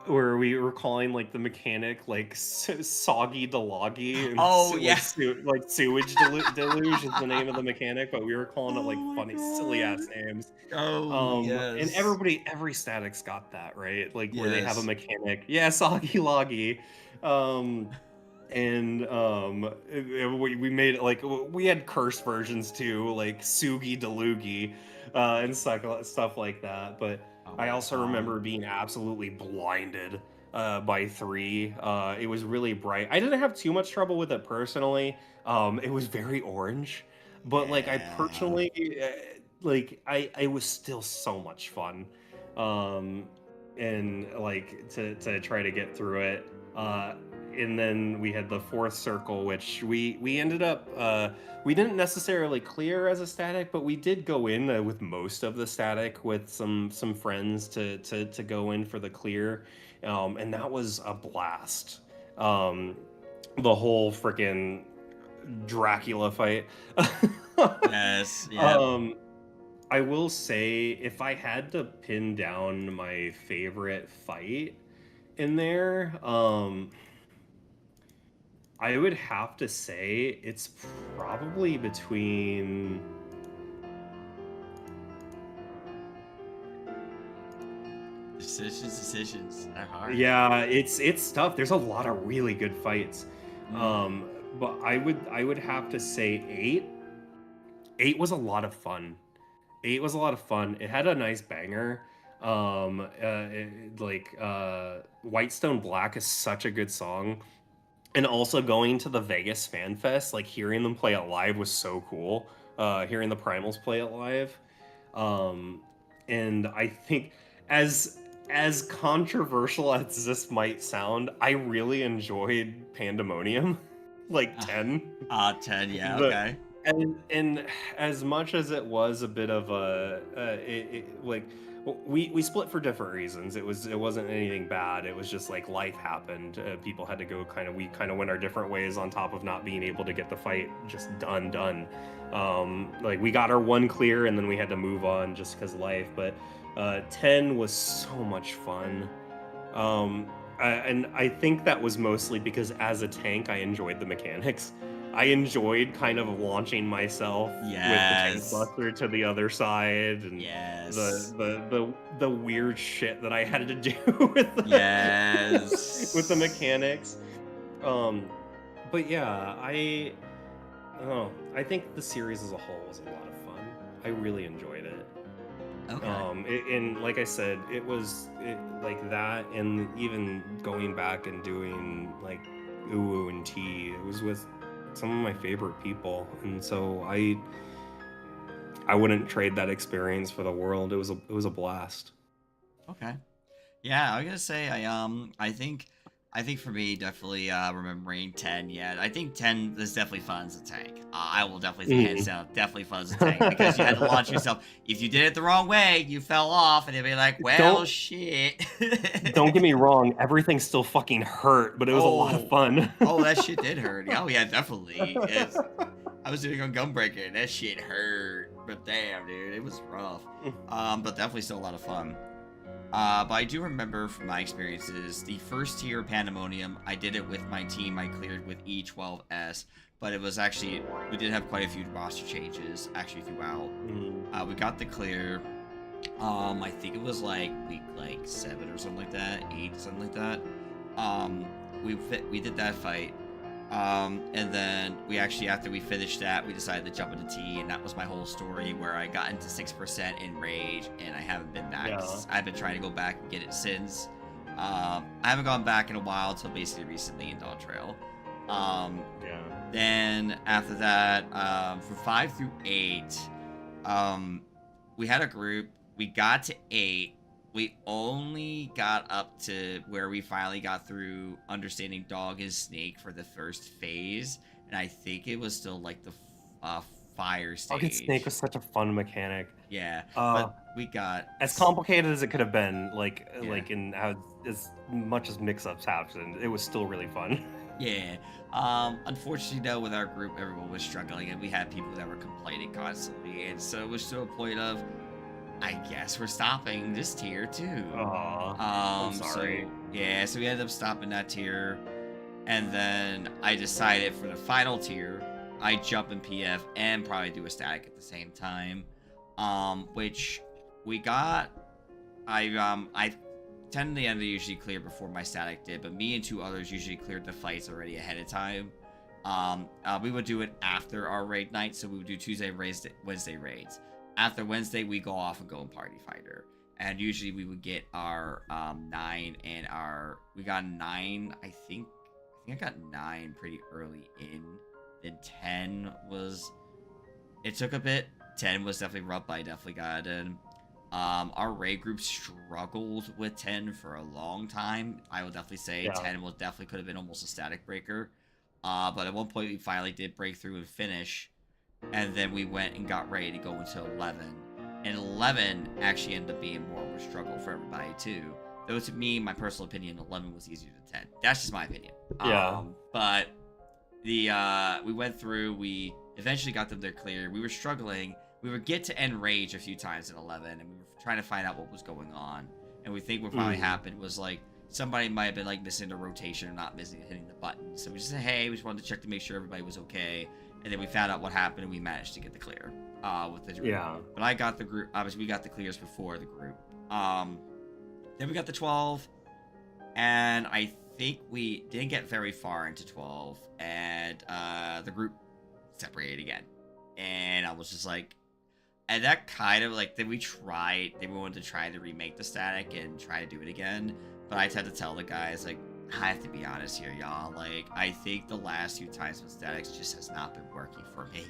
[SPEAKER 2] Where we were calling like the mechanic like Soggy Deloggy, and
[SPEAKER 1] Oh, yeah.
[SPEAKER 2] like sewage deluge is the name of the mechanic, but we were calling it like funny silly ass names.
[SPEAKER 1] Oh,
[SPEAKER 2] And
[SPEAKER 1] yes.
[SPEAKER 2] every static's got that, right? Like where they have a
[SPEAKER 1] Yes.
[SPEAKER 2] mechanic, yeah, Soggy Loggy. And we made it like we had curse versions too, like Sugi Delugi, and stuff like that. But I also remember being absolutely blinded by 3. It was really bright. I didn't have too much trouble with it personally. It was very orange, but like I personally like I was still so much fun, and like to try to get through it. And then we had the 4th circle, which we ended up we didn't necessarily clear as a static, but we did go in with most of the static with some friends to go in for the clear, and that was a blast. The whole freaking Dracula fight.
[SPEAKER 1] Yes. Yeah.
[SPEAKER 2] I will say, if I had to pin down my favorite fight in there, I would have to say it's probably between.
[SPEAKER 1] Decisions are hard.
[SPEAKER 2] Yeah, it's tough. There's a lot of really good fights. But I would have to say 8. 8 was a lot of fun. 8 was a lot of fun. It had a nice banger. Whitestone Black is such a good song. And also going to the Vegas Fan Fest, like hearing them play it live was so cool. Hearing the Primals play it live. And I think as controversial as this might sound, I really enjoyed Pandemonium, like 10.
[SPEAKER 1] 10, yeah,
[SPEAKER 2] The
[SPEAKER 1] okay.
[SPEAKER 2] and as much as it was a bit of a like we split for different reasons. It wasn't anything bad. It was just like life happened. People had to go we kind of went our different ways on top of not being able to get the fight just done. Like we got our one clear and then we had to move on just because life. But 10 was so much fun. And I think that was mostly because as a tank, I enjoyed the mechanics. I enjoyed kind of launching myself with the tank
[SPEAKER 1] Yes.
[SPEAKER 2] buster to the other side, and
[SPEAKER 1] Yes.
[SPEAKER 2] the weird shit that I had to do with with the
[SPEAKER 1] Yes.
[SPEAKER 2] mechanics. But yeah, I think the series as a whole was a lot of fun. I really enjoyed it.
[SPEAKER 1] Okay.
[SPEAKER 2] And like I said, like that, and even going back and doing like Uwu and T, it was with some of my favorite people, and so I wouldn't trade that experience for the world. It was a blast.
[SPEAKER 1] Okay. Yeah, I was gonna say I think for me definitely remembering 10. Yeah, I think 10 is definitely fun as a tank. I will definitely say hands down, definitely fun as a tank because you had to launch yourself. If you did it the wrong way, you fell off, and it'd be like, well,
[SPEAKER 2] don't
[SPEAKER 1] shit.
[SPEAKER 2] don't get me wrong, everything still fucking hurt, but it was a lot of
[SPEAKER 1] Oh,
[SPEAKER 2] fun.
[SPEAKER 1] oh, that shit did hurt. Oh yeah, definitely. I was doing on Gunbreaker, and that shit hurt. But damn, dude, it was rough. But definitely still a lot of fun. But I do remember from my experiences, the first tier of Pandemonium, I did it with my team. I cleared with E12S, but it was actually, we did have quite a few roster changes actually throughout. We got the clear. I think it was like week like 7 or something like that, 8, something like that. We did that fight. And then we actually, after we finished that, we decided to jump into T, and that was my whole story where I got into 6% in Rage, and I haven't been back.
[SPEAKER 2] Yeah.
[SPEAKER 1] I've been trying to go back and get it since. I haven't gone back in a while until basically recently in Dawn Trail.
[SPEAKER 2] Yeah.
[SPEAKER 1] Then after that, from 5 through 8, we had a group. We got to 8. We only got up to where we finally got through understanding Dog and Snake for the first phase, and I think it was still like the fire stage.
[SPEAKER 2] Dog and Snake was such a fun mechanic.
[SPEAKER 1] Yeah, but we got
[SPEAKER 2] as complicated as it could have been,
[SPEAKER 1] Yeah.
[SPEAKER 2] like in how as much as mix-ups happened, it was still really fun.
[SPEAKER 1] Yeah. Unfortunately, though, with our group, everyone was struggling, and we had people that were complaining constantly, and so it was to a point of, I guess we're stopping this tier too.
[SPEAKER 2] I'm sorry.
[SPEAKER 1] So yeah, so we ended up stopping that tier, and then I decided for the final tier, I jump in PF and probably do a static at the same time, which we got. I tend to end to usually clear before my static did, but me and 2 others usually cleared the fights already ahead of time. We would do it after our raid night, so we would do Tuesday raids, Wednesday raids. After Wednesday, we go off and go in Party Fighter. And usually we would get our 9 and we got 9, I think I got 9 pretty early in. Then 10 was, it took a bit. 10 was definitely rough, but I definitely got it in. Our raid group struggled with 10 for a long time. I would definitely say 10 was definitely could have been almost a static breaker. But at one point we finally did break through and finish. And then we went and got ready to go into 11. And 11 actually ended up being more of a struggle for everybody, too. Though to me, my personal opinion, 11 was easier than 10. That's just my opinion.
[SPEAKER 2] Yeah.
[SPEAKER 1] But we went through, we eventually got them there clear. We were struggling. We would get to end Rage a few times in 11, and we were trying to find out what was going on. And we think what probably happened was, like, somebody might have been, like, missing the rotation or not hitting the button. So we just said, hey, we just wanted to check to make sure everybody was okay. And then we found out what happened, and we managed to get the clear with the group.
[SPEAKER 2] Yeah.
[SPEAKER 1] But I got the group. Obviously, we got the clears before the group. Then we got the 12, and I think we didn't get very far into 12, and the group separated again. And I was just like, and that kind of like, then we wanted to try to remake the static and try to do it again. But I had to tell the guys, like, I have to be honest here, y'all. Like, I think the last few times with statics just has not been working for me.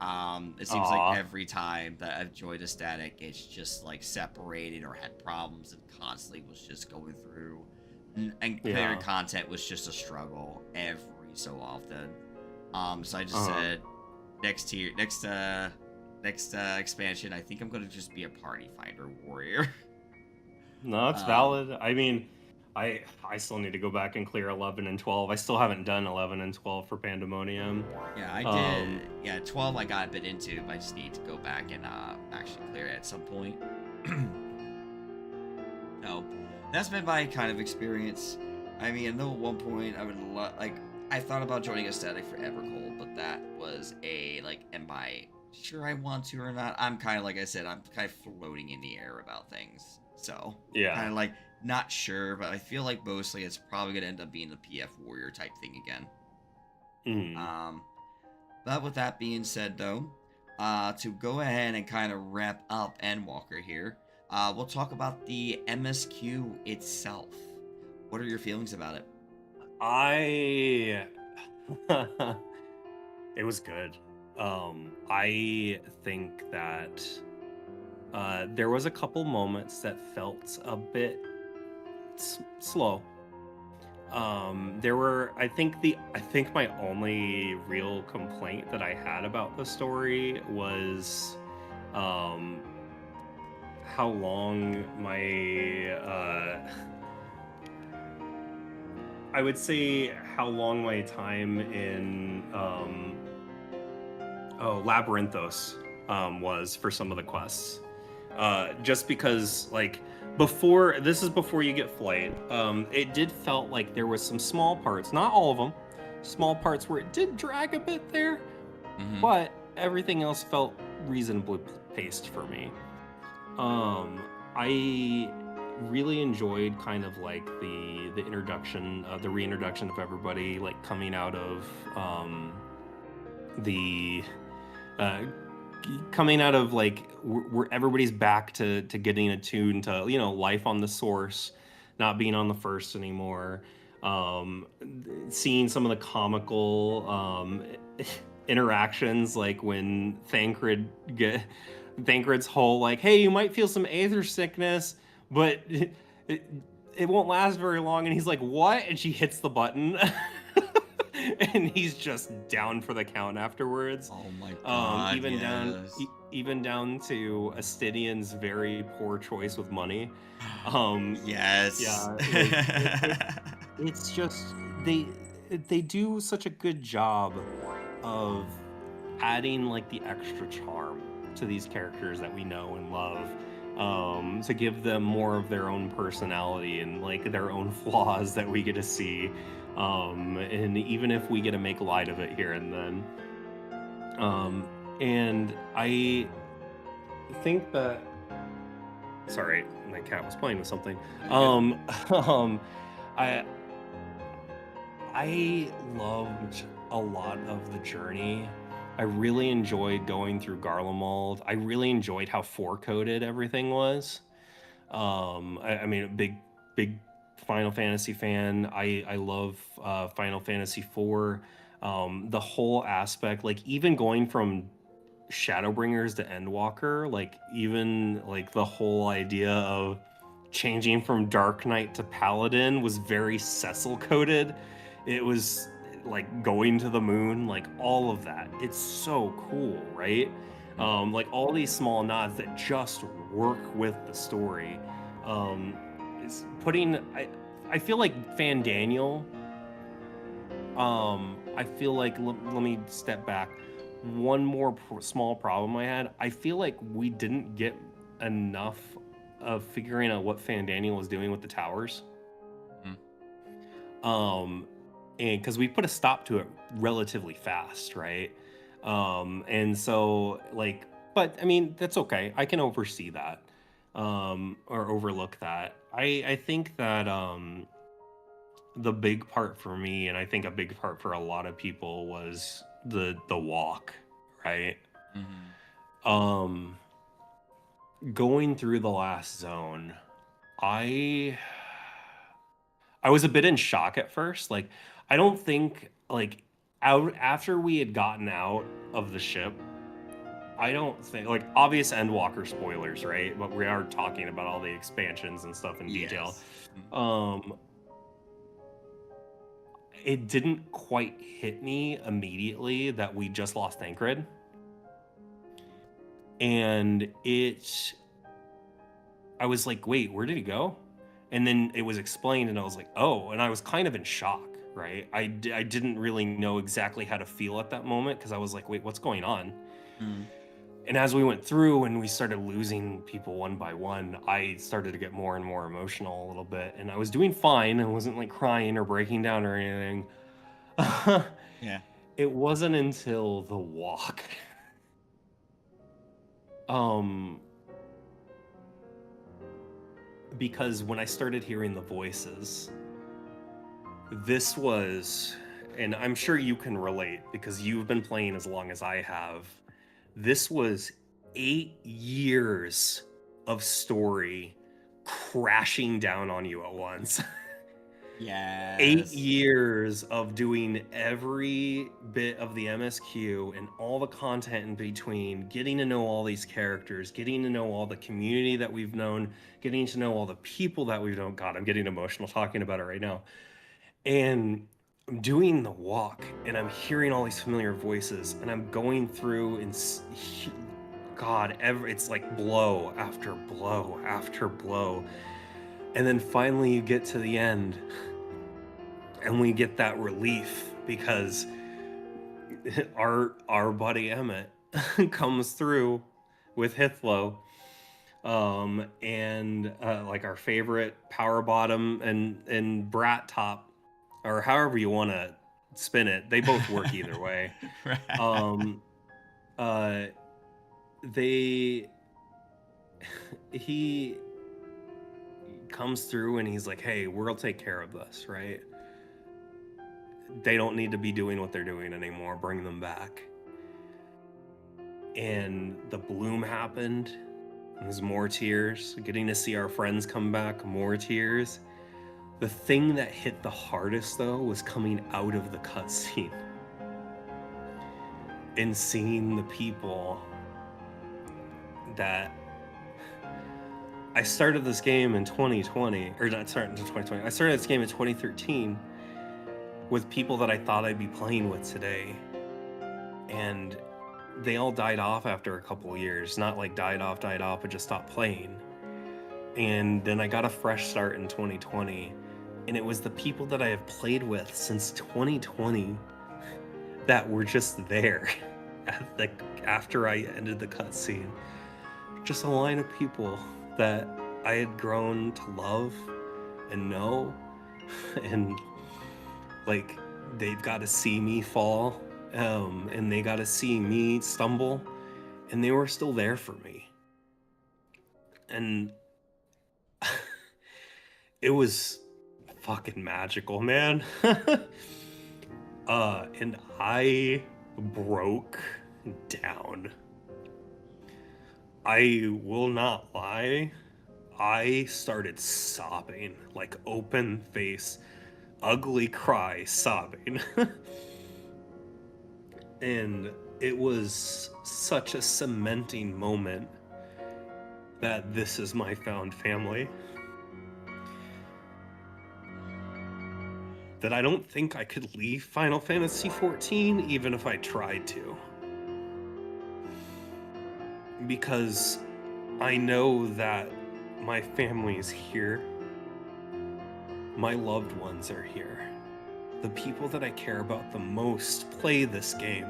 [SPEAKER 1] It seems like
[SPEAKER 2] Aw.
[SPEAKER 1] every time that I've joined a static, it's just like separated or had problems and constantly was just going through. And clearing
[SPEAKER 2] Yeah.
[SPEAKER 1] content was just a struggle every so often. So I just
[SPEAKER 2] Uh-huh.
[SPEAKER 1] said next expansion, I think I'm gonna just be a party finder warrior.
[SPEAKER 2] No, it's
[SPEAKER 1] um,
[SPEAKER 2] valid. I mean, I still need to go back and clear 11 and 12. I still haven't done 11 and 12 for Pandemonium.
[SPEAKER 1] yeah, I
[SPEAKER 2] Um,
[SPEAKER 1] did. Yeah, 12 I got a bit into, but I just need to go back and actually clear it at some point. So that's been my kind of experience. I mean, I know at one point I would like I thought about joining a static for Evercold, but that was a like, am I sure I want to or not? I'm kind of like I said, I'm kind of floating in the air about things, so kind
[SPEAKER 2] yeah.
[SPEAKER 1] of like not sure, but I feel like mostly it's probably gonna end up being the PF Warrior type thing again.
[SPEAKER 2] Mm.
[SPEAKER 1] Um, but with that being said, though, to go ahead and kind of wrap up Endwalker here, we'll talk about the MSQ itself. What are your feelings about it?
[SPEAKER 2] I it was good. I think that there was a couple moments that felt a bit slow. There were, I think my only real complaint that I had about the story was um how long my I would say how long my time in Labyrinthos was for some of the quests. Just because like before this is before you get flight, it did felt like there was some small parts, not all of them, small parts where it did drag a bit there,
[SPEAKER 1] Mm-hmm.
[SPEAKER 2] but everything else felt reasonably paced for me. I really enjoyed kind of like the introduction, the reintroduction of everybody, like coming out of the uh, coming out of like where everybody's back to getting attuned to, you know, life on the source, not being on the first anymore. um Seeing some of the comical interactions, like when Thancred's whole like, hey, you might feel some aether sickness, but it won't last very long, and he's like, what? And she hits the button. And he's just down for the count afterwards.
[SPEAKER 1] Oh my god, yes.
[SPEAKER 2] Even down to Astidion's very poor choice with money. Um,
[SPEAKER 1] Yes.
[SPEAKER 2] yeah, like it's just they they do such a good job of adding like the extra charm to these characters that we know and love, to give them more of their own personality and like their own flaws that we get to see, and even if we get to make light of it here and then. And I think that, sorry, my cat was playing with something.
[SPEAKER 1] Are you good?
[SPEAKER 2] um um I I loved a lot of the journey. I really enjoyed going through Garlemald. I really enjoyed how four-coded everything was. I mean, a big Final Fantasy fan. I love Final Fantasy IV. The whole aspect, like even going from Shadowbringers to Endwalker, like even like the whole idea of changing from Dark Knight to Paladin was very Cecil coded. It was like going to the moon, like all of that. It's so cool, right? Like all these small nods that just work with the story. Um, it's putting. I feel like Fan Daniel. I feel like let me step back. One more small problem I had. I feel like we didn't get enough of figuring out what Fan Daniel was doing with the towers.
[SPEAKER 1] Mhm.
[SPEAKER 2] And because we put a stop to it relatively fast, right? And so like, but I mean, that's okay. I can oversee that, or overlook that. I think that the big part for me, and I think a big part for a lot of people, was the walk, right?
[SPEAKER 1] Mm-hmm.
[SPEAKER 2] Um, Going through the last zone, I I was a bit in shock at first. Like, I don't think like out after we had gotten out of the ship. I don't think, like, obvious Endwalker spoilers, right? But we are talking about all the expansions and stuff in detail. It didn't quite hit me immediately that we just lost Thancred. And I was like, wait, where did he go? And then it was explained, and I was like, oh, and I was kind of in shock, right? I didn't really know exactly how to feel at that moment, because I was like, wait, what's going on? And as we went through and we started losing people one by one, I started to get more and more emotional a little bit. And I was doing fine. I wasn't like crying or breaking down or anything.
[SPEAKER 1] Yeah.
[SPEAKER 2] It wasn't until the walk. Because when I started hearing the voices, this was, and I'm sure you can relate because you've been playing as long as I have. This was 8 years of story crashing down on you at once.
[SPEAKER 1] Yes.
[SPEAKER 2] 8 years of doing every bit of the MSQ and all the content in between, getting to know all these characters, getting to know all the community that we've known, getting to know all the people that we've known. God, I'm getting emotional talking about it right now. And I'm doing the walk, and I'm hearing all these familiar voices, and I'm going through, and God, it's like blow after blow after blow. And then finally you get to the end, and we get that relief because our buddy Emmett comes through with Hithlo, and like our favorite power bottom and brat top, or however you want to spin it. They both work either way. He comes through and he's like, hey, we'll take care of this, right? They don't need to be doing what they're doing anymore. Bring them back. And the bloom happened. There's more tears. Getting to see our friends come back, more tears. The thing that hit the hardest, though, was coming out of the cutscene and seeing the people that I started this game in 2020, or not starting in 2020. I started this game in 2013 with people that I thought I'd be playing with today, and they all died off after a couple of years. Not like died off, but just stopped playing. And then I got a fresh start in 2020. And it was the people that I have played with since 2020 that were just there after I ended the cutscene. Just a line of people that I had grown to love and know. And like, they've got to see me fall, and they got to see me stumble, and they were still there for me. And it was fucking magical, man. And I broke down. I will not lie. I started sobbing, like open face, ugly cry sobbing. And it was such a cementing moment that this is my found family. That I don't think I could leave Final Fantasy XIV even if I tried to. Because I know that my family is here. My loved ones are here. The people that I care about the most play this game.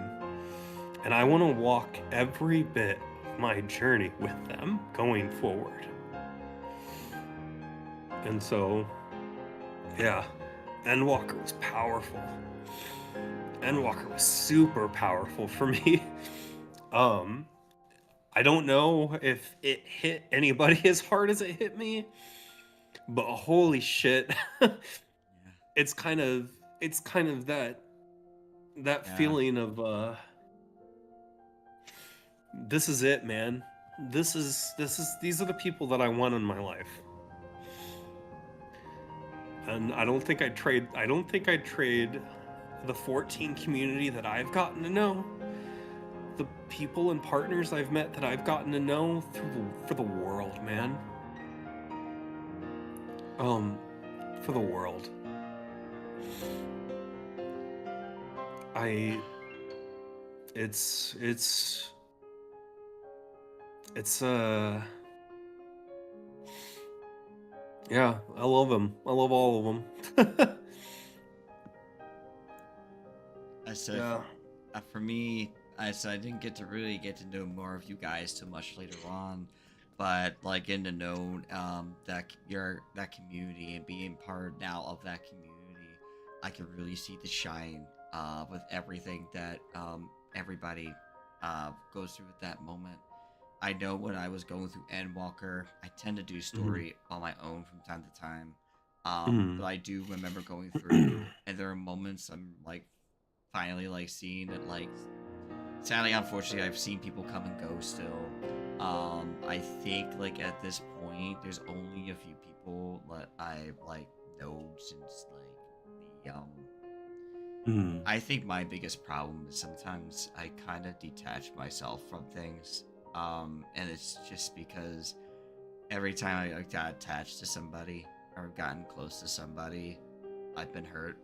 [SPEAKER 2] And I want to walk every bit of my journey with them going forward. And so, yeah. Endwalker was powerful. Endwalker was super powerful for me. I don't know if it hit anybody as hard as it hit me, but holy shit. It's kind of that feeling of this is it, man. These are the people that I want in my life. And I don't think I'd trade the 14 community that I've gotten to know the people and partners I've met that I've gotten to know for the world, man. For the world. It's yeah, I love them. I love all of them.
[SPEAKER 1] I said, for me, I didn't get to really get to know more of you guys too much later on, but like getting to know that community and being part now of that community, I can really see the shine with everything that everybody goes through at that moment. I know when I was going through Endwalker, I tend to do story on my own from time to time. But I do remember going through, and there are moments I'm like finally like seeing it. Like, sadly, unfortunately, I've seen people come and go still. I think like at this point, there's only a few people that I like know since like the I think my biggest problem is sometimes I kind of detach myself from things. And it's just because every time I got attached to somebody or gotten close to somebody, I've been hurt,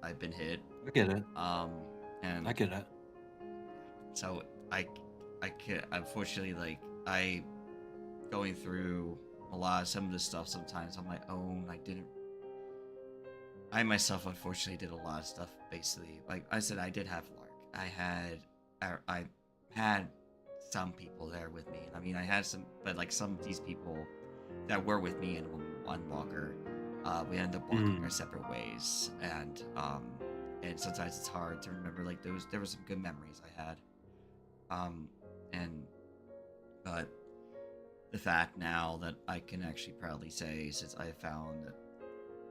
[SPEAKER 1] I've been hit.
[SPEAKER 2] I get it.
[SPEAKER 1] And
[SPEAKER 2] I get it.
[SPEAKER 1] So I can unfortunately like going through some of this stuff sometimes on my own. I myself unfortunately did a lot of stuff. Basically, like I said, I did have Lark. I had some people there with me. I mean, I had some, but like some of these people that were with me in one walker, we ended up walking our separate ways, and sometimes it's hard to remember like there were some good memories I had, but the fact now that I can actually proudly say, since I found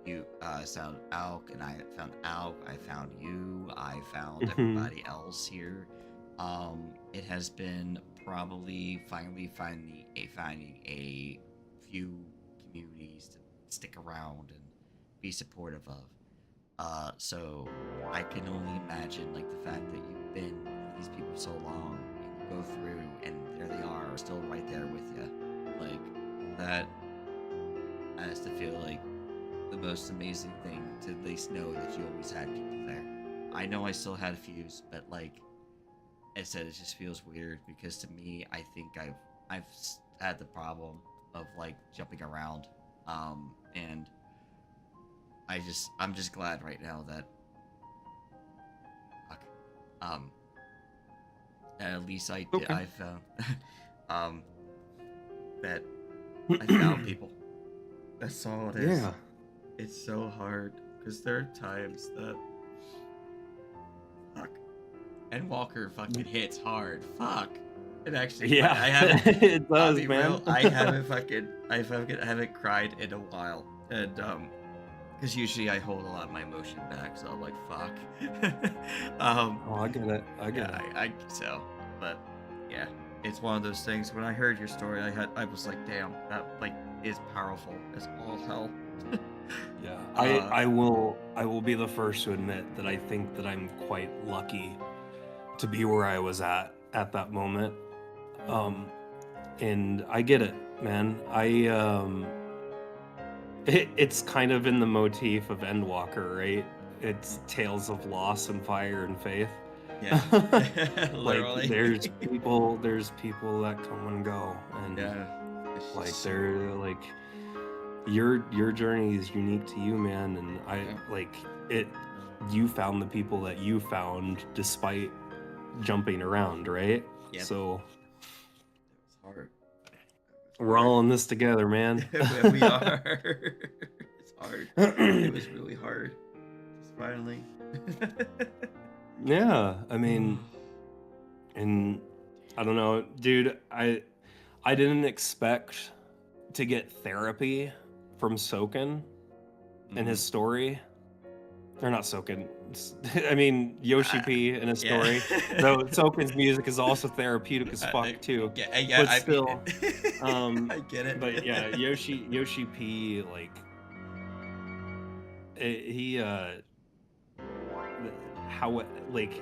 [SPEAKER 1] you, found Alk, and I found Alk, I found you, I found everybody else here. It has been probably finally finding a few communities to stick around and be supportive of. So I can only imagine like the fact that you've been with these people so long and you go through and there they are still right there with you. Like that has to feel like the most amazing thing to at least know that you always had people there. I know I still had a few, but like I said, it just feels weird because to me, I think I've had the problem of like jumping around, and I'm just glad right now that, at least I found, that I found people. That's all it is.
[SPEAKER 2] Yeah.
[SPEAKER 1] It's so hard because there are times that. Endwalker fucking hits hard. Fuck. It actually.
[SPEAKER 2] Yeah.
[SPEAKER 1] I haven't.
[SPEAKER 2] It does, man.
[SPEAKER 1] Real, I haven't cried in a while, and because usually I hold a lot of my emotion back, so I'm like, fuck.
[SPEAKER 2] Oh, I get it. I get it.
[SPEAKER 1] But yeah, it's one of those things. When I heard your story, I was like, damn, that like is powerful as all hell.
[SPEAKER 2] Yeah, I will be the first to admit that I think that I'm quite lucky to be where I was at that moment. And I get it, man. It's kind of in the motif of Endwalker, right? It's tales of loss and fire and faith.
[SPEAKER 1] Yeah.
[SPEAKER 2] Like there's people that come and go, and like they're like your journey is unique to you, man, and like it. You found the people that you found despite jumping around, right?
[SPEAKER 1] Yep.
[SPEAKER 2] So
[SPEAKER 1] it's hard.
[SPEAKER 2] We're all in this together, man.
[SPEAKER 1] We are. It's hard. It was really hard. Just finally.
[SPEAKER 2] Yeah, I mean, and I don't know, dude. I didn't expect to get therapy from Soken and his story. They're not Soken. I mean, Yoshi P and his story. Though Soken's music is also therapeutic as fuck too.
[SPEAKER 1] Yeah,
[SPEAKER 2] but still,
[SPEAKER 1] I get it.
[SPEAKER 2] But yeah, Yoshi P, like, he how like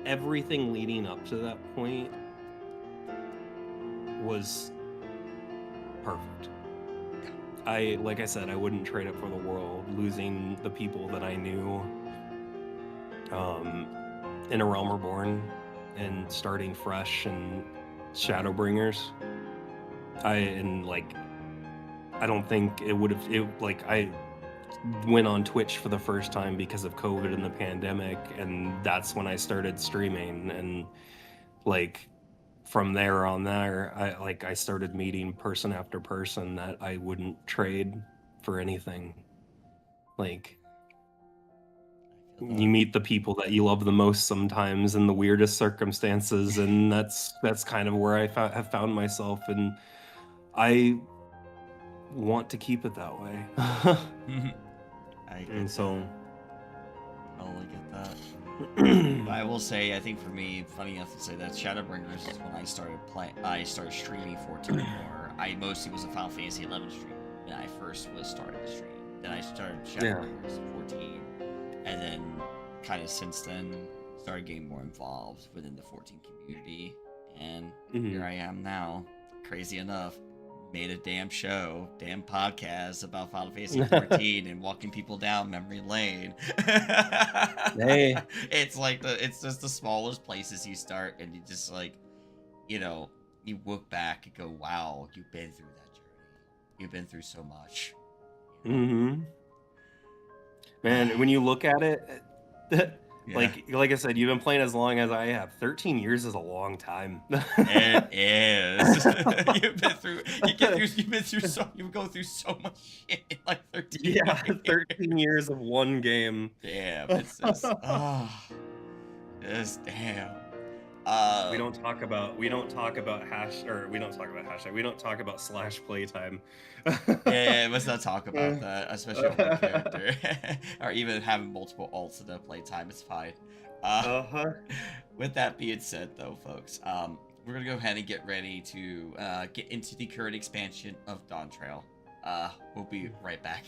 [SPEAKER 2] everything leading up to that point was perfect. Like I said, I wouldn't trade it for the world. Losing the people that I knew in A Realm Reborn and starting fresh and Shadowbringers. I don't think it would have. I went on Twitch for the first time because of COVID and the pandemic, and that's when I started streaming. And like from there on there, I started meeting person after person that I wouldn't trade for anything. Like, you meet the people that you love the most sometimes in the weirdest circumstances, and that's kind of where I have found myself, and I want to keep it that way.
[SPEAKER 1] I totally get that. I will say, I think for me, funny enough to say that Shadowbringers is when I started streaming 14 more. I mostly was a Final Fantasy 11 streamer when I first started to stream. Then I started Shadowbringers 14, and then kind of since then started getting more involved within the 14 community, and here I am now. Crazy enough, made a damn podcast about Final Fantasy 14 and walking people down memory lane.
[SPEAKER 2] Hey.
[SPEAKER 1] It's just the smallest places you start, and you just you look back and go, wow, you've been through that journey. You've been through so much.
[SPEAKER 2] Man, when you look at it, like I said, you've been playing as long as I have. 13 years is a long time.
[SPEAKER 1] It is. You go through so much shit in like 13 years.
[SPEAKER 2] Yeah, 13 years of one game.
[SPEAKER 1] Damn, it's just damn.
[SPEAKER 2] We don't talk about slash playtime.
[SPEAKER 1] Yeah, let's not talk about that, especially with my character, or even having multiple ults in the playtime. It's fine. With that being said, though, folks, we're gonna go ahead and get ready to get into the current expansion of Dawn Trail. We'll be right back.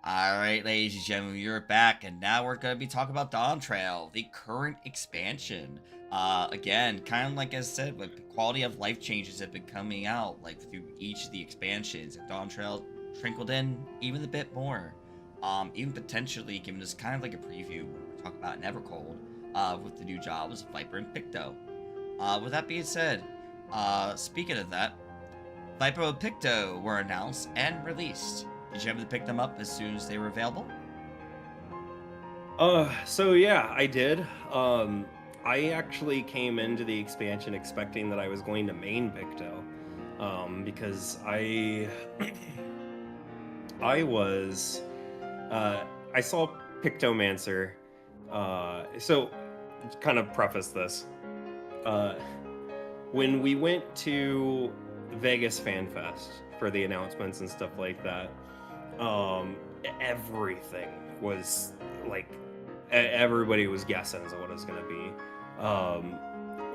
[SPEAKER 1] Alright, ladies and gentlemen, you're back, and now we're going to be talking about Dawn Trail, the current expansion. Again, kind of like I said, with quality of life changes have been coming out through each of the expansions, and Dawn Trail trickled in even a bit more. Even potentially giving us kind of like a preview when we're talking about Nevercold, with the new jobs of Viper and Picto. With that being said, speaking of that, Viper and Picto were announced and released. Did you happen to pick them up as soon as they were available?
[SPEAKER 2] So yeah, I did. I actually came into the expansion expecting that I was going to main Picto, because I saw Pictomancer. So kind of preface this. When we went to Vegas Fan Fest for the announcements and stuff like that, everything was everybody was guessing as to what it was going to be.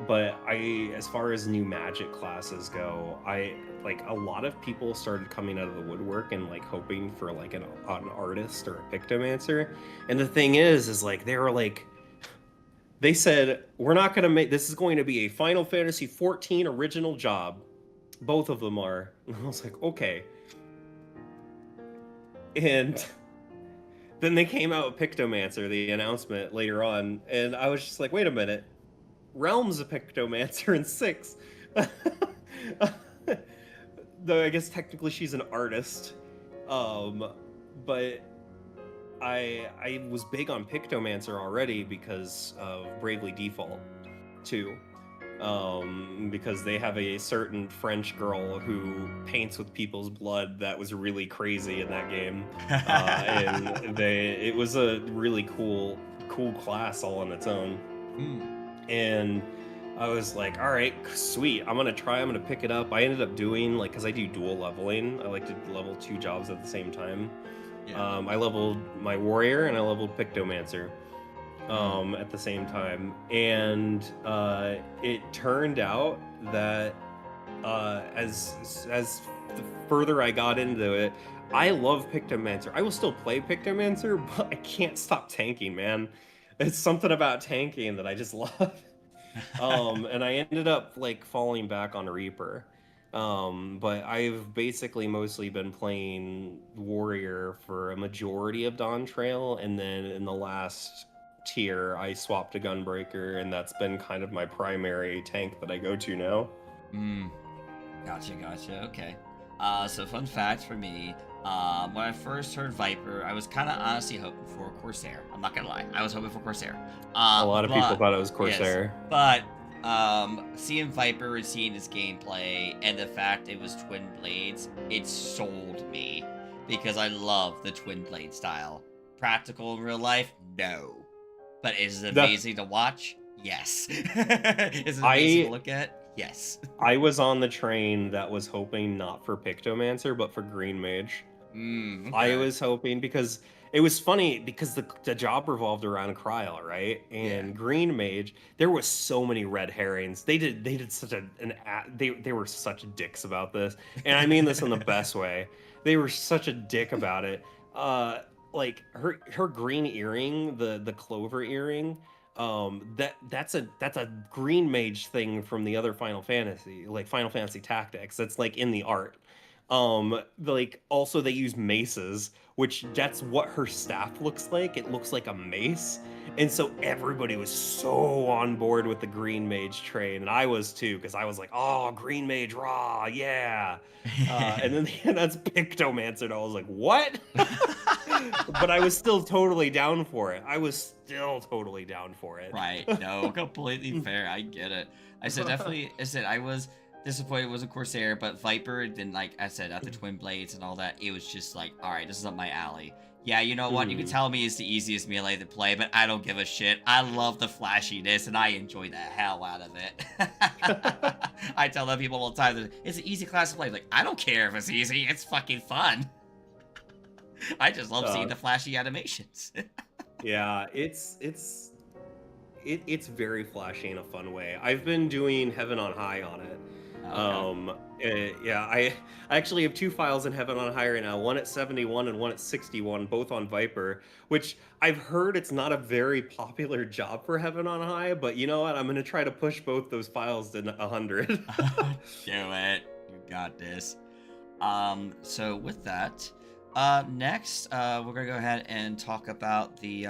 [SPEAKER 2] But as far as new magic classes go, like a lot of people started coming out of the woodwork and like hoping for like an artist or a pictomancer. And the thing is like they said, we're not going to make, this is going to be a Final Fantasy XIV original job. Both of them are. And I was like, okay. And then they came out with Pictomancer, the announcement later on, and I was just like, wait a minute. Realm's a Pictomancer in 6. Though I guess technically she's an artist. But I was big on Pictomancer already because of Bravely Default 2. Because they have a certain French girl who paints with people's blood that was really crazy in that game, and it was a really cool class all on its own. And I was like, all right, sweet, I'm gonna pick it up. I ended up doing, like, because I do dual leveling, I like to level 2 jobs at the same time. I leveled my warrior and I leveled Pictomancer at the same time, and it turned out that as the further I got into it, I love Pictomancer. I will still play Pictomancer, but I can't stop tanking, man. It's something about tanking that I just love. And I ended up like falling back on Reaper. But I've basically mostly been playing Warrior for a majority of Dawn Trail, and then in the last tier I swapped to Gunbreaker, and that's been kind of my primary tank that I go to now.
[SPEAKER 1] Gotcha. Okay. So fun fact for me, when I first heard Viper, I was kind of honestly hoping for Corsair. I'm not gonna lie, I was hoping for Corsair.
[SPEAKER 2] A lot of people thought it was Corsair.
[SPEAKER 1] Yes, but seeing Viper and seeing his gameplay and the fact it was twin blades, it sold me, because I love the twin blade style. Practical in real life, no. But is it amazing to watch? Yes. Is it amazing to look at? Yes.
[SPEAKER 2] I was on the train that was hoping not for Pictomancer, but for Green Mage.
[SPEAKER 1] Okay.
[SPEAKER 2] I was hoping, because it was funny, because the job revolved around Kryl, right? And Green Mage, there was so many red herrings. They did such they were such dicks about this, and I mean this in the best way. They were such a dick about it. Like her green earring, the clover earring, that's a Green Mage thing from the other Final Fantasy, like Final Fantasy Tactics. That's like in the art. Like also they use maces, which that's what her staff looks like. It looks like a mace. And so everybody was so on board with the Green Mage train, and I was too, because I was like, oh, Green Mage raw, yeah. And then that's Pictomancer, and I was like, what? But I was still totally down for it.
[SPEAKER 1] Right. No, completely fair. I get it. I was disappointed it wasn't Corsair, but Viper, then like I said, at the twin blades and all that, it was just like, all right, this is up my alley. Yeah, you know what? You can tell me it's the easiest melee to play, but I don't give a shit. I love the flashiness, and I enjoy the hell out of it. I tell them people all the time that it's an easy class to play. Like, I don't care if it's easy. It's fucking fun. I just love seeing the flashy animations.
[SPEAKER 2] Yeah, it's very flashy in a fun way. I've been doing Heaven on High on it. Yeah, I actually have 2 files in Heaven on High right now, one at 71 and one at 61, both on Viper, which I've heard it's not a very popular job for Heaven on High, but you know what? I'm going to try to push both those files to 100.
[SPEAKER 1] Do it. You got this. So with that, next, we're going to go ahead and talk about the,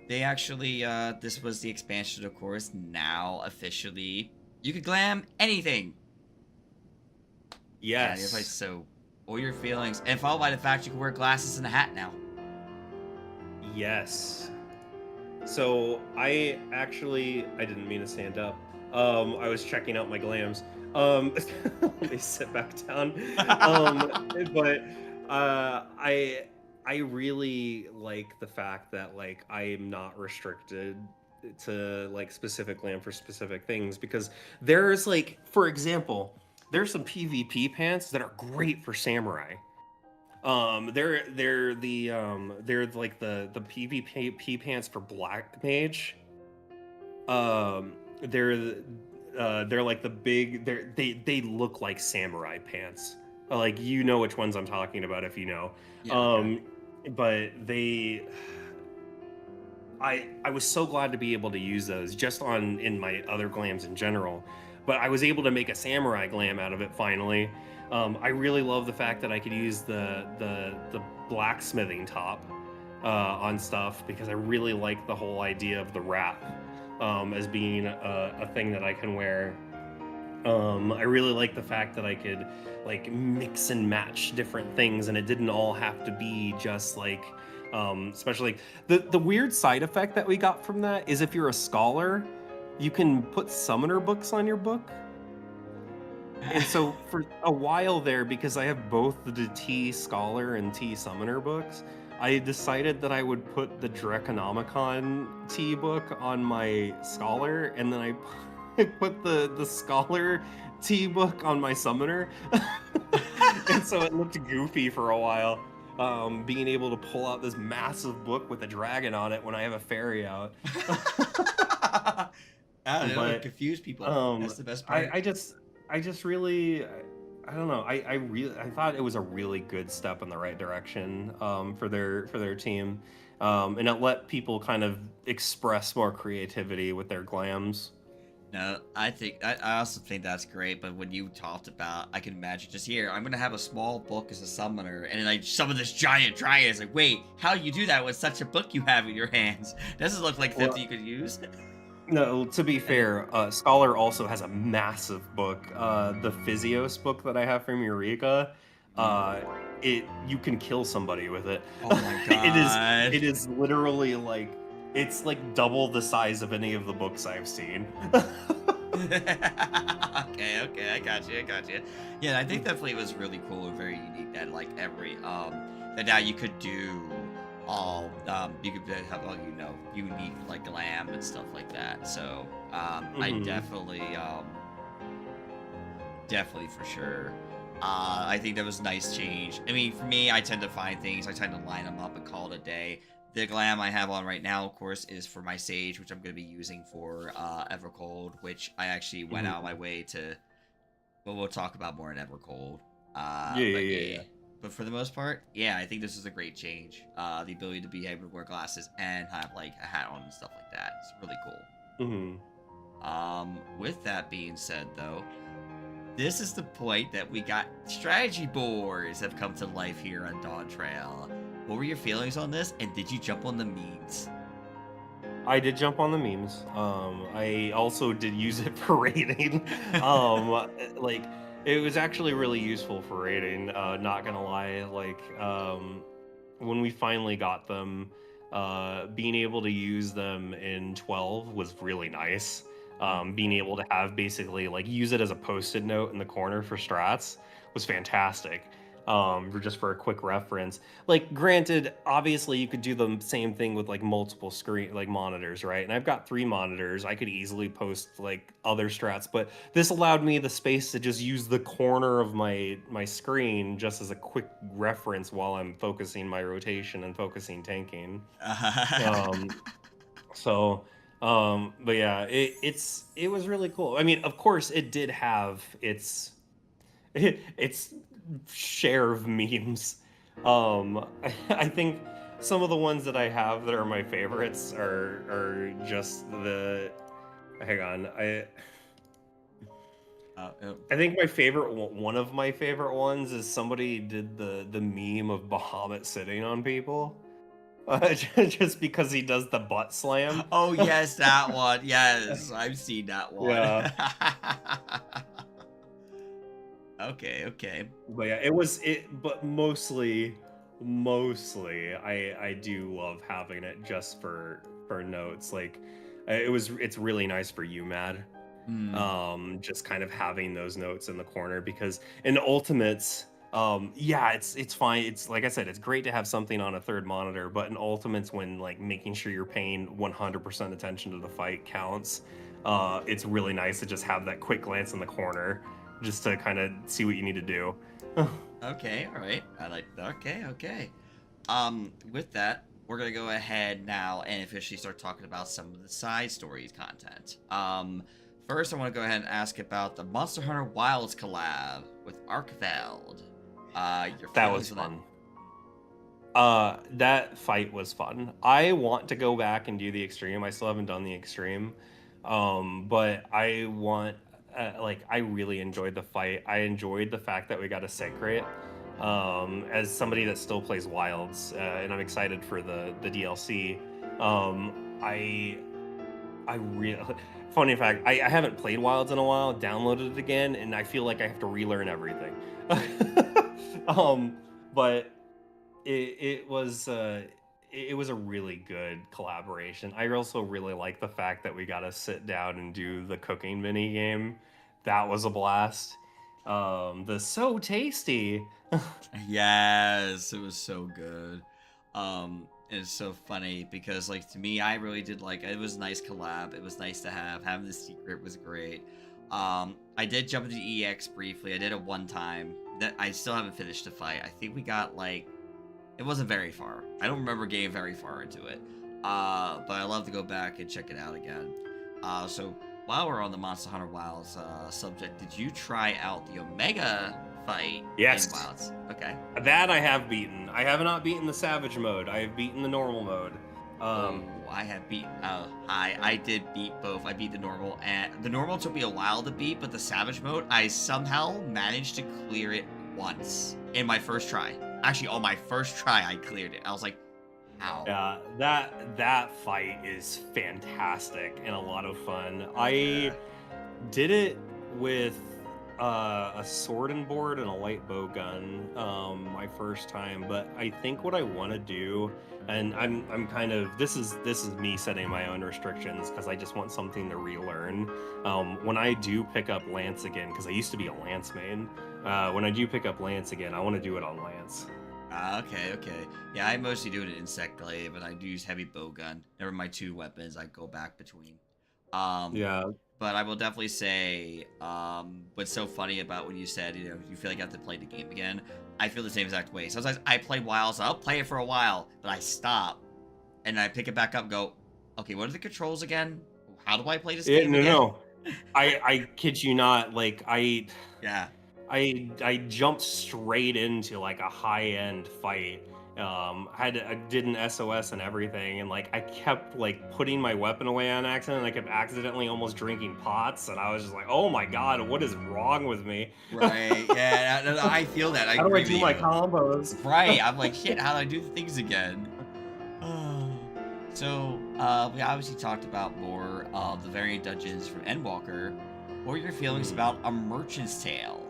[SPEAKER 1] they actually, this was the expansion, of course, now officially you could glam anything.
[SPEAKER 2] Yes.
[SPEAKER 1] Yeah, so all your feelings, and followed by the fact you can wear glasses and a hat now.
[SPEAKER 2] Yes. So I didn't mean to stand up. I was checking out my glams. Let me sit back down. But I really like the fact that like I am not restricted to like specific glam for specific things, because there's like, for example, there's some PvP pants that are great for samurai. They're like the PvP pants for Black Mage. Um, they're they're like the big they look like samurai pants. Like you know which ones I'm talking about if you know.
[SPEAKER 1] Yeah. Okay.
[SPEAKER 2] Um, but I was so glad to be able to use those just on in my other glams in general, but I was able to make a samurai glam out of it finally. I really love the fact that I could use the blacksmithing top on stuff because I really like the whole idea of the wrap as being a thing that I can wear. I really like the fact that I could like mix and match different things, and it didn't all have to be just like, especially the weird side effect that we got from that is if you're a scholar, you can put summoner books on your book. And so for a while there, because I have both the T Scholar and T Summoner books, I decided that I would put the Draconomicon T book on my Scholar, and then I put the Scholar T book on my Summoner. And so it looked goofy for a while, being able to pull out this massive book with a dragon on it when I have a fairy out.
[SPEAKER 1] I don't know,
[SPEAKER 2] But
[SPEAKER 1] confuse people. That's the best
[SPEAKER 2] I,
[SPEAKER 1] part.
[SPEAKER 2] I just really, I don't know. I thought it was a really good step in the right direction for their team, and it let people kind of express more creativity with their glams.
[SPEAKER 1] No, I also think that's great. But when you talked about, I can imagine just here, I'm gonna have a small book as a summoner, and then I summon this giant dragon. It's like, wait, how do you do that with such a book you have in your hands? Doesn't look like 50
[SPEAKER 2] Well,
[SPEAKER 1] you could use.
[SPEAKER 2] no, to be fair, Scholar also has a massive book. The Physios book that I have from Eureka, uh, it you can kill somebody with it.
[SPEAKER 1] Oh my
[SPEAKER 2] It is
[SPEAKER 1] god.
[SPEAKER 2] it is literally like it's like double the size of any of the books I've seen.
[SPEAKER 1] Okay, I got you. Yeah, I think definitely it was really cool and very unique that like every that now you could do all you could have all unique like glam and stuff like that. So I
[SPEAKER 2] Mhm.
[SPEAKER 1] definitely for sure. I think that was a nice change. I mean, for me, I tend to find things, I tend to line them up and call it a day. The glam I have on right now, of course, is for my Sage, which I'm going to be using for Evercold, which I actually went out of my
[SPEAKER 2] Mhm.
[SPEAKER 1] way to. Well, we'll talk about more in Evercold.
[SPEAKER 2] Yeah,
[SPEAKER 1] But
[SPEAKER 2] yeah,
[SPEAKER 1] yeah.
[SPEAKER 2] yeah,
[SPEAKER 1] But for the most part, yeah, I think this is a great change. The ability to be able to wear glasses and have like a hat on and stuff like that. It's really cool.
[SPEAKER 2] yeah. Mhm.
[SPEAKER 1] With that being said, though, this is the point that we got strategy boards have come to life here on Dawn Trail. What were your feelings on this, and did you jump on the memes?
[SPEAKER 2] I did jump on the memes. I also did use it for raiding. Like it was actually really useful for raiding. Not gonna lie, like when we finally got them, being able to use them in 12 was really nice. Being able to have basically like use it as a post-it note in the corner for strats was fantastic. Just for a quick reference, like granted, obviously you could do the same thing with like multiple screen like monitors, right? And I've got 3 monitors. I could easily post like other strats, but this allowed me the space to just use the corner of my screen just as a quick reference while I'm focusing my rotation and focusing tanking. Um, so, but yeah, it was really cool. I mean, of course, it did have its share of memes. I think some of the ones that I have that are my favorites are just the. Hang on,
[SPEAKER 1] Oh.
[SPEAKER 2] I think my favorite one of my favorite ones is somebody did the meme of Bahamut sitting on people. Just because he does the butt slam.
[SPEAKER 1] Oh yes, that one. Yes, I've seen that one.
[SPEAKER 2] Yeah,
[SPEAKER 1] Okay.
[SPEAKER 2] but yeah, but mostly, I do love having it just for notes. Like, it's really nice for you, Mad.
[SPEAKER 1] Hmm.
[SPEAKER 2] Just kind of having those notes in the corner because in Ultimates, yeah, it's fine. It's like I said, it's great to have something on a third monitor, but in Ultimates, when like making sure you're paying 100% attention to the fight counts, it's really nice to just have that quick glance in the corner just to kind of see what you need to do.
[SPEAKER 1] Okay, all right. I like. Okay, okay. With that, we're gonna go ahead now and officially start talking about some of the side stories content. First, I want to go ahead and ask about the Monster Hunter Wilds collab with Arkveld. Your
[SPEAKER 2] That was
[SPEAKER 1] feelings on that?
[SPEAKER 2] fun. That fight was fun. I want to go back and do the extreme. I still haven't done the extreme. But I want like I really enjoyed the fight. I enjoyed the fact that we got a secret. As somebody that still plays Wilds, and I'm excited for the DLC. I really funny fact, I haven't played Wilds in a while, downloaded it again, and I feel like I have to relearn everything. um, but it was a really good collaboration. I also really like the fact that we got to sit down and do the cooking mini game. That was a blast. The so tasty.
[SPEAKER 1] Yes, it was so good. It's so funny because like to me, I really did like it was a nice collab. It was nice to have. Having the secret was great. I did jump into EX briefly. I did it one time. That I still haven't finished the fight. I think we got like it wasn't very far. I don't remember getting very far into it. But I love to go back and check it out again. So while we're on the Monster Hunter Wilds subject, did you try out the Omega fight in
[SPEAKER 2] Yes.
[SPEAKER 1] Wilds? Okay.
[SPEAKER 2] That I have beaten. I have not beaten the Savage mode. I have beaten the normal mode.
[SPEAKER 1] I have beat. I did beat both. I beat the normal, and the normal took me a while to beat, but the Savage mode, I somehow managed to clear it once in my first try. Actually, on my first try, I cleared it. I was like, how?
[SPEAKER 2] Yeah, that fight is fantastic and a lot of fun.
[SPEAKER 1] Yeah.
[SPEAKER 2] I did it with a sword and board and a light bow gun my first time, but I think what I want to do, and I'm kind of this is me setting my own restrictions because I just want something to relearn. When I do pick up Lance again, because I used to be a Lance main, when I do pick up Lance again, I want to do it on Lance.
[SPEAKER 1] Okay, okay. Yeah, I mostly do it in Insect Glaive, and I do use heavy bowgun. Never my two weapons I go back between.
[SPEAKER 2] Yeah.
[SPEAKER 1] But I will definitely say, what's so funny about when you said, you know, you feel like you have to play the game again. I feel the same exact way. Sometimes I play Wilds, I'll play it for a while, but I stop, and I pick it back up and go, okay, what are the controls again? How do I play this game again?
[SPEAKER 2] No. I kid you not, like
[SPEAKER 1] Yeah.
[SPEAKER 2] I jumped straight into like a high-end fight. I did an SOS and everything, and like I kept like putting my weapon away on accident, and I kept accidentally almost drinking pots, and I was just like, oh my god, what is wrong with me?
[SPEAKER 1] Right. Yeah. No, I feel that. I
[SPEAKER 2] How do
[SPEAKER 1] agree
[SPEAKER 2] I do
[SPEAKER 1] with
[SPEAKER 2] my
[SPEAKER 1] you.
[SPEAKER 2] combos?
[SPEAKER 1] Right. I'm like, shit. How do I do the things again? So, we obviously talked about more of the variant dungeons from Endwalker. What are your feelings about A Merchant's Tale?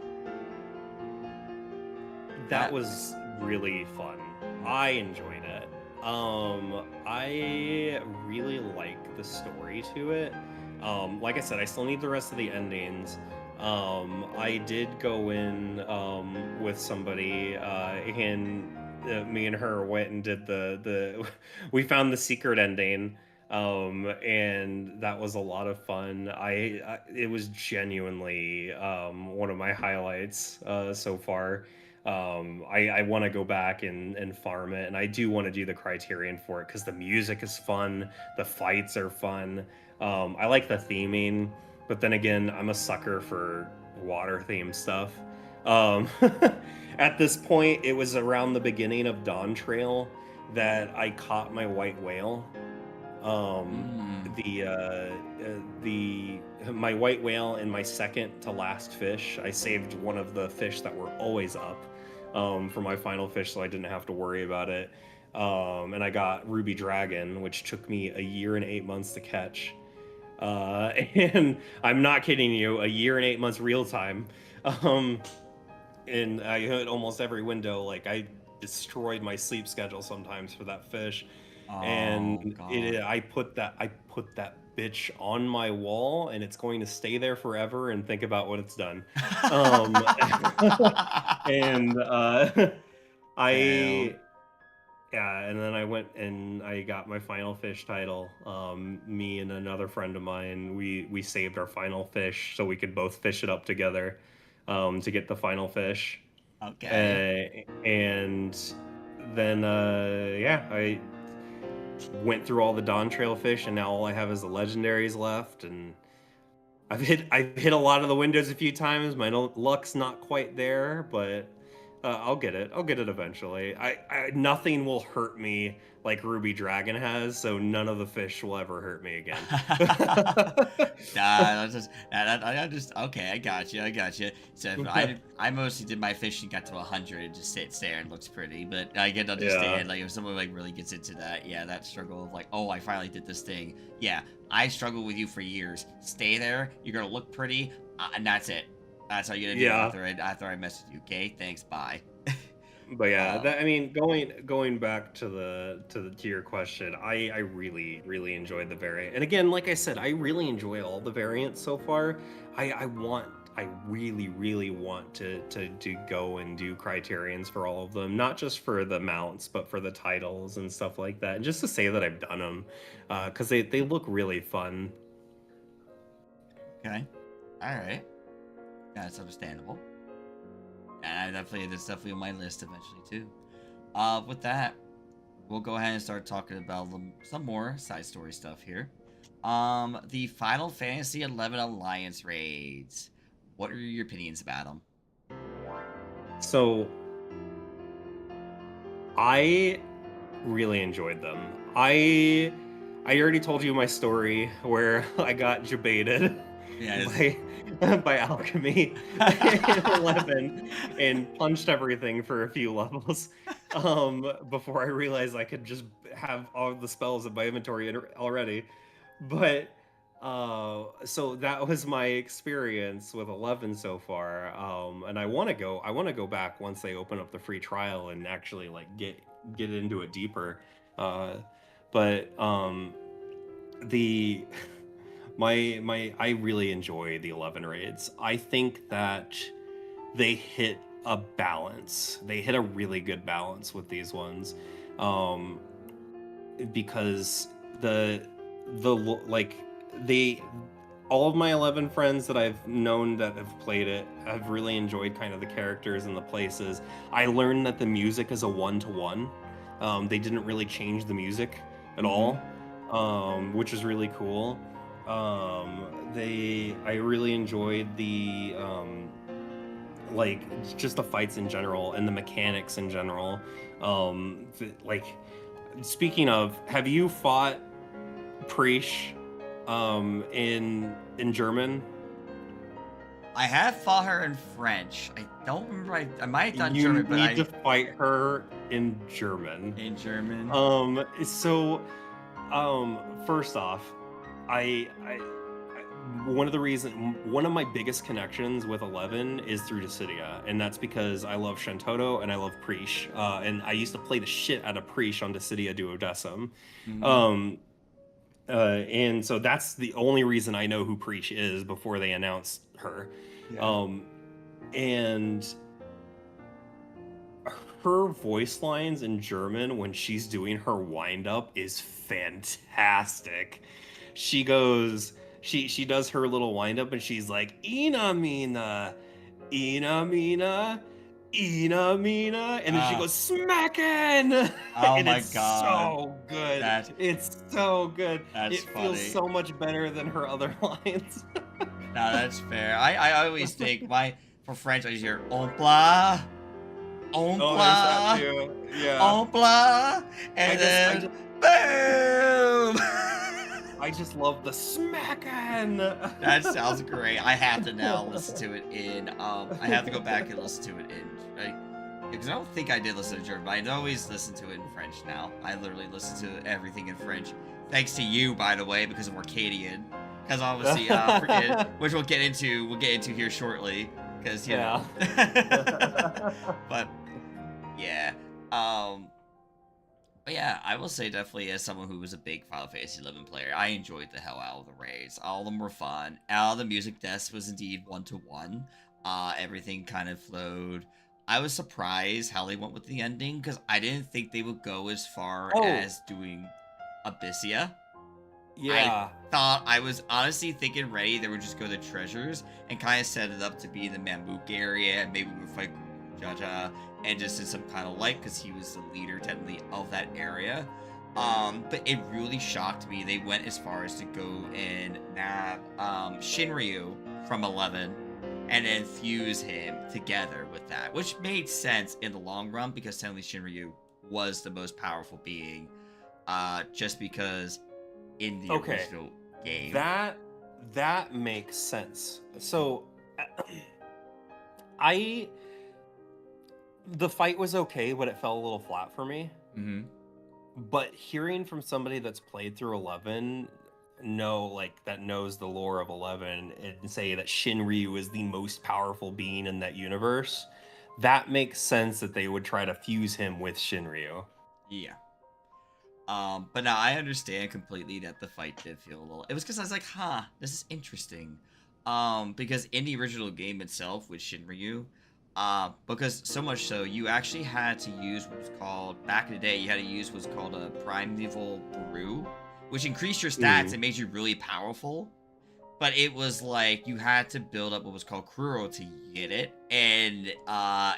[SPEAKER 2] That was really fun. I enjoyed it. I really like the story to it. Like I said, I still need the rest of the endings. I did go in with somebody, and me and her went and did the we found the secret ending, and that was a lot of fun. It was genuinely one of my highlights so far. I want to go back and farm it, and I do want to do the criterion for it because the music is fun, the fights are fun. I like the theming, but then again, I'm a sucker for water theme stuff. Um, at this point, it was around the beginning of Dawn Trail that I caught my white whale. The my white whale and my second to last fish. I saved one of the fish that were always up for my final fish, so I didn't have to worry about it. And I got Ruby Dragon, which took me a year and 8 months to catch. And I'm not kidding you, a year and 8 months real time. And I hit almost every window. Like I destroyed my sleep schedule sometimes for that fish. And I put that bitch on my wall, and it's going to stay there forever. And think about when it's done. And yeah, and then I went and I got my final fish title. Me and another friend of mine, we saved our final fish so we could both fish it up together to get the final fish.
[SPEAKER 1] Okay.
[SPEAKER 2] And then yeah, I went through all the Dawn Trail fish, and now all I have is the legendaries left. And I've hit a lot of the windows a few times. My luck's not quite there, but I'll get it. I'll get it eventually. Nothing will hurt me like Ruby Dragon has, so none of the fish will ever hurt me again.
[SPEAKER 1] Nah, I just okay. I got you. I got you. So if I mostly did my fishing, got to 100, and just sits there and looks pretty. But I can understand, like, if someone like really gets into that, yeah, that struggle of like, oh, I finally did this thing. Yeah, I struggled with you for years. Stay there. You're gonna look pretty, and that's it. That's how you're gonna do it after I mess with you. Okay, thanks. Bye.
[SPEAKER 2] But yeah, I mean, going back to your question, I really enjoyed the variant. And again, like I said, I really enjoy all the variants so far. I really want to go and do criterions for all of them, not just for the mounts, but for the titles and stuff like that. And just to say that I've done them, because they look really fun.
[SPEAKER 1] Okay. All right. That's understandable. And that's definitely on my list eventually too. With that, we'll go ahead and start talking about some more side story stuff here. The Final Fantasy XI Alliance raids. What are your opinions about them?
[SPEAKER 2] So, I really enjoyed them. I already told you my story where I got debated by alchemy in 11 and punched everything for a few levels before I realized I could just have all the spells in my inventory already. But so that was my experience with 11 so far. And I want to go back once they open up the free trial and actually like get into it deeper. But the I really enjoy the 11 raids. I think that they hit a balance. They hit a really good balance with these ones. Because all of my 11 friends that I've known that have played it have really enjoyed kind of the characters and the places. I learned that the music is a 1-to-1. They didn't really change the music at all, which is really cool. I really enjoyed the like just the fights in general and the mechanics in general. Like, speaking of, have you fought Preesh in German?
[SPEAKER 1] I have fought her in French. I don't remember. I might have done German, but
[SPEAKER 2] you need to fight her in German.
[SPEAKER 1] In German.
[SPEAKER 2] So, first off, one of my biggest connections with 11 is through Dissidia, and that's because I love Shantoto and I love Preesh, and I used to play the shit out of Preesh on Dissidia Duodecim. And so that's the only reason I know who Preesh is before they announced her. And her voice lines in German when she's doing her wind up is fantastic. She goes, she does her little wind up and she's like, Ina Mina, Ina Mina, Ina Mina, and then she goes, smacking.
[SPEAKER 1] Oh
[SPEAKER 2] and
[SPEAKER 1] my
[SPEAKER 2] it's
[SPEAKER 1] god.
[SPEAKER 2] so good. It's so good.
[SPEAKER 1] It
[SPEAKER 2] feels so much better than her other lines.
[SPEAKER 1] No, that's fair. I always think for French I just hear Ompla. Ompla.
[SPEAKER 2] Yeah.
[SPEAKER 1] Ompla. And then boom.
[SPEAKER 2] I just love the smacking.
[SPEAKER 1] That sounds great. I have to now listen to it in I have to go back and listen to it in because I don't think I did listen to German, but I always listen to it in French now. I literally listen to everything in French. Thanks to you, by the way, because of Arcadian. Because obviously, which we'll get into here shortly. Because you know. But yeah. But yeah, I will say definitely as someone who was a big Final Fantasy XI player, I enjoyed the hell out of the raids. All of them were fun. All the music deaths was indeed 1-to-1. Everything kind of flowed. I was surprised how they went with the ending because I didn't think they would go as far as doing Abyssia.
[SPEAKER 2] Yeah.
[SPEAKER 1] I was honestly thinking they would just go the treasures and kind of set it up to be in the Mammook area and maybe we would fight Jaja, and just in some kind of light because he was the leader technically of that area. But it really shocked me. They went as far as to go and nab Shinryu from 11 and then fuse him together with that, which made sense in the long run because technically Shinryu was the most powerful being, just because in the original game.
[SPEAKER 2] That makes sense. So the fight was okay, but it fell a little flat for me.
[SPEAKER 1] Mm-hmm.
[SPEAKER 2] But hearing from somebody that's played through 11, that knows the lore of 11, and say that Shinryu is the most powerful being in that universe, that makes sense that they would try to fuse him with Shinryu.
[SPEAKER 1] Yeah. But now I understand completely that the fight did feel a little. It was because I was like, this is interesting. Because in the original game itself with Shinryu, because so much so, you actually had to use what was called, back in the day, you had to use what's called a primeval brew, which increased your stats and made you really powerful. But it was like you had to build up what was called Kruro to get it, and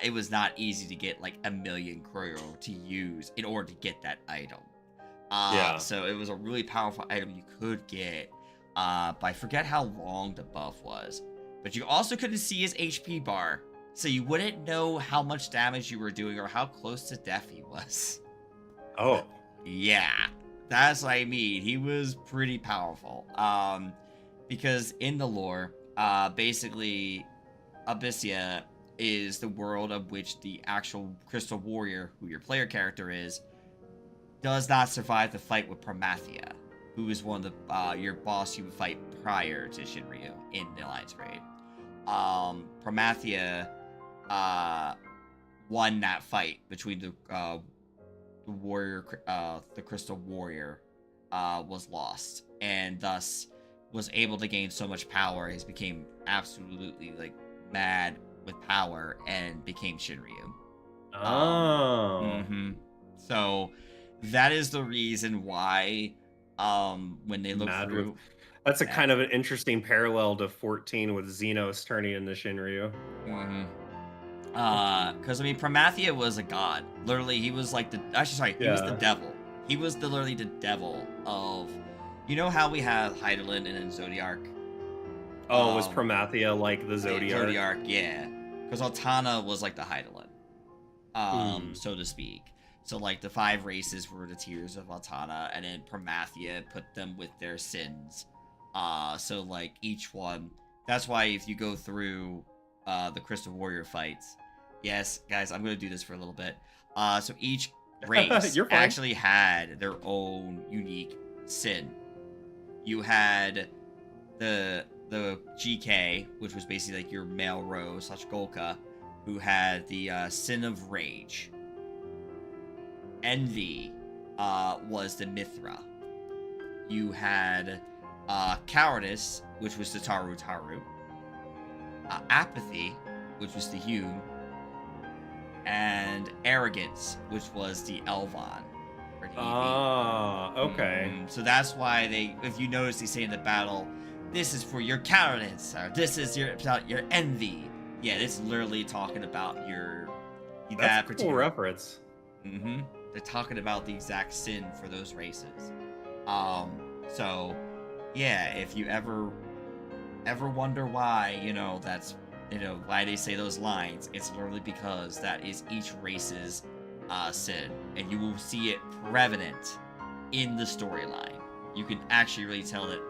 [SPEAKER 1] it was not easy to get like 1 million Kruro to use in order to get that item. So it was a really powerful item you could get, but I forget how long the buff was. But you also couldn't see his HP bar, so you wouldn't know how much damage you were doing or how close to death he was.
[SPEAKER 2] Oh.
[SPEAKER 1] Yeah, that's what I mean. He was pretty powerful. Because in the lore, basically, Abyssia is the world of which the actual Crystal Warrior, who your player character is, does not survive the fight with Promathia, who is one of the your boss you would fight prior to Shinryu in the Alliance raid. Promathia won that fight between the warrior, the Crystal Warrior, was lost, and thus was able to gain so much power. He became absolutely like mad with power and became Shinryu. So that is the reason why when they look through,
[SPEAKER 2] that's a kind of an interesting parallel to 14 with Xenos turning into Shinryu.
[SPEAKER 1] Because I mean, Promathia was a god. Literally, he was like he was the devil. He was literally the devil of. You know how we have Heidelin and then Zodiac?
[SPEAKER 2] Oh, was Promathia like the Zodiac?
[SPEAKER 1] Zodiac, yeah. Because Altana was like the Heidelin, so to speak. So like the 5 races were the tiers of Altana, and then Promathia put them with their sins. So like each one. That's why if you go through the Crystal Warrior fights, yes, guys, I'm gonna do this for a little bit. So each race actually had their own unique sin. You had the GK, which was basically like your male Rose / Golka, who had the sin of rage. Envy was the Mithra. You had cowardice, which was the Taru. Apathy, which was the Hume. And arrogance, which was the Elvon.
[SPEAKER 2] Okay.
[SPEAKER 1] So that's why if you notice, they say in the battle, this is for your cowardice, or this is about your envy. Yeah, it's literally talking about
[SPEAKER 2] That's a cool reference.
[SPEAKER 1] They're talking about the exact sin for those races. So yeah, if you ever wonder why, that's why they say those lines, it's literally because that is each race's sin, and you will see it prevalent in the storyline. You can actually really tell that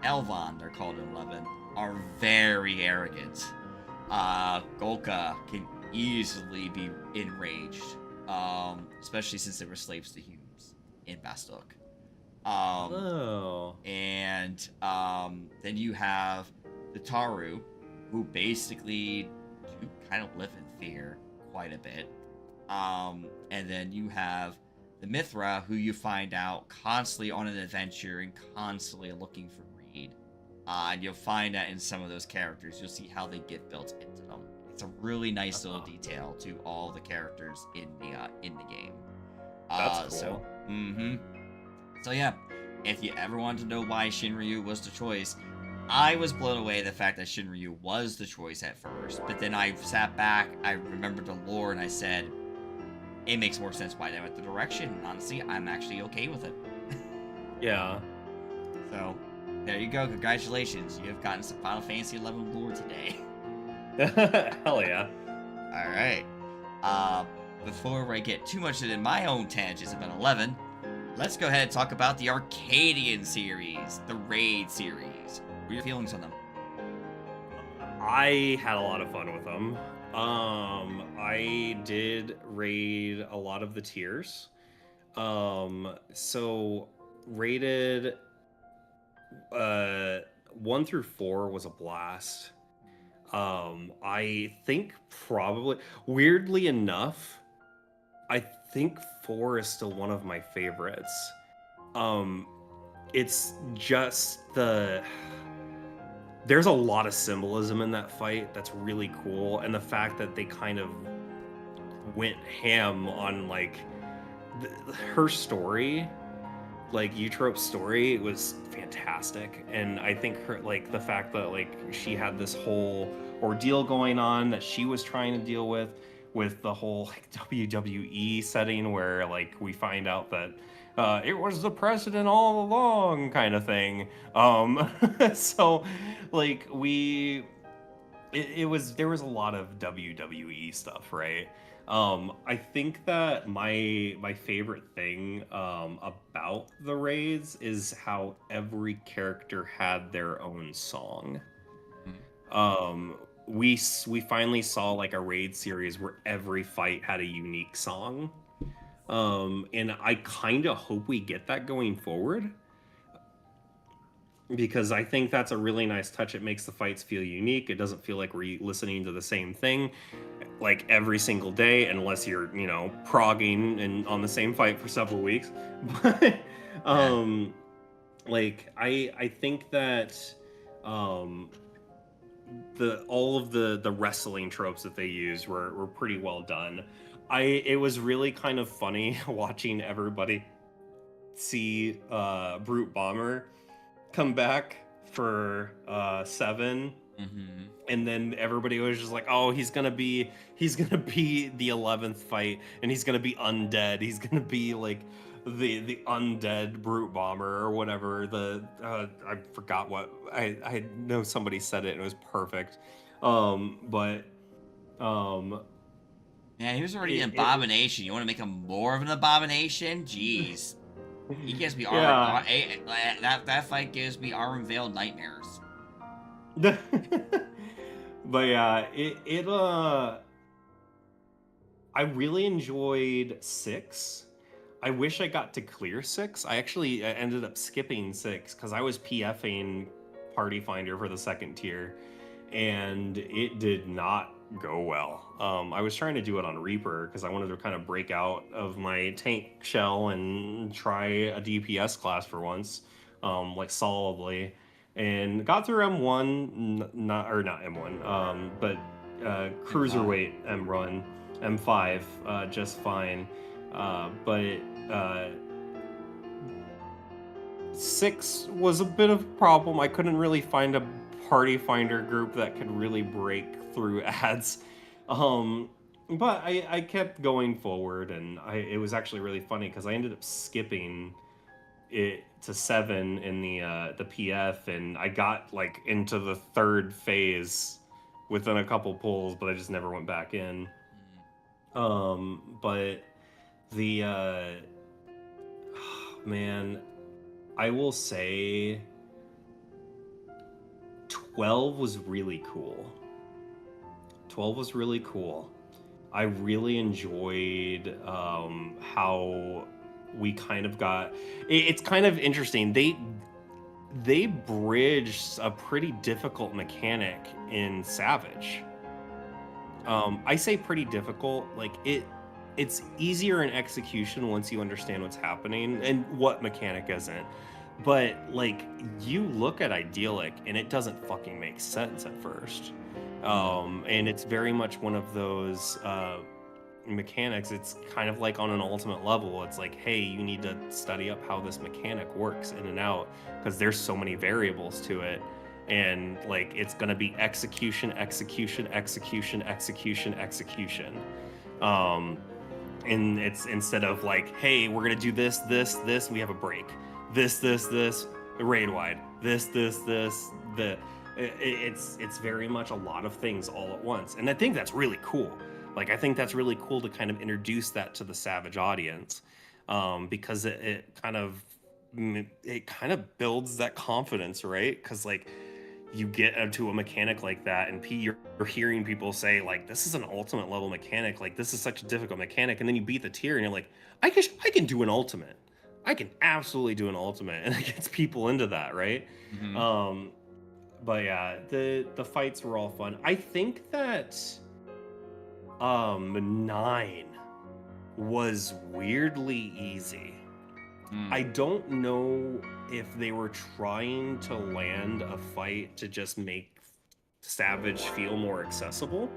[SPEAKER 1] Elvon, they're called in 11, are very arrogant. Golka can easily be enraged, especially since they were slaves to humans in Bastok. And then you have the Taru, who basically do kind of live in fear quite a bit. And then you have the Mithra, who you find out constantly on an adventure and constantly looking for greed. And you'll find that in some of those characters. You'll see how they get built into them. It's a really nice little detail to all the characters in the game.
[SPEAKER 2] That's cool.
[SPEAKER 1] So yeah, if you ever wanted to know why Shinryu was the choice, I was blown away the fact that Shinryu was the choice at first, but then I sat back, I remembered the lore, and I said, it makes more sense why they went the direction. And honestly, I'm actually okay with it.
[SPEAKER 2] Yeah.
[SPEAKER 1] So, there you go. Congratulations. You have gotten some Final Fantasy XI lore today.
[SPEAKER 2] Hell yeah.
[SPEAKER 1] Alright. Before I get too much into my own tangents about 11, let's go ahead and talk about the Arcadian series, the Raid series. What are your feelings on them?
[SPEAKER 2] I had a lot of fun with them. I did raid a lot of the tiers. So rated 1 through 4 was a blast. I think probably, weirdly enough, I think 4 is still one of my favorites. It's just there's a lot of symbolism in that fight that's really cool, and the fact that they kind of went ham on like her story, like Eutrope's story, was fantastic. And I think her, like, the fact that like she had this whole ordeal going on that she was trying to deal with the whole like WWE setting, where like we find out that it was the president all along, kind of thing. So like there was a lot of WWE stuff, right? I think that my favorite thing about the raids is how every character had their own song. We finally saw like a raid series where every fight had a unique song. And I kind of hope we get that going forward, because I think that's a really nice touch. It makes the fights feel unique. It doesn't feel like we're listening to the same thing like every single day, unless you're, you know, progging and on the same fight for several weeks. But like I think that all of the wrestling tropes that they used were pretty well done. It was really kind of funny watching everybody see Brute Bomber come back for 7. And then everybody was just like, oh, he's gonna be the 11th fight, and he's gonna be undead. He's gonna be like the undead Brute Bomber or whatever. I forgot what I know somebody said it and it was perfect.
[SPEAKER 1] Man, he was already an abomination. You want to make him more of an abomination? Jeez. He gives me that fight gives me Arm Veil nightmares.
[SPEAKER 2] But yeah, I really enjoyed 6. I wish I got to clear 6. I actually ended up skipping 6 because I was PFing Party Finder for the 2nd tier, and it did not go well. I was trying to do it on Reaper because I wanted to kind of break out of my tank shell and try a DPS class for once, like solidly, and got through M1, not M1, but cruiserweight M5 just fine. But 6 was a bit of a problem. I couldn't really find a Party Finder group that could really break through ads. But I kept going forward, and it was actually really funny because I ended up skipping it to 7 in the PF, and I got like into the 3rd phase within a couple pulls, but I just never went back in. But the man, I will say 12 was really cool. 12 was really cool. I really enjoyed how we kind of got... It's kind of interesting. They bridged a pretty difficult mechanic in Savage. I say pretty difficult, like it's easier in execution once you understand what's happening and what mechanic isn't. But like, you look at Idyllic and it doesn't fucking make sense at first. And it's very much one of those mechanics. It's kind of like on an ultimate level. It's like, hey, you need to study up how this mechanic works in and out, because there's so many variables to it. and like it's gonna be execution, execution, execution, execution, execution. Um, and it's instead of like, hey, we're gonna do this, this, this, we have a break. This, raid wide. This, the. It's very much a lot of things all at once, and I think that's really cool. Like I think that's really cool to kind of introduce that to the Savage audience, because it kind of builds that confidence, right? Because like you get into a mechanic like that, and you're hearing people say like, this is an ultimate level mechanic, like this is such a difficult mechanic, and then you beat the tier and you're like, I can do an ultimate, I can absolutely do an ultimate, and it gets people into that, right?
[SPEAKER 1] Mhm.
[SPEAKER 2] But yeah, the fights were all fun. I think that 9 was weirdly easy. I don't know if they were trying to land a fight to just make Savage feel more accessible.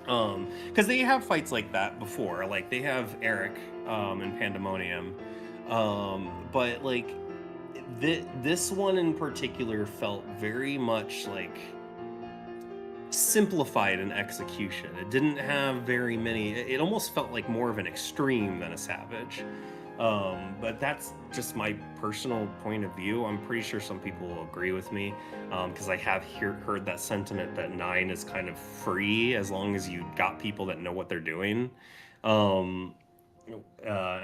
[SPEAKER 2] Because they have fights like that before. Like they have Eric in Pandemonium. But like this one in particular felt very much like simplified in execution. It didn't have very many. It almost felt like more of an extreme than a Savage. But that's just my personal point of view. I'm pretty sure some people will agree with me, because I have heard that sentiment that 9 is kind of free as long as you got people that know what they're doing. I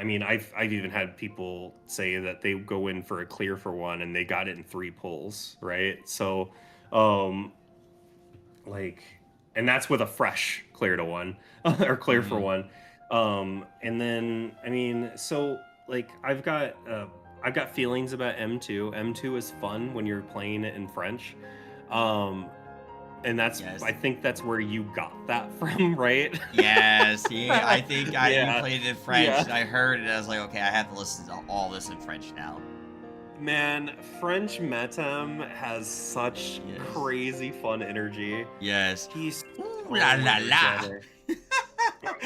[SPEAKER 2] mean, I've even had people say that they go in for a clear for one and they got it in 3 pulls, right? So, like, and that's with a fresh clear to one or clear for one. And then I mean, so like I've got feelings about M2. M2 is fun when you're playing it in French. And that's
[SPEAKER 1] Yes.
[SPEAKER 2] I think that's where you got that from, right?
[SPEAKER 1] Yes, I think you
[SPEAKER 2] Yeah.
[SPEAKER 1] played it in French,
[SPEAKER 2] Yeah.
[SPEAKER 1] and I heard it. I was like, okay, I have to listen to all this in French now.
[SPEAKER 2] Man, French Metem has such
[SPEAKER 1] Yes.
[SPEAKER 2] crazy fun energy.
[SPEAKER 1] Yes.
[SPEAKER 2] He's
[SPEAKER 1] Ooh
[SPEAKER 2] so
[SPEAKER 1] la la la.
[SPEAKER 2] energetic.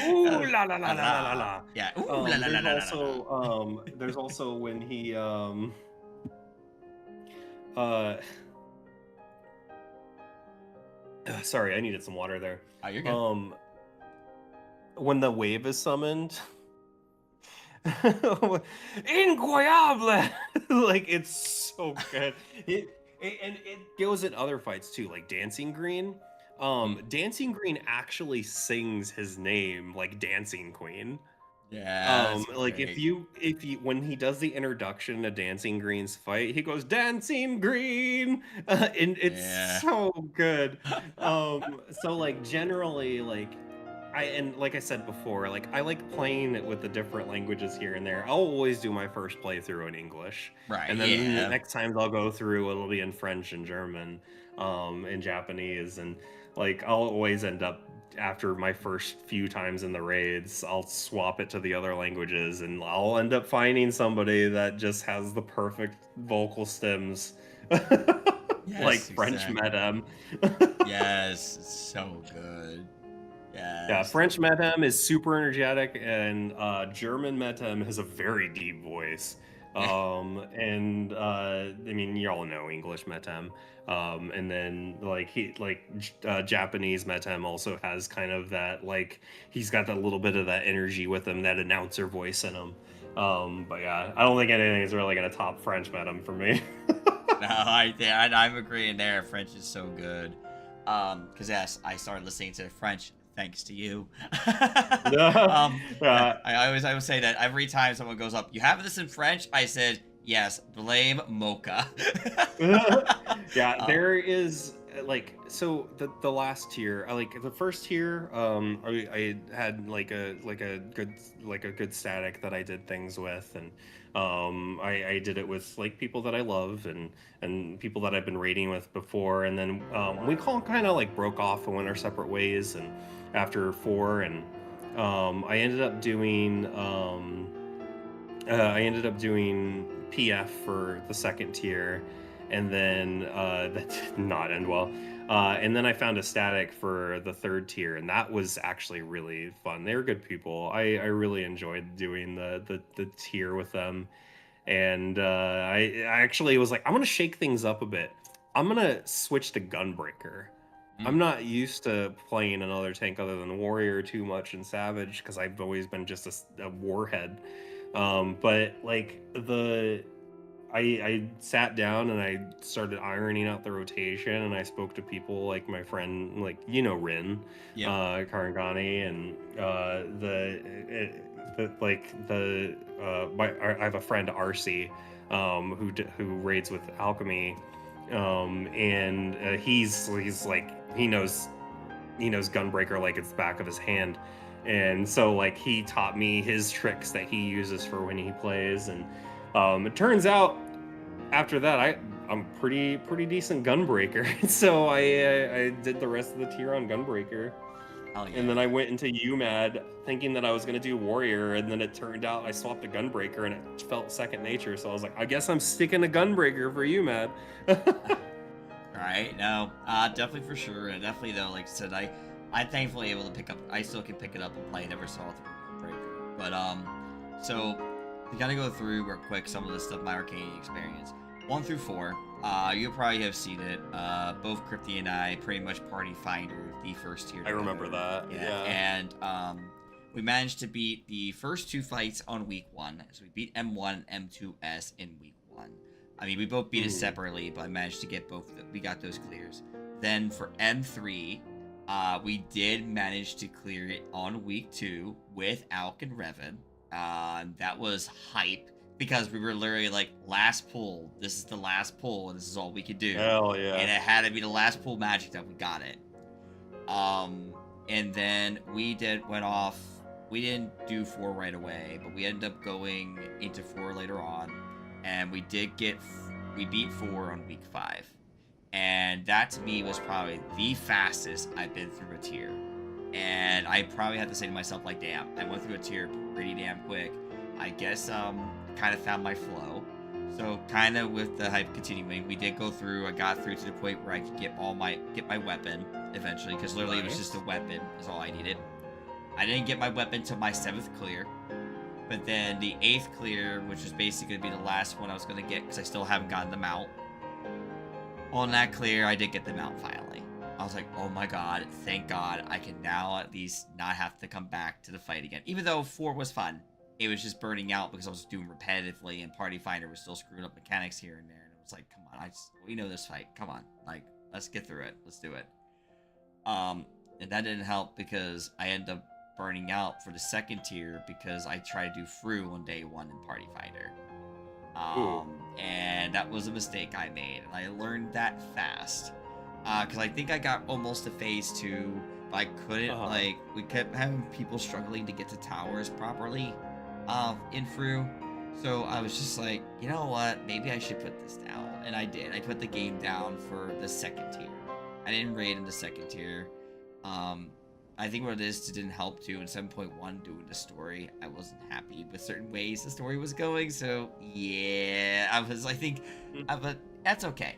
[SPEAKER 2] Ooh la la la la la la la.
[SPEAKER 1] Yeah. Ooh la la la la la la.
[SPEAKER 2] There's also when he sorry, I needed some water there.
[SPEAKER 1] Oh, you're good.
[SPEAKER 2] When the wave is summoned, incroyable, like it's so good. And it goes in other fights too, like Dancing Green. Dancing Green actually sings his name like Dancing Queen.
[SPEAKER 1] Yeah.
[SPEAKER 2] Like if you when he does the introduction to Dancing Green's fight, he goes Dancing Green, and it's so good. So like generally like and like I said before, like I like playing it with the different languages here and there. I'll always do my first playthrough in English,
[SPEAKER 1] Right.
[SPEAKER 2] and then the next times I'll go through, it'll be in French and German, and Japanese, and like I'll always end up after my first few times in the raids, I'll swap it to the other languages, and I'll end up finding somebody that just has the perfect vocal stems, like French Metem.
[SPEAKER 1] Yes, it's so good.
[SPEAKER 2] Yeah, French Metem is super energetic, and German Metem has a very deep voice. And I mean, you all know English Metem. And then Japanese Metem also has kind of that, like he's got that little bit of that energy with him, that announcer voice in him. But yeah, I don't think anything is really gonna top French Metem for me.
[SPEAKER 1] No, I'm agreeing there. French is so good. Because yes, I started listening to French thanks to you. I always say that every time someone goes up, you have this in French? I said, yes, blame Mocha.
[SPEAKER 2] Yeah, there is like, so the last tier, like the first tier, I had like a good static that I did things with, and I did it with like people that I love and people that I've been raiding with before, and then we kind of like broke off and went our separate ways, and after 4, and I ended up doing PF for the second tier, and then that did not end well. And then I found a static for the third tier, and that was actually really fun. They were good people. I really enjoyed doing the tier with them, and I actually was like, I'm gonna shake things up a bit. I'm gonna switch to Gunbreaker. I'm
[SPEAKER 1] Mm.
[SPEAKER 2] not used to playing another tank other than Warrior too much in Savage because I've always been just a warhead. But like I sat down and I started ironing out the rotation, and I spoke to people like my friend, like Rin,
[SPEAKER 1] Yep.
[SPEAKER 2] Karangani, and I have a friend RC, who raids with Alchemy, and he's like he knows Gunbreaker like it's the back of his hand. And so like he taught me his tricks that he uses for when he plays. And it turns out after that I'm pretty decent Gunbreaker. So I did the rest of the tier on Gunbreaker.
[SPEAKER 1] Oh yeah.
[SPEAKER 2] And then I went into UMAD thinking that I was gonna do Warrior, and then it turned out I swapped to Gunbreaker and it felt second nature. So I was like, I guess I'm sticking to Gunbreaker for UMAD.
[SPEAKER 1] Right? No, definitely for sure. And definitely though, like I said, I'm thankfully able to pick up. I still can pick it up and play. Never saw it through Breaker. But so we gotta go through real quick some of the stuff my arcane experience. 1 through 4. You probably have seen it. Both Crypty and I pretty much party finder the first tier.
[SPEAKER 2] I remember that. Yeah.
[SPEAKER 1] And we managed to beat the first 2 fights on week 1. So we beat M1 and M2S in week 1. I mean, we both beat it separately, but I managed to get both. We got those clears. Then for M3, we did manage to clear it on week 2 with Alk and Revan. That was hype because we were literally like, last pull. This is the last pull, and this is all we could do.
[SPEAKER 2] Hell yeah!
[SPEAKER 1] And it had to be the last pull magic that we got it. And then we went off. We didn't do 4 right away, but we ended up going into 4 later on. And we beat 4 on week 5. And that to me was probably the fastest I've been through a tier. And I probably had to say to myself, like, damn, I went through a tier pretty damn quick. I guess kind of found my flow. So kind of with the hype continuing, we did go through. I got through to the point where I could get my weapon eventually, because literally it was just a weapon is all I needed. I didn't get my weapon till my 7th clear. But then the 8th clear, which was basically going to be the last one I was going to get because I still haven't gotten the mount. On that clear, I did get the mount finally. I was like, oh my god, thank god. I can now at least not have to come back to the fight again. Even though 4 was fun. It was just burning out because I was doing repetitively, and Party Finder was still screwing up mechanics here and there. And it was like, come on, we know this fight. Come on. Like, let's get through it. Let's do it. And that didn't help because I ended up burning out for the 2nd tier because I tried to do Fru on day 1 in Party Finder. And that was a mistake I made, and I learned that fast. Because I think I got almost to phase 2, but I couldn't, like, we kept having people struggling to get to towers properly in Fru. So I was just like, you know what, maybe I should put this down. And I did. I put the game down for the 2nd tier. I didn't raid in the 2nd tier. I think what it is, it didn't help too. In 7.1, doing the story, I wasn't happy with certain ways the story was going. So yeah, but that's okay.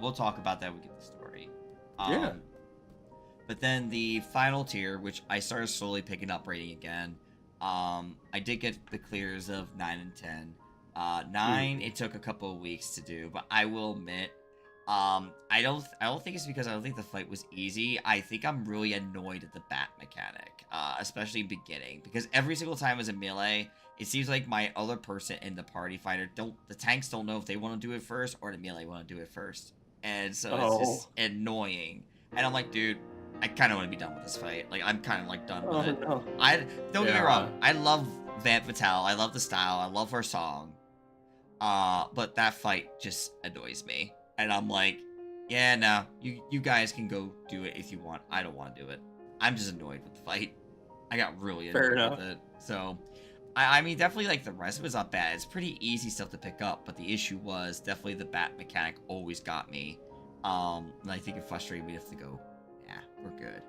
[SPEAKER 1] We'll talk about that when we get the story.
[SPEAKER 2] Yeah.
[SPEAKER 1] But then the final tier, which I started slowly picking up rating again. I did get the clears of 9 and 10. 9, it took a couple of weeks to do, but I will admit, I don't think it's because I don't think the fight was easy. I think I'm really annoyed at the bat mechanic, especially in beginning, because every single time as a melee, it seems like my other person in the party fighter the tanks don't know if they want to do it first or the melee want to do it first, and so it's just annoying. And I'm like, dude, I kind of want to be done with this fight. Like, I'm kind of like done with it.
[SPEAKER 2] No.
[SPEAKER 1] Don't get me wrong, I love Vamp Fatale, I love the style, I love her song, but that fight just annoys me. And I'm like, yeah, no, you guys can go do it if you want. I don't want to do it. I'm just annoyed with the fight. I got really annoyed with it. So, I mean, definitely, like, the rest of it's not bad. It's pretty easy stuff to pick up, but the issue was definitely the bat mechanic always got me. And I think it frustrated me to go, yeah, we're good.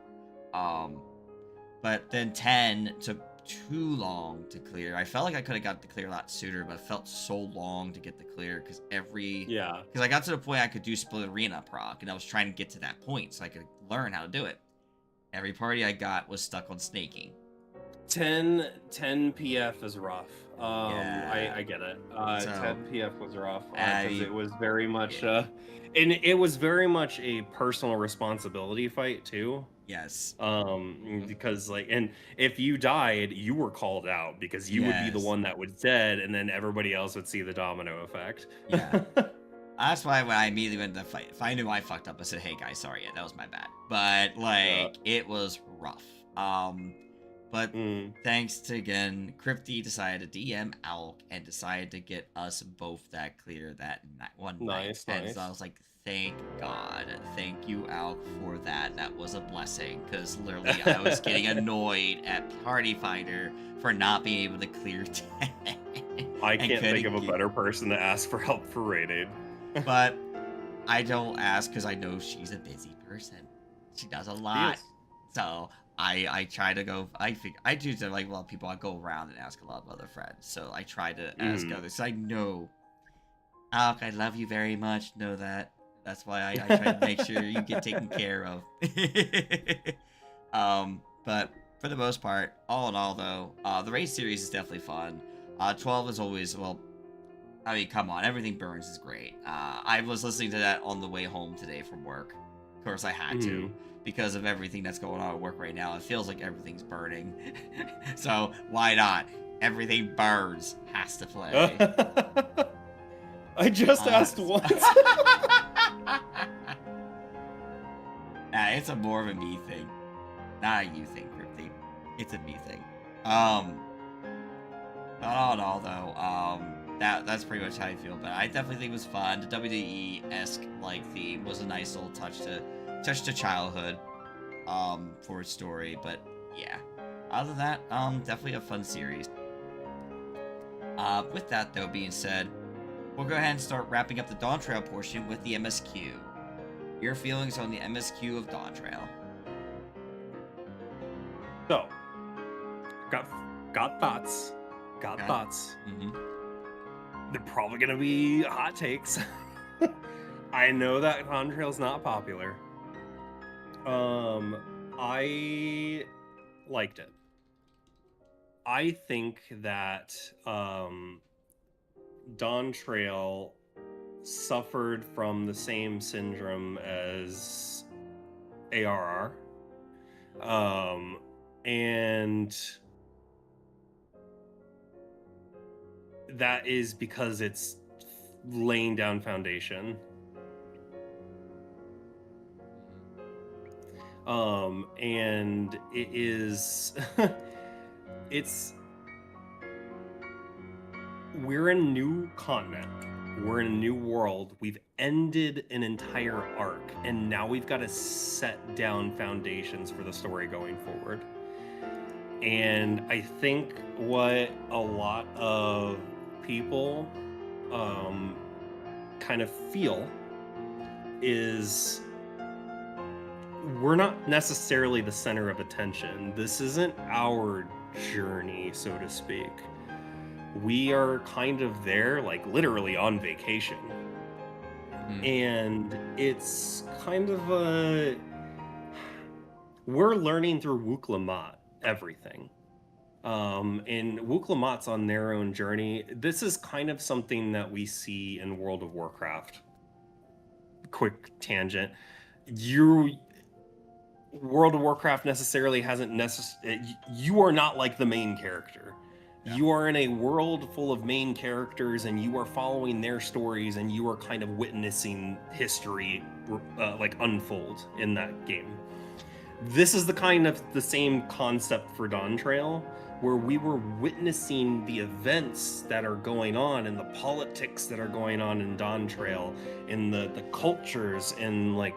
[SPEAKER 1] But then 10 took too long to clear. I felt like I could have got the clear a lot sooner, but it felt so long to get the clear because I got to the point I could do split arena proc, and I was trying to get to that point so I could learn how to do it. Every party I got was stuck on snaking.
[SPEAKER 2] 10 PF is rough.
[SPEAKER 1] Yeah.
[SPEAKER 2] I get it.
[SPEAKER 1] So
[SPEAKER 2] 10 PF was rough because
[SPEAKER 1] I
[SPEAKER 2] it was very much
[SPEAKER 1] yeah.
[SPEAKER 2] and it was very much a personal responsibility fight too.
[SPEAKER 1] Yes.
[SPEAKER 2] Because like, and if you died, you were called out because you would be the
[SPEAKER 1] Yes.
[SPEAKER 2] one that was dead, and then everybody else would see the domino effect.
[SPEAKER 1] Yeah. That's why when I immediately went into the fight, if I knew I fucked up, I said, "Hey guys, sorry, yeah, that was my bad." But
[SPEAKER 2] Yeah.
[SPEAKER 1] like, it was rough. But
[SPEAKER 2] Mm.
[SPEAKER 1] thanks to again, Crypty decided to DM Alk and decided to get us both that clear that one night.
[SPEAKER 2] Nice,
[SPEAKER 1] And so I
[SPEAKER 2] nice.
[SPEAKER 1] was like, "Thank God, thank you, Alk, for that. That was a blessing." Because literally, I was getting annoyed at Party Finder for not being able to clear 10.
[SPEAKER 2] I
[SPEAKER 1] and
[SPEAKER 2] can't think
[SPEAKER 1] couldn't
[SPEAKER 2] of a
[SPEAKER 1] get-
[SPEAKER 2] better person to ask for help for raiding.
[SPEAKER 1] But I don't ask because I know she's a busy person. She does a lot.
[SPEAKER 2] Yes.
[SPEAKER 1] So I try to go. I do to like a lot of people. I go around and ask a lot of other friends. So I try to ask others. So I know, Alk, I love you very much. Know that. That's why I try to make sure you get taken care of. But for the most part, all in all, though, the race series is definitely fun. 12 is always, well, I mean, come on, Everything Burns is great. I was listening to that on the way home today from work. Of course, I had to because of everything that's going on at work right now. It feels like everything's burning. So why not? Everything Burns has to play.
[SPEAKER 2] I just asked once.
[SPEAKER 1] It's a more of a me thing, not a you thing, Crypty. It's a me thing. But all in all, though, that's pretty much how I feel. But I definitely think it was fun. The WWE-esque like theme was a nice little touch to childhood, for its story. But yeah, other than that, definitely a fun series. With that though being said, we'll go ahead and start wrapping up the Dawn Trail portion with the MSQ. Your feelings on the MSQ of Dawn Trail?
[SPEAKER 2] So, got thoughts. Got
[SPEAKER 1] Okay.
[SPEAKER 2] thoughts.
[SPEAKER 1] Mm-hmm.
[SPEAKER 2] They're probably gonna be hot takes. I know that Dawn Trail's not popular. I liked it. I think that Dawn Trail suffered from the same syndrome as ARR. And that is because it's laying down foundation. And it is we're in a new continent, we're in a new world, we've ended an entire arc, and now we've got to set down foundations for the story going forward. And I think what a lot of people kind of feel is we're not necessarily the center of attention. This isn't our journey, so to speak. We are kind of there, like literally on vacation. And it's kind of we're learning through Wuk-Lamat everything. And Wuk-Lamat's on their own journey. This is kind of something that we see in World of Warcraft. Quick tangent. World of Warcraft necessarily hasn't you are not like the main character. Yeah. You are in a world full of main characters, and you are following their stories, and you are kind of witnessing history like unfold in that game. This is the same concept for Dawn Trail, where we were witnessing the events that are going on and the politics that are going on in Dawn Trail, and the cultures and like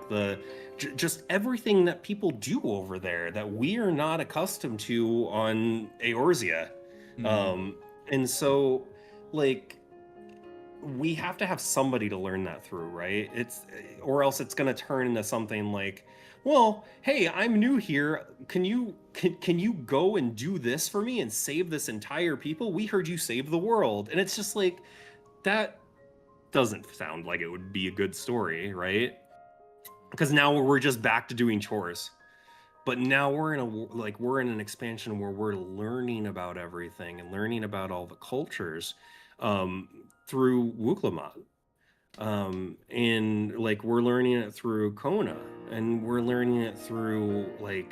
[SPEAKER 2] just everything that people do over there that we are not accustomed to on Eorzea. And so like we have to have somebody to learn that through, right? Or else it's going to turn into something like, well, hey, I'm new here. Can you go and do this for me and save this entire people? We heard you save the world. And it's just like, that doesn't sound like it would be a good story, right? Because now we're just back to doing chores. But now we're in an expansion where we're learning about everything and learning about all the cultures um, through Wuklamot. And like we're learning it through Kona, and we're learning it through like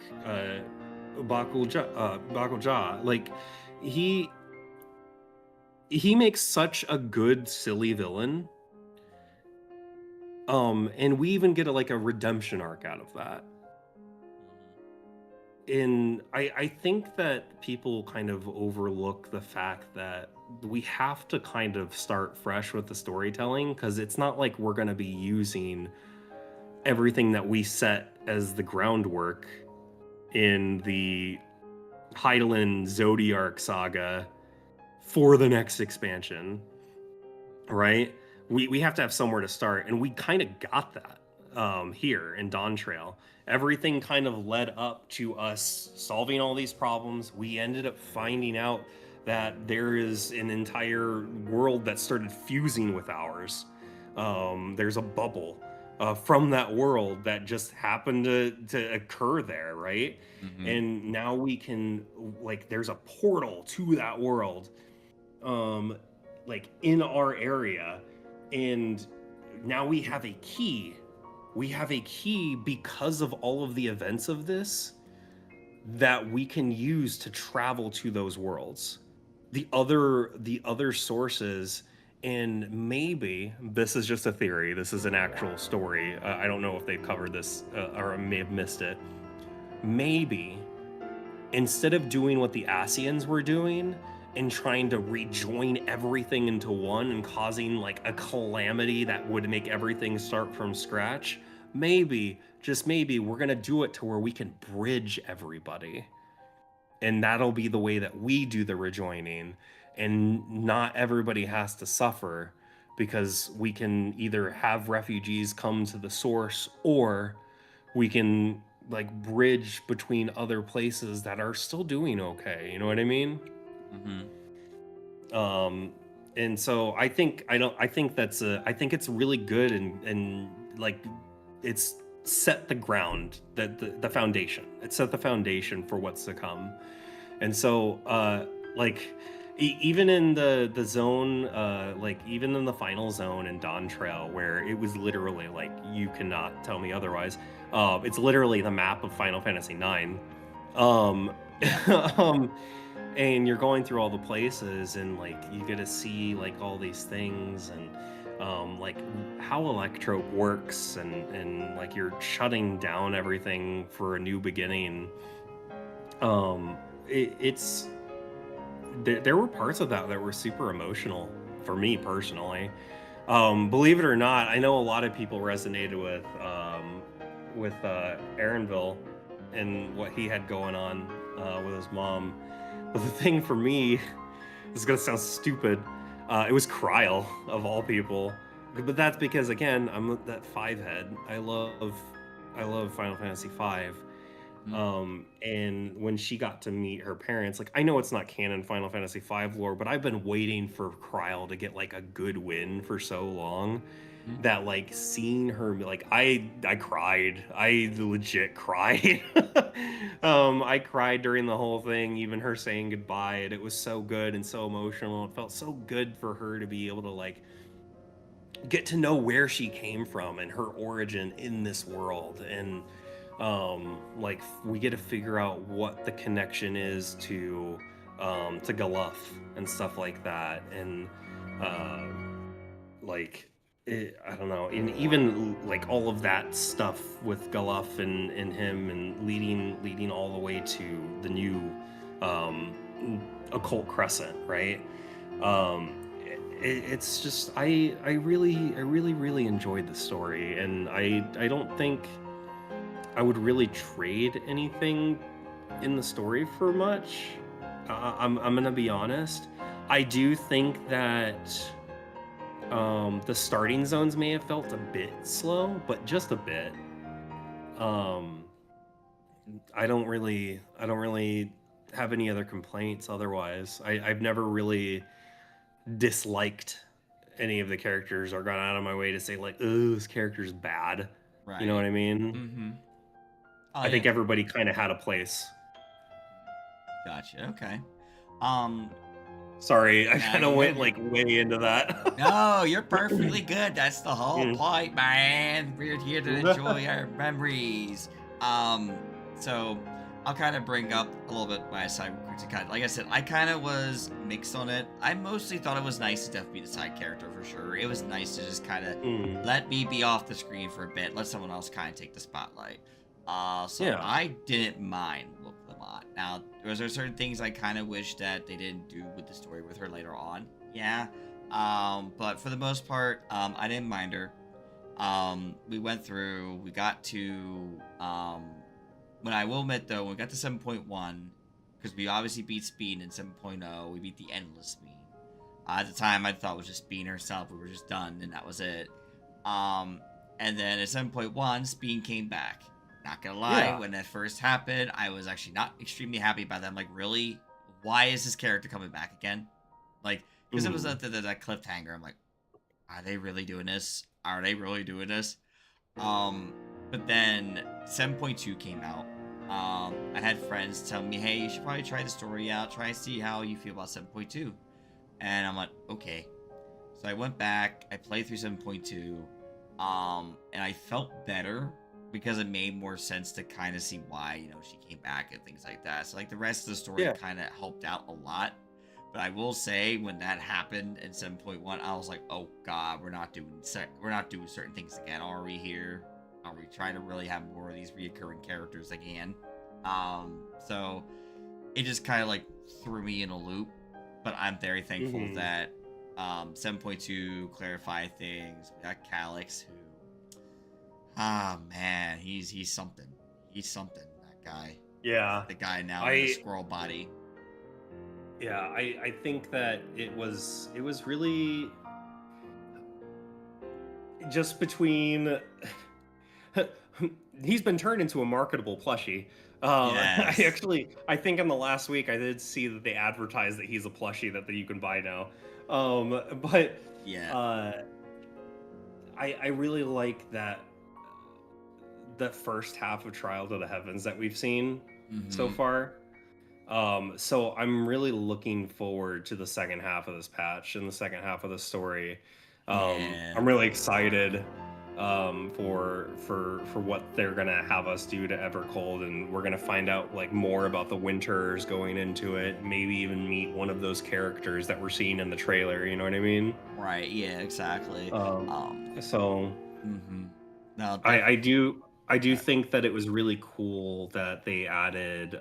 [SPEAKER 2] Bakuja. Like he he makes such a good silly villain. And we even get like a redemption arc out of that. And I think that people kind of overlook the fact that we have to kind of start fresh with the storytelling, because it's not like we're going to be using everything that we set as the groundwork in the Hydaelyn Zodiark saga for the next expansion, right? We have to have somewhere to start, and we kind of got that here in Dawn Trail. Everything kind of led up to us solving all these problems. We ended up finding out that there is an entire world that started fusing with ours. There's a bubble from that world that just happened to occur there, right?
[SPEAKER 1] Mm-hmm.
[SPEAKER 2] And now we can, like, there's a portal to that world, like in our area, and now we have a key. We have a key because of all of the events of this that we can use to travel to those worlds. The other sources, and maybe this is just a theory. This is an actual story. I don't know if they've covered this or I may have missed it. Maybe instead of doing what the Asians were doing and trying to rejoin everything into one and causing like a calamity that would make everything start from scratch, maybe, just maybe, we're going to do it to where we can bridge everybody. And that'll be the way that we do the rejoining, and not everybody has to suffer, because we can either have refugees come to the source, or we can like bridge between other places that are still doing okay. You know what I mean?
[SPEAKER 1] Mm-hmm.
[SPEAKER 2] And so I think I think it's really good, and like it's set the ground, that the foundation. It set the foundation for what's to come. And so like even in the zone, like even in the final zone in Dawn Trail, where it was literally like, you cannot tell me otherwise, it's literally the map of Final Fantasy IX. And you're going through all the places, and like you get to see like all these things, and like how Electrope works, and like you're shutting down everything for a new beginning. It's there were parts of that were super emotional for me personally. Believe it or not, I know a lot of people resonated with Aaronville and what he had going on with his mom. But the thing for me, this is gonna sound stupid, it was Kryl of all people. But that's because, again, I'm that 5 head. I love Final Fantasy V. And when she got to meet her parents, like, I know it's not canon Final Fantasy V lore, but I've been waiting for Kryl to get like a good win for so long, that like seeing her, like, I cried. I legit cried. I cried during the whole thing, even her saying goodbye, and it was so good and so emotional. It felt so good for her to be able to like get to know where she came from and her origin in this world. And like we get to figure out what the connection is to Galuf and stuff like that. And like I don't know, and even like all of that stuff with Galuf and him, and leading all the way to the new occult crescent, right? It's just I really enjoyed the story, and I don't think I would really trade anything in the story for much. I'm gonna be honest. I do think that the starting zones may have felt a bit slow, but just a bit. I don't really have any other complaints otherwise. I've never really disliked any of the characters or gone out of my way to say like, oh, this character's bad.
[SPEAKER 1] Right.
[SPEAKER 2] You know what I mean?
[SPEAKER 1] Mm-hmm. Oh
[SPEAKER 2] I think
[SPEAKER 1] yeah.
[SPEAKER 2] everybody kind of had a place.
[SPEAKER 1] Gotcha. Okay. Um.
[SPEAKER 2] Sorry, I
[SPEAKER 1] Yeah,
[SPEAKER 2] kind of went like way into that.
[SPEAKER 1] no, you're perfectly good. That's the whole
[SPEAKER 2] Mm.
[SPEAKER 1] point, man. We're here to enjoy our memories. Um. So I'll kind of bring up a little bit my side to kind of, like I said, I kind of was mixed on it. I mostly thought it was nice to definitely be the side character for sure. It was nice to just kind of
[SPEAKER 2] Mm.
[SPEAKER 1] let me be off the screen for a bit, let someone else kind of take the spotlight. So
[SPEAKER 2] Yeah.
[SPEAKER 1] I didn't mind Lamont. Now, was there certain things I kind of wish that they didn't do with the story with her later on? Yeah. But for the most part, I didn't mind her. We went through, we got to, when I will admit though, when we got to 7.1, because we obviously beat Speed in 7.0, we beat the Endless Speed. At the time, I thought it was just Bean herself. We were just done, and that was it. And then at 7.1, Speed came back. Not gonna lie,
[SPEAKER 2] Yeah.
[SPEAKER 1] when that first happened, I was actually not extremely happy about that. I'm like, really? Why is this character coming back again? Like, because it was that cliffhanger. I'm like, are they really doing this? Are they really doing this? But then 7.2 came out. I had friends tell me, hey, you should probably try the story out. Try to see how you feel about 7.2. And I'm like, okay. So I went back. I played through 7.2. And I felt better because it made more sense to kind of see why, you know, she came back and things like that. So like the rest of the story kind of helped out a lot. But I will say when that happened in 7.1, I was like, oh god, we're not doing certain things again. Are we here? Are we trying to really have more of these reoccurring characters again? So it just kind of like threw me in a loop. But I'm very thankful that 7.2 clarified things. We got Calyx, who, man, he's something. He's something. That guy.
[SPEAKER 2] Yeah.
[SPEAKER 1] The guy now in a squirrel body.
[SPEAKER 2] Yeah, I think that it was really just between. He's been turned into a marketable plushie.
[SPEAKER 1] Yes.
[SPEAKER 2] I think in the last week I did see that they advertised that he's a plushie that you can buy now. But
[SPEAKER 1] yeah,
[SPEAKER 2] I really like that the first half of Trial to the Heavens that we've seen so far. So I'm really looking forward to the second half of this patch and the second half of the story. I'm really excited for what they're gonna have us do to Evercold, and we're gonna find out like more about the Winters going into it. Maybe even meet one of those characters that we're seeing in the trailer. You know what I mean?
[SPEAKER 1] Right. Yeah. Exactly.
[SPEAKER 2] So
[SPEAKER 1] No,
[SPEAKER 2] I do think that it was really cool that they added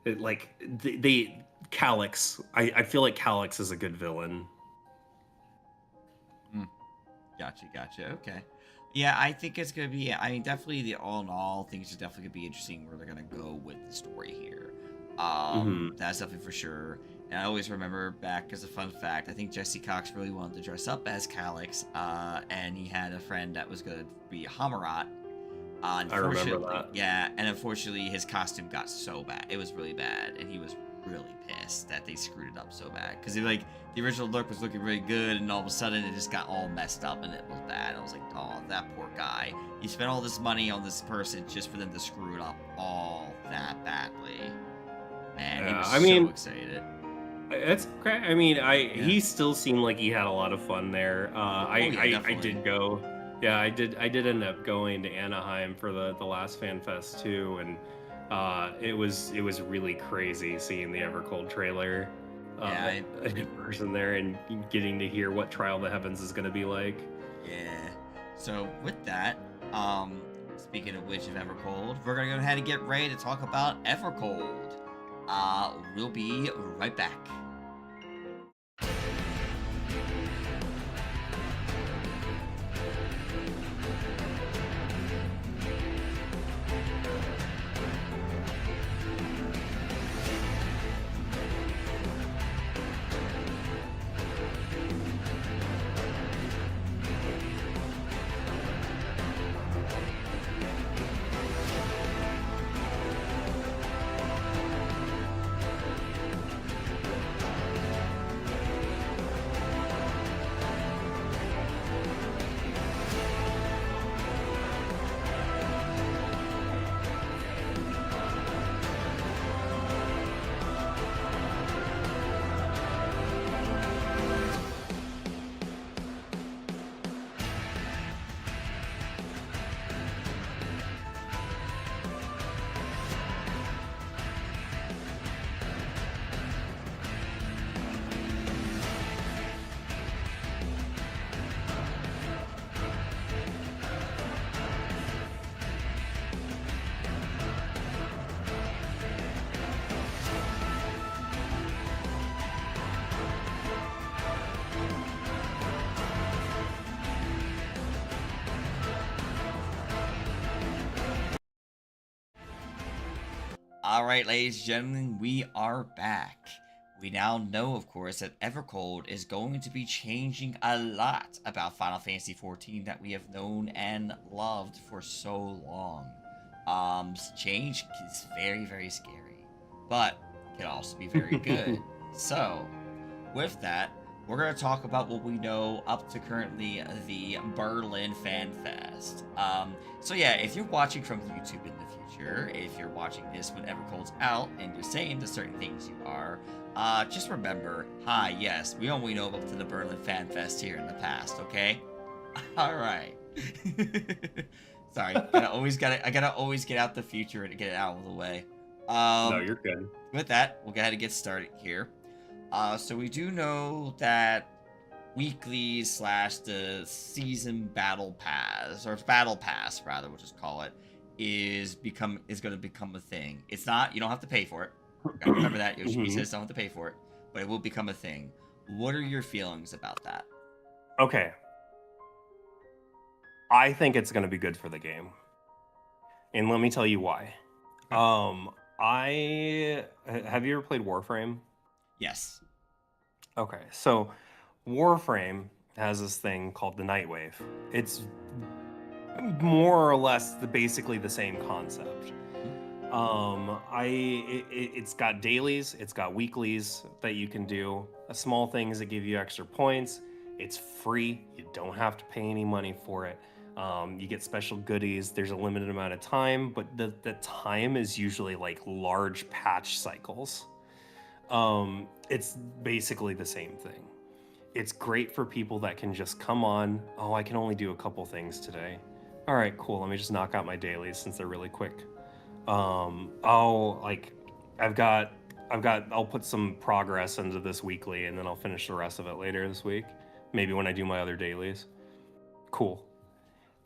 [SPEAKER 2] they Calyx. I feel like Calyx is a good villain.
[SPEAKER 1] Gotcha. Okay. Yeah, I think it's gonna be. I mean, definitely the all in all, things are definitely gonna be interesting where they're gonna go with the story here. That's definitely for sure. And I always remember back as a fun fact, I think Jesse Cox really wanted to dress up as Calyx, and he had a friend that was gonna be Hamarat.
[SPEAKER 2] I remember that.
[SPEAKER 1] Yeah, and unfortunately his costume got so bad. It was really bad, and he was really pissed that they screwed it up so bad. Because like the original look was looking really good, and all of a sudden it just got all messed up, and it was bad. I was like, oh, that poor guy. He spent all this money on this person just for them to screw it up all that badly. Man, he was so excited.
[SPEAKER 2] It's great. I mean, he still seemed like he had a lot of fun there. I did go. Yeah, I did end up going to Anaheim for the last Fan Fest too, and it was really crazy seeing the Evercold trailer in person there and getting to hear what Trial of the Heavens is going to be like.
[SPEAKER 1] Yeah. So with that, speaking of which of Evercold, we're gonna go ahead and get ready to talk about Evercold. We'll be right back. All right, ladies and gentlemen, we are back. We now know, of course, that Evercold is going to be changing a lot about Final Fantasy XIV that we have known and loved for so long. Change is very, very scary, but can also be very good. So, with that, we're going to talk about what we know up to currently the Berlin Fan Fest. So yeah, if you're watching from YouTube in the future, if you're watching this when Evercold's out and you're saying the certain things you are, just remember, hi, yes, we only know up to the Berlin Fan Fest here in the past, okay? All right. Sorry, I gotta always get out the future and get it out of the way.
[SPEAKER 2] No, you're good.
[SPEAKER 1] With that, we'll go ahead and get started here. So we do know that weeklies slash the season battle pass, or battle pass rather, we'll just call it, is going to become a thing. It's not, you don't have to pay for it. Gotta remember that. Yoshi says don't have to pay for it, but it will become a thing. What are your feelings about that?
[SPEAKER 2] Okay. I think it's going to be good for the game. And let me tell you why. Have you ever played Warframe?
[SPEAKER 1] Yes.
[SPEAKER 2] Okay, so Warframe has this thing called the Nightwave. It's more or less basically the same concept. It's got dailies, it's got weeklies that you can do, small things that give you extra points. It's free. You don't have to pay any money for it. You get special goodies. There's a limited amount of time, but the time is usually like large patch cycles. It's basically the same thing. It's great for people that can just come on. Oh, I can only do a couple things today. All right, cool. Let me just knock out my dailies since they're really quick. I'll put some progress into this weekly and then I'll finish the rest of it later this week. Maybe when I do my other dailies. Cool.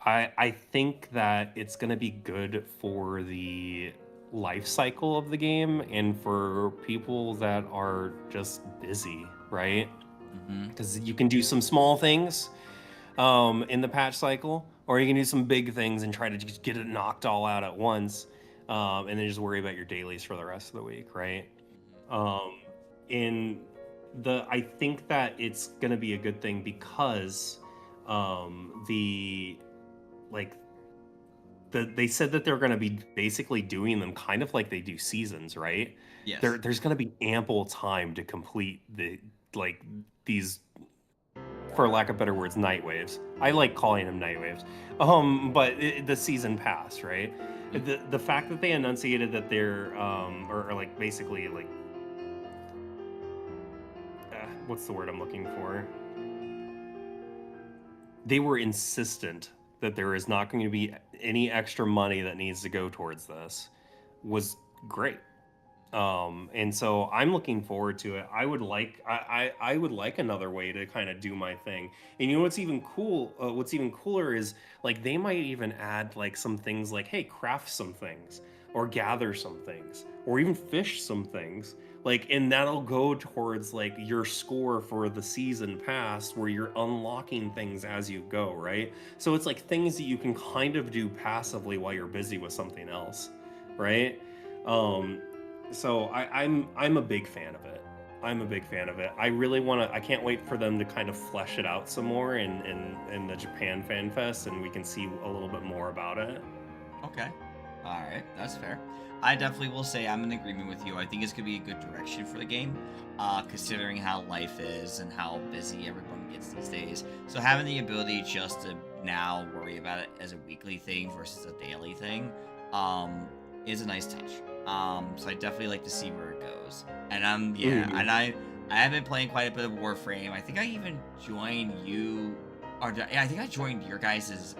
[SPEAKER 2] I think that it's going to be good for the life cycle of the game and for people that are just busy, right? Because you can do some small things in the patch cycle, or you can do some big things and try to just get it knocked all out at once, and then just worry about your dailies for the rest of the week, right? I think that it's going to be a good thing because they said that they're going to be basically doing them kind of like they do seasons, right?
[SPEAKER 1] Yes.
[SPEAKER 2] There's going to be ample time to complete these, for lack of better words, night waves. I like calling them night waves. But the season pass, right? The fact that they enunciated that they're what's the word I'm looking for? They were insistent that there is not going to be any extra money that needs to go towards this was great. And so I'm looking forward to it. I would like another way to kind of do my thing. And you know what's even cool? What's even cooler is like they might even add like some things like, hey, craft some things or gather some things or even fish some things. Like, and that'll go towards like your score for the season pass where you're unlocking things as you go, right? So it's like things that you can kind of do passively while you're busy with something else, right? So I'm a big fan of it. I'm a big fan of it. I can't wait for them to kind of flesh it out some more in the Japan Fan Fest, and we can see a little bit more about it.
[SPEAKER 1] Okay. All right, that's fair. I definitely will say I'm in agreement with you. I think it's going to be a good direction for the game, considering how life is and how busy everyone gets these days. So having the ability just to now worry about it as a weekly thing versus a daily thing is a nice touch. So I definitely like to see where it goes. And and I have been playing quite a bit of Warframe. I think I even joined you, I think I joined your guys'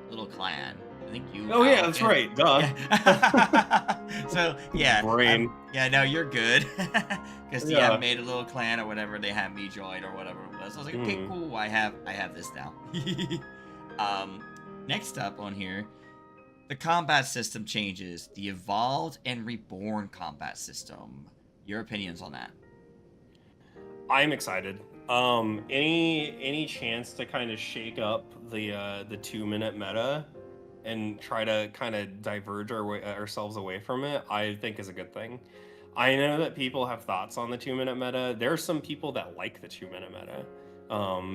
[SPEAKER 1] little clan. I think you.
[SPEAKER 2] Oh yeah, that's right. Duh.
[SPEAKER 1] Yeah. So yeah.
[SPEAKER 2] Brain.
[SPEAKER 1] No, you're good. Because I made a little clan or whatever. They had me join or whatever it was. So I was like, okay, cool. I have this now. Next up on here, the combat system changes. The evolved and reborn combat system. Your opinions on that?
[SPEAKER 2] I'm excited. Any chance to kind of shake up the 2-minute meta and try to kind of diverge ourselves away from it, I think is a good thing. I know that people have thoughts on the 2-minute meta. There are some people that like the 2-minute meta,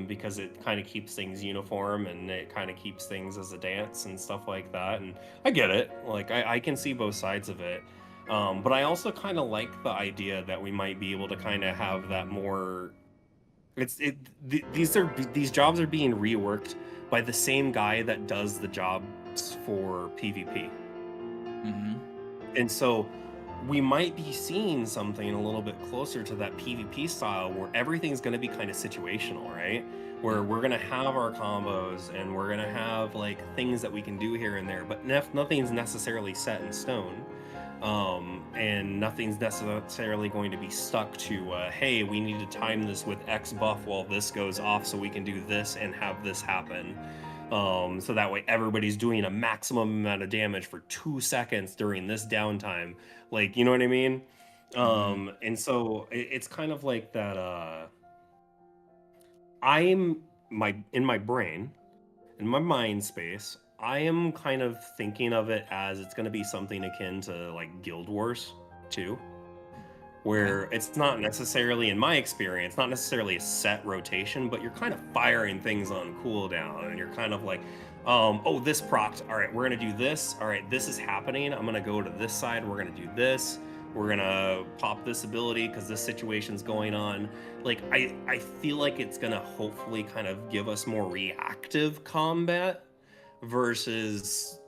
[SPEAKER 2] because it kind of keeps things uniform and it kind of keeps things as a dance and stuff like that. And I get it. Like I can see both sides of it. But I also kind of like the idea that we might be able to kind of have that more. These jobs are being reworked by the same guy that does the jobs for PvP.
[SPEAKER 1] Mm-hmm.
[SPEAKER 2] And so we might be seeing something a little bit closer to that PvP style where everything's going to be kind of situational, right? Where we're going to have our combos and we're going to have like things that we can do here and there, but nothing's necessarily set in stone. And nothing's necessarily going to be stuck to, hey, we need to time this with X buff while this goes off so we can do this and have this happen. So that way everybody's doing a maximum amount of damage for 2 seconds during this downtime. Like, you know what I mean? And so it's kind of like that, in my brain, in my mind space, I am kind of thinking of it as it's going to be something akin to like Guild Wars 2, where it's not necessarily, in my experience, not necessarily a set rotation, but you're kind of firing things on cooldown, and you're kind of like, oh, this procced, all right, we're going to do this, all right, this is happening, I'm going to go to this side, we're going to do this, we're going to pop this ability because this situation's going on. Like, I feel like it's going to hopefully kind of give us more reactive combat versus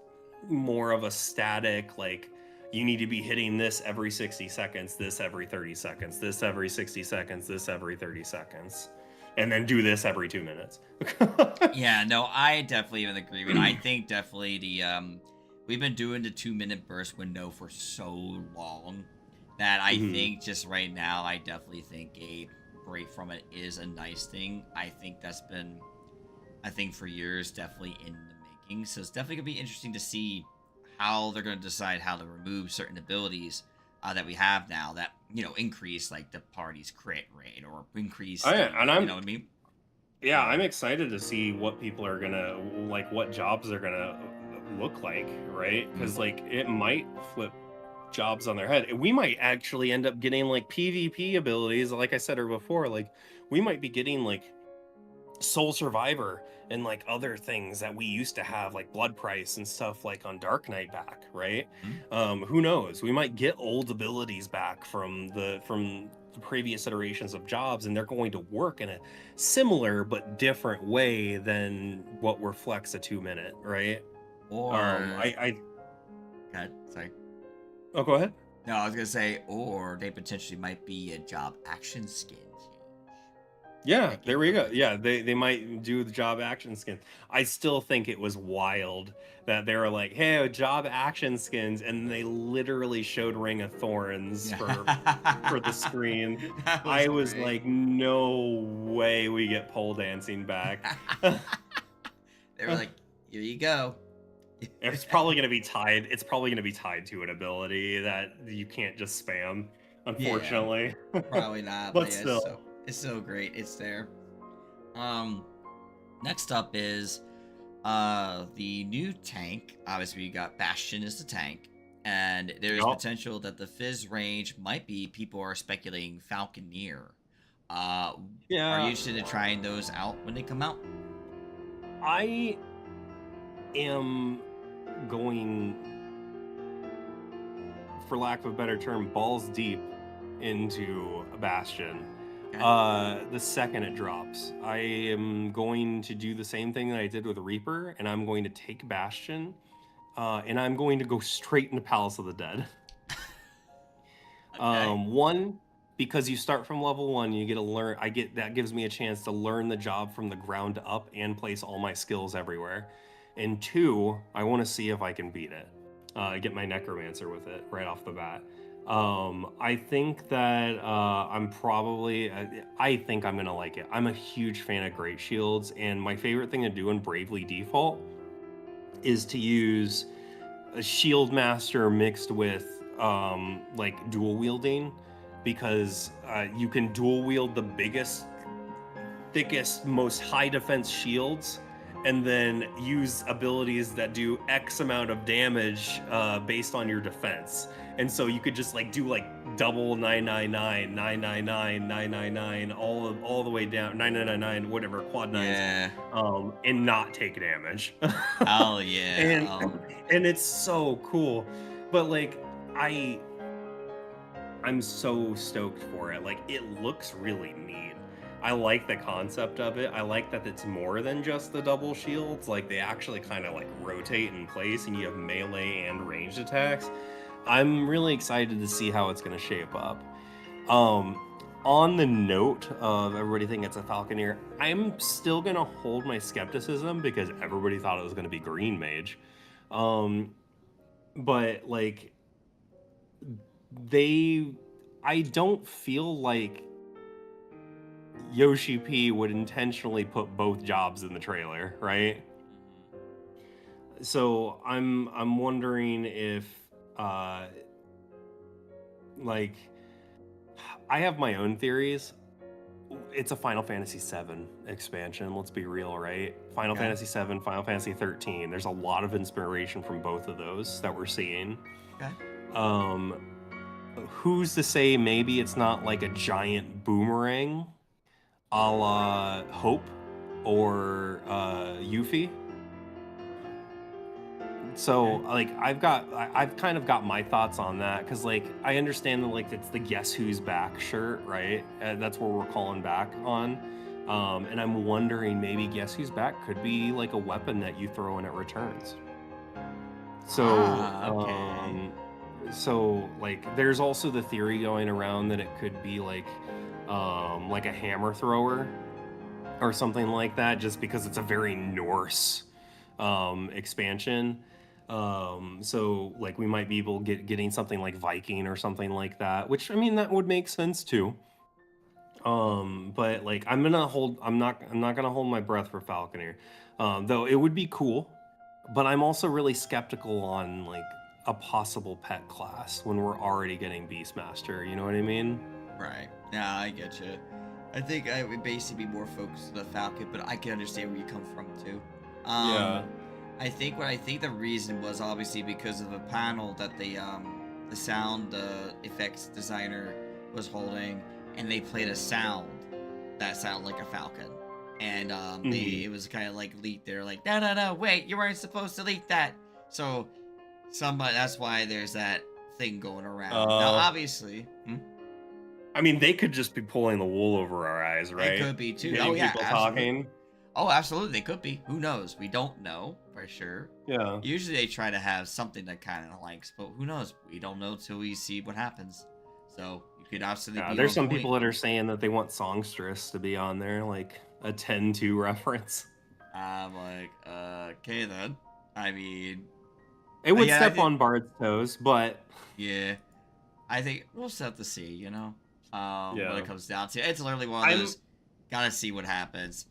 [SPEAKER 2] more of a static, like, you need to be hitting this every 60 seconds, this every 30 seconds, this every 60 seconds, this every 30 seconds, and then do this every 2 minutes.
[SPEAKER 1] Yeah, no, I definitely even agree with. I think definitely we've been doing the 2-minute burst window for so long that I think just right now, I definitely think a break from it is a nice thing. I think that's been, I think for years, definitely in the making. So it's definitely gonna be interesting to see how they're going to decide how to remove certain abilities that we have now that, you know, increase like the party's crit rate or increase, you know what I mean?
[SPEAKER 2] Yeah, I'm excited to see what people are gonna, like, what jobs are gonna look like, right? Because like it might flip jobs on their head. We might actually end up getting like PvP abilities, like I said before. Like we might be getting like Soul Survivor and like other things that we used to have, like Blood Price and stuff like on Dark Knight back, right? Who knows? We might get old abilities back from the previous iterations of jobs, and they're going to work in a similar but different way than what reflects a 2-minute, right?
[SPEAKER 1] Or God, sorry.
[SPEAKER 2] Oh, go ahead.
[SPEAKER 1] No, I was gonna say, or they potentially might be a job action skin.
[SPEAKER 2] Yeah, there we go. Yeah, they might do the job action skin. I still think it was wild that they were like, hey, job action skins, and they literally showed Ring of Thorns for the screen. I was
[SPEAKER 1] great.
[SPEAKER 2] like, no way we get pole dancing back.
[SPEAKER 1] They were like, here you go.
[SPEAKER 2] It's probably gonna be tied. It's probably gonna be tied to an ability that you can't just spam, unfortunately.
[SPEAKER 1] Yeah, probably not,
[SPEAKER 2] but
[SPEAKER 1] yeah,
[SPEAKER 2] still.
[SPEAKER 1] It's so great. It's there. Next up is the new tank. Obviously, we got Bastion as the tank, and there's potential that the Fizz range might be. People are speculating Falconeer. Are you interested in trying those out when they come out?
[SPEAKER 2] I am going, for lack of a better term, balls deep into a Bastion. The second it drops, I am going to do the same thing that I did with Reaper, and I'm going to take Bastion, and I'm going to go straight into Palace of the Dead. One, because you start from level 1, you get to learn. That gives me a chance to learn the job from the ground up and place all my skills everywhere. And 2, I want to see if I can beat it. Get my Necromancer with it right off the bat. I think that I think I'm gonna like it. I'm a huge fan of Great Shields, and my favorite thing to do in Bravely Default is to use a Shield Master mixed with like dual wielding, because you can dual wield the biggest, thickest, most high defense shields, and then use abilities that do X amount of damage based on your defense. And so you could just like do like double 999, 999, 999, all the way down 9999, whatever, quad nines,
[SPEAKER 1] Yeah.
[SPEAKER 2] and not take damage.
[SPEAKER 1] Oh yeah.
[SPEAKER 2] And it's so cool. But like I'm so stoked for it. Like, it looks really neat. I like the concept of it. I like that it's more than just the double shields. Like, they actually kind of like rotate in place and you have melee and ranged attacks. I'm really excited to see how it's going to shape up. On the note of everybody thinking it's a Falconeer, I'm still going to hold my skepticism because everybody thought it was going to be Green Mage. But like, I don't feel like Yoshi P would intentionally put both jobs in the trailer, right? So I'm wondering if like, I have my own theories. It's a Final Fantasy VII expansion, let's be real, right? Final Fantasy VII, Final Fantasy 13. There's a lot of inspiration from both of those that we're seeing.
[SPEAKER 1] Okay.
[SPEAKER 2] Who's to say maybe it's not like a giant boomerang a la Hope or Yuffie? So like I've kind of got my thoughts on that, because like I understand that like it's the Guess Who's Back shirt, right? That's where we're calling back on. And I'm wondering maybe Guess Who's Back could be like a weapon that you throw and it returns. So so like there's also the theory going around that it could be like a hammer thrower or something like that, just because it's a very Norse expansion. So like we might be able to getting something like Viking or something like that, which I mean that would make sense too. But like I'm not gonna hold my breath for Falconeer, though it would be cool. But I'm also really skeptical on like a possible pet class when we're already getting Beastmaster. You know what I mean?
[SPEAKER 1] Right. Yeah, I get you. I think I would basically be more focused on the Falcon, but I can understand where you come from too.
[SPEAKER 2] Yeah.
[SPEAKER 1] I think the reason was obviously because of a panel that the sound effects designer was holding, and they played a sound that sounded like a falcon, and it was kind of like leaked. They're like, no, wait, you weren't supposed to leak that. So that's why there's that thing going around. Now, obviously.
[SPEAKER 2] I mean, they could just be pulling the wool over our eyes, right?
[SPEAKER 1] They could be too.
[SPEAKER 2] Getting people talking.
[SPEAKER 1] Oh, absolutely, they could be. Who knows? We don't know for sure.
[SPEAKER 2] Yeah.
[SPEAKER 1] Usually they try to have something that kind of likes, but who knows? We don't know till we see what happens. So you could absolutely.
[SPEAKER 2] Yeah, there's some people that are saying that they want Songstress to be on there, like a 10-2 reference.
[SPEAKER 1] I'm like, okay then. I mean,
[SPEAKER 2] it would step on Bard's toes, but
[SPEAKER 1] yeah, I think we'll just have to see. You know, when it comes down to it, it's literally one of those. Gotta see what happens.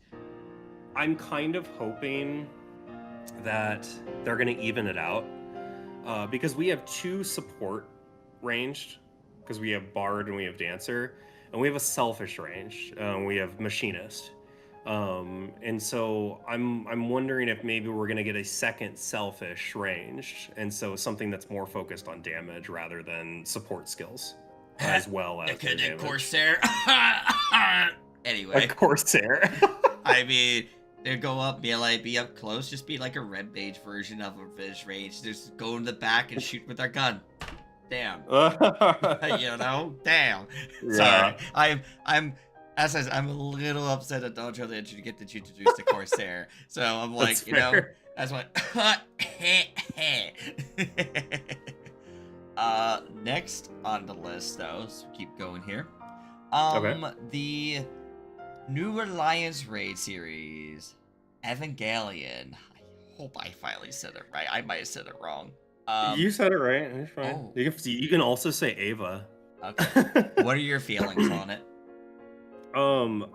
[SPEAKER 2] I'm kind of hoping that they're going to even it out, because we have 2 support ranged, because we have Bard and we have Dancer, and we have a selfish range. We have Machinist, and so I'm wondering if maybe we're going to get a second selfish ranged, and so something that's more focused on damage rather than support skills, as well as
[SPEAKER 1] the Corsair. Anyway,
[SPEAKER 2] a Corsair.
[SPEAKER 1] I mean, they go up, be up close, just be like a red mage version of a fish range. Just go in the back and shoot with our gun. Damn. You know? Damn. Yeah. Sorry. I'm a little upset at Dojo that you get to introduce the Corsair. So I'm like, that's know, that's what. Next on the list, though, so keep going here. The New Alliance Raid series, Evangelion. I hope I finally said it right. I might have said it wrong.
[SPEAKER 2] You said it right. It's fine. Oh. You can also say Ava.
[SPEAKER 1] Okay. What are your feelings on it?
[SPEAKER 2] I'm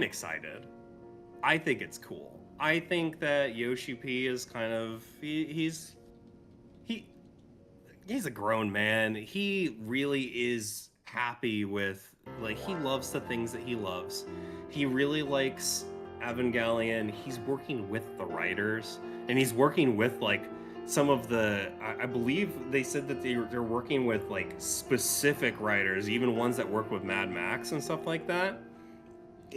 [SPEAKER 2] excited. I think it's cool. I think that Yoshi P is kind of he's a grown man. He really is happy with, like, he loves the things that he loves. He really likes Evangelion, he's working with the writers, and he's working with like some of the. I believe they said that they're working with like specific writers, even ones that work with Mad Max and stuff like that.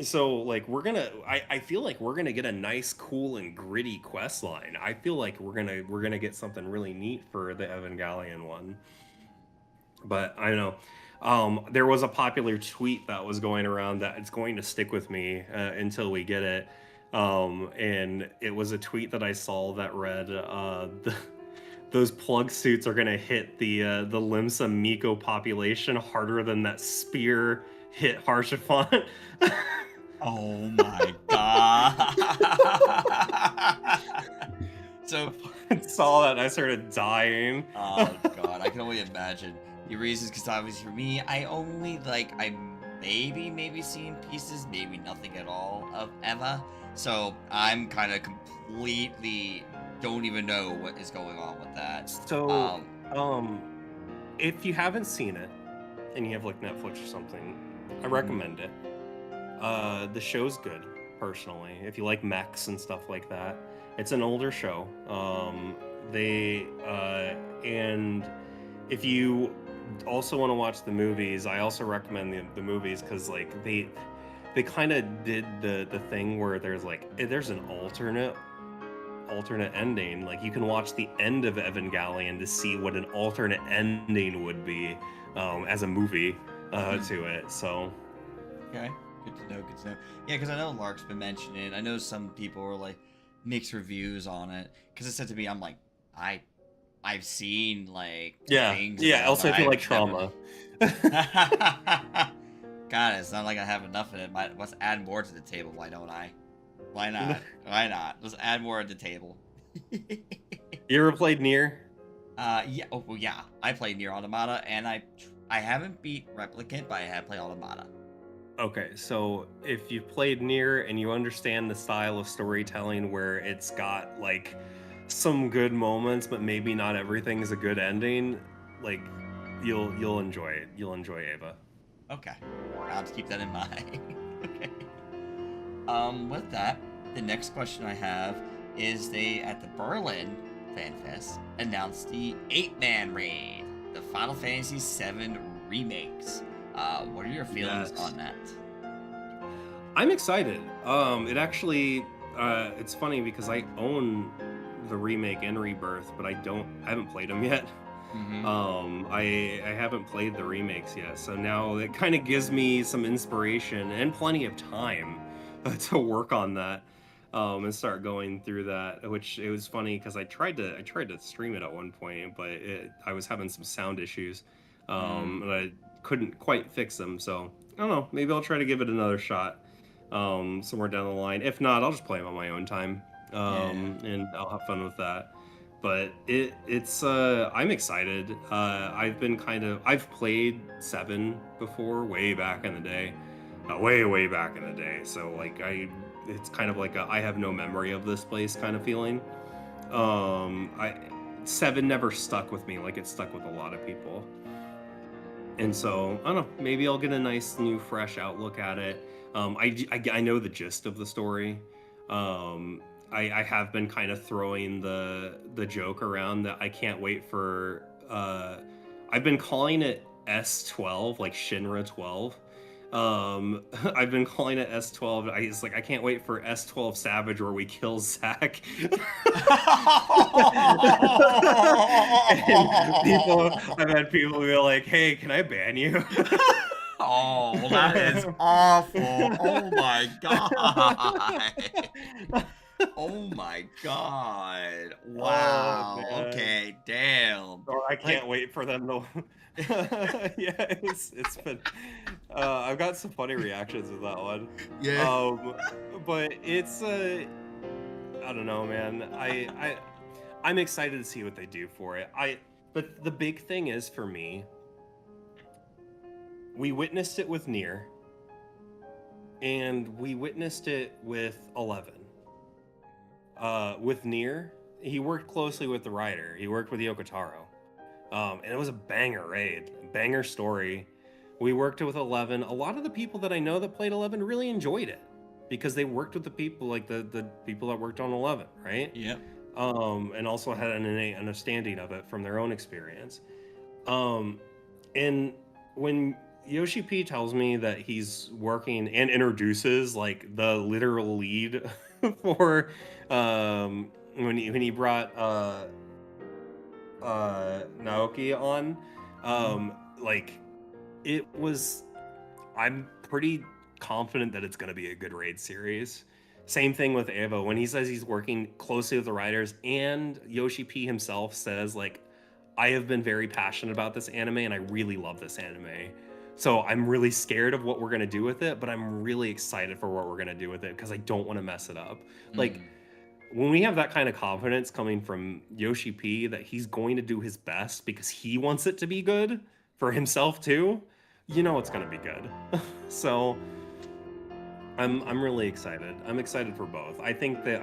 [SPEAKER 2] So like I feel like we're gonna get a nice, cool, and gritty quest line. I feel like we're gonna get something really neat for the Evangelion one. But I don't know. There was a popular tweet that was going around that it's going to stick with me until we get it. And it was a tweet that I saw that read, "Those plug suits are going to hit the Limsa Miko population harder than that spear hit Harshiphant."
[SPEAKER 1] Oh my god. So
[SPEAKER 2] I saw that and I started dying.
[SPEAKER 1] oh god, I can only imagine. The reasons, because obviously for me, I maybe seen pieces, maybe nothing at all of Eva. So I'm kind of completely don't even know what is going on with that.
[SPEAKER 2] So, if you haven't seen it and you have like Netflix or something, I recommend it. The show's good, personally. If you like mechs and stuff like that, it's an older show. And if you also want to watch the movies, I also recommend the movies because like they kind of did the thing where there's an alternate ending. Like you can watch the end of Evangelion to see what an alternate ending would be as a movie to it. So
[SPEAKER 1] okay, good to know. Yeah, because I know Lark's been mentioning it. I know some people were like mixed reviews on it because it said to me, I'm like, I've seen like things.
[SPEAKER 2] Yeah. Also, if you like trauma.
[SPEAKER 1] God, it's not like I have enough of it. Let's add more to the table. Why don't I? Why not? Why not? Let's add more at the table.
[SPEAKER 2] You ever played Nier?
[SPEAKER 1] Yeah. Oh, well, yeah. I played Nier Automata, and I haven't beat Replicant, but I have played Automata.
[SPEAKER 2] Okay, so if you've played Nier and you understand the style of storytelling where it's got like some good moments, but maybe not everything's a good ending, like you'll enjoy it. You'll enjoy Eva.
[SPEAKER 1] Okay, I'll have to keep that in mind. Okay. With that, the next question I have is they at the Berlin Fan Fest announced the 8-man raid, the Final Fantasy VII remakes. What are your feelings on that?
[SPEAKER 2] I'm excited. It actually, it's funny because I own the remake and rebirth, but I haven't played them yet.
[SPEAKER 1] Mm-hmm.
[SPEAKER 2] I haven't played the remakes yet, so now it kind of gives me some inspiration and plenty of time to work on that and start going through that. Which it was funny because I tried to stream it at one point, but I was having some sound issues, and I couldn't quite fix them. So I don't know. Maybe I'll try to give it another shot somewhere down the line. If not, I'll just play them on my own time, and I'll have fun with that. But it's I'm excited. I've played 7 before, way back in the day, way back in the day. So like it's kind of like I have no memory of this place kind of feeling. 7 never stuck with me like it stuck with a lot of people. And so I don't know, maybe I'll get a nice new fresh outlook at it. I know the gist of the story. I have been kind of throwing the joke around that I can't wait for. I've been calling it S12, like Shinra 12. I've been calling it S12. It's like I can't wait for S12 Savage where we kill Zack. I've had people be like, "Hey, can I ban you?"
[SPEAKER 1] Oh, that is awful. Oh my god. Oh my god. Wow.
[SPEAKER 2] Oh,
[SPEAKER 1] okay, damn.
[SPEAKER 2] Or I can't wait for them to. Yeah, it's been. I've got some funny reactions with that one.
[SPEAKER 1] Yeah.
[SPEAKER 2] But it's I don't know, man. I'm excited to see what they do for it. But the big thing is for me, we witnessed it with Nier, and we witnessed it with 11. With Nier, he worked closely with the writer. He worked with Yoko Taro. And it was a banger raid, a banger story. We worked with 11. A lot of the people that I know that played 11 really enjoyed it. because they worked with the people, like the people that worked on 11, right?
[SPEAKER 1] Yep.
[SPEAKER 2] And also had an innate understanding of it from their own experience. Um, and when Yoshi P tells me that he's working and introduces like the literal lead for when he brought Naoki on, like it was, I'm pretty confident that it's going to be a good raid series. Same thing with Ava. When he says he's working closely with the writers, and Yoshi P himself says, like, I have been very passionate about this anime and I really love this anime. So I'm really scared of what we're going to do with it, but I'm really excited for what we're going to do with it because I don't want to mess it up. Like, when we have that kind of confidence coming from Yoshi P that he's going to do his best because he wants it to be good for himself too, you know it's going to be good. So I'm really excited. I'm excited for both. I think they're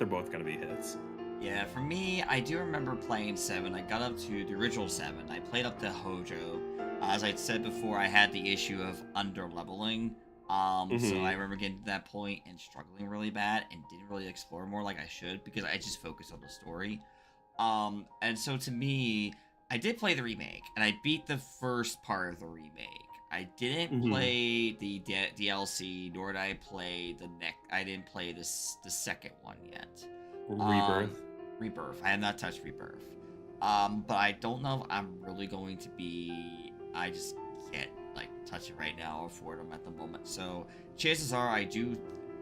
[SPEAKER 2] both going to be hits.
[SPEAKER 1] Yeah, for me, I do remember playing 7. I got up to the original 7. I played up to Hojo. As I said before, I had the issue of under-leveling. So I remember getting to that point and struggling really bad and didn't really explore more like I should because I just focused on the story. And so to me, I did play the remake, and I beat the first part of the remake. I didn't play the DLC, nor did I play I didn't play the second one yet. Rebirth. I have not touched Rebirth. But I don't know if I'm really going to be. I just can't like touch it right now or afford them at the moment. So chances are I do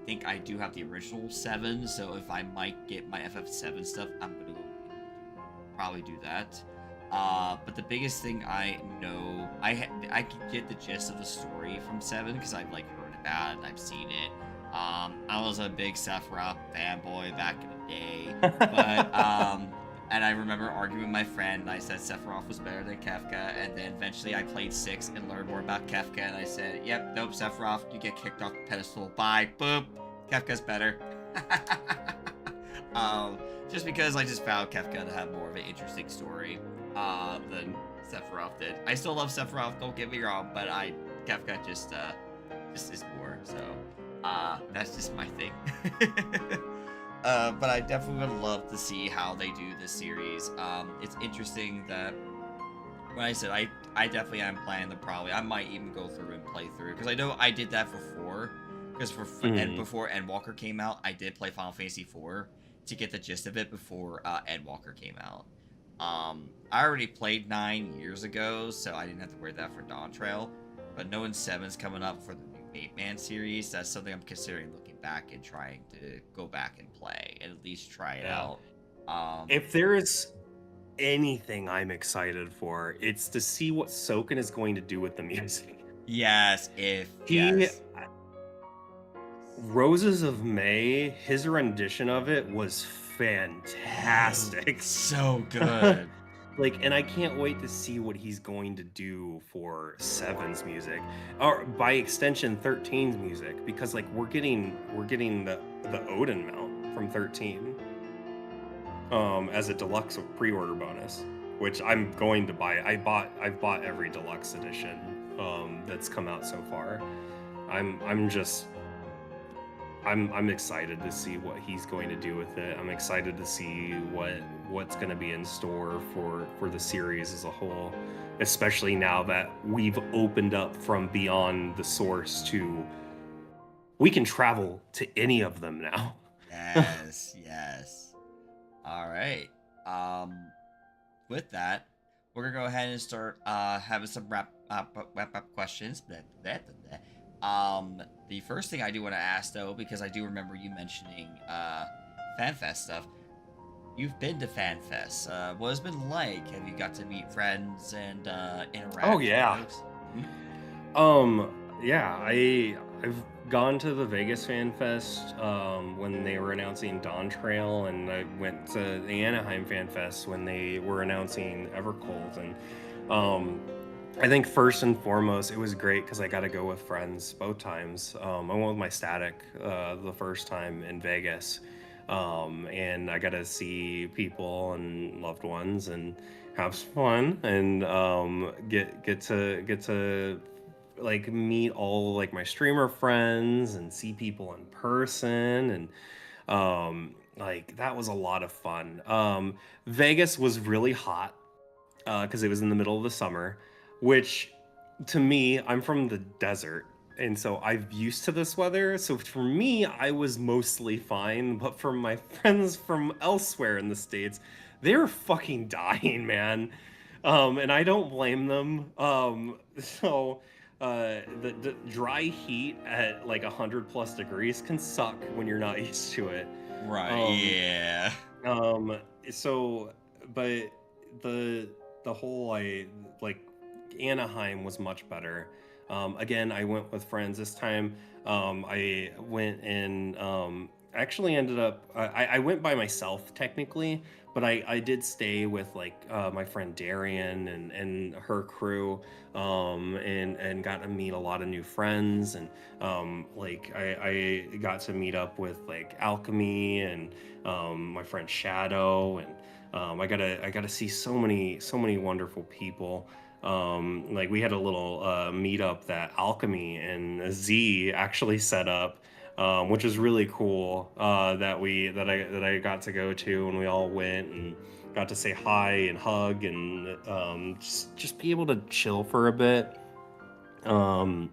[SPEAKER 1] think I do have the original 7. So if I might get my FF7 stuff, I'm gonna go probably do that. But the biggest thing I know, I can get the gist of the story from 7 because I've like heard about it and I've seen it. I was a big Sephiroth fanboy back in the day, but and I remember arguing with my friend, and I said Sephiroth was better than Kefka, and then eventually I played 6 and learned more about Kefka, and I said, yep, nope, Sephiroth, you get kicked off the pedestal, bye, boop, Kefka's better. Just because I just found Kefka to have more of an interesting story than Sephiroth did. I still love Sephiroth, don't get me wrong, but Kefka just is more, so that's just my thing. But I definitely would love to see how they do this series. It's interesting that when I said I definitely am planning to I might even go through and play through because I know I did that for 4 because before Endwalker came out, I did play Final Fantasy 4 to get the gist of it before Endwalker came out. I already played 9 years ago, so I didn't have to worry that for Dawn Trail. But knowing 7's coming up for the new 8-man series, that's something I'm considering looking back and trying to go back and play and at least try it out.
[SPEAKER 2] If there is anything I'm excited for, it's to see what Soken is going to do with the music.
[SPEAKER 1] Yes,
[SPEAKER 2] Roses of May, his rendition of it was fantastic.
[SPEAKER 1] So good.
[SPEAKER 2] Like, and I can't wait to see what he's going to do for 7's music, or by extension 13's music, because like we're getting the Odin mount from 13 as a deluxe pre-order bonus, which I'm going to buy. I've bought every deluxe edition that's come out so far. I'm excited to see what he's going to do with it. I'm excited to see what's going to be in store for the series as a whole, especially now that we've opened up from beyond the source to we can travel to any of them now.
[SPEAKER 1] Yes. All right. With that, we're gonna go ahead and start having some wrap up questions. The first thing I do want to ask, though, because I do remember you mentioning FanFest stuff. You've been to FanFest. What has it been like? Have you got to meet friends and interact?
[SPEAKER 2] Oh yeah.
[SPEAKER 1] With folks?
[SPEAKER 2] Yeah. I've gone to the Vegas FanFest when they were announcing Dawn Trail, and I went to the Anaheim FanFest when they were announcing Evercold, and I think first and foremost, it was great because I got to go with friends both times. I went with my Static the first time in Vegas, and I got to see people and loved ones and have some fun and get to like meet all like my streamer friends and see people in person, and like that was a lot of fun. Vegas was really hot because it was in the middle of the summer, which to me, I'm from the desert. And so I'm used to this weather. So for me, I was mostly fine. But for my friends from elsewhere in the States, they were fucking dying, man. And I don't blame them. So the dry heat at like 100+ degrees can suck when you're not used to it.
[SPEAKER 1] Right.
[SPEAKER 2] Um,
[SPEAKER 1] Yeah.
[SPEAKER 2] um, so, but the the whole like Anaheim was much better. Again, I went with friends this time. I went and actually ended up. I went by myself technically, but I did stay with like my friend Darian and her crew, and got to meet a lot of new friends, and like I got to meet up with like Alchemy and my friend Shadow, and I gotta see so many wonderful people. Like we had a little meetup that Alchemy and Z actually set up, which is really cool. That I got to go to, and we all went and got to say hi and hug, and just be able to chill for a bit. Um,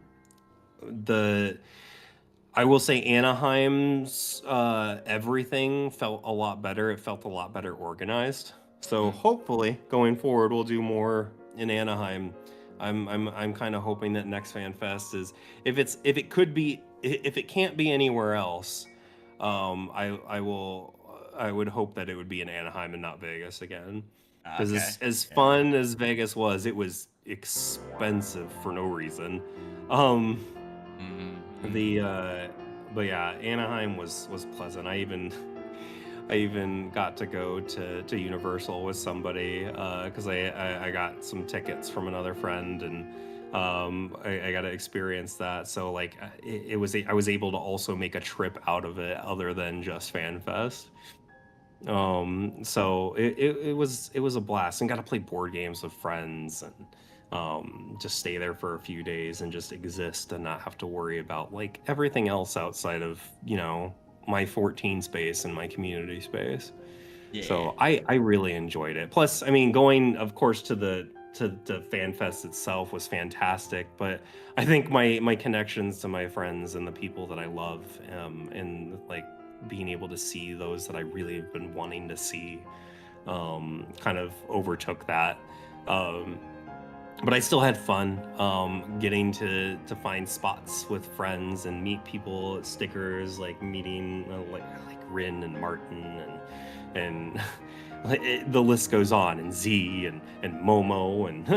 [SPEAKER 2] the I will say Anaheim's everything felt a lot better. It felt a lot better organized. So
[SPEAKER 1] Mm.
[SPEAKER 2] hopefully going forward we'll do more in Anaheim. I'm kind of hoping that next Fan Fest is, if it could be, if it can't be anywhere else, I would hope that it would be in Anaheim and not Vegas again. Because
[SPEAKER 1] Okay.
[SPEAKER 2] as
[SPEAKER 1] Yeah.
[SPEAKER 2] fun as Vegas was, it was expensive for no reason. Um,
[SPEAKER 1] Mm-hmm.
[SPEAKER 2] the but yeah, Anaheim was pleasant. I even got to go to Universal with somebody because I got some tickets from another friend, and I got to experience that. So like I was able to also make a trip out of it other than just FanFest. So it was a blast, and got to play board games with friends, and just stay there for a few days and just exist and not have to worry about like everything else outside of, you know, my 14 space and my community space.
[SPEAKER 1] Yeah.
[SPEAKER 2] So I really enjoyed it. Plus, I mean, going of course to the fan fest itself was fantastic, but I think my connections to my friends and the people that I love, and like being able to see those that I really have been wanting to see, kind of overtook that. Um, but I still had fun, getting to find spots with friends and meet people, stickers, like meeting like Rin and Martin, and like, the list goes on, and Z and Momo and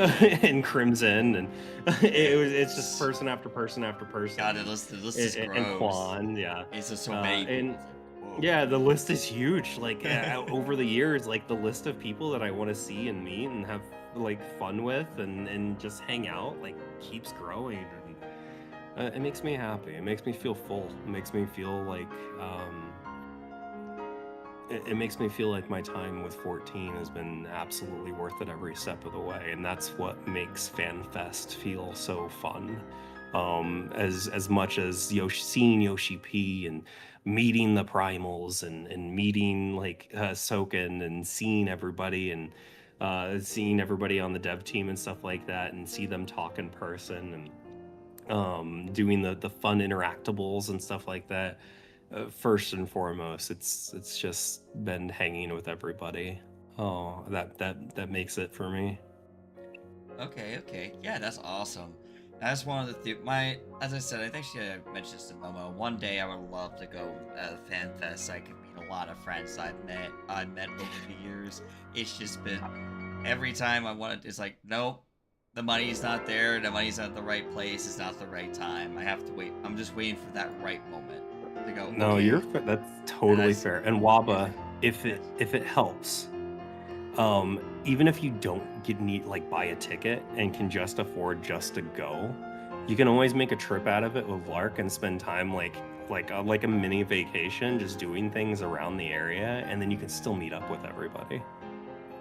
[SPEAKER 2] and Crimson, and it's just
[SPEAKER 1] Yes.
[SPEAKER 2] person after person after person,
[SPEAKER 1] God, the list is
[SPEAKER 2] and
[SPEAKER 1] gross.
[SPEAKER 2] Quan, yeah,
[SPEAKER 1] It's just so many people.
[SPEAKER 2] and
[SPEAKER 1] It's like, whoa.
[SPEAKER 2] yeah, the list is huge. Like over the years, like the list of people that I want to see and meet and have like fun with, and just hang out, like keeps growing, and it makes me happy. It makes me feel full. It makes me feel like it makes me feel like my time with 14 has been absolutely worth it every step of the way, and that's what makes FanFest feel so fun. As much as seeing Yoshi P and meeting the primals, and meeting like Soken, and seeing everybody on the dev team and stuff like that, and see them talk in person, and doing the fun interactables and stuff like that. First and foremost, it's just been hanging with everybody. Oh, that makes it for me.
[SPEAKER 1] Okay, okay. Yeah, that's awesome. That's one of the my, as I said, I think I mentioned this to Momo. One day I would love to go fan fest. I could meet a lot of friends I've met over the years. It's just been every time I wanted, it's like, nope, the money's not there, the money's not the right place, it's not the right time. I have to wait. I'm just waiting for that right moment to go,
[SPEAKER 2] No,
[SPEAKER 1] okay.
[SPEAKER 2] that's
[SPEAKER 1] And
[SPEAKER 2] totally fair. And
[SPEAKER 1] yeah,
[SPEAKER 2] Waba,
[SPEAKER 1] yes.
[SPEAKER 2] if it helps, even if you don't need like buy a ticket and can just afford just to go, you can always make a trip out of it with Lark and spend time like a mini vacation, just doing things around the area, and then you can still meet up with everybody.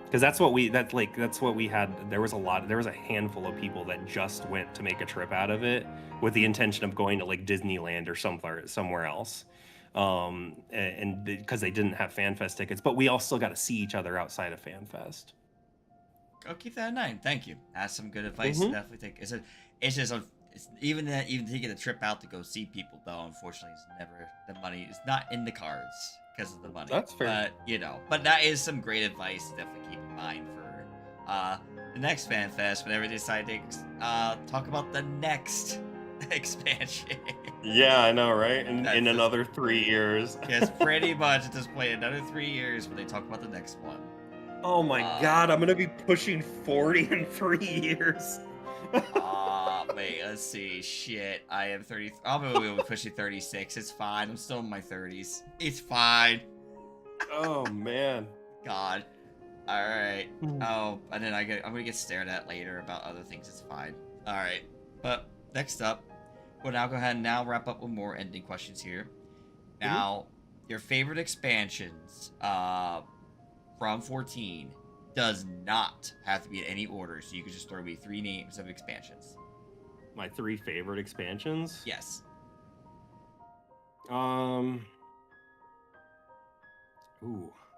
[SPEAKER 2] because that's what we had. There was a handful of people that just went to make a trip out of it with the intention of going to like Disneyland or somewhere else, and because they didn't have FanFest tickets, but we all still got to see each other outside of FanFest.
[SPEAKER 1] I'll keep that in mind. Thank you. That's some good advice to definitely take. It's just even taking a trip out to go see people though. Unfortunately, it's never the money. It's not in the cards because of the money.
[SPEAKER 2] That's fair.
[SPEAKER 1] But that is some great advice to definitely keep in mind for the next FanFest whenever they decide to talk about the next expansion.
[SPEAKER 2] Yeah, I know, right? In another 3 years.
[SPEAKER 1] Yes, pretty much at this point, another 3 years when they talk about the next one.
[SPEAKER 2] Oh my god, I'm gonna be pushing 40 in 3 years.
[SPEAKER 1] Wait, let's see. Shit, I am 30. I'm gonna be pushing 36. It's fine. I'm still in my 30s. It's fine.
[SPEAKER 2] Oh man.
[SPEAKER 1] God. All right. Oh, and then I'm gonna get stared at later about other things. It's fine. All right. But next up, we'll now go ahead and now wrap up with more ending questions here. Now, your favorite expansions from 14 does not have to be in any order, so you can just throw me 3 names of expansions.
[SPEAKER 2] My 3 favorite expansions?
[SPEAKER 1] Yes.
[SPEAKER 2] Ooh,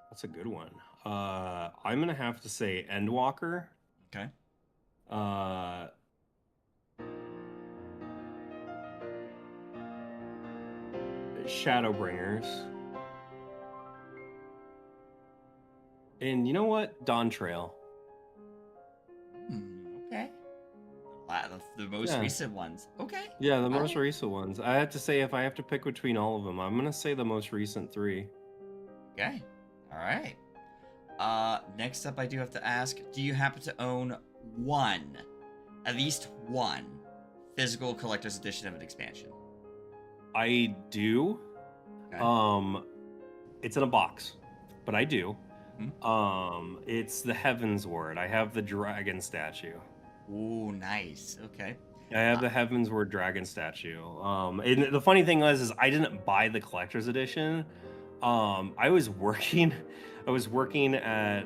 [SPEAKER 2] that's a good one. I'm gonna have to say Endwalker.
[SPEAKER 1] Okay.
[SPEAKER 2] Shadowbringers. And you know what? Dawn Trail.
[SPEAKER 1] Okay. The most recent ones. Okay.
[SPEAKER 2] Yeah, the most recent ones. I have to say, if I have to pick between all of them, I'm gonna say the most recent 3.
[SPEAKER 1] Okay. All right. Next up, I do have to ask: do you happen to own at least one, physical collector's edition of an expansion?
[SPEAKER 2] I do. Okay. It's in a box, but I do. It's the Heaven's Word. I have the dragon statue.
[SPEAKER 1] Ooh, nice. Okay.
[SPEAKER 2] I have the Heaven's Word dragon statue. And the funny thing was, I didn't buy the collector's edition. I was working at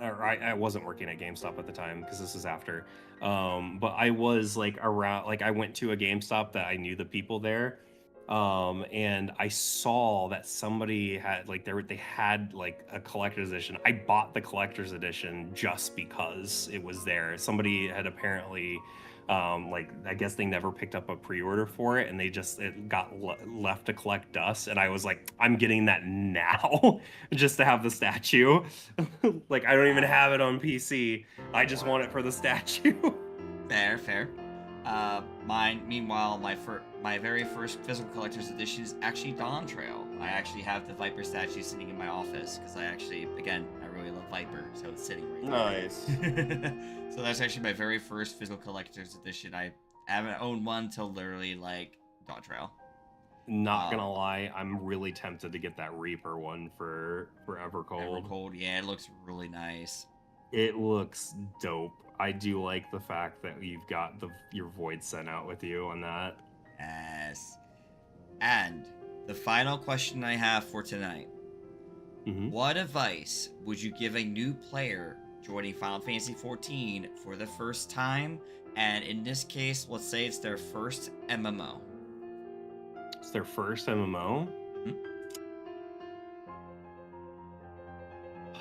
[SPEAKER 2] or I wasn't working at GameStop at the time because this is after. But I was like around, like I went to a GameStop that I knew the people there. And I saw that somebody had they had like a collector's edition. I bought the collector's edition just because it was there. Somebody had apparently I guess they never picked up a pre-order for it, and it got left to collect dust. And I was like, I'm getting that now just to have the statue. Like, I don't even have it on PC. I just want it for the statue.
[SPEAKER 1] Fair. Meanwhile, my very first physical collector's edition is actually Dawn Trail. I actually have the Viper statue sitting in my office because I really love Viper, so it's sitting right there.
[SPEAKER 2] Nice.
[SPEAKER 1] So that's actually my very first physical collector's edition. I haven't owned one till literally like Dawn Trail.
[SPEAKER 2] Not gonna lie, I'm really tempted to get that Reaper one for Evercold.
[SPEAKER 1] Evercold, yeah, it looks really nice.
[SPEAKER 2] It looks dope. I do like the fact that you've got your Void sent out with you on that.
[SPEAKER 1] Yes. And the final question I have for tonight. What advice would you give a new player joining Final Fantasy XIV for the first time? And in this case, let's say it's their first MMO.
[SPEAKER 2] It's their first MMO?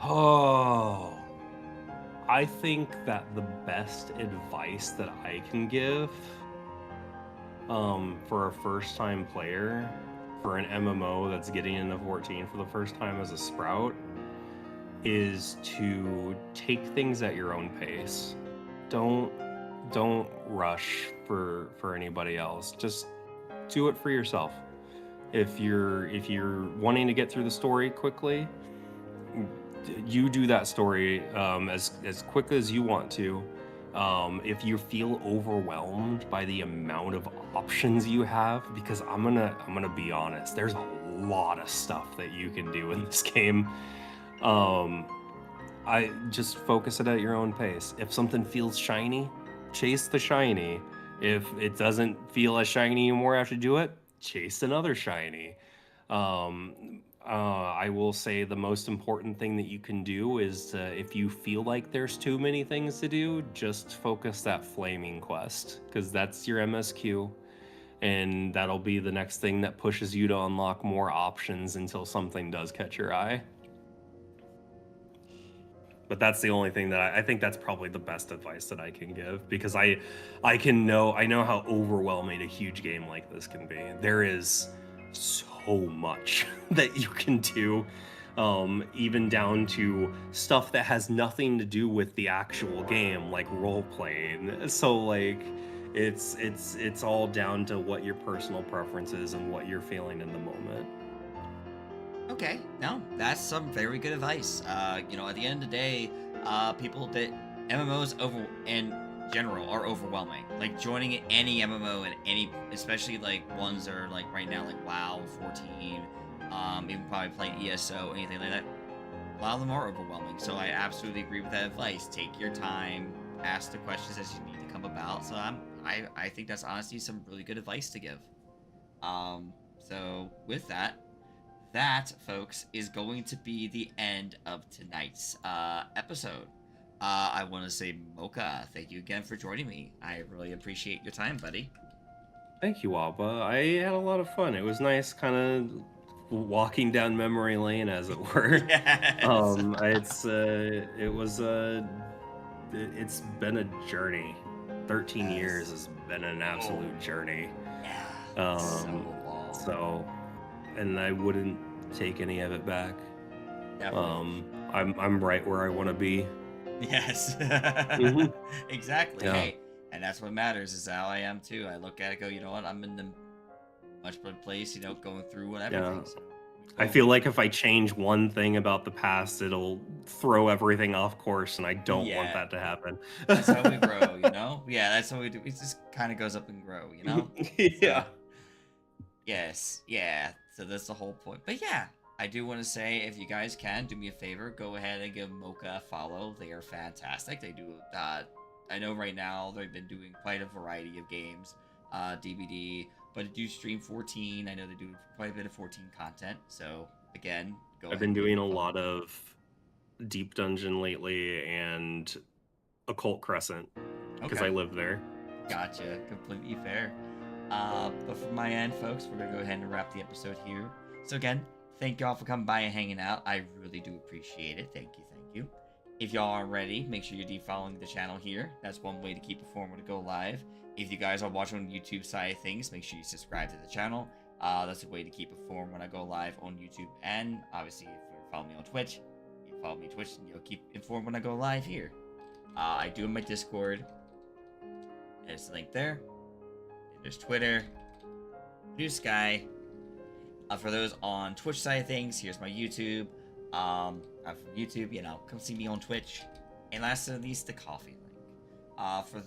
[SPEAKER 2] Oh... I think that the best advice that I can give for a first-time player for an MMO that's getting into 14 for the first time as a Sprout is to take things at your own pace. Don't rush for anybody else. Just do it for yourself. If you're wanting to get through the story quickly, you do that story as quick as you want to. If you feel overwhelmed by the amount of options you have, because I'm gonna be honest, there's a lot of stuff that you can do in this game. I just focus it at your own pace. If something feels shiny, chase the shiny. If it doesn't feel as shiny anymore after you do it, chase another shiny. I will say the most important thing that you can do is if you feel like there's too many things to do, just focus that flaming quest, because that's your MSQ, and that'll be the next thing that pushes you to unlock more options until something does catch your eye. But that's the only thing that I think that's probably the best advice that I can give, because I know how overwhelming a huge game like this can be. There is so much that you can do, even down to stuff that has nothing to do with the actual game, like role playing. So like it's all down to what your personal preference is and what you're feeling in the moment.
[SPEAKER 1] Okay, no, that's some very good advice. You know, at the end of the day, people that MMOs over in general are overwhelming. Like joining any MMO and any, especially like ones that are like right now, like WoW, 14, even probably playing ESO, anything like that. A lot of them are overwhelming. So I absolutely agree with that advice. Take your time, ask the questions as you need to come about. So I think that's honestly some really good advice to give. So with that. That, folks, is going to be the end of tonight's episode. I want to say, Mocha, thank you again for joining me. I really appreciate your time, buddy.
[SPEAKER 2] Thank you, Alba. I had a lot of fun. It was nice kind of walking down memory lane, as it were.
[SPEAKER 1] Yes.
[SPEAKER 2] It's been a journey. 13
[SPEAKER 1] Yes.
[SPEAKER 2] years has been an absolute journey.
[SPEAKER 1] Yeah. So long.
[SPEAKER 2] So, and I wouldn't take any of it back.
[SPEAKER 1] Definitely.
[SPEAKER 2] I'm right where I want to be.
[SPEAKER 1] Yes. Exactly.
[SPEAKER 2] Yeah.
[SPEAKER 1] Hey, and that's what matters, is how I am too. I look at it, go, you know what? I'm in the much better place, you know, going through whatever.
[SPEAKER 2] Yeah.
[SPEAKER 1] So,
[SPEAKER 2] I feel like if I change one thing about the past, it'll throw everything off course, and I don't want that to happen.
[SPEAKER 1] That's how we grow, you know? Yeah, that's how we do. It just kind of goes up and grow, you know?
[SPEAKER 2] Yeah.
[SPEAKER 1] So, yes, yeah. So that's the whole point. But yeah, I do want to say, if you guys can, do me a favor, go ahead and give Mocha a follow. They are fantastic. They do, I know right now they've been doing quite a variety of games, DVD, but they do stream 14. I know they do quite a bit of 14 content. So again, go ahead.
[SPEAKER 2] I've been doing a lot of Deep Dungeon lately and Occult Crescent because I live there.
[SPEAKER 1] Gotcha. Completely fair. But from my end, folks, we're going to go ahead and wrap the episode here. So again, thank y'all for coming by and hanging out. I really do appreciate it. Thank you, thank you. If y'all are ready, make sure you're defollowing the channel here. That's one way to keep informed when to go live. If you guys are watching on the YouTube side of things, make sure you subscribe to the channel. That's a way to keep informed when I go live on YouTube. And obviously, if you're following me on Twitch, you follow me on Twitch, and you'll keep informed when I go live here. I do have my Discord. There's the link there. There's Twitter, Blue Sky. For those on Twitch side of things, here's my YouTube. From YouTube, you know, come see me on Twitch. And last but not least, the coffee link. For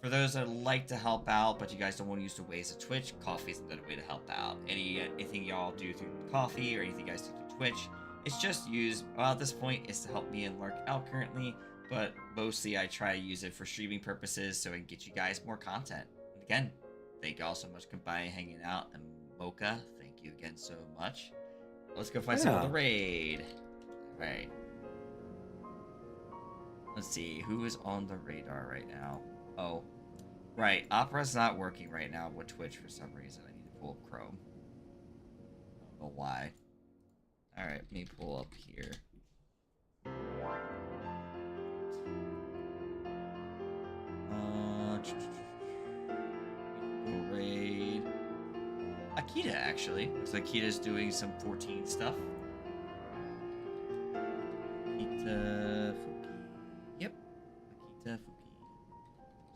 [SPEAKER 1] those that like to help out, but you guys don't want to use the ways of Twitch, coffee is another way to help out. Anything y'all do through coffee or anything you guys do through Twitch, it's just used. Well, at this point, it's to help me and Lark out currently. But mostly I try to use it for streaming purposes so I can get you guys more content. And again, thank you all so much for coming by and hanging out. And Mocha, thank you again so much. Let's go find some of the raid. Alright. Let's see, who is on the radar right now? Oh, right. Opera's not working right now with Twitch for some reason. I need to pull up Chrome. I don't know why. Alright, let me pull up here. Raid. Akita, actually. Looks like Akita's doing some 14 stuff. Akita Fuki. Yep. Akita Fuki.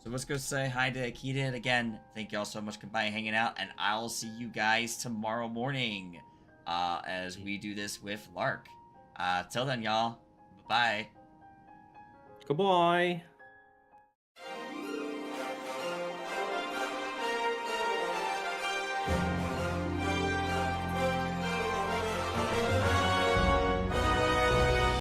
[SPEAKER 1] So let's go say hi to Akita. And again, thank y'all so much for hanging out. And I'll see you guys tomorrow morning as we do this with Lark. Till then, y'all. Bye-bye.
[SPEAKER 2] Goodbye.